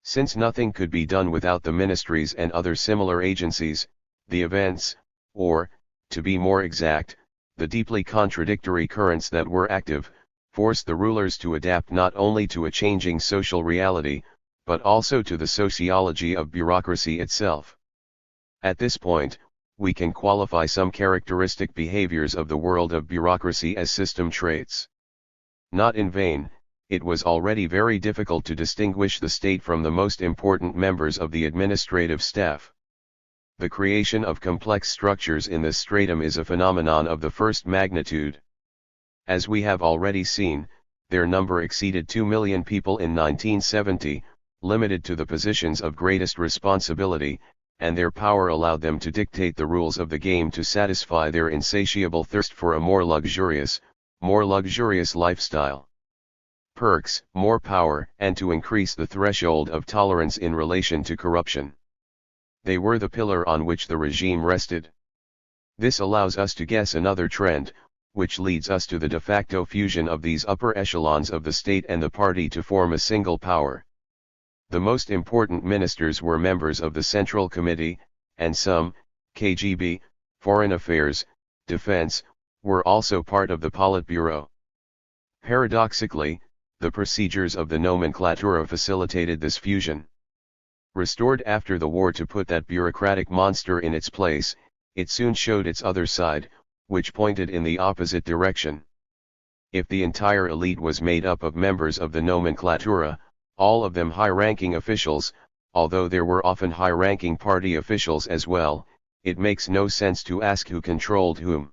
Since nothing could be done without the ministries and other similar agencies, the events, or, to be more exact, the deeply contradictory currents that were active, forced the rulers to adapt not only to a changing social reality, but also to the sociology of bureaucracy itself. At this point, we can qualify some characteristic behaviors of the world of bureaucracy as system traits. Not in vain, it was already very difficult to distinguish the state from the most important members of the administrative staff. The creation of complex structures in this stratum is a phenomenon of the first magnitude. As we have already seen, their number exceeded 2 million people in 1970, limited to the positions of greatest responsibility, and their power allowed them to dictate the rules of the game to satisfy their insatiable thirst for a more luxurious lifestyle. Perks, more power, and to increase the threshold of tolerance in relation to corruption. They were the pillar on which the regime rested. This allows us to guess another trend, which leads us to the de facto fusion of these upper echelons of the state and the party to form a single power. The most important ministers were members of the Central Committee, and some, KGB, Foreign Affairs, Defense, were also part of the Politburo. Paradoxically, the procedures of the nomenklatura facilitated this fusion. Restored after the war to put that bureaucratic monster in its place, it soon showed its other side, which pointed in the opposite direction. If the entire elite was made up of members of the nomenklatura, all of them high-ranking officials, although there were often high-ranking party officials as well, it makes no sense to ask who controlled whom.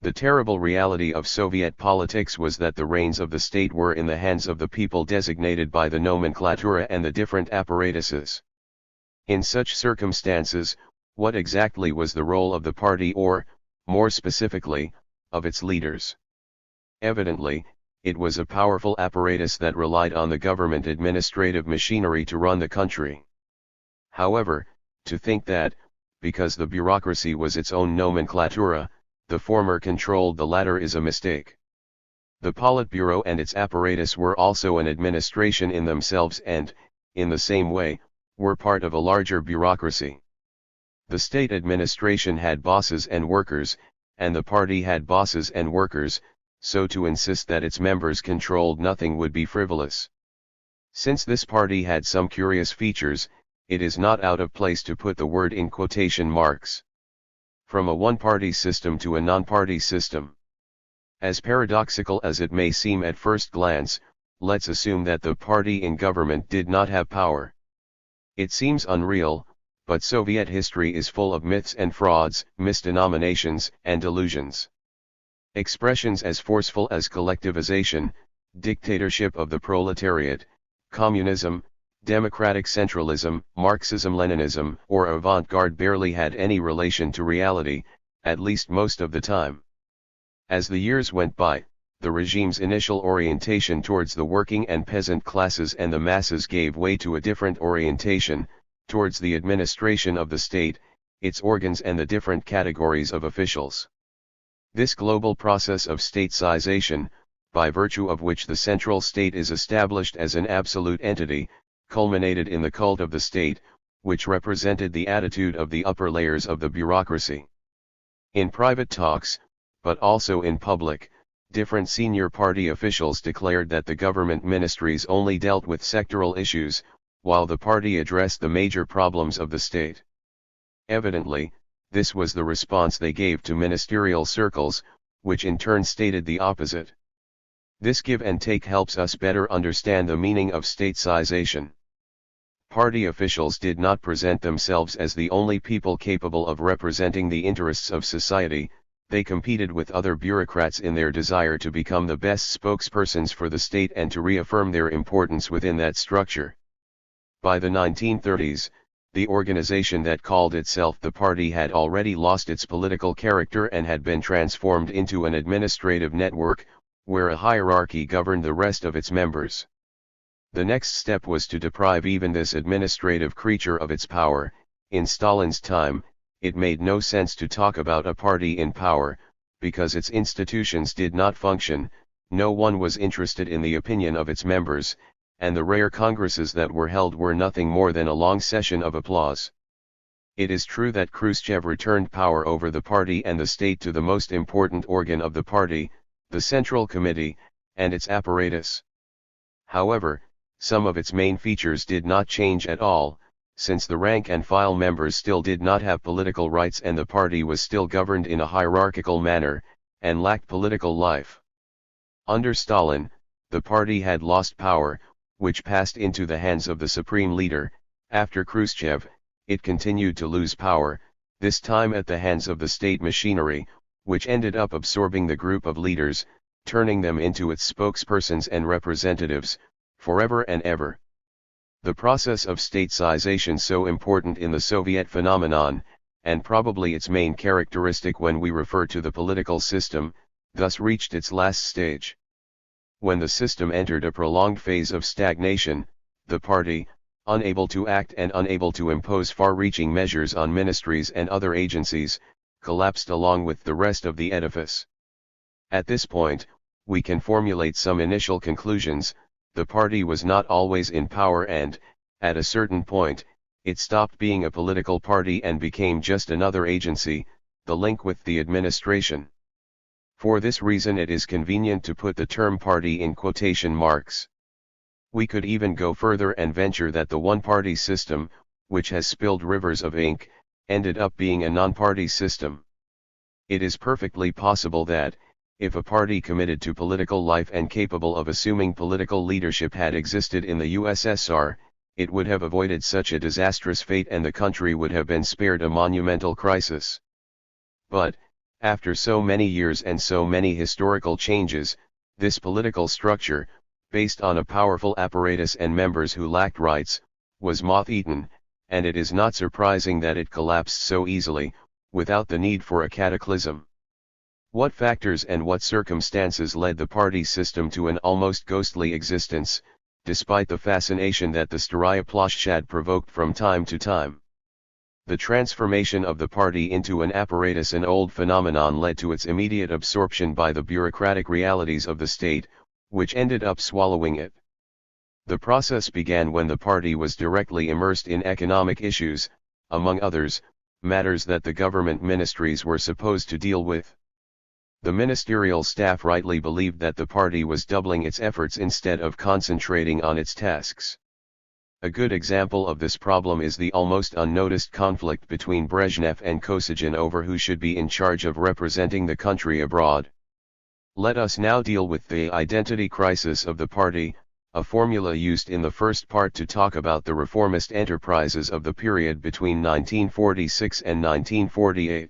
The terrible reality of Soviet politics was that the reins of the state were in the hands of the people designated by the nomenklatura and the different apparatuses. In such circumstances, what exactly was the role of the party or, more specifically, of its leaders? Evidently, it was a powerful apparatus that relied on the government administrative machinery to run the country. However, to think that, because the bureaucracy was its own nomenklatura, the former controlled the latter is a mistake. The Politburo and its apparatus were also an administration in themselves and, in the same way, were part of a larger bureaucracy. The state administration had bosses and workers, and the party had bosses and workers, so to insist that its members controlled nothing would be frivolous. Since this party had some curious features, it is not out of place to put the word in quotation marks. From a one-party system to a non-party system. As paradoxical as it may seem at first glance, let's assume that the party in government did not have power. It seems unreal, but Soviet history is full of myths and frauds, misdenominations, and delusions. Expressions as forceful as collectivization, dictatorship of the proletariat, communism, democratic centralism, Marxism-Leninism, or avant-garde barely had any relation to reality, at least most of the time. As the years went by, the regime's initial orientation towards the working and peasant classes and the masses gave way to a different orientation, towards the administration of the state, its organs and the different categories of officials. This global process of statesization, by virtue of which the central state is established as an absolute entity, culminated in the cult of the state, which represented the attitude of the upper layers of the bureaucracy. In private talks, but also in public, different senior party officials declared that the government ministries only dealt with sectoral issues, while the party addressed the major problems of the state. Evidently, this was the response they gave to ministerial circles, which in turn stated the opposite. This give and take helps us better understand the meaning of statesization. Party officials did not present themselves as the only people capable of representing the interests of society, they competed with other bureaucrats in their desire to become the best spokespersons for the state and to reaffirm their importance within that structure. By the 1930s, the organization that called itself the party had already lost its political character and had been transformed into an administrative network, where a hierarchy governed the rest of its members. The next step was to deprive even this administrative creature of its power. In Stalin's time, it made no sense to talk about a party in power, because its institutions did not function, no one was interested in the opinion of its members, and the rare congresses that were held were nothing more than a long session of applause. It is true that Khrushchev returned power over the party and the state to the most important organ of the party, the Central Committee, and its apparatus. However, some of its main features did not change at all, since the rank-and-file members still did not have political rights and the party was still governed in a hierarchical manner, and lacked political life. Under Stalin, the party had lost power, which passed into the hands of the supreme leader. After Khrushchev, it continued to lose power, this time at the hands of the state machinery, which ended up absorbing the group of leaders, turning them into its spokespersons and representatives, forever and ever. The process of statesization, so important in the Soviet phenomenon, and probably its main characteristic when we refer to the political system, thus reached its last stage. When the system entered a prolonged phase of stagnation, the party, unable to act and unable to impose far-reaching measures on ministries and other agencies, collapsed along with the rest of the edifice. At this point, we can formulate some initial conclusions. The party was not always in power and, at a certain point, it stopped being a political party and became just another agency, the link with the administration. For this reason it is convenient to put the term party in quotation marks. We could even go further and venture that the one-party system, which has spilled rivers of ink, ended up being a non-party system. It is perfectly possible that, if a party committed to political life and capable of assuming political leadership had existed in the USSR, it would have avoided such a disastrous fate and the country would have been spared a monumental crisis. But, after so many years and so many historical changes, this political structure, based on a powerful apparatus and members who lacked rights, was moth-eaten, and it is not surprising that it collapsed so easily, without the need for a cataclysm. What factors and what circumstances led the party system to an almost ghostly existence, despite the fascination that the Staraya Ploshchad provoked from time to time? The transformation of the party into an apparatus, an old phenomenon, led to its immediate absorption by the bureaucratic realities of the state, which ended up swallowing it. The process began when the party was directly immersed in economic issues, among others, matters that the government ministries were supposed to deal with. The ministerial staff rightly believed that the party was doubling its efforts instead of concentrating on its tasks. A good example of this problem is the almost unnoticed conflict between Brezhnev and Kosygin over who should be in charge of representing the country abroad. Let us now deal with the identity crisis of the party, a formula used in the first part to talk about the reformist enterprises of the period between 1946 and 1948.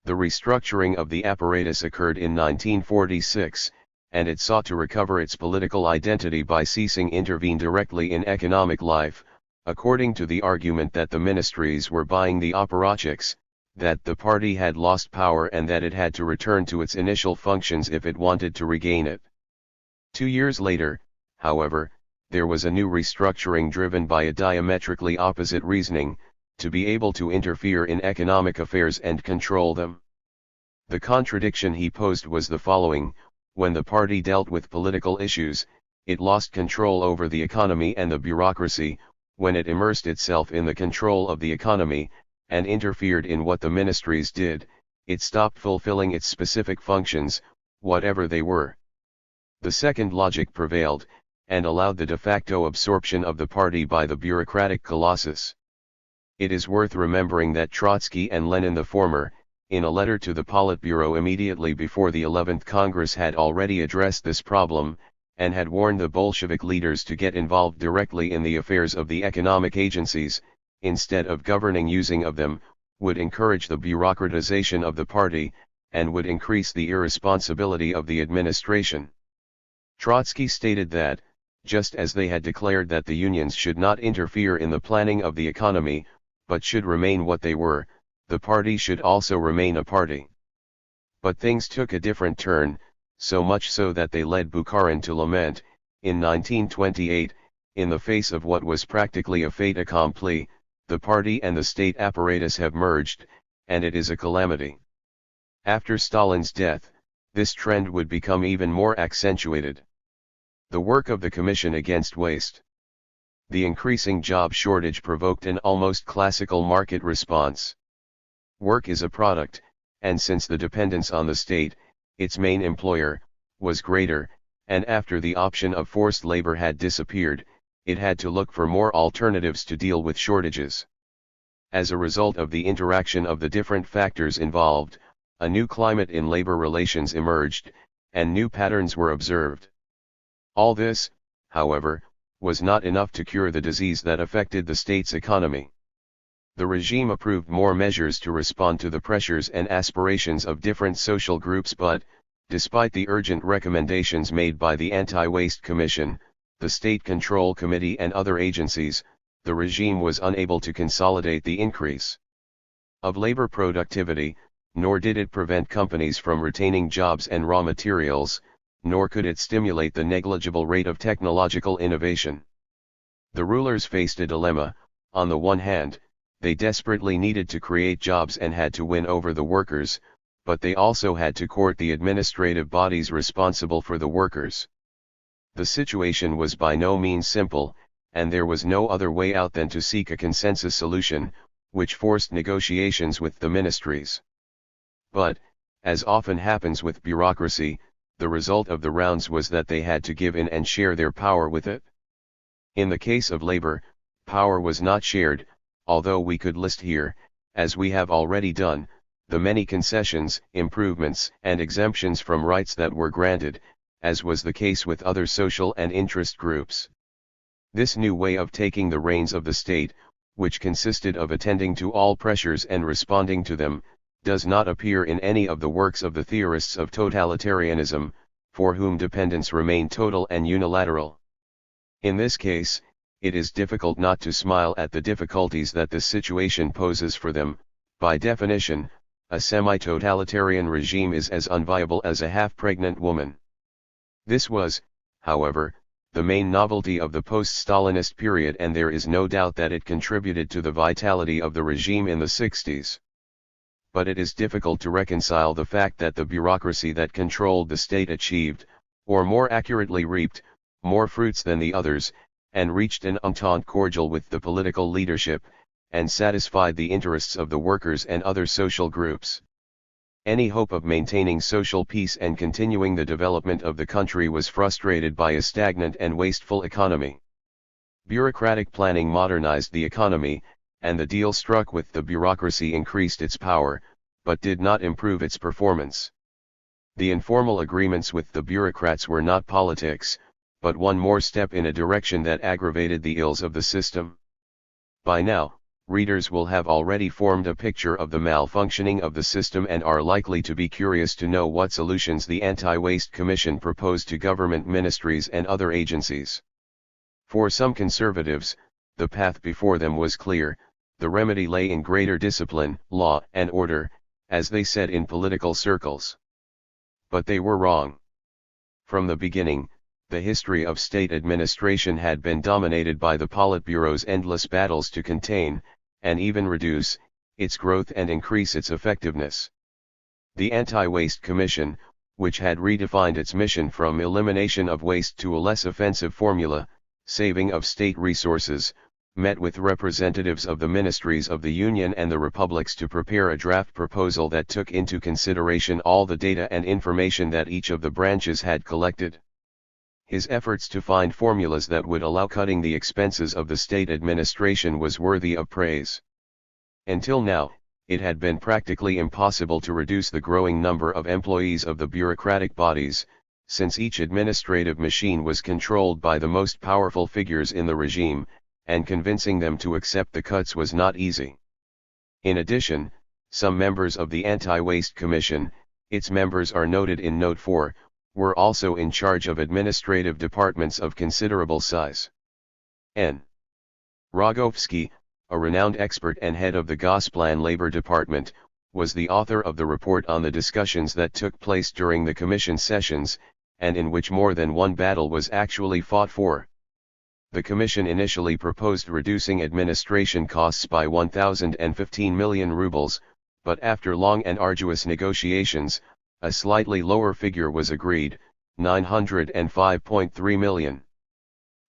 The restructuring of the apparatus occurred in 1946, and it sought to recover its political identity by ceasing intervene directly in economic life, according to the argument that the ministries were buying the apparatchiks, that the party had lost power and that it had to return to its initial functions if it wanted to regain it. 2 years later, however, there was a new restructuring driven by a diametrically opposite reasoning, to be able to interfere in economic affairs and control them. The contradiction he posed was the following: when the party dealt with political issues, it lost control over the economy and the bureaucracy; when it immersed itself in the control of the economy, and interfered in what the ministries did, it stopped fulfilling its specific functions, whatever they were. The second logic prevailed, and allowed the de facto absorption of the party by the bureaucratic colossus. It is worth remembering that Trotsky and Lenin, the former, in a letter to the Politburo immediately before the 11th Congress, had already addressed this problem, and had warned the Bolshevik leaders to get involved directly in the affairs of the economic agencies, instead of governing using of them, would encourage the bureaucratization of the party, and would increase the irresponsibility of the administration. Trotsky stated that, just as they had declared that the unions should not interfere in the planning of the economy, but should remain what they were, the party should also remain a party. But things took a different turn, so much so that they led Bukharin to lament, in 1928, in the face of what was practically a fait accompli, the party and the state apparatus have merged, and it is a calamity. After Stalin's death, this trend would become even more accentuated. The work of the Commission Against Waste. The increasing job shortage provoked an almost classical market response. Work is a product, and since the dependence on the state, its main employer, was greater, and after the option of forced labor had disappeared, it had to look for more alternatives to deal with shortages. As a result of the interaction of the different factors involved, a new climate in labor relations emerged, and new patterns were observed. All this, however, was not enough to cure the disease that affected the state's economy. The regime approved more measures to respond to the pressures and aspirations of different social groups, but, despite the urgent recommendations made by the Anti-Waste Commission, the State Control Committee and other agencies, the regime was unable to consolidate the increase of labor productivity, nor did it prevent companies from retaining jobs and raw materials, nor could it stimulate the negligible rate of technological innovation. The rulers faced a dilemma: on the one hand, they desperately needed to create jobs and had to win over the workers, but they also had to court the administrative bodies responsible for the workers. The situation was by no means simple, and there was no other way out than to seek a consensus solution, which forced negotiations with the ministries. But, as often happens with bureaucracy, the result of the rounds was that they had to give in and share their power with it. In the case of labor, power was not shared, although we could list here, as we have already done, the many concessions, improvements, and exemptions from rights that were granted, as was the case with other social and interest groups. This new way of taking the reins of the state, which consisted of attending to all pressures and responding to them, does not appear in any of the works of the theorists of totalitarianism, for whom dependence remained total and unilateral. In this case, it is difficult not to smile at the difficulties that this situation poses for them. By definition, a semi-totalitarian regime is as unviable as a half-pregnant woman. This was, however, the main novelty of the post-Stalinist period, and there is no doubt that it contributed to the vitality of the regime in the 60s. But it is difficult to reconcile the fact that the bureaucracy that controlled the state achieved, or more accurately reaped, more fruits than the others, and reached an entente cordial with the political leadership, and satisfied the interests of the workers and other social groups. Any hope of maintaining social peace and continuing the development of the country was frustrated by a stagnant and wasteful economy. Bureaucratic planning modernized the economy, and the deal struck with the bureaucracy increased its power, but did not improve its performance. The informal agreements with the bureaucrats were not politics, but one more step in a direction that aggravated the ills of the system. By now, readers will have already formed a picture of the malfunctioning of the system and are likely to be curious to know what solutions the Anti-Waste Commission proposed to government ministries and other agencies. For some conservatives, the path before them was clear: the remedy lay in greater discipline, law and order, as they said in political circles. But they were wrong. From the beginning, the history of state administration had been dominated by the Politburo's endless battles to contain, and even reduce, its growth and increase its effectiveness. The Anti-Waste Commission, which had redefined its mission from elimination of waste to a less offensive formula, saving of state resources, met with representatives of the ministries of the Union and the republics to prepare a draft proposal that took into consideration all the data and information that each of the branches had collected. His efforts to find formulas that would allow cutting the expenses of the state administration was worthy of praise. Until now, it had been practically impossible to reduce the growing number of employees of the bureaucratic bodies, since each administrative machine was controlled by the most powerful figures in the regime, and convincing them to accept the cuts was not easy. In addition, some members of the Anti-Waste Commission, its members are noted in Note 4, were also in charge of administrative departments of considerable size. N. Rogovsky, a renowned expert and head of the Gosplan Labor Department, was the author of the report on the discussions that took place during the Commission sessions, and in which more than one battle was actually fought for. The Commission initially proposed reducing administration costs by 1,015 million rubles, but after long and arduous negotiations, a slightly lower figure was agreed, 905.3 million.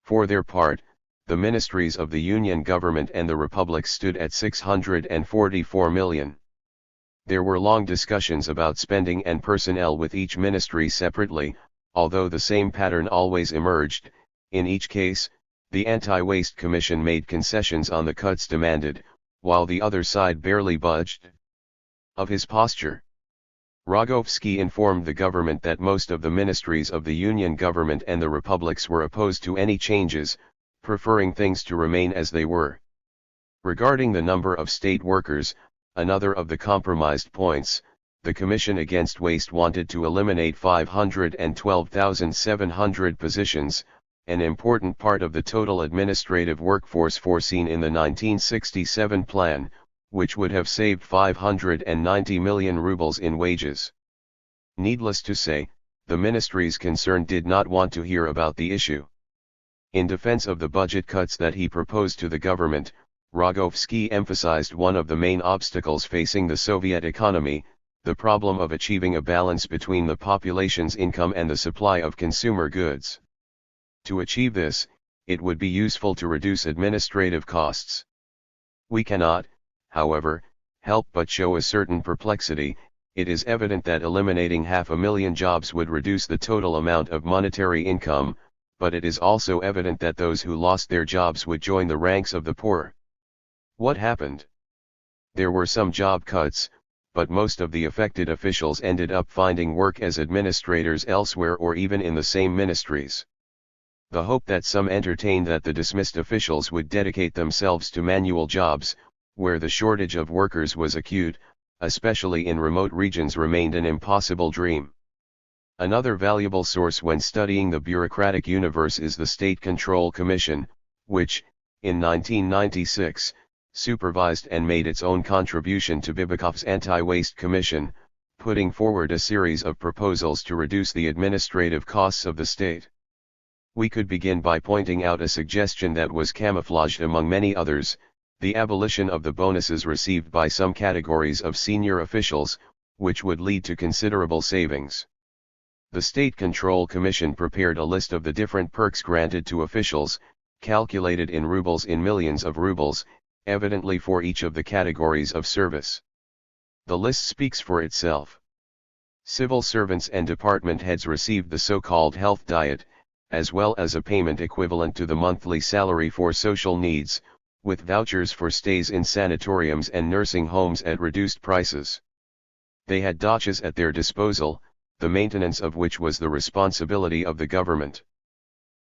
For their part, the ministries of the Union government and the republic stood at 644 million. There were long discussions about spending and personnel with each ministry separately, although the same pattern always emerged. In each case, the Anti-Waste Commission made concessions on the cuts demanded, while the other side barely budged. Of his posture, Rogovsky informed the government that most of the ministries of the Union government and the republics were opposed to any changes, preferring things to remain as they were. Regarding the number of state workers, another of the compromised points, the Commission Against Waste wanted to eliminate 512,700 positions, an important part of the total administrative workforce foreseen in the 1967 plan, which would have saved 590 million rubles in wages. Needless to say, the ministries concerned did not want to hear about the issue. In defense of the budget cuts that he proposed to the government, Rogovsky emphasized one of the main obstacles facing the Soviet economy, the problem of achieving a balance between the population's income and the supply of consumer goods. To achieve this, it would be useful to reduce administrative costs. We cannot, however, help but show a certain perplexity. It is evident that eliminating 500,000 jobs would reduce the total amount of monetary income, but it is also evident that those who lost their jobs would join the ranks of the poor. What happened? There were some job cuts, but most of the affected officials ended up finding work as administrators elsewhere or even in the same ministries. The hope that some entertained that the dismissed officials would dedicate themselves to manual jobs, where the shortage of workers was acute, especially in remote regions, remained an impossible dream. Another valuable source when studying the bureaucratic universe is the State Control Commission, which, in 1996, supervised and made its own contribution to Bibikov's Anti-Waste Commission, putting forward a series of proposals to reduce the administrative costs of the state. We could begin by pointing out a suggestion that was camouflaged among many others: the abolition of the bonuses received by some categories of senior officials, which would lead to considerable savings. The State Control Commission prepared a list of the different perks granted to officials, calculated in rubles in millions of rubles, evidently for each of the categories of service. The list speaks for itself. Civil servants and department heads received the so-called health diet, as well as a payment equivalent to the monthly salary for social needs, with vouchers for stays in sanatoriums and nursing homes at reduced prices. They had dachas at their disposal, the maintenance of which was the responsibility of the government.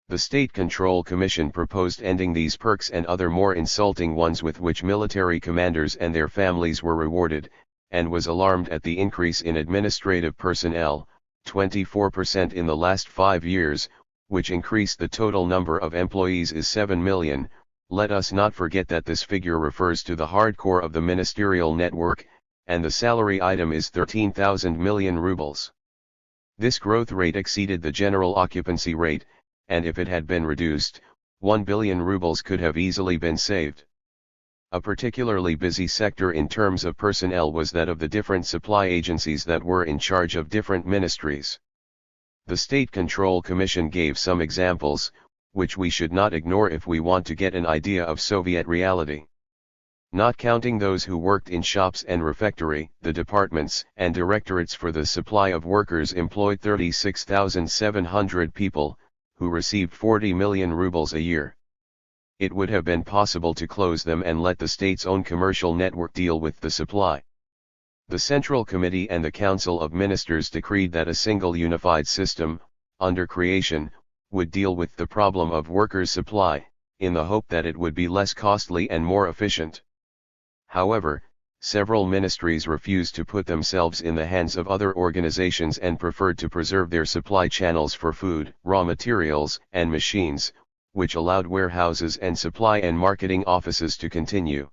The State Control Commission proposed ending these perks and other more insulting ones with which military commanders and their families were rewarded, and was alarmed at the increase in administrative personnel, 24% in the last 5 years, which increased the total number of employees is 7 million. Let us not forget that this figure refers to the hardcore of the ministerial network, and the salary item is 13,000 million rubles. This growth rate exceeded the general occupancy rate, and if it had been reduced, 1 billion rubles could have easily been saved. A particularly busy sector in terms of personnel was that of the different supply agencies that were in charge of different ministries. The State Control Commission gave some examples, which we should not ignore if we want to get an idea of Soviet reality. Not counting those who worked in shops and refectory, the departments and directorates for the supply of workers employed 36,700 people, who received 40 million rubles a year. It would have been possible to close them and let the state's own commercial network deal with the supply. The Central Committee and the Council of Ministers decreed that a single unified system, under creation, would deal with the problem of workers' supply, in the hope that it would be less costly and more efficient. However, several ministries refused to put themselves in the hands of other organizations and preferred to preserve their supply channels for food, raw materials, and machines, which allowed warehouses and supply and marketing offices to continue.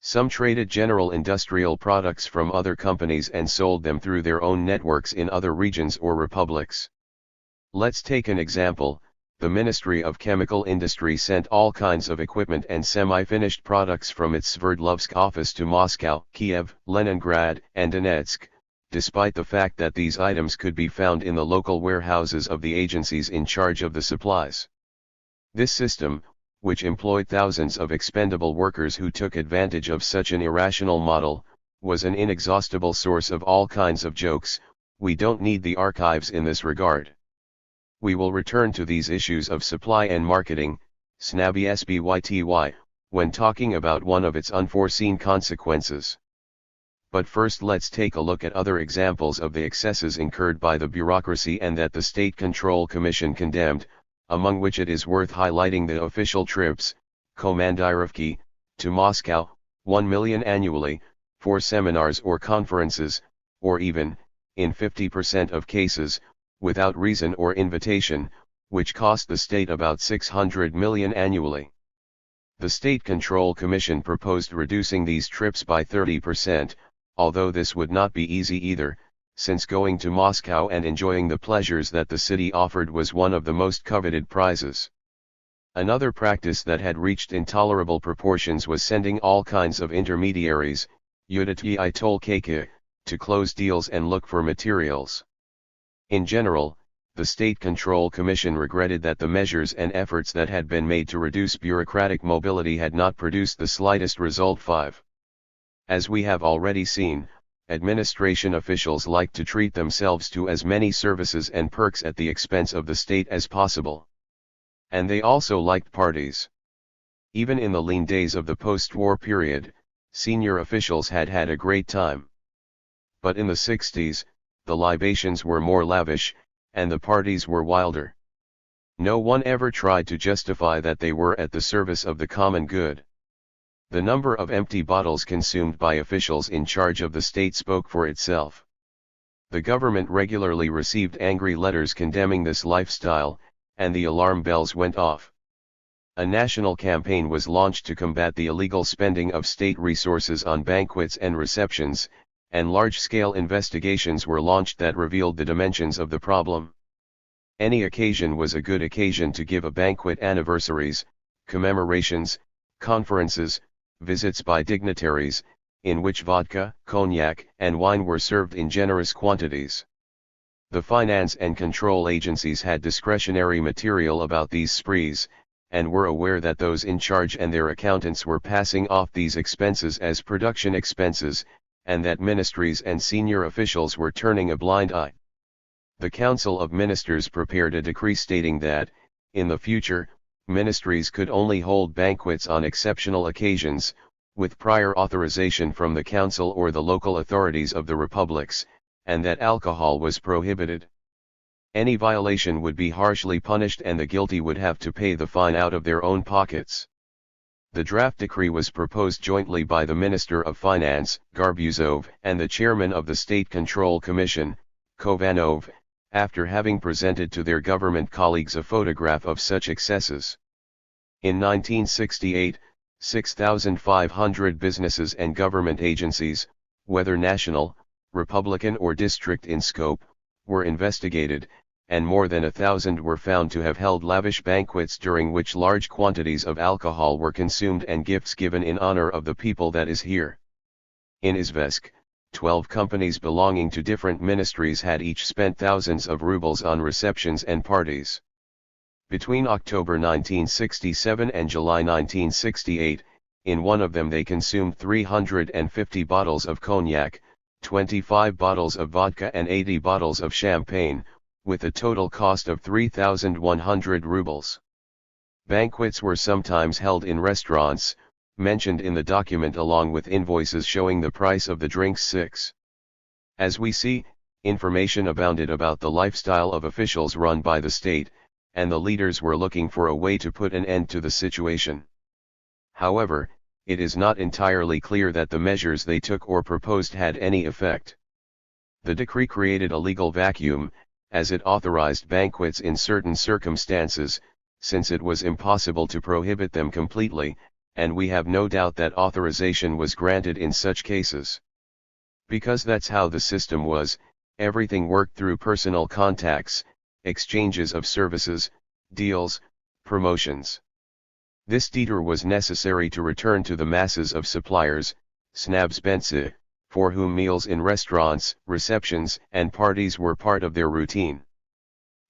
Some traded general industrial products from other companies and sold them through their own networks in other regions or republics. Let's take an example. The Ministry of Chemical Industry sent all kinds of equipment and semi-finished products from its Sverdlovsk office to Moscow, Kiev, Leningrad, and Donetsk, despite the fact that these items could be found in the local warehouses of the agencies in charge of the supplies. This system, which employed thousands of expendable workers who took advantage of such an irrational model, was an inexhaustible source of all kinds of jokes. We don't need the archives in this regard. We will return to these issues of supply and marketing, snabby SBYTY, when talking about one of its unforeseen consequences. But first let's take a look at other examples of the excesses incurred by the bureaucracy and that the State Control Commission condemned, among which it is worth highlighting the official trips, Komandirovki, to Moscow, 1 million annually, for seminars or conferences, or even, in 50% of cases, without reason or invitation, which cost the state about 600 million annually. The State Control Commission proposed reducing these trips by 30%, although this would not be easy either, since going to Moscow and enjoying the pleasures that the city offered was one of the most coveted prizes. Another practice that had reached intolerable proportions was sending all kinds of intermediaries, Yudati Tolkeke, to close deals and look for materials. In general, the State Control Commission regretted that the measures and efforts that had been made to reduce bureaucratic mobility had not produced the slightest result. 5. As we have already seen, administration officials like to treat themselves to as many services and perks at the expense of the state as possible. And they also liked parties. Even in the lean days of the post-war period, senior officials had had a great time. But in the 60s, the libations were more lavish, and the parties were wilder. No one ever tried to justify that they were at the service of the common good. The number of empty bottles consumed by officials in charge of the state spoke for itself. The government regularly received angry letters condemning this lifestyle, and the alarm bells went off. A national campaign was launched to combat the illegal spending of state resources on banquets and receptions, and large-scale investigations were launched that revealed the dimensions of the problem. Any occasion was a good occasion to give a banquet: anniversaries, commemorations, conferences, visits by dignitaries, in which vodka, cognac, and wine were served in generous quantities. The finance and control agencies had discretionary material about these sprees, and were aware that those in charge and their accountants were passing off these expenses as production expenses, and that ministries and senior officials were turning a blind eye. The Council of Ministers prepared a decree stating that, in the future, ministries could only hold banquets on exceptional occasions, with prior authorization from the council or the local authorities of the republics, and that alcohol was prohibited. Any violation would be harshly punished and the guilty would have to pay the fine out of their own pockets. The draft decree was proposed jointly by the Minister of Finance, Garbuzov, and the chairman of the State Control Commission, Kovanov, after having presented to their government colleagues a photograph of such excesses. In 1968, 6,500 businesses and government agencies, whether national, republican or district in scope, were investigated, and more than 1,000 were found to have held lavish banquets during which large quantities of alcohol were consumed and gifts given in honor of the people that is here. In Izvest, 12 companies belonging to different ministries had each spent thousands of rubles on receptions and parties. Between October 1967 and July 1968, in one of them they consumed 350 bottles of cognac, 25 bottles of vodka and 80 bottles of champagne, with a total cost of 3,100 rubles. Banquets were sometimes held in restaurants, mentioned in the document along with invoices showing the price of the drinks. 6. As we see, information abounded about the lifestyle of officials run by the state, and the leaders were looking for a way to put an end to the situation. However, it is not entirely clear that the measures they took or proposed had any effect. The decree created a legal vacuum, as it authorized banquets in certain circumstances, since it was impossible to prohibit them completely, and we have no doubt that authorization was granted in such cases. Because that's how the system was, everything worked through personal contacts, exchanges of services, deals, promotions. This detour was necessary to return to the masses of suppliers, snabsbense, for whom meals in restaurants, receptions, and parties were part of their routine.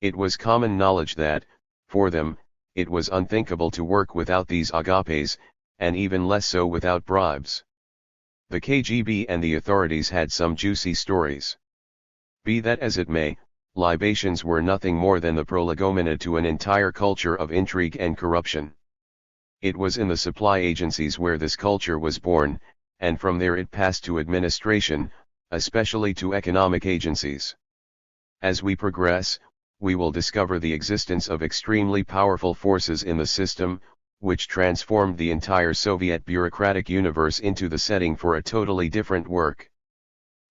It was common knowledge that, for them, it was unthinkable to work without these agapes, and even less so without bribes. The KGB and the authorities had some juicy stories. Be that as it may, libations were nothing more than the prolegomena to an entire culture of intrigue and corruption. It was in the supply agencies where this culture was born, and from there it passed to administration, especially to economic agencies. As we progress, we will discover the existence of extremely powerful forces in the system, which transformed the entire Soviet bureaucratic universe into the setting for a totally different work.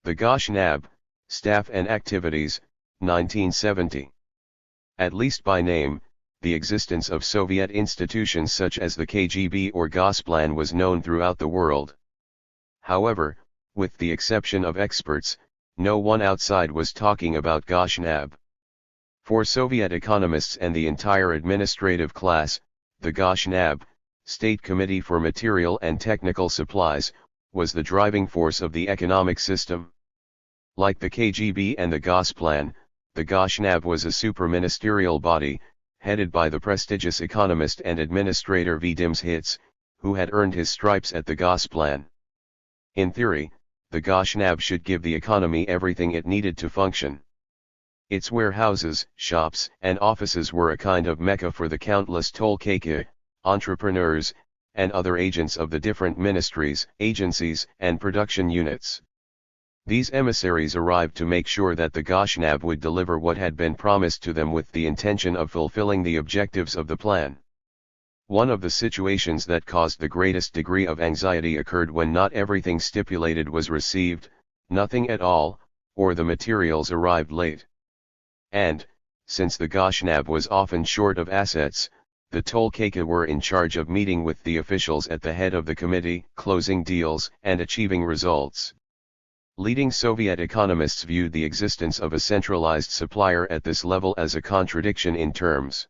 The Goshnab, Staff and Activities, 1970. At least by name, the existence of Soviet institutions such as the KGB or Gosplan was known throughout the world. However, with the exception of experts, no one outside was talking about Goshnab. For Soviet economists and the entire administrative class, the Goshnab, State Committee for Material and Technical Supplies, was the driving force of the economic system. Like the KGB and the Gosplan, the Goshnab was a supraministerial body, headed by the prestigious economist and administrator Vadims Hitz, who had earned his stripes at the Gosplan. In theory, the Goshnab should give the economy everything it needed to function. Its warehouses, shops, and offices were a kind of mecca for the countless tolkaki, entrepreneurs, and other agents of the different ministries, agencies, and production units. These emissaries arrived to make sure that the Goshnab would deliver what had been promised to them with the intention of fulfilling the objectives of the plan. One of the situations that caused the greatest degree of anxiety occurred when not everything stipulated was received, nothing at all, or the materials arrived late. And, since the Goshnab was often short of assets, the Tolkeka were in charge of meeting with the officials at the head of the committee, closing deals, and achieving results. Leading Soviet economists viewed the existence of a centralized supplier at this level as a contradiction in terms.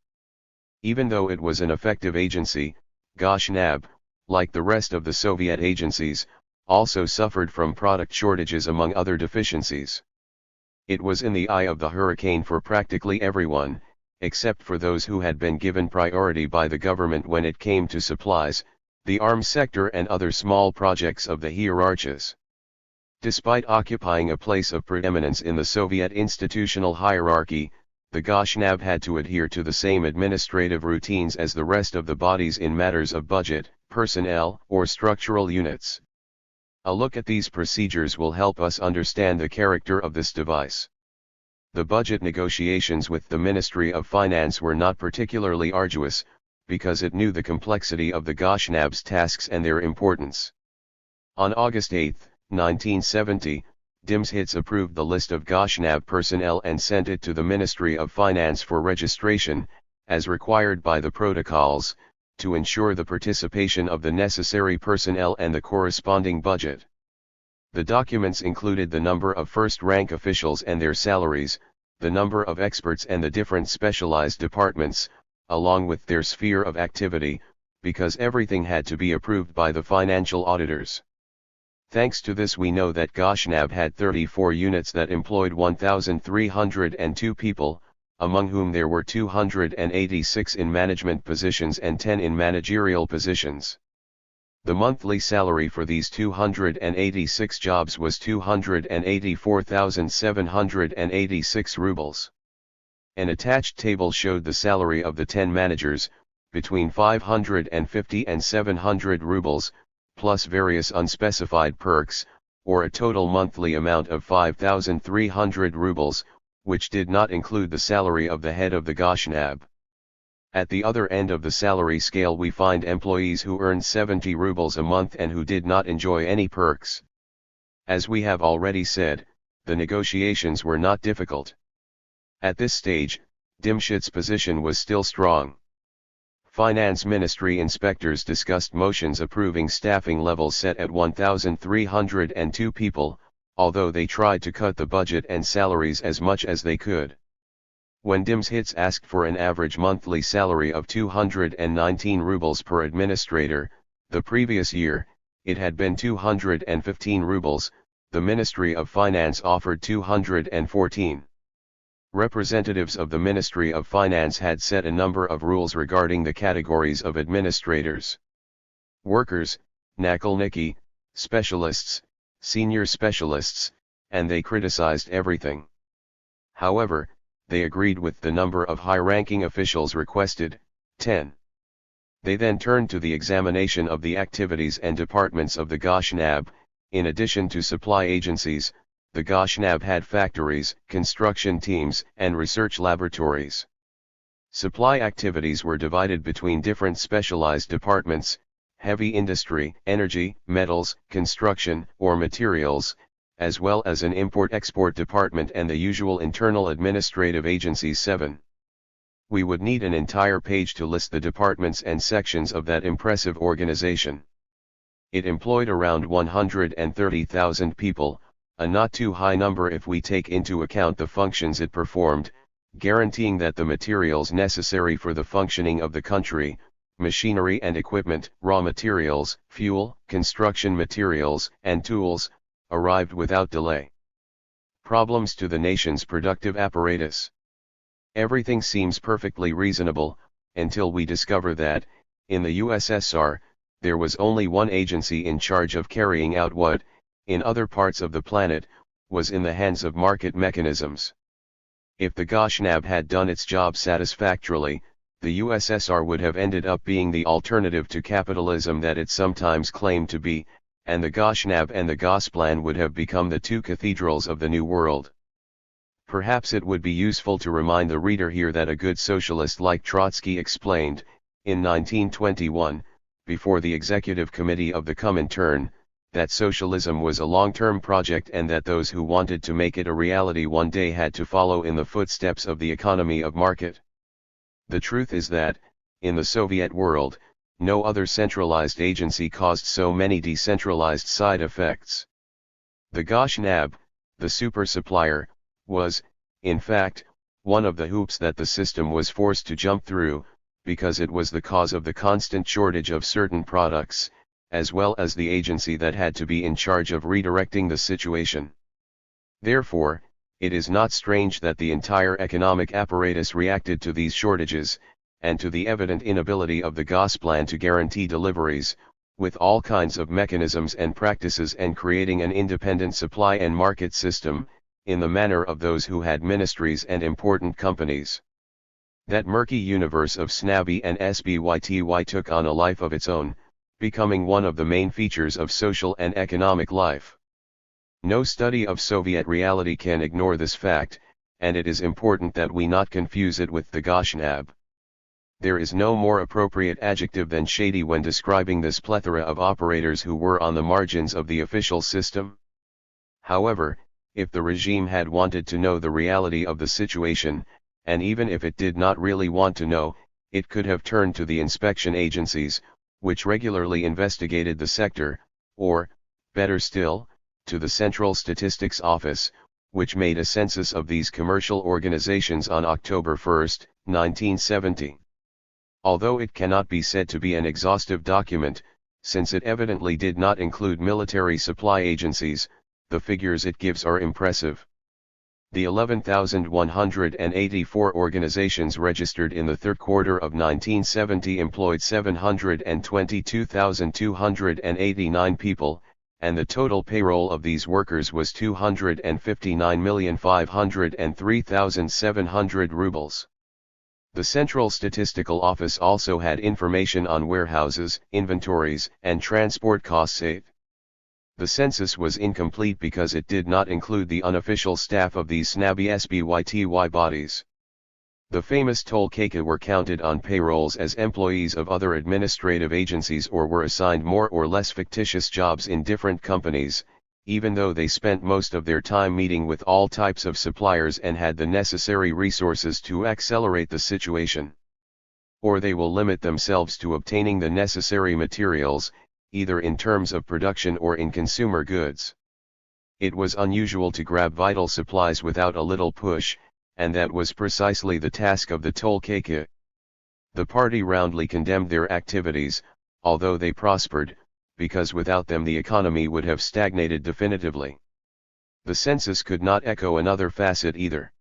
Even though it was an effective agency, Goshnab, like the rest of the Soviet agencies, also suffered from product shortages among other deficiencies. It was in the eye of the hurricane for practically everyone, except for those who had been given priority by the government when it came to supplies, the arms sector and other small projects of the hierarchies. Despite occupying a place of preeminence in the Soviet institutional hierarchy, the Goshnab had to adhere to the same administrative routines as the rest of the bodies in matters of budget, personnel, or structural units. A look at these procedures will help us understand the character of this device. The budget negotiations with the Ministry of Finance were not particularly arduous, because it knew the complexity of the Goshnab's tasks and their importance. On August 8, 1970, Dimshits approved the list of Goshnab personnel and sent it to the Ministry of Finance for registration, as required by the protocols, to ensure the participation of the necessary personnel and the corresponding budget. The documents included the number of first-rank officials and their salaries, the number of experts and the different specialized departments, along with their sphere of activity, because everything had to be approved by the financial auditors. Thanks to this we know that Goshnab had 34 units that employed 1,302 people, among whom there were 286 in management positions and 10 in managerial positions. The monthly salary for these 286 jobs was 284,786 rubles. An attached table showed the salary of the 10 managers, between 550 and 700 rubles, plus various unspecified perks, or a total monthly amount of 5,300 rubles, which did not include the salary of the head of the Goshnab. At the other end of the salary scale we find employees who earned 70 rubles a month and who did not enjoy any perks. As we have already said, the negotiations were not difficult. At this stage, Dimshit's position was still strong. Finance Ministry inspectors discussed motions approving staffing levels set at 1,302 people, although they tried to cut the budget and salaries as much as they could. When Dimshits asked for an average monthly salary of 219 rubles per administrator, the previous year, it had been 215 rubles, the Ministry of Finance offered 214. Representatives of the Ministry of Finance had set a number of rules regarding the categories of administrators. Workers, nakolniki, specialists, senior specialists, and they criticized everything. However, they agreed with the number of high-ranking officials requested, 10. They then turned to the examination of the activities and departments of the Goshnab. In addition to supply agencies, the Goshnab had factories, construction teams, and research laboratories. Supply activities were divided between different specialized departments: heavy industry, energy, metals, construction, or materials, as well as an import-export department and the usual internal administrative agencies. 7. We would need an entire page to list the departments and sections of that impressive organization. It employed around 130,000 people, a not too high number if we take into account the functions it performed, guaranteeing that the materials necessary for the functioning of the country, machinery and equipment, raw materials, fuel, construction materials, and tools, arrived without delay. Problems to the nation's productive apparatus. Everything seems perfectly reasonable, until we discover that, in the USSR, there was only one agency in charge of carrying out what, in other parts of the planet, was in the hands of market mechanisms. If the Goshnab had done its job satisfactorily, the USSR would have ended up being the alternative to capitalism that it sometimes claimed to be, and the Goshhnab and the Gosplan would have become the two cathedrals of the New World. Perhaps it would be useful to remind the reader here that a good socialist like Trotsky explained, in 1921, before the Executive Committee of the Comintern, that socialism was a long-term project and that those who wanted to make it a reality one day had to follow in the footsteps of the economy of market. The truth is that, in the Soviet world, no other centralized agency caused so many decentralized side effects. The Goshhnab, the super supplier, was, in fact, one of the hoops that the system was forced to jump through, because it was the cause of the constant shortage of certain products, as well as the agency that had to be in charge of redirecting the situation. Therefore, it is not strange that the entire economic apparatus reacted to these shortages, and to the evident inability of the Gosplan to guarantee deliveries, with all kinds of mechanisms and practices and creating an independent supply and market system, in the manner of those who had ministries and important companies. That murky universe of SNABY and SBYTY took on a life of its own, becoming one of the main features of social and economic life. No study of Soviet reality can ignore this fact, and it is important that we not confuse it with the Goshhnab. There is no more appropriate adjective than shady when describing this plethora of operators who were on the margins of the official system. However, if the regime had wanted to know the reality of the situation, and even if it did not really want to know, it could have turned to the inspection agencies, which regularly investigated the sector, or, better still, to the Central Statistics Office, which made a census of these commercial organizations on October 1, 1970. Although it cannot be said to be an exhaustive document, since it evidently did not include military supply agencies, the figures it gives are impressive. The 11,184 organizations registered in the third quarter of 1970 employed 722,289 people, and the total payroll of these workers was 259,503,700 rubles. The Central Statistical Office also had information on warehouses, inventories, and transport costs. The census was incomplete because it did not include the unofficial staff of these snabby SBYTY bodies. The famous Tolkaka were counted on payrolls as employees of other administrative agencies or were assigned more or less fictitious jobs in different companies, even though they spent most of their time meeting with all types of suppliers and had the necessary resources to accelerate the situation. Or they will limit themselves to obtaining the necessary materials, either in terms of production or in consumer goods. It was unusual to grab vital supplies without a little push, and that was precisely the task of the Tolkaka. The party roundly condemned their activities, although they prospered, because without them the economy would have stagnated definitively. The census could not echo another facet either.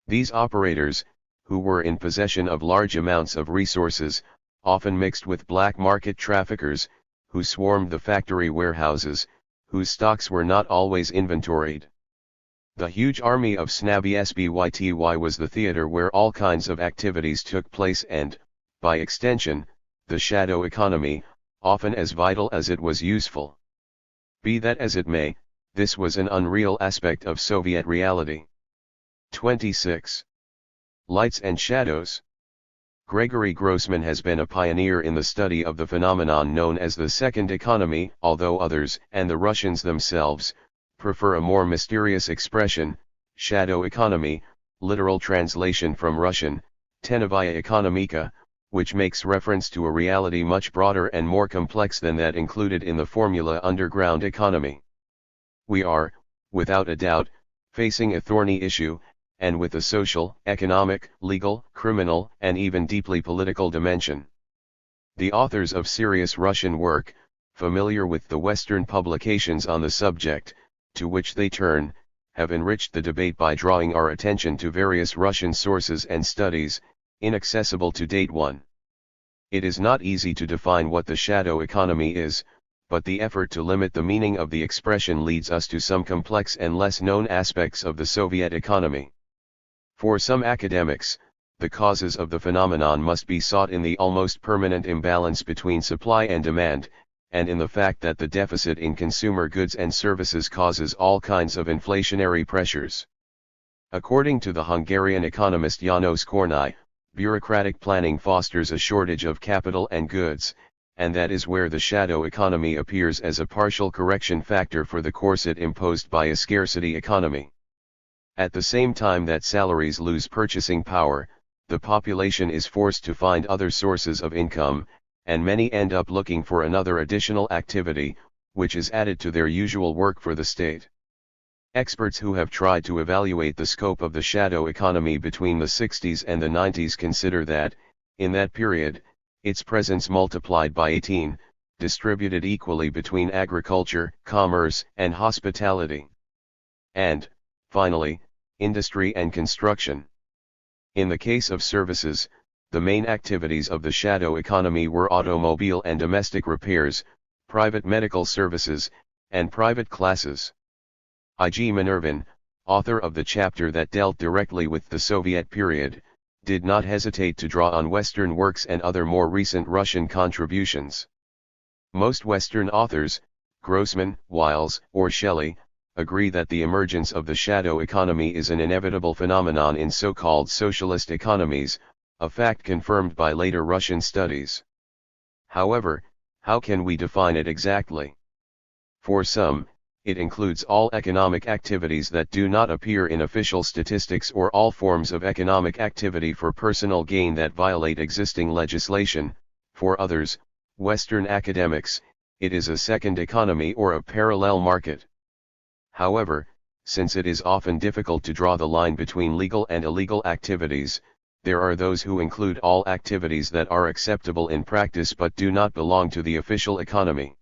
These operators, who were in possession of large amounts of resources, often mixed with black market traffickers, who swarmed the factory warehouses, whose stocks were not always inventoried. The huge army of snabby SBYTY was the theater where all kinds of activities took place and, by extension, the shadow economy, often as vital as it was useful. Be that as it may, this was an unreal aspect of Soviet reality. 26. Lights and shadows. Gregory Grossman has been a pioneer in the study of the phenomenon known as the second economy, although others, and the Russians themselves, prefer a more mysterious expression, shadow economy, literal translation from Russian, tenovaya ekonomika, which makes reference to a reality much broader and more complex than that included in the formula underground economy. We are, without a doubt, facing a thorny issue, and with a social, economic, legal, criminal, and even deeply political dimension. The authors of serious Russian work, familiar with the Western publications on the subject, to which they turn, have enriched the debate by drawing our attention to various Russian sources and studies, inaccessible to date. 1. It is not easy to define what the shadow economy is, but the effort to limit the meaning of the expression leads us to some complex and less known aspects of the Soviet economy. For some academics, the causes of the phenomenon must be sought in the almost permanent imbalance between supply and demand, and in the fact that the deficit in consumer goods and services causes all kinds of inflationary pressures. According to the Hungarian economist János Kornai, bureaucratic planning fosters a shortage of capital and goods, and that is where the shadow economy appears as a partial correction factor for the corset imposed by a scarcity economy. At the same time that salaries lose purchasing power, the population is forced to find other sources of income, and many end up looking for another additional activity, which is added to their usual work for the state. Experts who have tried to evaluate the scope of the shadow economy between the 60s and the 90s consider that, in that period, its presence multiplied by 18, distributed equally between agriculture, commerce, and hospitality. And, finally, industry and construction. In the case of services, the main activities of the shadow economy were automobile and domestic repairs, private medical services, and private classes. I.G. Minervin, author of the chapter that dealt directly with the Soviet period, did not hesitate to draw on Western works and other more recent Russian contributions. Most Western authors, Grossman, Wiles, or Shelley, agree that the emergence of the shadow economy is an inevitable phenomenon in so-called socialist economies, a fact confirmed by later Russian studies. However, how can we define it exactly? For some, it includes all economic activities that do not appear in official statistics or all forms of economic activity for personal gain that violate existing legislation. For others, Western academics, it is a second economy or a parallel market. However, since it is often difficult to draw the line between legal and illegal activities, there are those who include all activities that are acceptable in practice but do not belong to the official economy.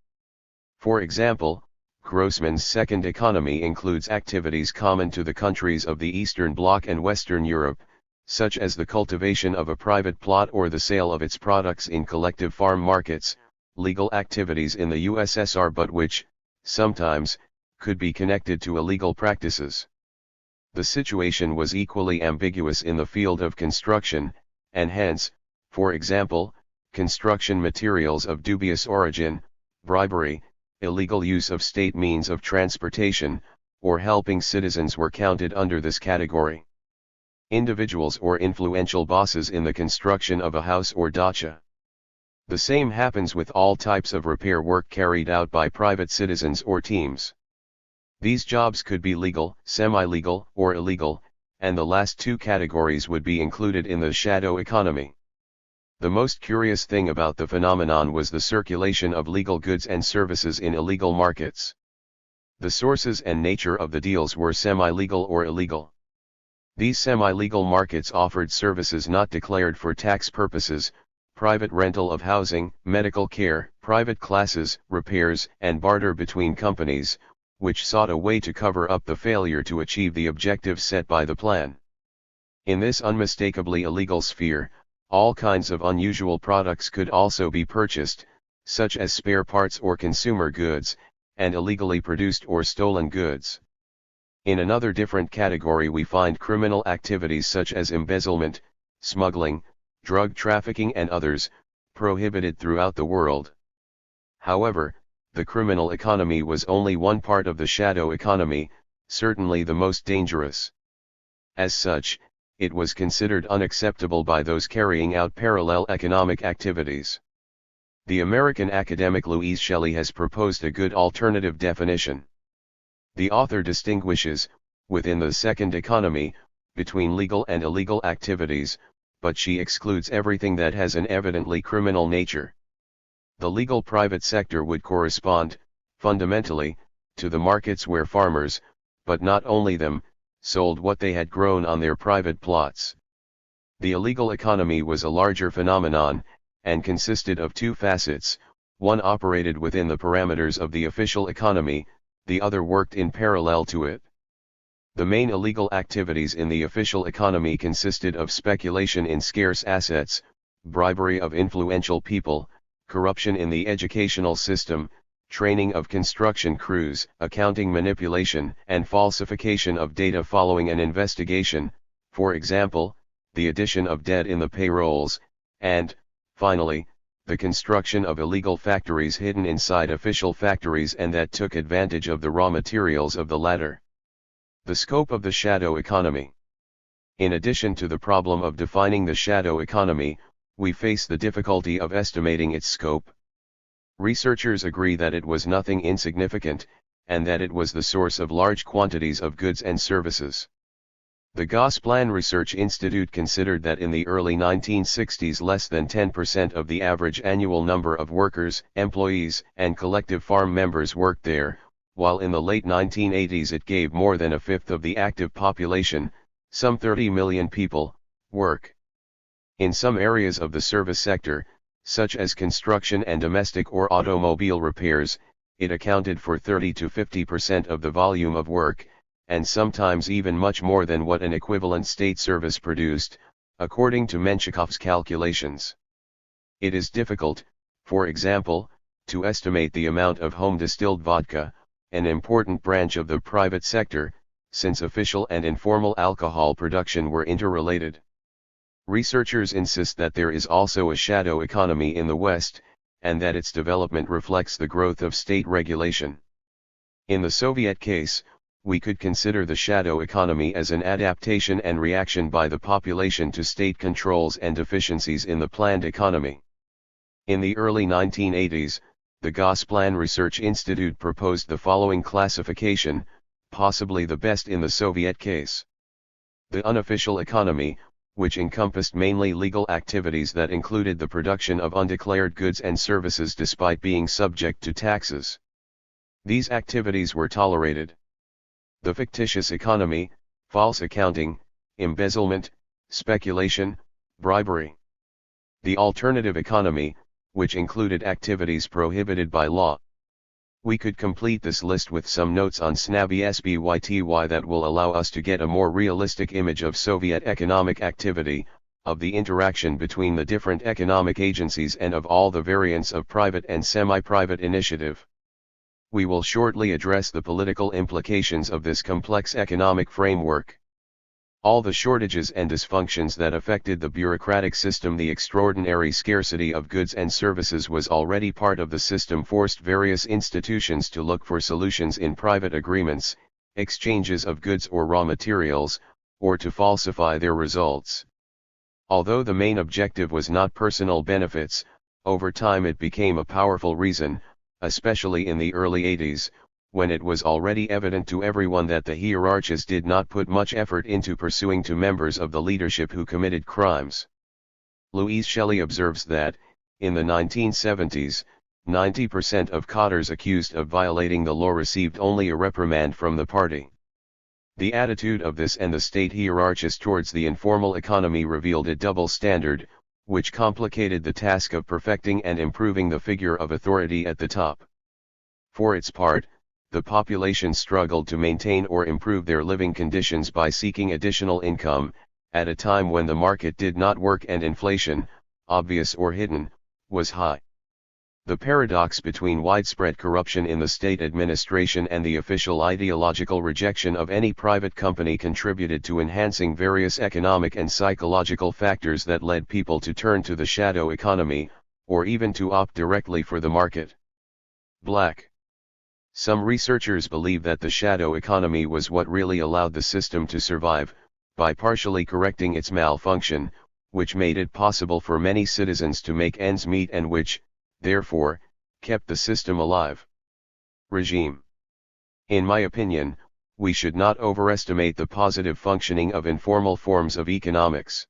For example, Grossman's second economy includes activities common to the countries of the Eastern Bloc and Western Europe, such as the cultivation of a private plot or the sale of its products in collective farm markets, legal activities in the USSR but which, sometimes, could be connected to illegal practices. The situation was equally ambiguous in the field of construction, and hence, for example, construction materials of dubious origin, bribery, illegal use of state means of transportation, or helping citizens were counted under this category. Individuals or influential bosses in the construction of a house or dacha. The same happens with all types of repair work carried out by private citizens or teams. These jobs could be legal, semi-legal, or illegal, and the last two categories would be included in the shadow economy. The most curious thing about the phenomenon was the circulation of legal goods and services in illegal markets. The sources and nature of the deals were semi-legal or illegal. These semi-legal markets offered services not declared for tax purposes, private rental of housing, medical care, private classes, repairs, and barter between companies, which sought a way to cover up the failure to achieve the objectives set by the plan. In this unmistakably illegal sphere, all kinds of unusual products could also be purchased, such as spare parts or consumer goods, and illegally produced or stolen goods. In another different category we find criminal activities such as embezzlement, smuggling, drug trafficking and others, prohibited throughout the world. However, the criminal economy was only one part of the shadow economy, certainly the most dangerous. As such, it was considered unacceptable by those carrying out parallel economic activities. The American academic Louise Shelley has proposed a good alternative definition. The author distinguishes, within the second economy, between legal and illegal activities, but she excludes everything that has an evidently criminal nature. The legal private sector would correspond, fundamentally, to the markets where farmers, but not only them, sold what they had grown on their private plots. The illegal economy was a larger phenomenon, and consisted of two facets, one operated within the parameters of the official economy, the other worked in parallel to it. The main illegal activities in the official economy consisted of speculation in scarce assets, bribery of influential people, corruption in the educational system, training of construction crews, accounting manipulation and falsification of data following an investigation, for example, the addition of debt in the payrolls, and, finally, the construction of illegal factories hidden inside official factories and that took advantage of the raw materials of the latter. The scope of the shadow economy. In addition to the problem of defining the shadow economy, we face the difficulty of estimating its scope. Researchers agree that it was nothing insignificant, and that it was the source of large quantities of goods and services. The Gosplan Research Institute considered that in the early 1960s less than 10% of the average annual number of workers, employees, and collective farm members worked there, while in the late 1980s it gave more than a fifth of the active population, some 30 million people, work. In some areas of the service sector, such as construction and domestic or automobile repairs, it accounted for 30 to 50% of the volume of work, and sometimes even much more than what an equivalent state service produced, according to Menshikoff's calculations. It is difficult, for example, to estimate the amount of home-distilled vodka, an important branch of the private sector, since official and informal alcohol production were interrelated. Researchers insist that there is also a shadow economy in the West, and that its development reflects the growth of state regulation. In the Soviet case, we could consider the shadow economy as an adaptation and reaction by the population to state controls and deficiencies in the planned economy. In the early 1980s, the Gosplan Research Institute proposed the following classification, possibly the best in the Soviet case. The unofficial economy, which encompassed mainly legal activities that included the production of undeclared goods and services despite being subject to taxes. These activities were tolerated. The fictitious economy, false accounting, embezzlement, speculation, bribery. The alternative economy, which included activities prohibited by law. We could complete this list with some notes on snabby SBYTY that will allow us to get a more realistic image of Soviet economic activity, of the interaction between the different economic agencies and of all the variants of private and semi-private initiative. We will shortly address the political implications of this complex economic framework. All the shortages and dysfunctions that affected the bureaucratic system, the extraordinary scarcity of goods and services was already part of the system, forced various institutions to look for solutions in private agreements, exchanges of goods or raw materials, or to falsify their results. Although the main objective was not personal benefits, over time it became a powerful reason, especially in the early 80s, when it was already evident to everyone that the hierarchies did not put much effort into pursuing to members of the leadership who committed crimes. Louise Shelley observes that, in the 1970s, 90% of cadres accused of violating the law received only a reprimand from the party. The attitude of this and the state hierarchies towards the informal economy revealed a double standard, which complicated the task of perfecting and improving the figure of authority at the top. For its part, the population struggled to maintain or improve their living conditions by seeking additional income, at a time when the market did not work and inflation, obvious or hidden, was high. The paradox between widespread corruption in the state administration and the official ideological rejection of any private company contributed to enhancing various economic and psychological factors that led people to turn to the shadow economy, or even to opt directly for the market. Black. Some researchers believe that the shadow economy was what really allowed the system to survive, by partially correcting its malfunction, which made it possible for many citizens to make ends meet and which, therefore, kept the system alive. Regime. In my opinion, we should not overestimate the positive functioning of informal forms of economics.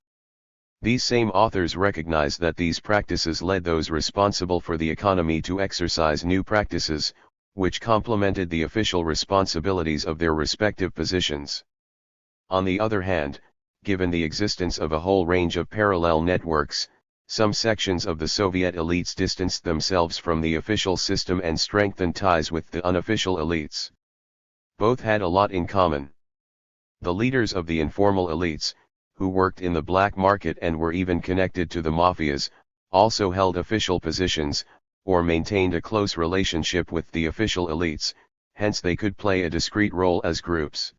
These same authors recognize that these practices led those responsible for the economy to exercise new practices, which complemented the official responsibilities of their respective positions. On the other hand, given the existence of a whole range of parallel networks, some sections of the Soviet elites distanced themselves from the official system and strengthened ties with the unofficial elites. Both had a lot in common. The leaders of the informal elites, who worked in the black market and were even connected to the mafias, also held official positions, or maintained a close relationship with the official elites, hence they could play a discrete role as groups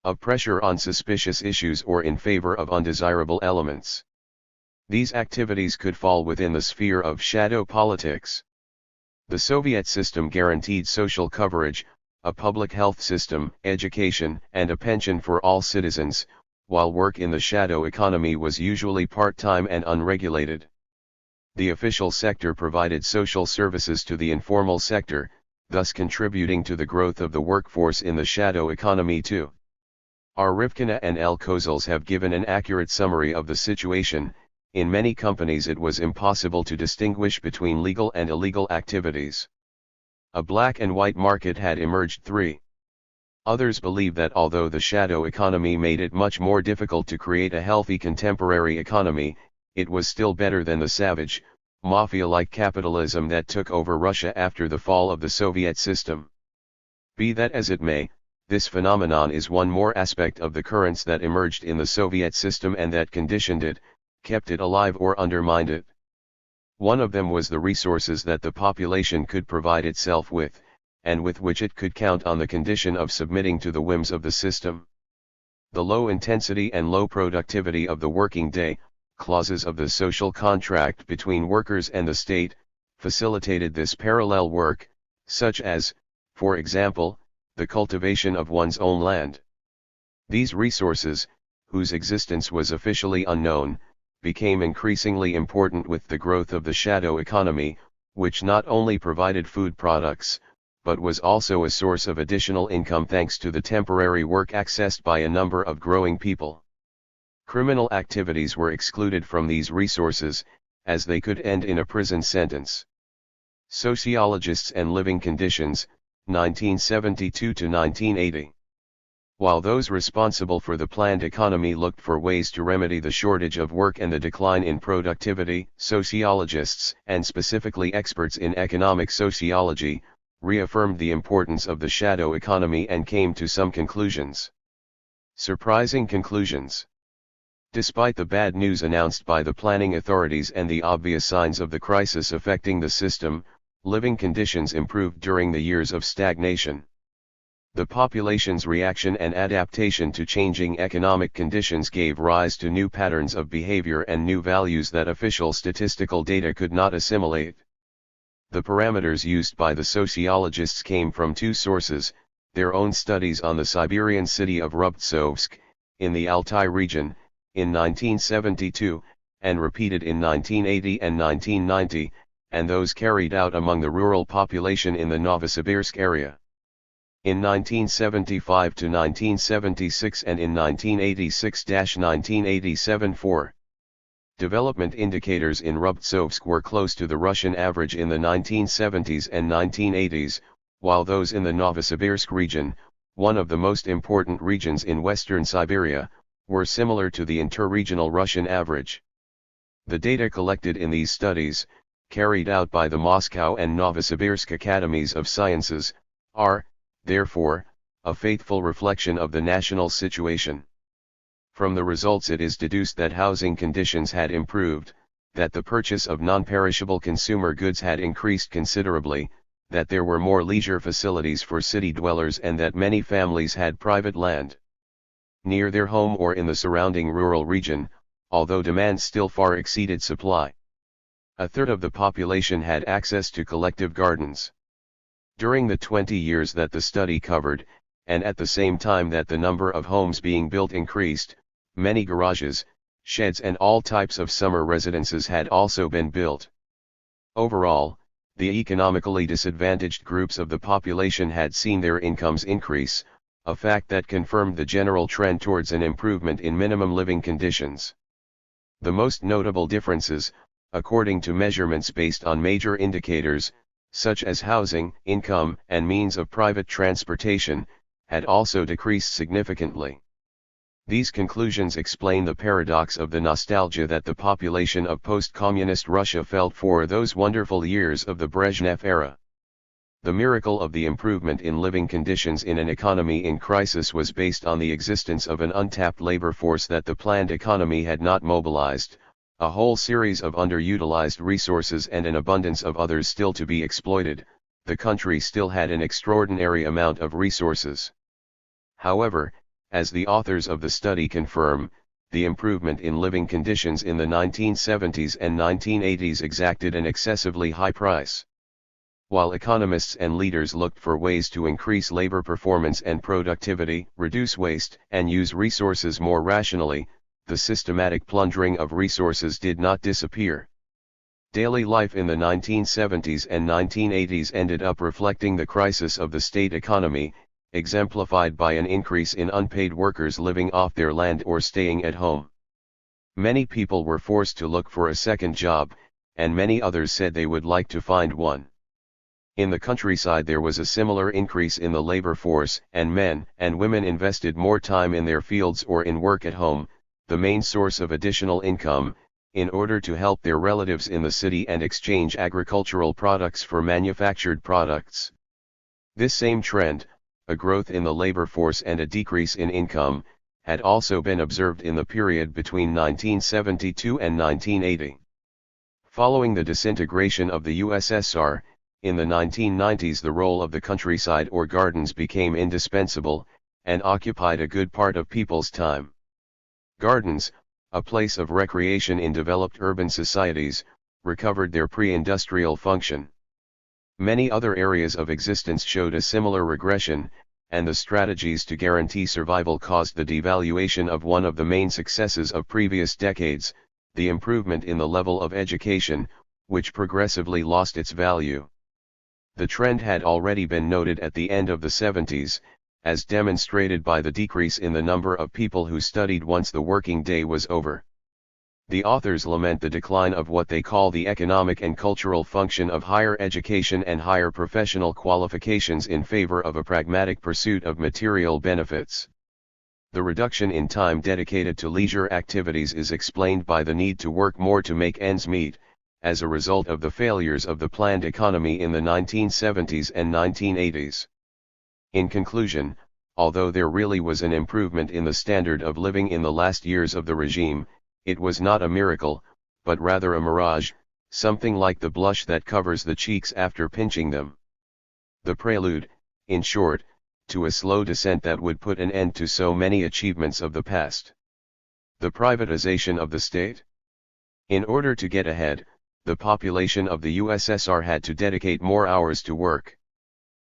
of pressure on suspicious issues or in favor of undesirable elements. These activities could fall within the sphere of shadow politics. The Soviet system guaranteed social coverage, a public health system, education, and a pension for all citizens, while work in the shadow economy was usually part-time and unregulated. The official sector provided social services to the informal sector, thus contributing to the growth of the workforce in the shadow economy too. R. Rivkina and L. Kozels have given an accurate summary of the situation. In many companies it was impossible to distinguish between legal and illegal activities. A black and white market had emerged. 3. Others believe that although the shadow economy made it much more difficult to create a healthy contemporary economy, it was still better than the savage, mafia-like capitalism that took over Russia after the fall of the Soviet system. Be that as it may, this phenomenon is one more aspect of the currents that emerged in the Soviet system and that conditioned it, kept it alive or undermined it. One of them was the resources that the population could provide itself with, and with which it could count on the condition of submitting to the whims of the system. The low intensity and low productivity of the working day, clauses of the social contract between workers and the state, facilitated this parallel work, such as, for example, the cultivation of one's own land. These resources, whose existence was officially unknown, became increasingly important with the growth of the shadow economy, which not only provided food products, but was also a source of additional income thanks to the temporary work accessed by a number of growing people. Criminal activities were excluded from these resources, as they could end in a prison sentence. Sociologists and Living Conditions, 1972 to 1980. While those responsible for the planned economy looked for ways to remedy the shortage of work and the decline in productivity, sociologists, and specifically experts in economic sociology, reaffirmed the importance of the shadow economy and came to some conclusions. Surprising conclusions. Despite the bad news announced by the planning authorities and the obvious signs of the crisis affecting the system, living conditions improved during the years of stagnation. The population's reaction and adaptation to changing economic conditions gave rise to new patterns of behavior and new values that official statistical data could not assimilate. The parameters used by the sociologists came from two sources: their own studies on the Siberian city of Rubtsovsk, in the Altai region, in 1972, and repeated in 1980 and 1990, and those carried out among the rural population in the Novosibirsk area. In 1975 to 1976 and in 1986-1987. 4. Development indicators in Rubtsovsk were close to the Russian average in the 1970s and 1980s, while those in the Novosibirsk region, one of the most important regions in western Siberia, were similar to the inter-regional Russian average. The data collected in these studies, carried out by the Moscow and Novosibirsk Academies of Sciences, are, therefore, a faithful reflection of the national situation. From the results it is deduced that housing conditions had improved, that the purchase of non-perishable consumer goods had increased considerably, that there were more leisure facilities for city dwellers and that many families had private land near their home or in the surrounding rural region, although demand still far exceeded supply. A third of the population had access to collective gardens. During the 20 years that the study covered, and at the same time that the number of homes being built increased, many garages, sheds and all types of summer residences had also been built. Overall, the economically disadvantaged groups of the population had seen their incomes increase, a fact that confirmed the general trend towards an improvement in minimum living conditions. The most notable differences, according to measurements based on major indicators, such as housing, income, and means of private transportation, had also decreased significantly. These conclusions explain the paradox of the nostalgia that the population of post-communist Russia felt for those wonderful years of the Brezhnev era. The miracle of the improvement in living conditions in an economy in crisis was based on the existence of an untapped labor force that the planned economy had not mobilized, a whole series of underutilized resources and an abundance of others still to be exploited. The country still had an extraordinary amount of resources. However, as the authors of the study confirm, the improvement in living conditions in the 1970s and 1980s exacted an excessively high price. While economists and leaders looked for ways to increase labor performance and productivity, reduce waste, and use resources more rationally, the systematic plundering of resources did not disappear. Daily life in the 1970s and 1980s ended up reflecting the crisis of the state economy, exemplified by an increase in unpaid workers living off their land or staying at home. Many people were forced to look for a second job, and many others said they would like to find one. In the countryside there was a similar increase in the labor force, and men and women invested more time in their fields or in work at home, the main source of additional income, in order to help their relatives in the city and exchange agricultural products for manufactured products. This same trend, a growth in the labor force and a decrease in income, had also been observed in the period between 1972 and 1980. Following the disintegration of the USSR, in the 1990s the role of the countryside or gardens became indispensable, and occupied a good part of people's time. Gardens, a place of recreation in developed urban societies, recovered their pre-industrial function. Many other areas of existence showed a similar regression, and the strategies to guarantee survival caused the devaluation of one of the main successes of previous decades, the improvement in the level of education, which progressively lost its value. The trend had already been noted at the end of the 70s, as demonstrated by the decrease in the number of people who studied once the working day was over. The authors lament the decline of what they call the economic and cultural function of higher education and higher professional qualifications in favor of a pragmatic pursuit of material benefits. The reduction in time dedicated to leisure activities is explained by the need to work more to make ends meet, as a result of the failures of the planned economy in the 1970s and 1980s. In conclusion, although there really was an improvement in the standard of living in the last years of the regime, it was not a miracle, but rather a mirage, something like the blush that covers the cheeks after pinching them. The prelude, in short, to a slow descent that would put an end to so many achievements of the past. The privatization of the state. In order to get ahead, the population of the USSR had to dedicate more hours to work.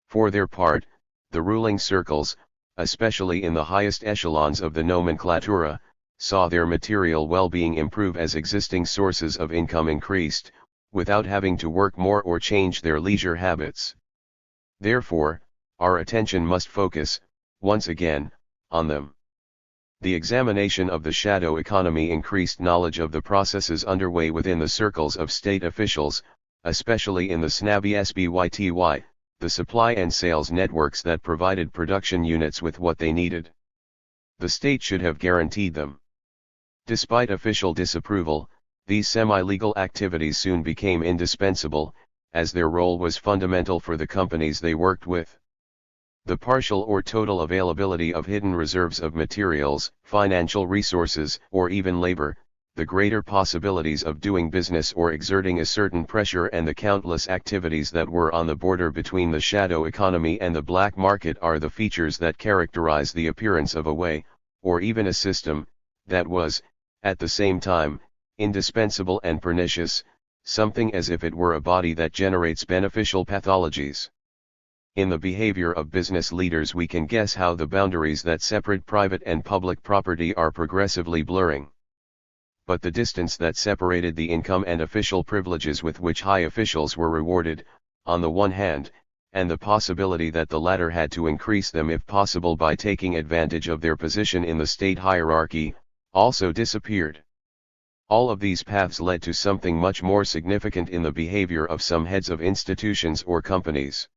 For their part, the ruling circles, especially in the highest echelons of the nomenklatura, saw their material well-being improve as existing sources of income increased, without having to work more or change their leisure habits. Therefore, our attention must focus, once again, on them. The examination of the shadow economy increased knowledge of the processes underway within the circles of state officials, especially in the snabby SBYTY, the supply and sales networks that provided production units with what they needed. The state should have guaranteed them. Despite official disapproval, these semi-legal activities soon became indispensable, as their role was fundamental for the companies they worked with. The partial or total availability of hidden reserves of materials, financial resources, or even labor, the greater possibilities of doing business or exerting a certain pressure, and the countless activities that were on the border between the shadow economy and the black market are the features that characterize the appearance of a way, or even a system, that was, at the same time, indispensable and pernicious, something as if it were a body that generates beneficial pathologies. In the behavior of business leaders we can guess how the boundaries that separate private and public property are progressively blurring. But the distance that separated the income and official privileges with which high officials were rewarded, on the one hand, and the possibility that the latter had to increase them if possible by taking advantage of their position in the state hierarchy, also disappeared. All of these paths led to something much more significant in the behavior of some heads of institutions or companies.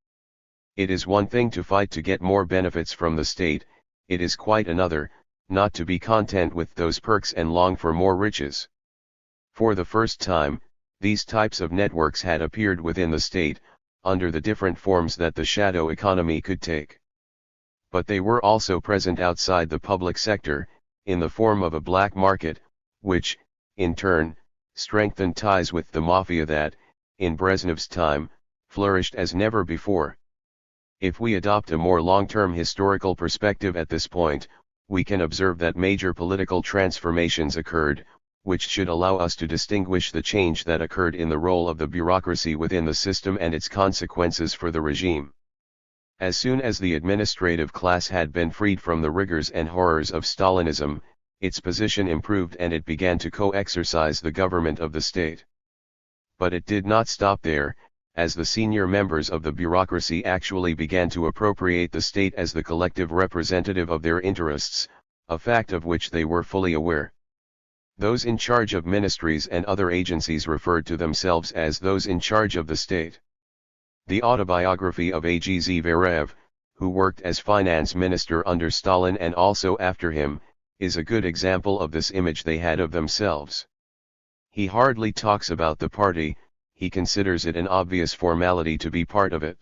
It is one thing to fight to get more benefits from the state, it is quite another, not to be content with those perks and long for more riches. For the first time, these types of networks had appeared within the state, under the different forms that the shadow economy could take. But they were also present outside the public sector, in the form of a black market, which, in turn, strengthened ties with the mafia that, in Brezhnev's time, flourished as never before. If we adopt a more long-term historical perspective at this point, we can observe that major political transformations occurred, which should allow us to distinguish the change that occurred in the role of the bureaucracy within the system and its consequences for the regime. As soon as the administrative class had been freed from the rigors and horrors of Stalinism, its position improved and it began to co-exercise the government of the state. But it did not stop there, as the senior members of the bureaucracy actually began to appropriate the state as the collective representative of their interests, a fact of which they were fully aware. Those in charge of ministries and other agencies referred to themselves as those in charge of the state. The autobiography of A.G. Zverev, who worked as finance minister under Stalin and also after him, is a good example of this image they had of themselves. He hardly talks about the party, he considers it an obvious formality to be part of it.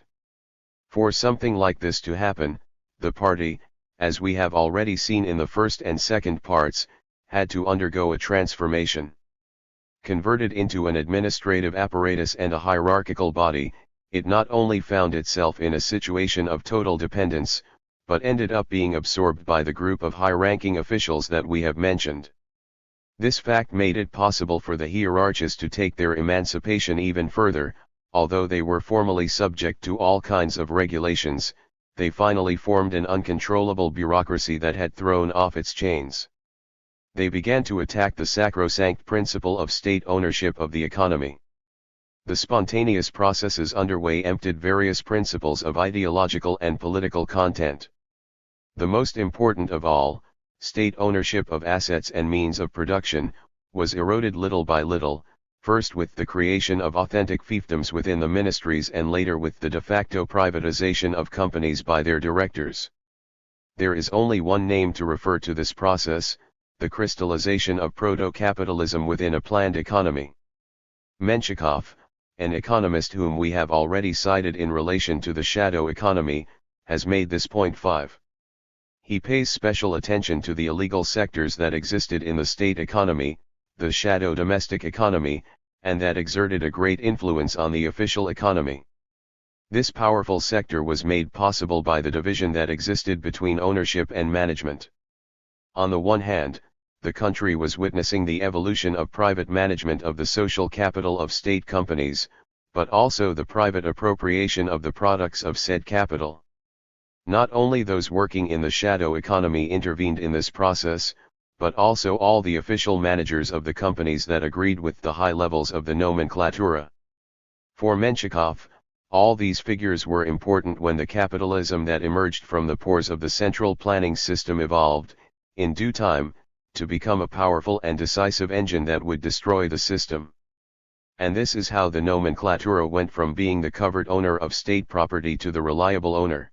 For something like this to happen, the party, as we have already seen in the first and second parts, had to undergo a transformation. Converted into an administrative apparatus and a hierarchical body, it not only found itself in a situation of total dependence, but ended up being absorbed by the group of high-ranking officials that we have mentioned. This fact made it possible for the hierarchists to take their emancipation even further. Although they were formally subject to all kinds of regulations, they finally formed an uncontrollable bureaucracy that had thrown off its chains. They began to attack the sacrosanct principle of state ownership of the economy. The spontaneous processes underway emptied various principles of ideological and political content. The most important of all, state ownership of assets and means of production, was eroded little by little, first with the creation of authentic fiefdoms within the ministries and later with the de facto privatization of companies by their directors. There is only one name to refer to this process: the crystallization of proto-capitalism within a planned economy. Menshikov, an economist whom we have already cited in relation to the shadow economy, has made this point 5. He pays special attention to the illegal sectors that existed in the state economy, the shadow domestic economy, and that exerted a great influence on the official economy. This powerful sector was made possible by the division that existed between ownership and management. On the one hand, the country was witnessing the evolution of private management of the social capital of state companies, but also the private appropriation of the products of said capital. Not only those working in the shadow economy intervened in this process, but also all the official managers of the companies that agreed with the high levels of the nomenklatura. For Menshikov, all these figures were important when the capitalism that emerged from the pores of the central planning system evolved, in due time, to become a powerful and decisive engine that would destroy the system. And this is how the nomenklatura went from being the covert owner of state property to the reliable owner.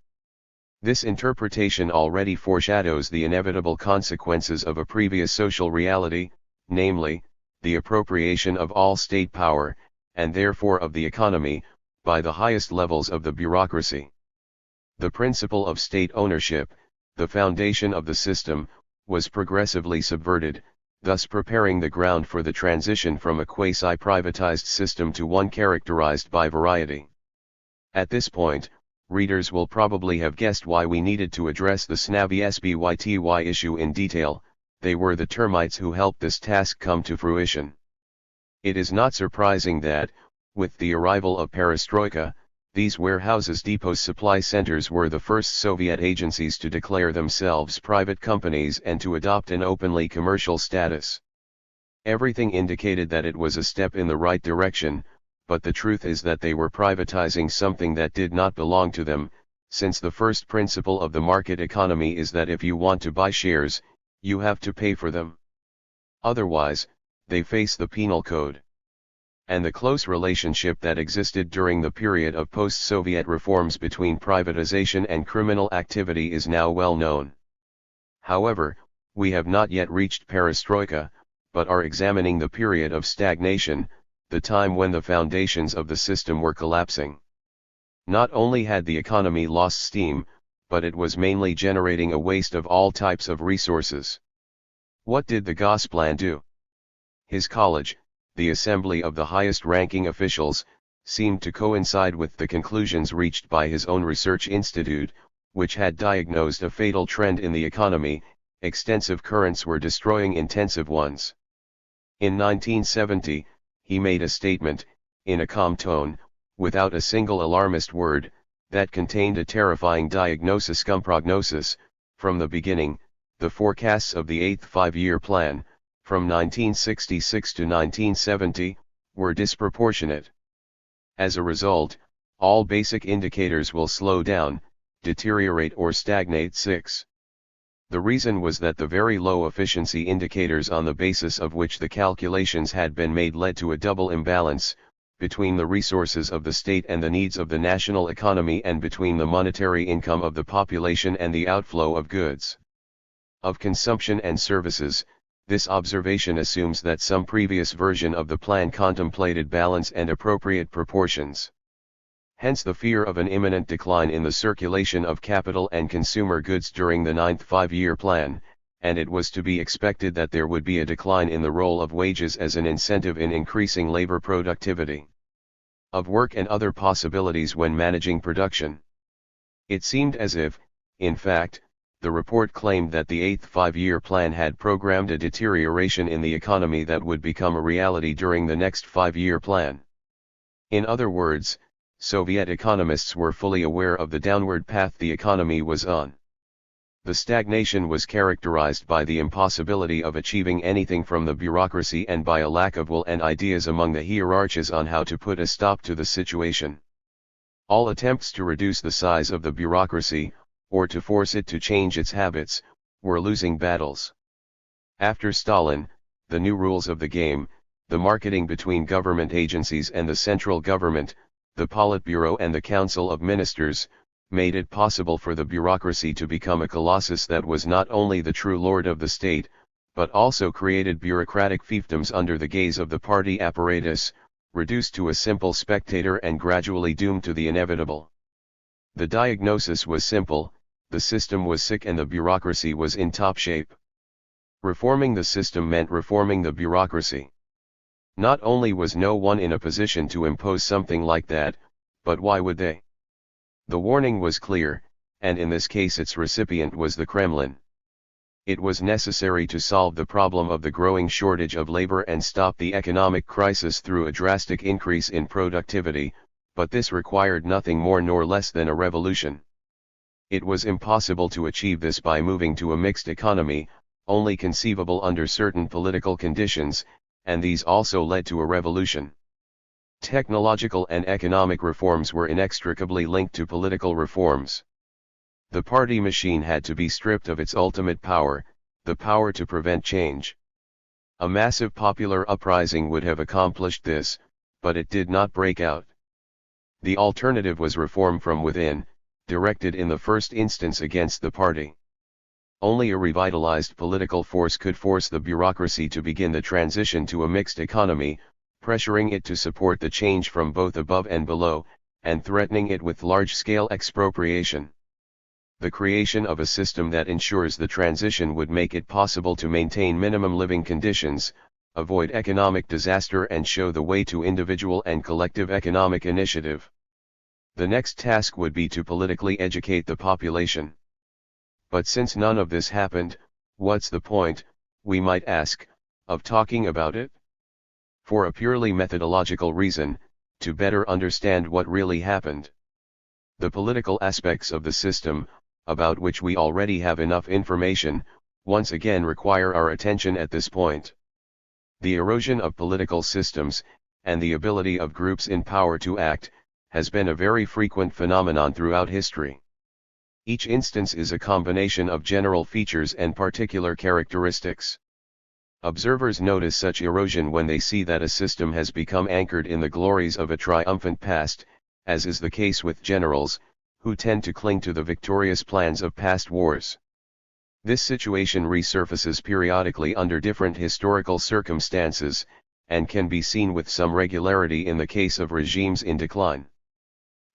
This interpretation already foreshadows the inevitable consequences of a previous social reality, namely, the appropriation of all state power, and therefore of the economy, by the highest levels of the bureaucracy. The principle of state ownership, the foundation of the system, was progressively subverted, thus preparing the ground for the transition from a quasi-privatized system to one characterized by variety. At this point, readers will probably have guessed why we needed to address the snobby SBYTY issue in detail. They were the termites who helped this task come to fruition. It is not surprising that, with the arrival of perestroika, these warehouses, depots, supply centers were the first Soviet agencies to declare themselves private companies and to adopt an openly commercial status. Everything indicated that it was a step in the right direction, but the truth is that they were privatizing something that did not belong to them, since the first principle of the market economy is that if you want to buy shares, you have to pay for them. Otherwise, they face the penal code. And the close relationship that existed during the period of post-Soviet reforms between privatization and criminal activity is now well known. However, we have not yet reached perestroika, but are examining the period of stagnation, the time when the foundations of the system were collapsing. Not only had the economy lost steam, but it was mainly generating a waste of all types of resources. What did the Gosplan do? His college, the assembly of the highest-ranking officials, seemed to coincide with the conclusions reached by his own research institute, which had diagnosed a fatal trend in the economy, extensive currents were destroying intensive ones. In 1970, he made a statement, in a calm tone, without a single alarmist word, that contained a terrifying diagnosis cum prognosis. From the beginning, the forecasts of the 8th five-year plan, from 1966 to 1970, were disproportionate. As a result, all basic indicators will slow down, deteriorate or stagnate. 6. The reason was that the very low efficiency indicators on the basis of which the calculations had been made led to a double imbalance, between the resources of the state and the needs of the national economy, and between the monetary income of the population and the outflow of goods, of consumption and services. This observation assumes that some previous version of the plan contemplated balance and appropriate proportions. Hence the fear of an imminent decline in the circulation of capital and consumer goods during the 9th five-year plan, and it was to be expected that there would be a decline in the role of wages as an incentive in increasing labor productivity, of work and other possibilities when managing production. It seemed as if, in fact, the report claimed that the 8th five-year plan had programmed a deterioration in the economy that would become a reality during the next five-year plan. In other words, Soviet economists were fully aware of the downward path the economy was on. The stagnation was characterized by the impossibility of achieving anything from the bureaucracy and by a lack of will and ideas among the hierarchs on how to put a stop to the situation. All attempts to reduce the size of the bureaucracy, or to force it to change its habits, were losing battles. After Stalin, the new rules of the game, the marketing between government agencies and the central government, the Politburo and the Council of Ministers, made it possible for the bureaucracy to become a colossus that was not only the true lord of the state, but also created bureaucratic fiefdoms under the gaze of the party apparatus, reduced to a simple spectator and gradually doomed to the inevitable. The diagnosis was simple: the system was sick and the bureaucracy was in top shape. Reforming the system meant reforming the bureaucracy. Not only was no one in a position to impose something like that, but why would they? The warning was clear, and in this case its recipient was the Kremlin. It was necessary to solve the problem of the growing shortage of labor and stop the economic crisis through a drastic increase in productivity, but this required nothing more nor less than a revolution. It was impossible to achieve this by moving to a mixed economy, only conceivable under certain political conditions, and these also led to a revolution. Technological and economic reforms were inextricably linked to political reforms. The party machine had to be stripped of its ultimate power, the power to prevent change. A massive popular uprising would have accomplished this, but it did not break out. The alternative was reform from within, directed in the first instance against the party. Only a revitalized political force could force the bureaucracy to begin the transition to a mixed economy, pressuring it to support the change from both above and below, and threatening it with large-scale expropriation. The creation of a system that ensures the transition would make it possible to maintain minimum living conditions, avoid economic disaster and show the way to individual and collective economic initiative. The next task would be to politically educate the population. But since none of this happened, what's the point, we might ask, of talking about it? For a purely methodological reason, to better understand what really happened. The political aspects of the system, about which we already have enough information, once again require our attention at this point. The erosion of political systems, and the ability of groups in power to act, has been a very frequent phenomenon throughout history. Each instance is a combination of general features and particular characteristics. Observers notice such erosion when they see that a system has become anchored in the glories of a triumphant past, as is the case with generals, who tend to cling to the victorious plans of past wars. This situation resurfaces periodically under different historical circumstances, and can be seen with some regularity in the case of regimes in decline.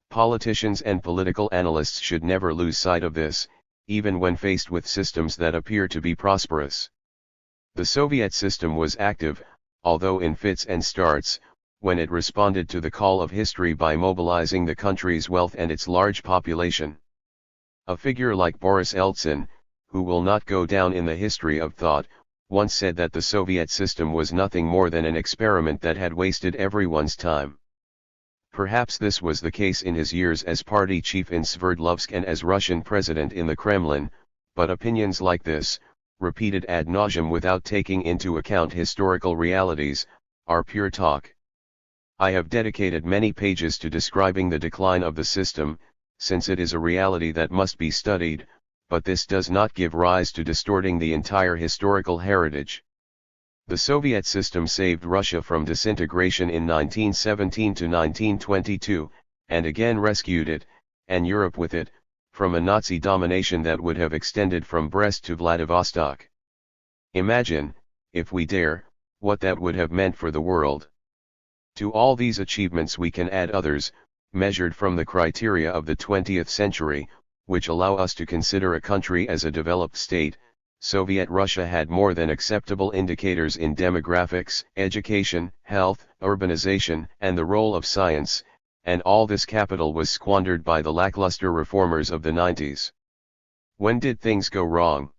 Politicians and political analysts should never lose sight of this, even when faced with systems that appear to be prosperous. The Soviet system was active, although in fits and starts, when it responded to the call of history by mobilizing the country's wealth and its large population. A figure like Boris Eltsine, who will not go down in the history of thought, once said that the Soviet system was nothing more than an experiment that had wasted everyone's time. Perhaps this was the case in his years as party chief in Sverdlovsk and as Russian president in the Kremlin, but opinions like this, repeated ad nauseum without taking into account historical realities, are pure talk. I have dedicated many pages to describing the decline of the system, since it is a reality that must be studied, but this does not give rise to distorting the entire historical heritage. The Soviet system saved Russia from disintegration in 1917 to 1922, and again rescued it, and Europe with it, from a Nazi domination that would have extended from Brest to Vladivostok. Imagine, if we dare, what that would have meant for the world. To all these achievements we can add others, measured from the criteria of the 20th century, which allow us to consider a country as a developed state. Soviet Russia had more than acceptable indicators in demographics, education, health, urbanization, and the role of science, and all this capital was squandered by the lackluster reformers of the 90s. When did things go wrong?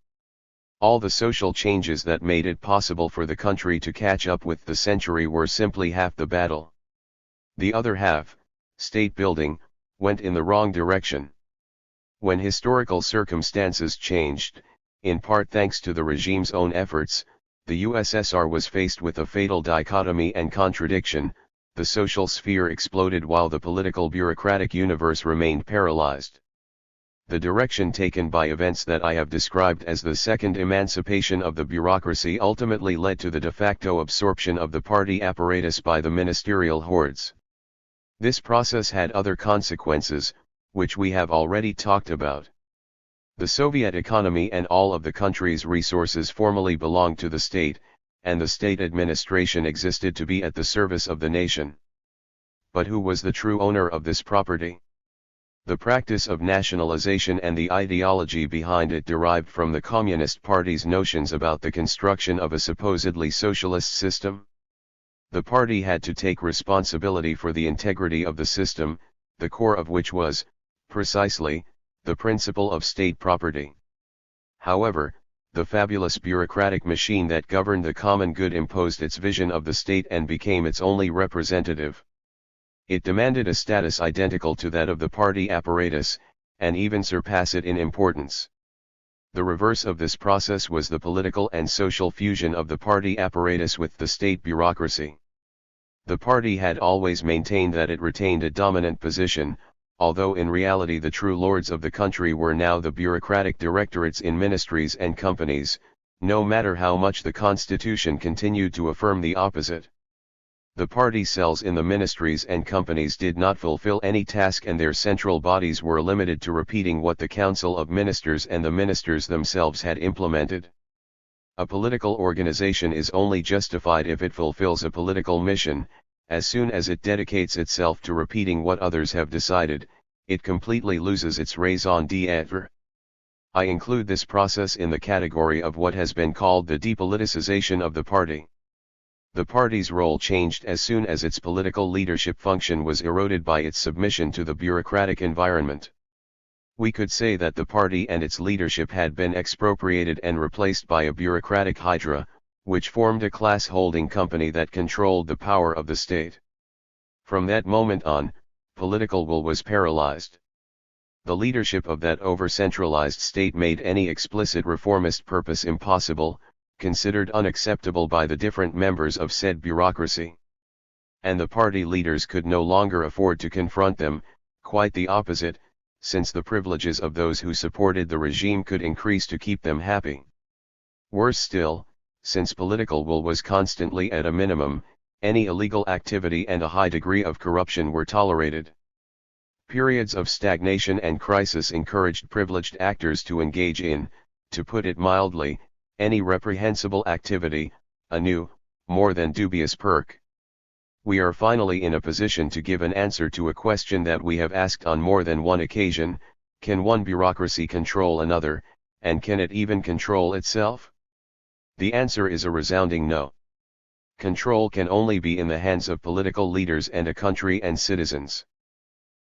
All the social changes that made it possible for the country to catch up with the century were simply half the battle. The other half, state building, went in the wrong direction. When historical circumstances changed, in part thanks to the regime's own efforts, the USSR was faced with a fatal dichotomy and contradiction: the social sphere exploded while the political bureaucratic universe remained paralyzed. The direction taken by events that I have described as the second emancipation of the bureaucracy ultimately led to the de facto absorption of the party apparatus by the ministerial hordes. This process had other consequences, which we have already talked about. The Soviet economy and all of the country's resources formally belonged to the state, and the state administration existed to be at the service of the nation. But who was the true owner of this property? The practice of nationalization and the ideology behind it derived from the Communist Party's notions about the construction of a supposedly socialist system. The party had to take responsibility for the integrity of the system, the core of which was, precisely, the principle of state property. However, the fabulous bureaucratic machine that governed the common good imposed its vision of the state and became its only representative. It demanded a status identical to that of the party apparatus, and even surpass it in importance. The reverse of this process was the political and social fusion of the party apparatus with the state bureaucracy. The party had always maintained that it retained a dominant position, although in reality the true lords of the country were now the bureaucratic directorates in ministries and companies, no matter how much the constitution continued to affirm the opposite. The party cells in the ministries and companies did not fulfill any task, and their central bodies were limited to repeating what the Council of Ministers and the ministers themselves had implemented. A political organization is only justified if it fulfills a political mission. As soon as it dedicates itself to repeating what others have decided, it completely loses its raison d'être. I include this process in the category of what has been called the depoliticization of the party. The party's role changed as soon as its political leadership function was eroded by its submission to the bureaucratic environment. We could say that the party and its leadership had been expropriated and replaced by a bureaucratic hydra, which formed a class holding company that controlled the power of the state. From that moment on, political will was paralyzed. The leadership of that over-centralized state made any explicit reformist purpose impossible, considered unacceptable by the different members of said bureaucracy. And the party leaders could no longer afford to confront them, quite the opposite, since the privileges of those who supported the regime could increase to keep them happy. Worse still, since political will was constantly at a minimum, any illegal activity and a high degree of corruption were tolerated. Periods of stagnation and crisis encouraged privileged actors to engage in, to put it mildly, any reprehensible activity, a new, more than dubious perk. We are finally in a position to give an answer to a question that we have asked on more than one occasion: can one bureaucracy control another, and can it even control itself? The answer is a resounding no. Control can only be in the hands of political leaders and a country and citizens.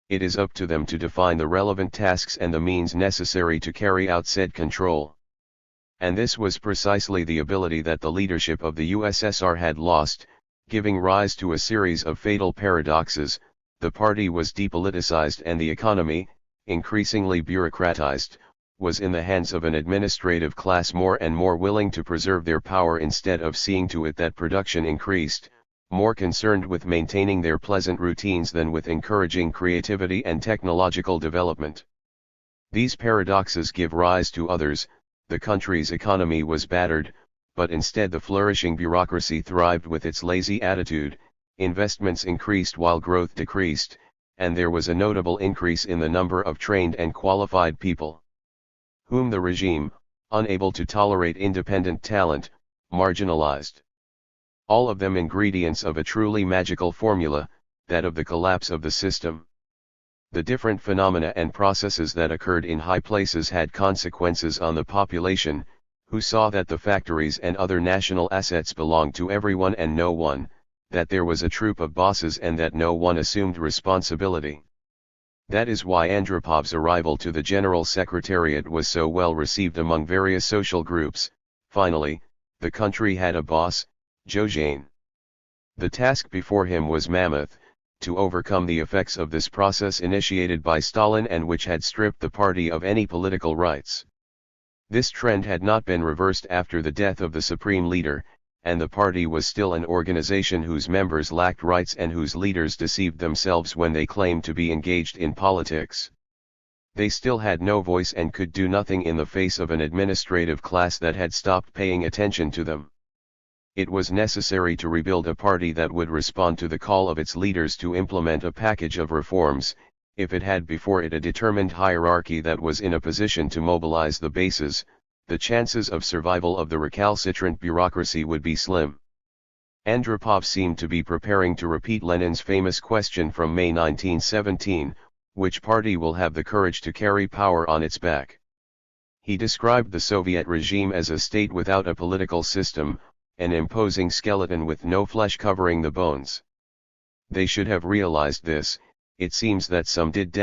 It is up to them to define the relevant tasks and the means necessary to carry out said control. And this was precisely the ability that the leadership of the USSR had lost, giving rise to a series of fatal paradoxes. The party was depoliticized and the economy, increasingly bureaucratized, was in the hands of an administrative class more and more willing to preserve their power instead of seeing to it that production increased, more concerned with maintaining their pleasant routines than with encouraging creativity and technological development. These paradoxes give rise to others. The country's economy was battered, but instead the flourishing bureaucracy thrived with its lazy attitude, investments increased while growth decreased, and there was a notable increase in the number of trained and qualified people, whom the regime, unable to tolerate independent talent, marginalized. All of them ingredients of a truly magical formula, that of the collapse of the system. The different phenomena and processes that occurred in high places had consequences on the population, who saw that the factories and other national assets belonged to everyone and no one, that there was a troop of bosses and that no one assumed responsibility. That is why Andropov's arrival to the General Secretariat was so well received among various social groups. Finally, the country had a boss, Jozhain. The task before him was mammoth, to overcome the effects of this process initiated by Stalin and which had stripped the party of any political rights. This trend had not been reversed after the death of the supreme leader, and the party was still an organization whose members lacked rights and whose leaders deceived themselves when they claimed to be engaged in politics. They still had no voice and could do nothing in the face of an administrative class that had stopped paying attention to them. It was necessary to rebuild a party that would respond to the call of its leaders to implement a package of reforms. If it had before it a determined hierarchy that was in a position to mobilize the bases, the chances of survival of the recalcitrant bureaucracy would be slim. Andropov seemed to be preparing to repeat Lenin's famous question from May 1917, which party will have the courage to carry power on its back? He described the Soviet regime as a state without a political system, an imposing skeleton with no flesh covering the bones. They should have realized this. It seems that some did,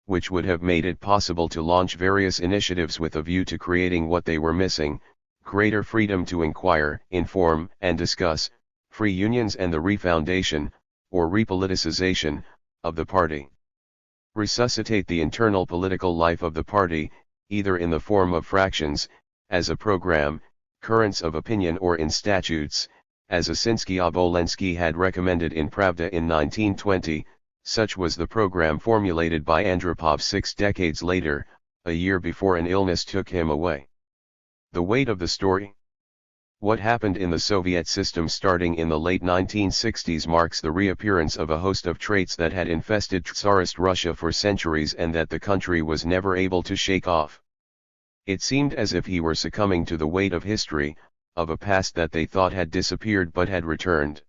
which would have made it possible to launch various initiatives with a view to creating what they were missing: greater freedom to inquire, inform, and discuss, free unions and the refoundation, or repoliticization, of the party. Resuscitate the internal political life of the party, either in the form of fractions, as a program, currents of opinion, or in statutes, as Asinsky-Obolensky had recommended in Pravda in 1920. Such was the program formulated by Andropov 6 decades later, a year before an illness took him away. The weight of the story. What happened in the Soviet system starting in the late 1960s marks the reappearance of a host of traits that had infested Tsarist Russia for centuries and that the country was never able to shake off. It seemed as if he were succumbing to the weight of history, of a past that they thought had disappeared but had returned.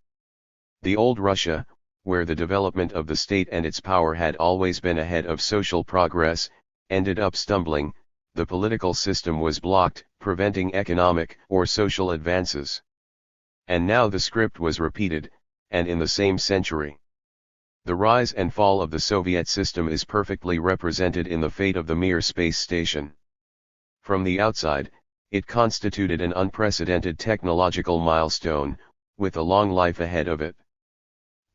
The old Russia, where the development of the state and its power had always been ahead of social progress, ended up stumbling. The political system was blocked, preventing economic or social advances. And now the script was repeated, and in the same century. The rise and fall of the Soviet system is perfectly represented in the fate of the Mir space station. From the outside, it constituted an unprecedented technological milestone, with a long life ahead of it.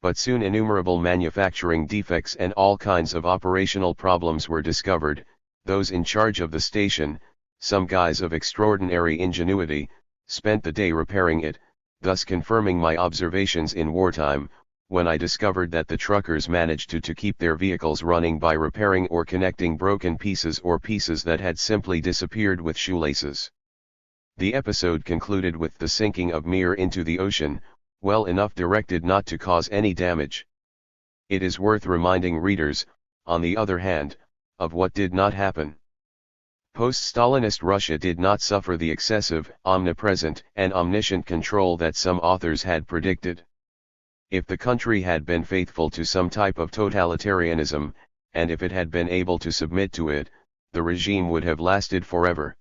But soon innumerable manufacturing defects and all kinds of operational problems were discovered. Those in charge of the station, some guys of extraordinary ingenuity, spent the day repairing it, thus confirming my observations in wartime, when I discovered that the truckers managed to keep their vehicles running by repairing or connecting broken pieces or pieces that had simply disappeared with shoelaces. The episode concluded with the sinking of Mir into the ocean, well enough directed not to cause any damage. It is worth reminding readers, on the other hand, of what did not happen. Post-Stalinist Russia did not suffer the excessive, omnipresent, and omniscient control that some authors had predicted. If the country had been faithful to some type of totalitarianism, and if it had been able to submit to it, the regime would have lasted forever.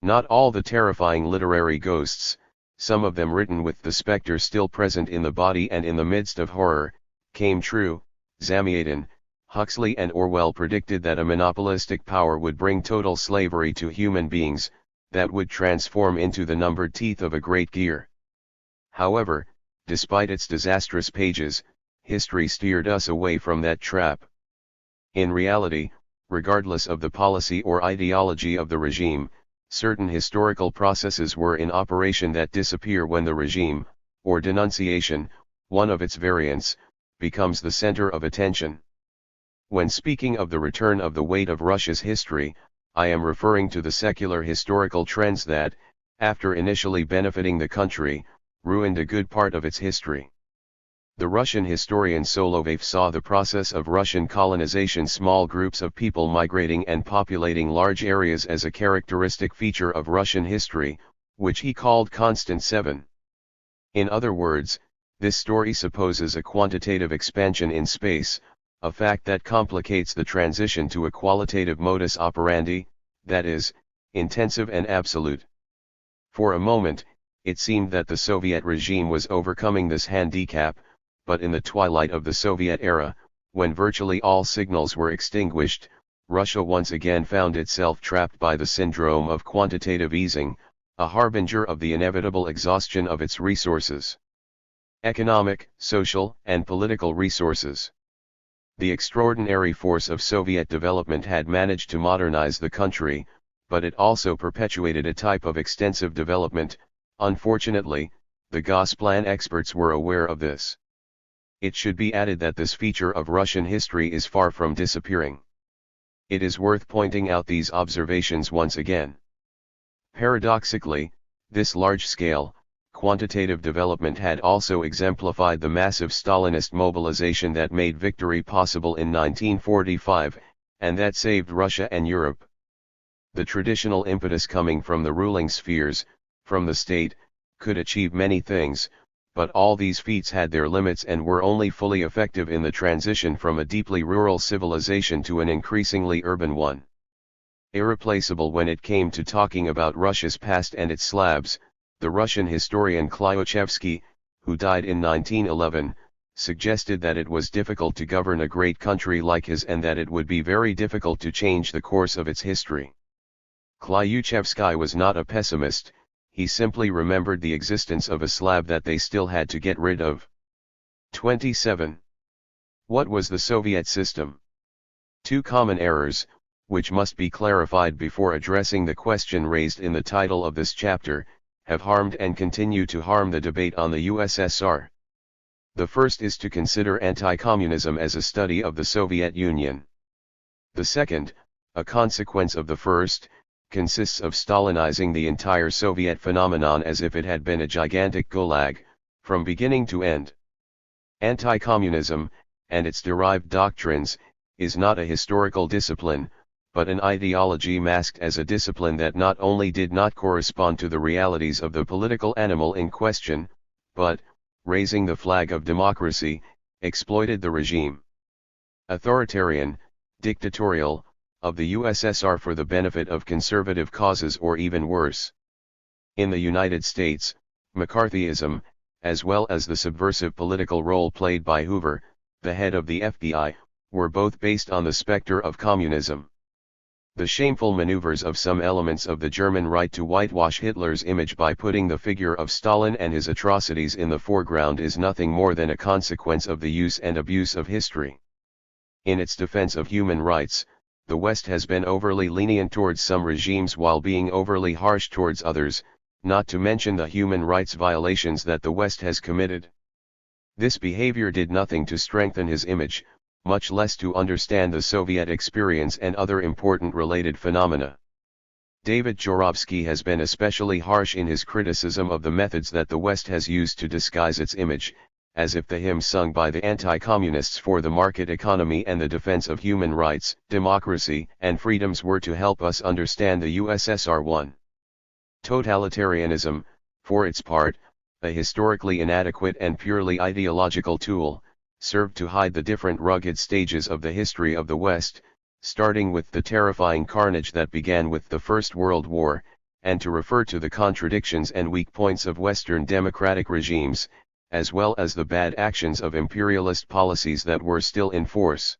Not all the terrifying literary ghosts, some of them written with the specter still present in the body and in the midst of horror, came true. Zamyatin, Huxley and Orwell predicted that a monopolistic power would bring total slavery to human beings. that would transform into the numbered teeth of a great gear. However, despite its disastrous pages, history steered us away from that trap. In reality, regardless of the policy or ideology of the regime, certain historical processes were in operation that disappear when the regime, or denunciation, one of its variants, becomes the center of attention. When speaking of the return of the weight of Russia's history, I am referring to the secular historical trends that, after initially benefiting the country, ruined a good part of its history. The Russian historian Soloviev saw the process of Russian colonization, small groups of people migrating and populating large areas, as a characteristic feature of Russian history, which he called Constant Seven. In other words, this story supposes a quantitative expansion in space, a fact that complicates the transition to a qualitative modus operandi, that is, intensive and absolute. For a moment, it seemed that the Soviet regime was overcoming this handicap, but in the twilight of the Soviet era, when virtually all signals were extinguished, Russia once again found itself trapped by the syndrome of quantitative easing, a harbinger of the inevitable exhaustion of its resources. Economic, social, and political resources. The extraordinary force of Soviet development had managed to modernize the country, but it also perpetuated a type of extensive development. Unfortunately, the Gosplan experts were aware of this. It should be added that this feature of Russian history is far from disappearing. It is worth pointing out these observations once again. Paradoxically, this large-scale, quantitative development had also exemplified the massive Stalinist mobilization that made victory possible in 1945, and that saved Russia and Europe. The traditional impetus coming from the ruling spheres, from the state, could achieve many things, but all these feats had their limits and were only fully effective in the transition from a deeply rural civilization to an increasingly urban one. Irreplaceable when it came to talking about Russia's past and its Slavs, the Russian historian Klyuchevsky, who died in 1911, suggested that it was difficult to govern a great country like his and that it would be very difficult to change the course of its history. Klyuchevsky was not a pessimist, he simply remembered the existence of a Slav that they still had to get rid of. 27. What was the Soviet system? Two common errors, which must be clarified before addressing the question raised in the title of this chapter, have harmed and continue to harm the debate on the USSR. The first is to consider anti-communism as a study of the Soviet Union. The second, a consequence of the first, consists of Stalinizing the entire Soviet phenomenon as if it had been a gigantic gulag, from beginning to end. Anti-communism, and its derived doctrines, is not a historical discipline, but an ideology masked as a discipline that not only did not correspond to the realities of the political animal in question, but, raising the flag of democracy, exploited the regime. Authoritarian, dictatorial, of the USSR for the benefit of conservative causes or even worse. In the United States, McCarthyism, as well as the subversive political role played by Hoover, the head of the FBI, were both based on the specter of communism. The shameful maneuvers of some elements of the German right to whitewash Hitler's image by putting the figure of Stalin and his atrocities in the foreground is nothing more than a consequence of the use and abuse of history. In its defense of human rights, the West has been overly lenient towards some regimes while being overly harsh towards others, not to mention the human rights violations that the West has committed. This behavior did nothing to strengthen his image, much less to understand the Soviet experience and other important related phenomena. David Jorovsky has been especially harsh in his criticism of the methods that the West has used to disguise its image, as if the hymn sung by the anti-communists for the market economy and the defense of human rights, democracy, and freedoms were to help us understand the USSR. 1. Totalitarianism, for its part, a historically inadequate and purely ideological tool, served to hide the different rugged stages of the history of the West, starting with the terrifying carnage that began with the First World War, and to refer to the contradictions and weak points of Western democratic regimes, as well as the bad actions of imperialist policies that were still in force.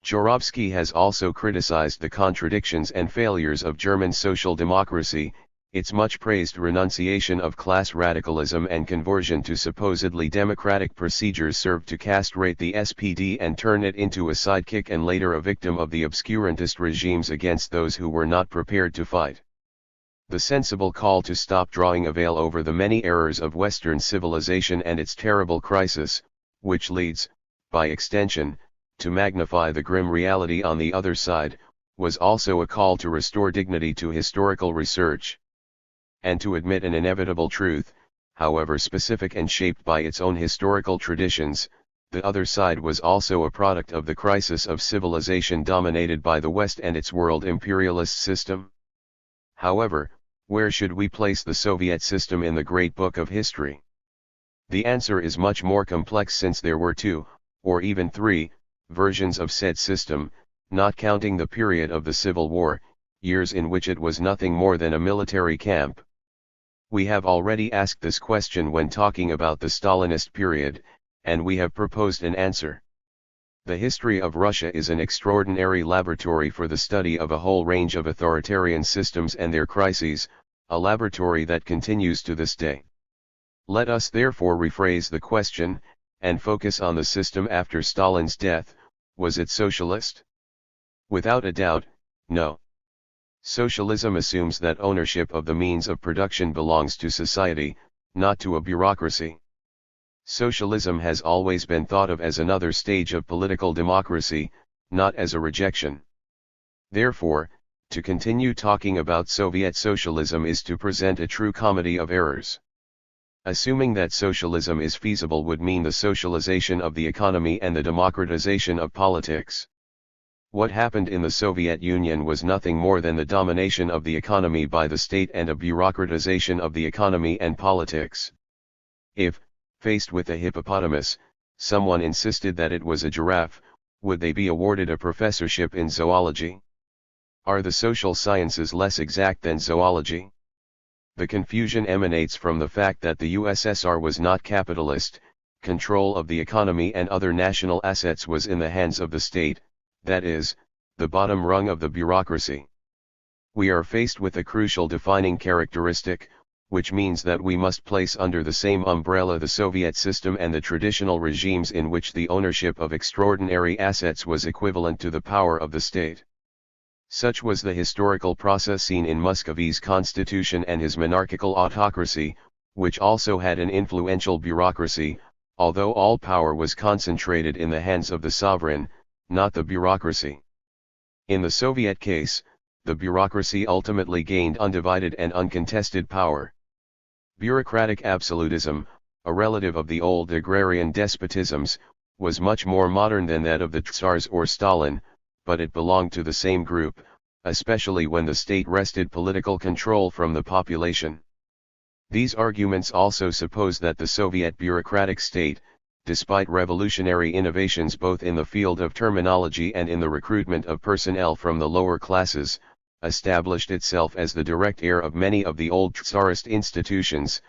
Jorovsky has also criticized the contradictions and failures of German social democracy, Its much praised renunciation of class radicalism and conversion to supposedly democratic procedures served to castrate the SPD and turn it into a sidekick and later a victim of the obscurantist regimes against those who were not prepared to fight. The sensible call to stop drawing a veil over the many errors of Western civilization and its terrible crisis, which leads, by extension, to magnify the grim reality on the other side, was also a call to restore dignity to historical research. And to admit an inevitable truth, however specific and shaped by its own historical traditions, the other side was also a product of the crisis of civilization dominated by the West and its world imperialist system. However, where should we place the Soviet system in the great book of history? The answer is much more complex since there were two, or even three, versions of said system, not counting the period of the Civil War, years in which it was nothing more than a military camp. We have already asked this question when talking about the Stalinist period, and we have proposed an answer. The history of Russia is an extraordinary laboratory for the study of a whole range of authoritarian systems and their crises, a laboratory that continues to this day. Let us therefore rephrase the question, and focus on the system after Stalin's death. Was it socialist? Without a doubt, no. Socialism assumes that ownership of the means of production belongs to society, not to a bureaucracy. Socialism has always been thought of as another stage of political democracy, not as a rejection. Therefore, to continue talking about Soviet socialism is to present a true comedy of errors. Assuming that socialism is feasible would mean the socialization of the economy and the democratization of politics. What happened in the Soviet Union was nothing more than the domination of the economy by the state and a bureaucratization of the economy and politics. If, faced with a hippopotamus, someone insisted that it was a giraffe, would they be awarded a professorship in zoology? Are the social sciences less exact than zoology? The confusion emanates from the fact that the USSR was not capitalist, control of the economy and other national assets was in the hands of the state, that is, the bottom rung of the bureaucracy. We are faced with a crucial defining characteristic, which means that we must place under the same umbrella the Soviet system and the traditional regimes in which the ownership of extraordinary assets was equivalent to the power of the state. Such was the historical process seen in Muscovy's constitution and his monarchical autocracy, which also had an influential bureaucracy, although all power was concentrated in the hands of the sovereign, not the bureaucracy. In the Soviet case, the bureaucracy ultimately gained undivided and uncontested power. Bureaucratic absolutism, a relative of the old agrarian despotisms, was much more modern than that of the Tsars or Stalin, but it belonged to the same group, especially when the state wrested political control from the population. These arguments also suppose that the Soviet bureaucratic state, despite revolutionary innovations both in the field of terminology and in the recruitment of personnel from the lower classes, established itself as the direct heir of many of the old Tsarist institutions,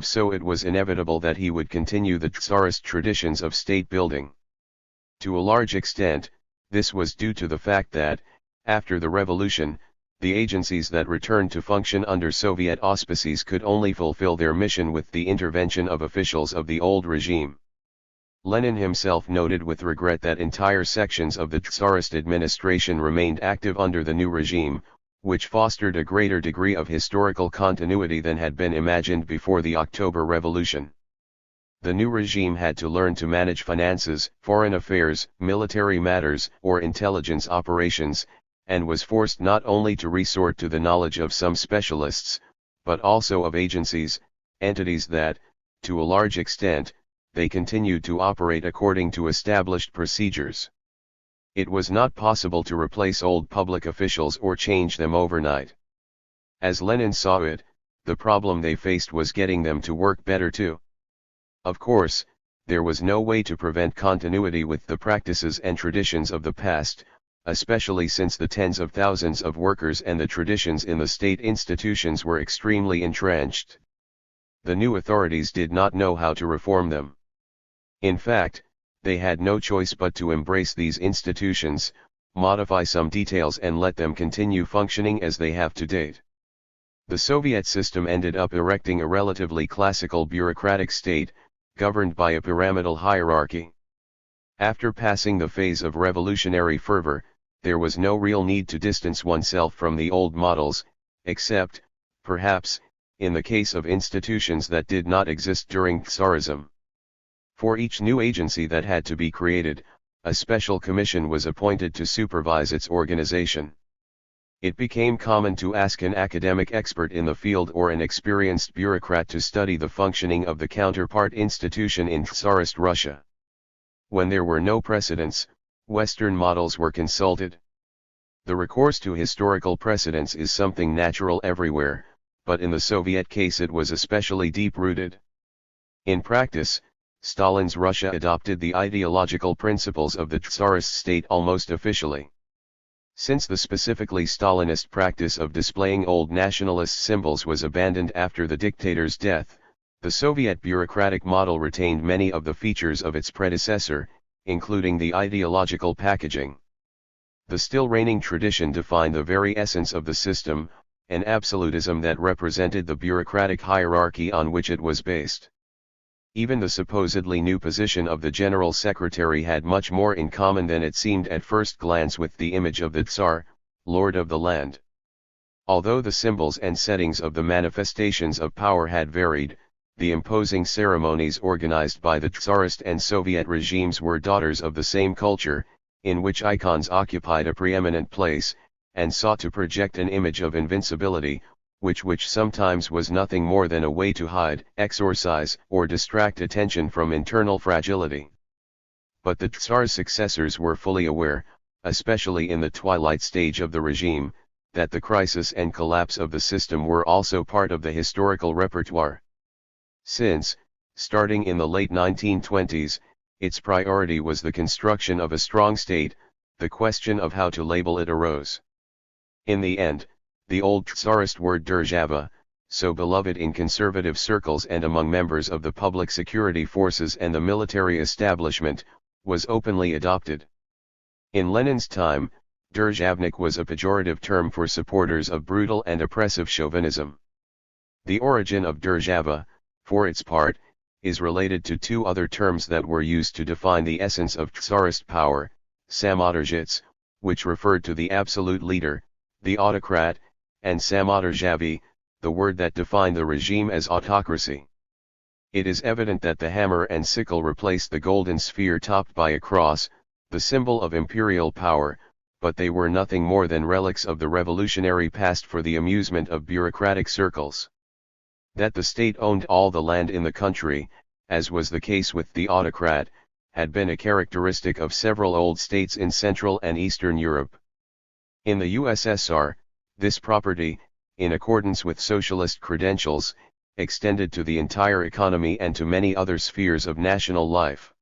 so it was inevitable that he would continue the Tsarist traditions of state building. To a large extent, this was due to the fact that, after the revolution, the agencies that returned to function under Soviet auspices could only fulfill their mission with the intervention of officials of the old regime. Lenin himself noted with regret that entire sections of the Tsarist administration remained active under the new regime, which fostered a greater degree of historical continuity than had been imagined before the October Revolution. The new regime had to learn to manage finances, foreign affairs, military matters, or intelligence operations, and was forced not only to resort to the knowledge of some specialists, but also of agencies, entities that, to a large extent, they continued to operate according to established procedures. It was not possible to replace old public officials or change them overnight. As Lenin saw it, the problem they faced was getting them to work better too. Of course, there was no way to prevent continuity with the practices and traditions of the past, especially since the tens of thousands of workers and the traditions in the state institutions were extremely entrenched. The new authorities did not know how to reform them. In fact, they had no choice but to embrace these institutions, modify some details and let them continue functioning as they have to date. The Soviet system ended up erecting a relatively classical bureaucratic state, governed by a pyramidal hierarchy. After passing the phase of revolutionary fervor, there was no real need to distance oneself from the old models, except, perhaps, in the case of institutions that did not exist during Tsarism. For each new agency that had to be created, a special commission was appointed to supervise its organization. It became common to ask an academic expert in the field or an experienced bureaucrat to study the functioning of the counterpart institution in Tsarist Russia. When there were no precedents, Western models were consulted. The recourse to historical precedents is something natural everywhere, but in the Soviet case it was especially deep-rooted. In practice, Stalin's Russia adopted the ideological principles of the Tsarist state almost officially. Since the specifically Stalinist practice of displaying old nationalist symbols was abandoned after the dictator's death, the Soviet bureaucratic model retained many of the features of its predecessor, including the ideological packaging. The still reigning tradition defined the very essence of the system, an absolutism that represented the bureaucratic hierarchy on which it was based. Even the supposedly new position of the General Secretary had much more in common than it seemed at first glance with the image of the Tsar, Lord of the land. Although the symbols and settings of the manifestations of power had varied, the imposing ceremonies organized by the Tsarist and Soviet regimes were daughters of the same culture, in which icons occupied a preeminent place, and sought to project an image of invincibility, which sometimes was nothing more than a way to hide, exorcise, or distract attention from internal fragility. But the Tsar's successors were fully aware, especially in the twilight stage of the regime, that the crisis and collapse of the system were also part of the historical repertoire. Since, starting in the late 1920s, its priority was the construction of a strong state, the question of how to label it arose. In the end, the old Tsarist word Derzhava, so beloved in conservative circles and among members of the public security forces and the military establishment, was openly adopted. In Lenin's time, Derzhavnik was a pejorative term for supporters of brutal and oppressive chauvinism. The origin of Derzhava, for its part, is related to two other terms that were used to define the essence of Tsarist power, Samoderzhits, which referred to the absolute leader, the autocrat, and Samoderzhavi, the word that defined the regime as autocracy. It is evident that the hammer and sickle replaced the golden sphere topped by a cross, the symbol of imperial power, but they were nothing more than relics of the revolutionary past for the amusement of bureaucratic circles. That the state owned all the land in the country, as was the case with the autocrat, had been a characteristic of several old states in Central and Eastern Europe. In the USSR, this property, in accordance with socialist credentials, extended to the entire economy and to many other spheres of national life.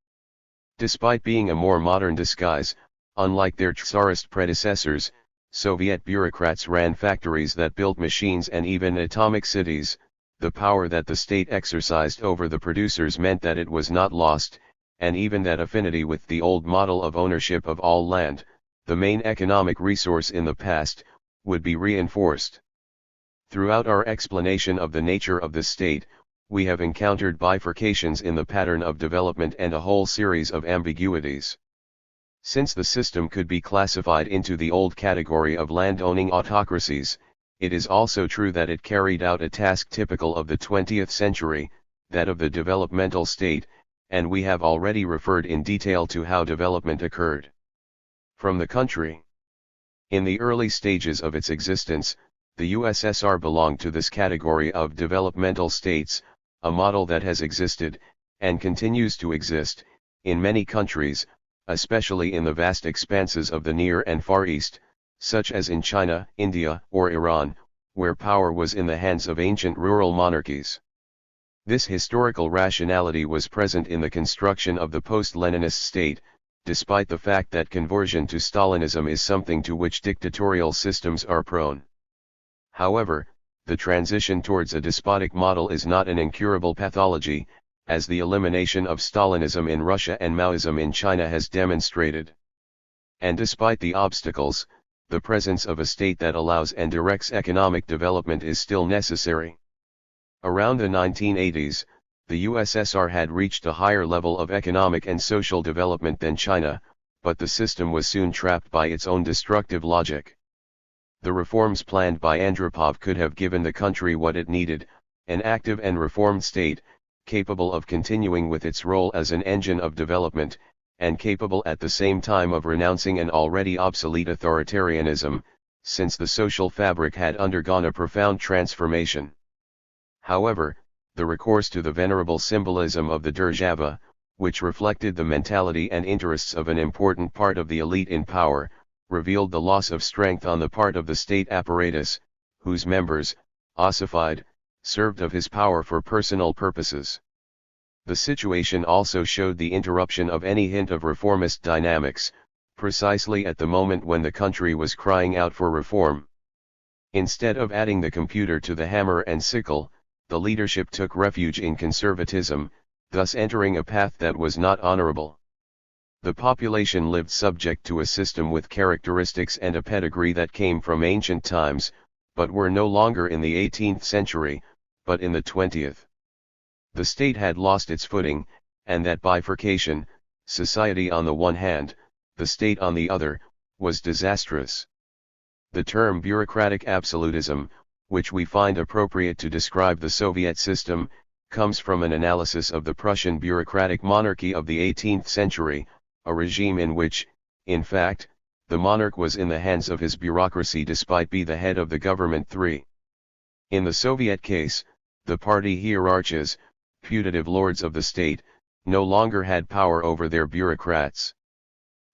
Despite being a more modern disguise, unlike their Tsarist predecessors, Soviet bureaucrats ran factories that built machines and even atomic cities. The power that the state exercised over the producers meant that it was not lost, and even that affinity with the old model of ownership of all land, the main economic resource in the past, would be reinforced. Throughout our explanation of the nature of the state, we have encountered bifurcations in the pattern of development and a whole series of ambiguities. Since the system could be classified into the old category of land-owning autocracies, it is also true that it carried out a task typical of the 20th century, that of the developmental state, and we have already referred in detail to how development occurred. From the country. In the early stages of its existence, the USSR belonged to this category of developmental states, a model that has existed, and continues to exist, in many countries, especially in the vast expanses of the Near and Far East, such as in China, India, or Iran, where power was in the hands of ancient rural monarchies. This historical rationality was present in the construction of the post-Leninist state, despite the fact that conversion to Stalinism is something to which dictatorial systems are prone. However, the transition towards a despotic model is not an incurable pathology, as the elimination of Stalinism in Russia and Maoism in China has demonstrated. And despite the obstacles, the presence of a state that allows and directs economic development is still necessary. Around the 1980s, the USSR had reached a higher level of economic and social development than China, but the system was soon trapped by its own destructive logic. The reforms planned by Andropov could have given the country what it needed, an active and reformed state, capable of continuing with its role as an engine of development, and capable at the same time of renouncing an already obsolete authoritarianism, since the social fabric had undergone a profound transformation. However, the recourse to the venerable symbolism of the Держава, which reflected the mentality and interests of an important part of the elite in power, revealed the loss of strength on the part of the state apparatus, whose members, ossified, served of his power for personal purposes. The situation also showed the interruption of any hint of reformist dynamics, precisely at the moment when the country was crying out for reform. Instead of adding the computer to the hammer and sickle, the leadership took refuge in conservatism, thus entering a path that was not honorable. The population lived subject to a system with characteristics and a pedigree that came from ancient times, but were no longer in the 18th century, but in the 20th. The state had lost its footing, and that bifurcation, society on the one hand, the state on the other, was disastrous. The term bureaucratic absolutism, which we find appropriate to describe the Soviet system, comes from an analysis of the Prussian bureaucratic monarchy of the 18th century, a regime in which, in fact, the monarch was in the hands of his bureaucracy despite being the head of the government. 3. In the Soviet case, the party hierarchs, putative lords of the state, no longer had power over their bureaucrats.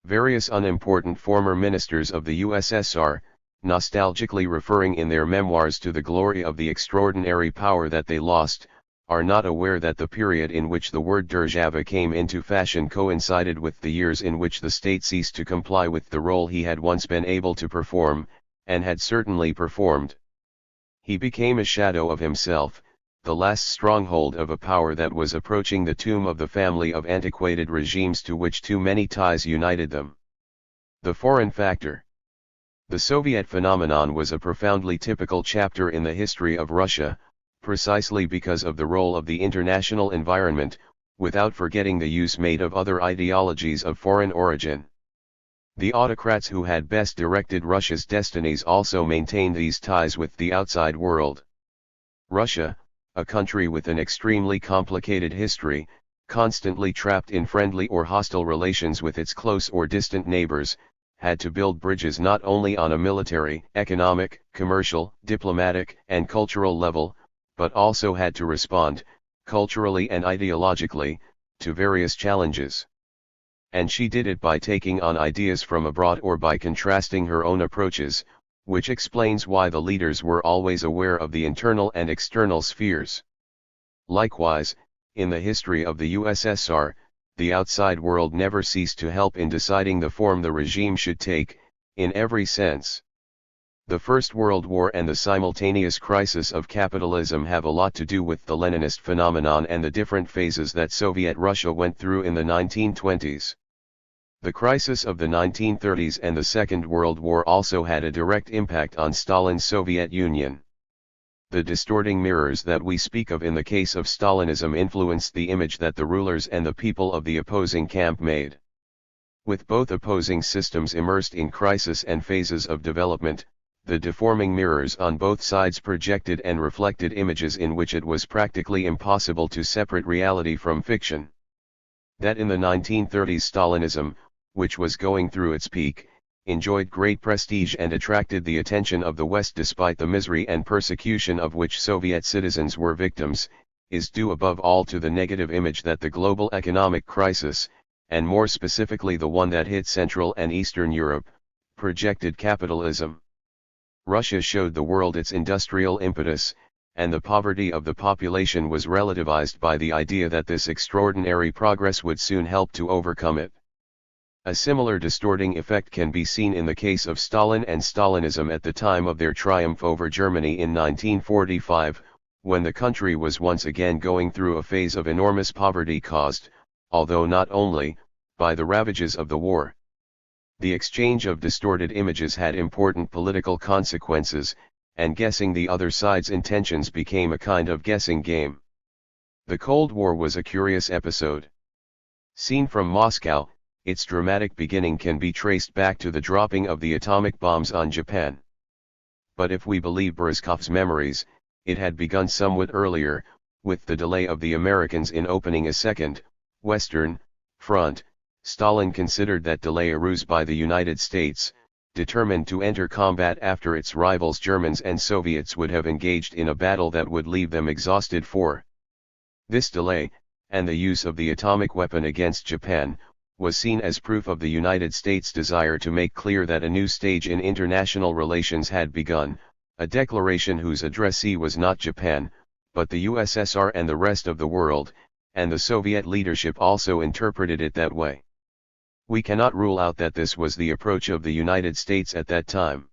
Various unimportant former ministers of the USSR, nostalgically referring in their memoirs to the glory of the extraordinary power that they lost, are not aware that the period in which the word Держава came into fashion coincided with the years in which the state ceased to comply with the role he had once been able to perform, and had certainly performed. He became a shadow of himself, the last stronghold of a power that was approaching the tomb of the family of antiquated regimes to which too many ties united them. The foreign factor. The Soviet phenomenon was a profoundly typical chapter in the history of Russia, precisely because of the role of the international environment, without forgetting the use made of other ideologies of foreign origin. The autocrats who had best directed Russia's destinies also maintained these ties with the outside world. Russia, a country with an extremely complicated history, constantly trapped in friendly or hostile relations with its close or distant neighbors, had to build bridges not only on a military, economic, commercial, diplomatic, and cultural level, but also had to respond, culturally and ideologically, to various challenges. And she did it by taking on ideas from abroad or by contrasting her own approaches, which explains why the leaders were always aware of the internal and external spheres. Likewise, in the history of the USSR, the outside world never ceased to help in deciding the form the regime should take, in every sense. The First World War and the simultaneous crisis of capitalism have a lot to do with the Leninist phenomenon and the different phases that Soviet Russia went through in the 1920s. The crisis of the 1930s and the Second World War also had a direct impact on Stalin's Soviet Union. The distorting mirrors that we speak of in the case of Stalinism influenced the image that the rulers and the people of the opposing camp made. With both opposing systems immersed in crisis and phases of development, the deforming mirrors on both sides projected and reflected images in which it was practically impossible to separate reality from fiction. That in the 1930s Stalinism, which was going through its peak, enjoyed great prestige and attracted the attention of the West despite the misery and persecution of which Soviet citizens were victims, is due above all to the negative image that the global economic crisis, and more specifically the one that hit Central and Eastern Europe, projected capitalism. Russia showed the world its industrial impetus, and the poverty of the population was relativized by the idea that this extraordinary progress would soon help to overcome it. A similar distorting effect can be seen in the case of Stalin and Stalinism at the time of their triumph over Germany in 1945, when the country was once again going through a phase of enormous poverty caused, although not only, by the ravages of the war. The exchange of distorted images had important political consequences, and guessing the other side's intentions became a kind of guessing game. The Cold War was a curious episode. Seen from Moscow, its dramatic beginning can be traced back to the dropping of the atomic bombs on Japan. But if we believe Bereskov's memories, it had begun somewhat earlier, with the delay of the Americans in opening a second, Western, front. Stalin considered that delay a ruse by the United States, determined to enter combat after its rivals Germans and Soviets would have engaged in a battle that would leave them exhausted for. This delay, and the use of the atomic weapon against Japan, was seen as proof of the United States' desire to make clear that a new stage in international relations had begun, a declaration whose addressee was not Japan, but the USSR and the rest of the world, and the Soviet leadership also interpreted it that way. We cannot rule out that this was the approach of the United States at that time.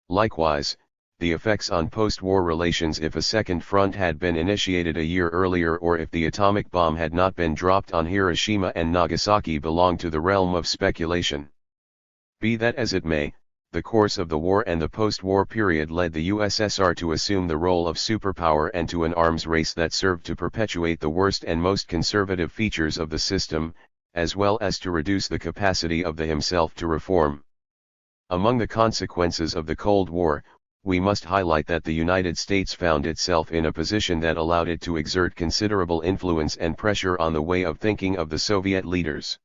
Likewise, the effects on post-war relations if a second front had been initiated a year earlier or if the atomic bomb had not been dropped on Hiroshima and Nagasaki belong to the realm of speculation. Be that as it may, the course of the war and the post-war period led the USSR to assume the role of superpower and to an arms race that served to perpetuate the worst and most conservative features of the system, as well as to reduce the capacity of the himself to reform. Among the consequences of the Cold War, we must highlight that the United States found itself in a position that allowed it to exert considerable influence and pressure on the way of thinking of the Soviet leaders.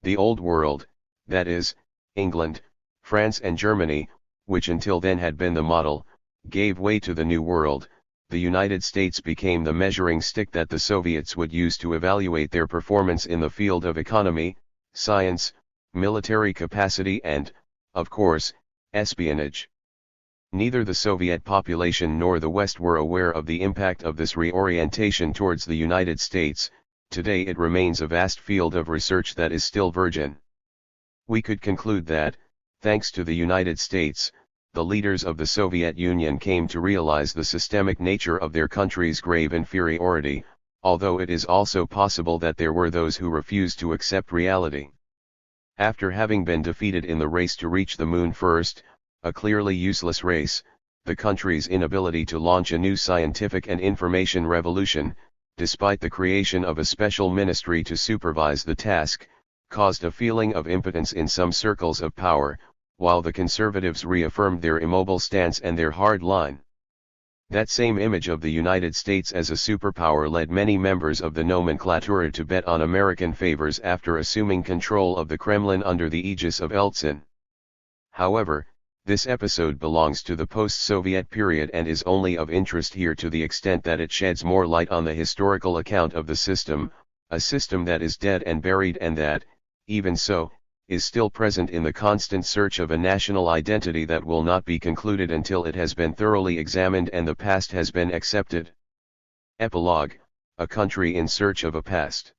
The Old World, that is, England, France and Germany, which until then had been the model, gave way to the New World. The United States became the measuring stick that the Soviets would use to evaluate their performance in the field of economy, science, military capacity and, of course, espionage. Neither the Soviet population nor the West were aware of the impact of this reorientation towards the United States. Today it remains a vast field of research that is still virgin. We could conclude that, thanks to the United States, the leaders of the Soviet Union came to realize the systemic nature of their country's grave inferiority, although it is also possible that there were those who refused to accept reality. After having been defeated in the race to reach the moon first, a clearly useless race, the country's inability to launch a new scientific and information revolution, despite the creation of a special ministry to supervise the task, caused a feeling of impotence in some circles of power, while the conservatives reaffirmed their immobile stance and their hard line. That same image of the United States as a superpower led many members of the nomenklatura to bet on American favors after assuming control of the Kremlin under the aegis of Eltsin. However, this episode belongs to the post-Soviet period and is only of interest here to the extent that it sheds more light on the historical account of the system, a system that is dead and buried and that, even so, is still present in the constant search of a national identity that will not be concluded until it has been thoroughly examined and the past has been accepted. Epilogue: A country in search of a past.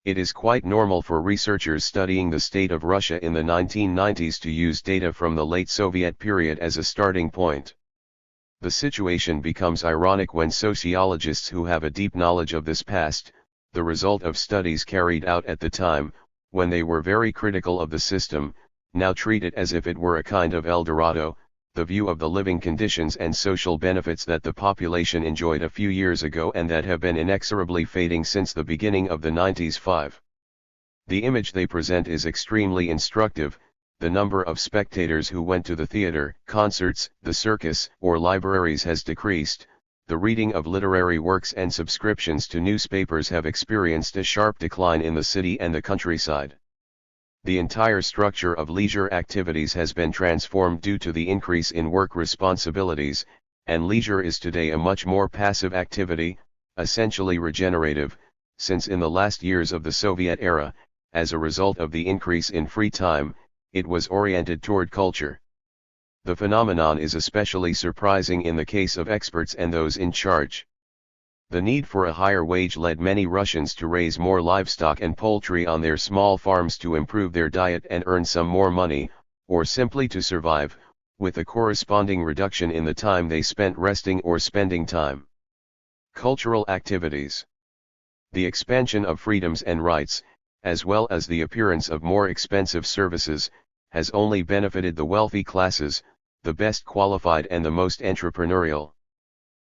It is quite normal for researchers studying the state of Russia in the 1990s to use data from the late Soviet period as a starting point. The situation becomes ironic when sociologists who have a deep knowledge of this past, the result of studies carried out at the time, when they were very critical of the system, now treat it as if it were a kind of El Dorado, the view of the living conditions and social benefits that the population enjoyed a few years ago and that have been inexorably fading since the beginning of the 90s. The image they present is extremely instructive. The number of spectators who went to the theater, concerts, the circus, or libraries has decreased. The reading of literary works and subscriptions to newspapers have experienced a sharp decline in the city and the countryside. The entire structure of leisure activities has been transformed due to the increase in work responsibilities, and leisure is today a much more passive activity, essentially regenerative, since in the last years of the Soviet era, as a result of the increase in free time, it was oriented toward culture. The phenomenon is especially surprising in the case of experts and those in charge. The need for a higher wage led many Russians to raise more livestock and poultry on their small farms to improve their diet and earn some more money, or simply to survive, with a corresponding reduction in the time they spent resting or spending time. Cultural activities. The expansion of freedoms and rights, as well as the appearance of more expensive services, has only benefited the wealthy classes, the best qualified and the most entrepreneurial.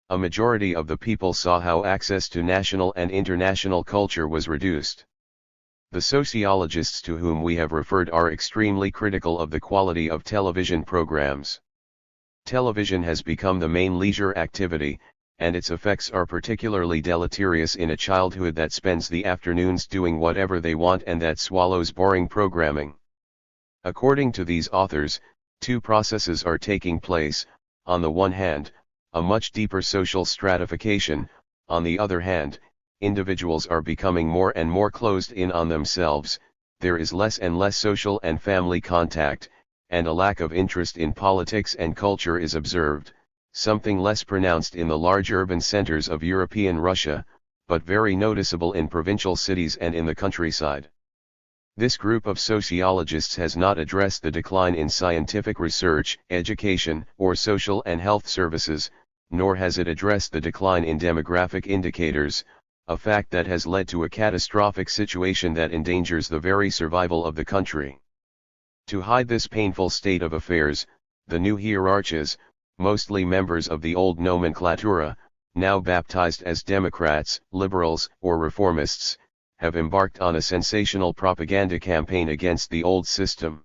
A majority of the people saw how access to national and international culture was reduced. The sociologists to whom we have referred are extremely critical of the quality of television programs. Television has become the main leisure activity, and its effects are particularly deleterious in a childhood that spends the afternoons doing whatever they want and that swallows boring programming. According to these authors, two processes are taking place: on the one hand, a much deeper social stratification; on the other hand, individuals are becoming more and more closed in on themselves, there is less and less social and family contact, and a lack of interest in politics and culture is observed, something less pronounced in the large urban centers of European Russia, but very noticeable in provincial cities and in the countryside. This group of sociologists has not addressed the decline in scientific research, education, or social and health services, nor has it addressed the decline in demographic indicators, a fact that has led to a catastrophic situation that endangers the very survival of the country. To hide this painful state of affairs, the new hierarchs, mostly members of the old nomenclatura, now baptized as Democrats, Liberals, or Reformists, have embarked on a sensational propaganda campaign against the old system.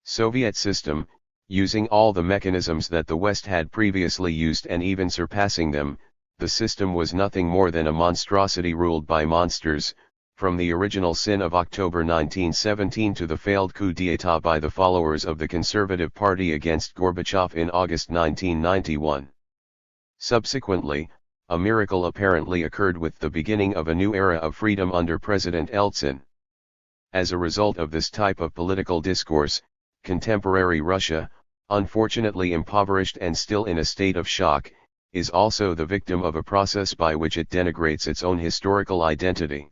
Soviet system, using all the mechanisms that the West had previously used and even surpassing them, the system was nothing more than a monstrosity ruled by monsters, from the original sin of October 1917 to the failed coup d'état by the followers of the Conservative Party against Gorbachev in August 1991. Subsequently, a miracle apparently occurred with the beginning of a new era of freedom under President Yeltsin. As a result of this type of political discourse, contemporary Russia, unfortunately impoverished and still in a state of shock, is also the victim of a process by which it denigrates its own historical identity.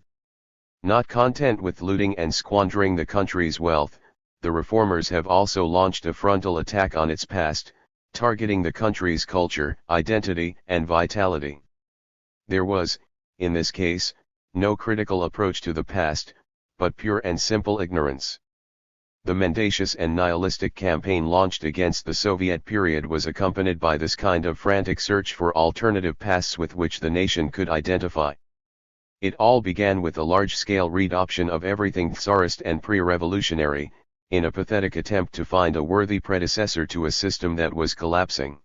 Not content with looting and squandering the country's wealth, the reformers have also launched a frontal attack on its past, targeting the country's culture, identity, and vitality. There was, in this case, no critical approach to the past, but pure and simple ignorance. The mendacious and nihilistic campaign launched against the Soviet period was accompanied by this kind of frantic search for alternative pasts with which the nation could identify. It all began with a large-scale readoption of everything Tsarist and pre-revolutionary, in a pathetic attempt to find a worthy predecessor to a system that was collapsing.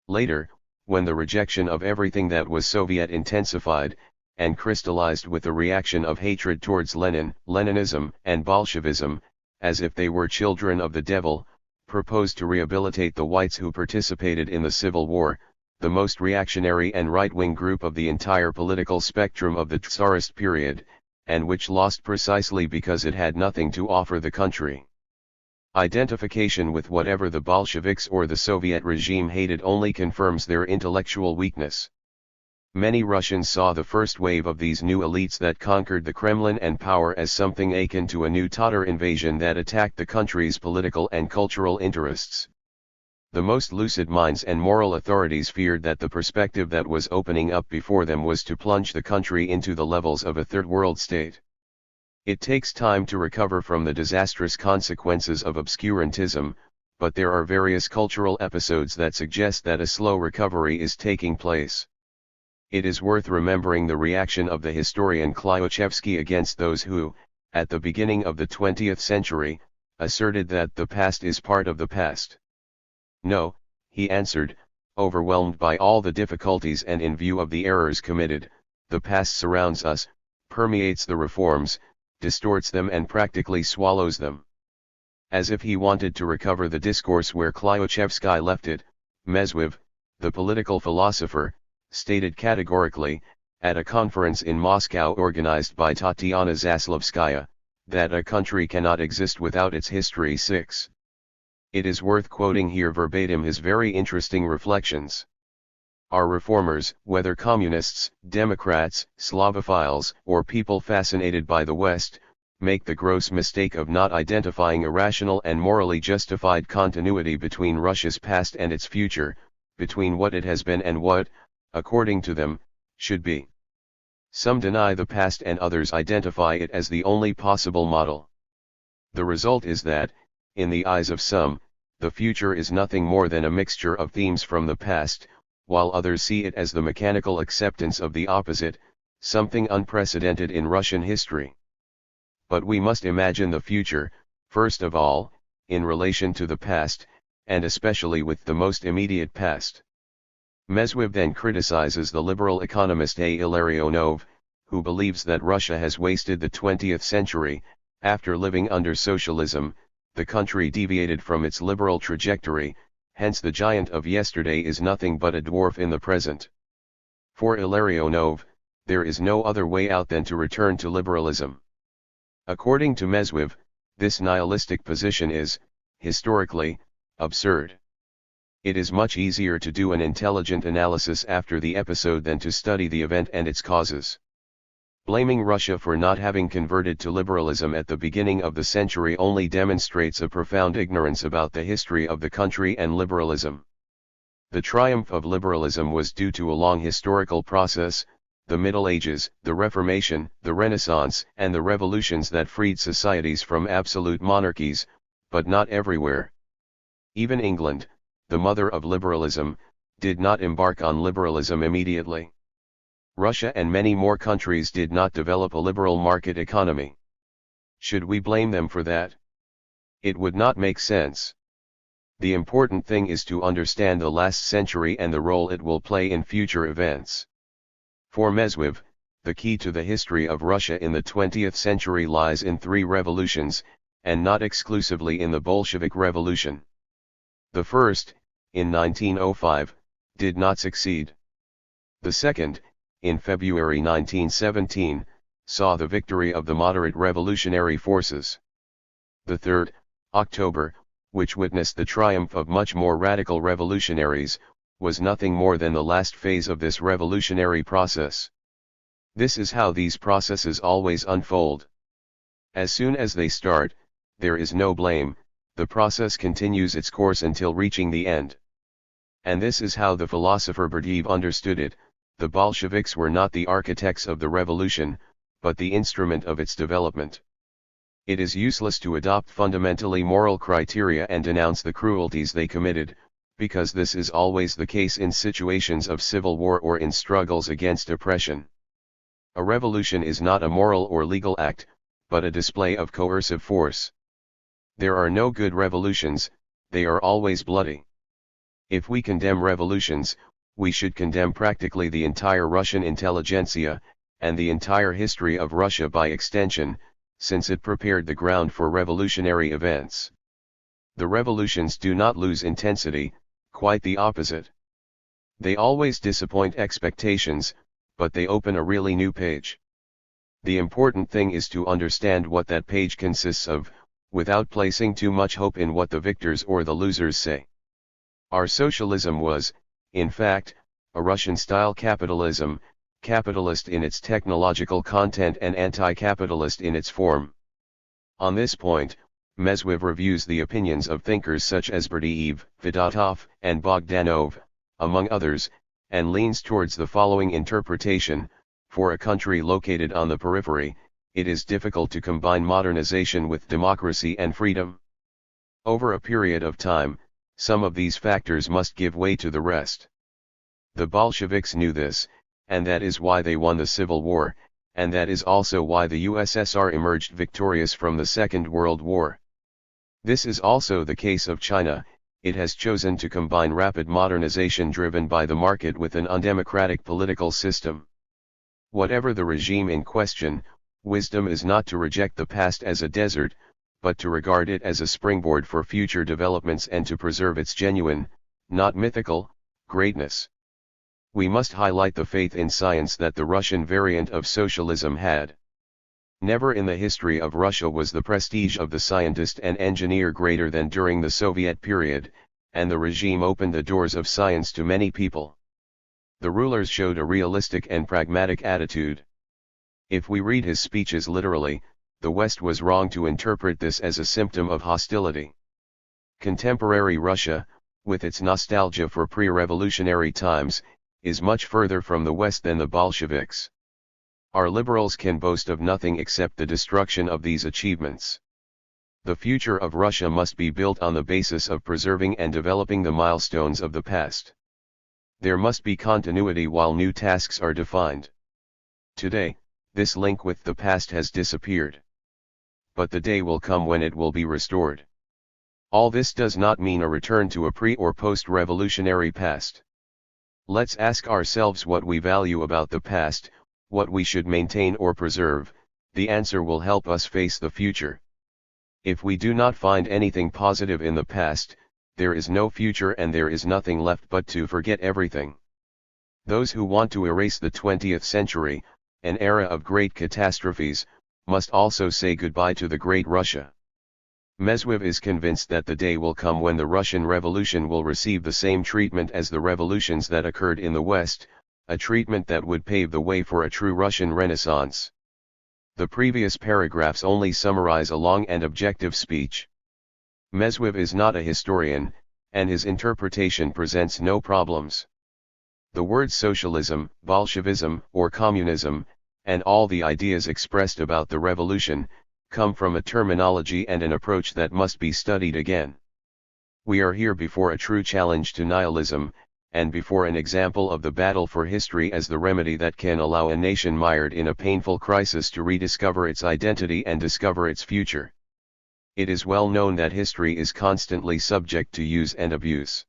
Later, when the rejection of everything that was Soviet intensified, and crystallized with a reaction of hatred towards Lenin, Leninism, and Bolshevism, as if they were children of the devil, proposed to rehabilitate the whites who participated in the Civil War, the most reactionary and right-wing group of the entire political spectrum of the Tsarist period, and which lost precisely because it had nothing to offer the country. Identification with whatever the Bolsheviks or the Soviet regime hated only confirms their intellectual weakness. Many Russians saw the first wave of these new elites that conquered the Kremlin and power as something akin to a new Tatar invasion that attacked the country's political and cultural interests. The most lucid minds and moral authorities feared that the perspective that was opening up before them was to plunge the country into the levels of a third world state. It takes time to recover from the disastrous consequences of obscurantism, but there are various cultural episodes that suggest that a slow recovery is taking place. It is worth remembering the reaction of the historian Klyuchevsky against those who, at the beginning of the 20th century, asserted that the past is part of the past. No, he answered, overwhelmed by all the difficulties and in view of the errors committed, the past surrounds us, permeates the reforms, distorts them and practically swallows them. As if he wanted to recover the discourse where Klyuchevsky left it, Meswev, the political philosopher, stated categorically, at a conference in Moscow organized by Tatiana Zaslavskaya, that a country cannot exist without its history. 6. It is worth quoting here verbatim his very interesting reflections. Our reformers, whether communists, Democrats, Slavophiles, or people fascinated by the West, make the gross mistake of not identifying a rational and morally justified continuity between Russia's past and its future, between what it has been and what, according to them, should be. Some deny the past and others identify it as the only possible model. The result is that, in the eyes of some, the future is nothing more than a mixture of themes from the past, while others see it as the mechanical acceptance of the opposite, something unprecedented in Russian history. But we must imagine the future, first of all, in relation to the past, and especially with the most immediate past. Mezwib then criticizes the liberal economist A. Illarionov, who believes that Russia has wasted the 20th century. After living under socialism, the country deviated from its liberal trajectory, hence the giant of yesterday is nothing but a dwarf in the present. For Illarionov, there is no other way out than to return to liberalism. According to Mezwib, this nihilistic position is, historically, absurd. It is much easier to do an intelligent analysis after the episode than to study the event and its causes. Blaming Russia for not having converted to liberalism at the beginning of the century only demonstrates a profound ignorance about the history of the country and liberalism. The triumph of liberalism was due to a long historical process, the Middle Ages, the Reformation, the Renaissance, and the revolutions that freed societies from absolute monarchies, but not everywhere. Even England, the mother of liberalism, did not embark on liberalism immediately. Russia and many more countries did not develop a liberal market economy. Should we blame them for that? It would not make sense. The important thing is to understand the last century and the role it will play in future events. For Mezwib, the key to the history of Russia in the 20th century lies in three revolutions, and not exclusively in the Bolshevik Revolution. The first, in 1905, did not succeed. The second, in February 1917, saw the victory of the moderate revolutionary forces. The third, October, which witnessed the triumph of much more radical revolutionaries, was nothing more than the last phase of this revolutionary process. This is how these processes always unfold. As soon as they start, there is no blame, the process continues its course until reaching the end. And this is how the philosopher Berdyaev understood it. The Bolsheviks were not the architects of the revolution, but the instrument of its development. It is useless to adopt fundamentally moral criteria and denounce the cruelties they committed, because this is always the case in situations of civil war or in struggles against oppression. A revolution is not a moral or legal act, but a display of coercive force. There are no good revolutions, they are always bloody. If we condemn revolutions, we should condemn practically the entire Russian intelligentsia, and the entire history of Russia by extension, since it prepared the ground for revolutionary events. The revolutions do not lose intensity, quite the opposite. They always disappoint expectations, but they open a really new page. The important thing is to understand what that page consists of, without placing too much hope in what the victors or the losers say. Our socialism was, in fact, a Russian-style capitalism, capitalist in its technological content and anti-capitalist in its form. On this point, Mezwib reviews the opinions of thinkers such as Berdyaev, Fedotov, and Bogdanov, among others, and leans towards the following interpretation: for a country located on the periphery, it is difficult to combine modernization with democracy and freedom. Over a period of time, some of these factors must give way to the rest. The Bolsheviks knew this, and that is why they won the Civil War, and that is also why the USSR emerged victorious from the Second World War. This is also the case of China. It has chosen to combine rapid modernization driven by the market with an undemocratic political system. Whatever the regime in question, wisdom is not to reject the past as a desert, but to regard it as a springboard for future developments and to preserve its genuine, not mythical, greatness. We must highlight the faith in science that the Russian variant of socialism had. Never in the history of Russia was the prestige of the scientist and engineer greater than during the Soviet period, and the regime opened the doors of science to many people. The rulers showed a realistic and pragmatic attitude. If we read his speeches literally, the West was wrong to interpret this as a symptom of hostility. Contemporary Russia, with its nostalgia for pre-revolutionary times, is much further from the West than the Bolsheviks. Our liberals can boast of nothing except the destruction of these achievements. The future of Russia must be built on the basis of preserving and developing the milestones of the past. There must be continuity while new tasks are defined. Today, this link with the past has disappeared. But the day will come when it will be restored. All this does not mean a return to a pre- or post-revolutionary past. Let's ask ourselves what we value about the past, what we should maintain or preserve. The answer will help us face the future. If we do not find anything positive in the past, there is no future and there is nothing left but to forget everything. Those who want to erase the 20th century, an era of great catastrophes, must also say goodbye to the Great Russia. Mezhev is convinced that the day will come when the Russian Revolution will receive the same treatment as the revolutions that occurred in the West, a treatment that would pave the way for a true Russian Renaissance. The previous paragraphs only summarize a long and objective speech. Mezhev is not a historian, and his interpretation presents no problems. The words socialism, Bolshevism, or communism, and all the ideas expressed about the revolution, come from a terminology and an approach that must be studied again. We are here before a true challenge to nihilism, and before an example of the battle for history as the remedy that can allow a nation mired in a painful crisis to rediscover its identity and discover its future. It is well known that history is constantly subject to use and abuse.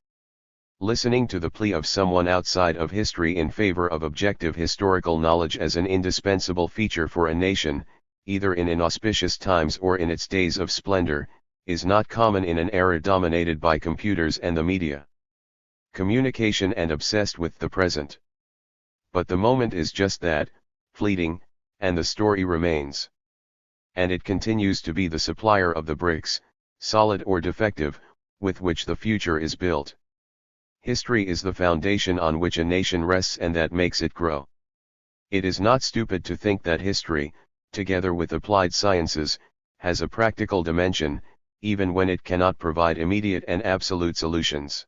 Listening to the plea of someone outside of history in favor of objective historical knowledge as an indispensable feature for a nation, either in inauspicious times or in its days of splendor, is not common in an era dominated by computers and the media. Communication and obsessed with the present. But the moment is just that, fleeting, and the story remains. And it continues to be the supplier of the bricks, solid or defective, with which the future is built. History is the foundation on which a nation rests and that makes it grow. It is not stupid to think that history, together with applied sciences, has a practical dimension, even when it cannot provide immediate and absolute solutions.